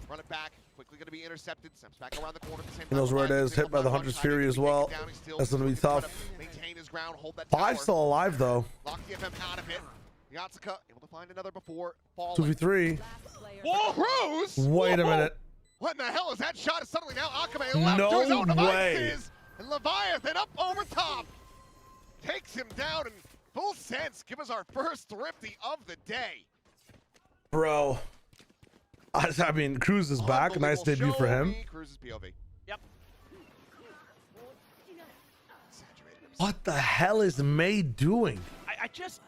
Run it back, quickly going to be intercepted. Steps back around the corner at the same time. He knows where it is. Hit by the Hunter's Fury as well. That's going to be tough. Maintain his ground, hold that 5 still alive though. Lock DFM out of it. Yatsuka able to find another before falling. 2v3. Whoa, Cruz! Wait a minute. What in the hell is that shot? Suddenly now Akame left No to his own way. devices. And Leviathan up over top. Takes him down in Full Sense. Give us our first thrifty of the day. Bro. I mean, Cruz is back. Nice debut for him. Cruz's POV. Yep. What the hell is May doing? I just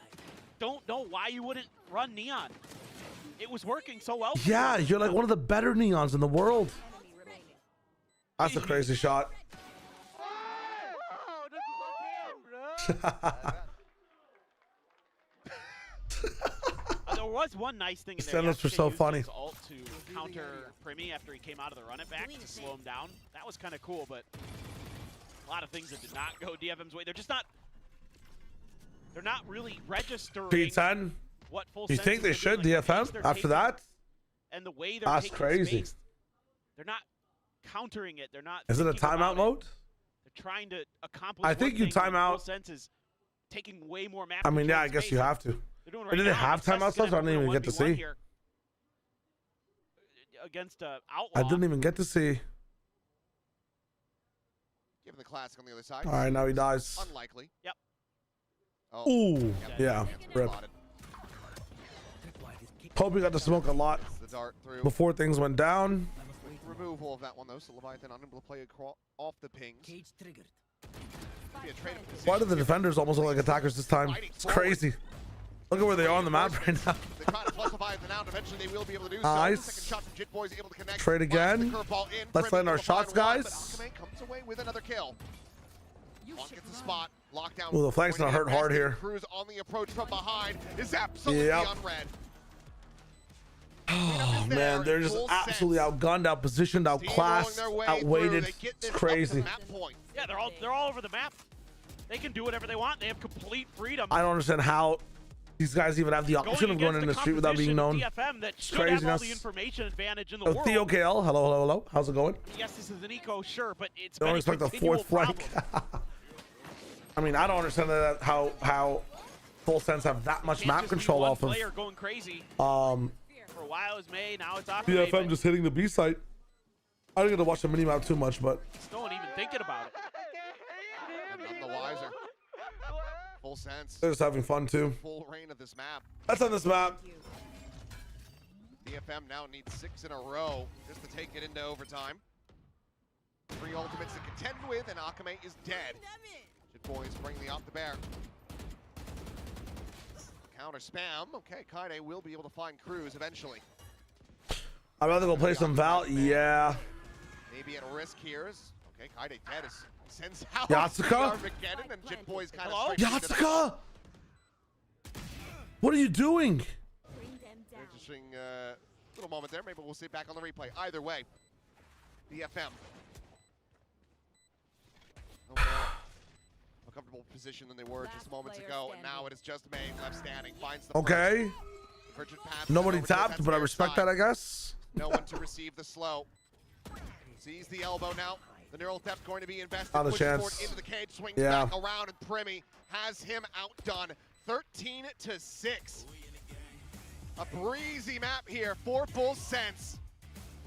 don't know why you wouldn't run Neon. It was working so well. Yeah, you're like one of the better Neons in the world. That's a crazy shot. There was one nice thing in there. Stand-ups were so funny. His ult to counter Primi after he came out of the run it back to slow him down. That was kind of cool, but a lot of things that did not go DFM's way. They're just not. They're not really registering. P10. What Full You Sense think is they doing, should like, the DFM pace they're after taking that? And the way they're That's taking crazy. space, they're not countering it. They're not. Is it a thinking about timeout mode? They're trying to accomplish. I think one you thing, time and Full out. Sense is taking way more map. I mean, yeah, control I guess space. you have to. They're doing Or right did they now. have Cess timeout is stuff? I gonna didn't even have get to 1v1 see. here against Outlaw. I didn't even get to see. Give him the classic on the other side. All right, now he dies. Unlikely. Yep. Oh, Ooh, yeah. Rip. spotted. Hope we got to smoke a lot The dart through. before things went down. Removal of that one though, so Leviathan unable to play off the pings. Cage triggered. Why do the defenders almost look like attackers this time? It's crazy. Look at where they are on the map right now. They try to plus Leviathan out. Eventually, they will be able to do so. Nice. Second shot from Jit Boys able to connect. Trade again. Let's land our shots, guys. Akame comes away with another kill. One gets a spot. Lockdown. Ooh, the flank's gonna hurt hard here. Cruz on the approach from behind is absolutely unread. Oh man, they're just absolutely outgunned, outpositioned, outclassed, outweighted. It's crazy. Yeah, they're all over the map. They can do whatever they want. They have complete freedom. I don't understand how these guys even have the option of going in the street without being known. DFM that should Craziness. have all the information advantage in the world. Theo KL, hello, hello, hello. How's it going? Yes, this is an eco, sure, but it's Don't been expect a the continual fourth flank. I mean, I don't understand that how Full Sense have that much map control off of. Player going crazy. For a while it was May, now it's off. DFM just hitting the B site. I didn't get to watch the mini map too much, but no one even thinking about it. None the wiser. Full Sense. they're just having fun too. Full reign of this map. That's on this map. DFM now needs 6 in a row just to take it into overtime. 3 ultimates to contend with, and Akame is dead. Jit Boys bring the op to bear. Counter spam. Okay, Kaide will be able to find Cruz eventually. I'd rather go play some Val. Yeah. Maybe at risk here. Okay, Kaide dead is sends out Yatsuka? Armageddon, and Jit Boys kind of Yatsuka! What are you doing? Interesting little moment there. Maybe we'll see it back on the replay. Either way, DFM. A comfortable position than they were just moments ago, and now it is just May left standing. Finds the Okay. Nobody over to the tapped, but I respect that, I guess. No one to receive the slow. Sees the elbow now. The neural depth going to be invested. Not a Pushes chance. forward into the cage, swings Yeah. back around, and Primi has him outdone. 13-6. A breezy map here for Full Sense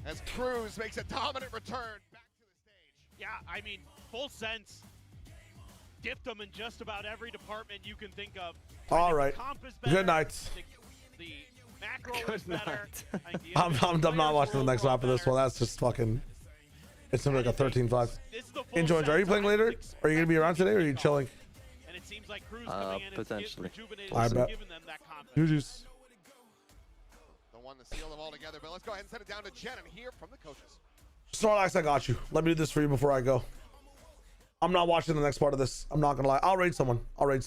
as Cruz makes a dominant return back to the stage. Yeah, I mean, Full Sense dipped them in just about every department you can think of. All right. Comp is better, Good night. The macro is better. I'm not watching the next lap of this one. That's just fucking. It's gonna be like a 13-5. Enjoy. Are you playing later? Are you gonna be around today, or are you chilling? And it seems like Cruz coming in potentially. I bet. giving them that confidence. GG's. The one to seal them all together, but let's go ahead and send it down to Jen and hear from the coaches. Snorlax, I got you. Let me do this for you before I go. I'm not watching the next part of this. I'm not gonna lie. I'll raid someone. Start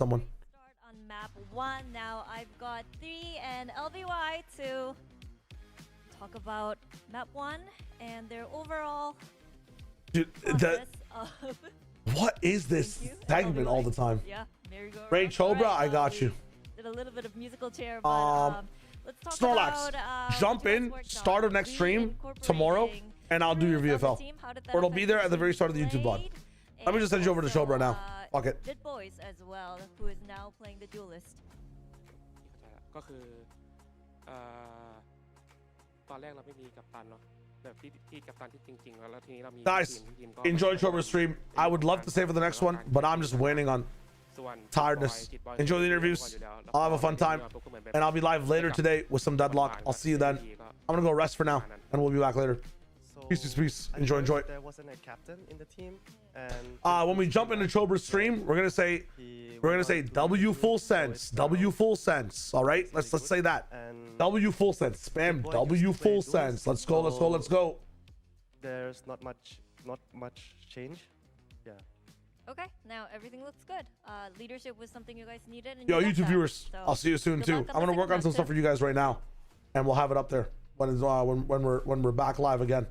on map 1. Now I've got 3 and LVY to talk about map 1 and their overall Dude, what is this segment all the time? Yeah, merry-go-round. Raid Chobra, Alright, I got you. Did a little bit of musical chair, but let's talk Snorlax, about jump in, start of next stream tomorrow, and I'll do your VFL. Or it'll be there at the very start of the YouTube vlog. Let me just send you over to Chobra now. Fuck it. Did Boys as well, who is now playing the duelist. ก็คือตอนแรกเราไม่มีกัปตันเนาะแบบที่กัปตันที่จริงๆแล้วทีนี้เรามี Guys, enjoy Chobra's stream. I would love to stay for the next one, but I'm just waiting on tiredness. Enjoy the interviews. I'll have a fun time, and I'll be live later today with some Deadlock. I'll see you then. I'm gonna go rest for now, and we'll be back later. Peace. Enjoy. There wasn't a captain in the team, and when we jump into Chobra's stream, we're gonna say W full sense. W full sense. All right, let's say that. W full sense. Spam W full sense. Let's go. There's not much change. Yeah. Okay, now everything looks good. Leadership was something you guys needed. And Yo, you got YouTube that, viewers, so I'll see you soon good too. luck on I'm gonna the work on some second stuff for you guys right now, and we'll have it up there when we're back live again.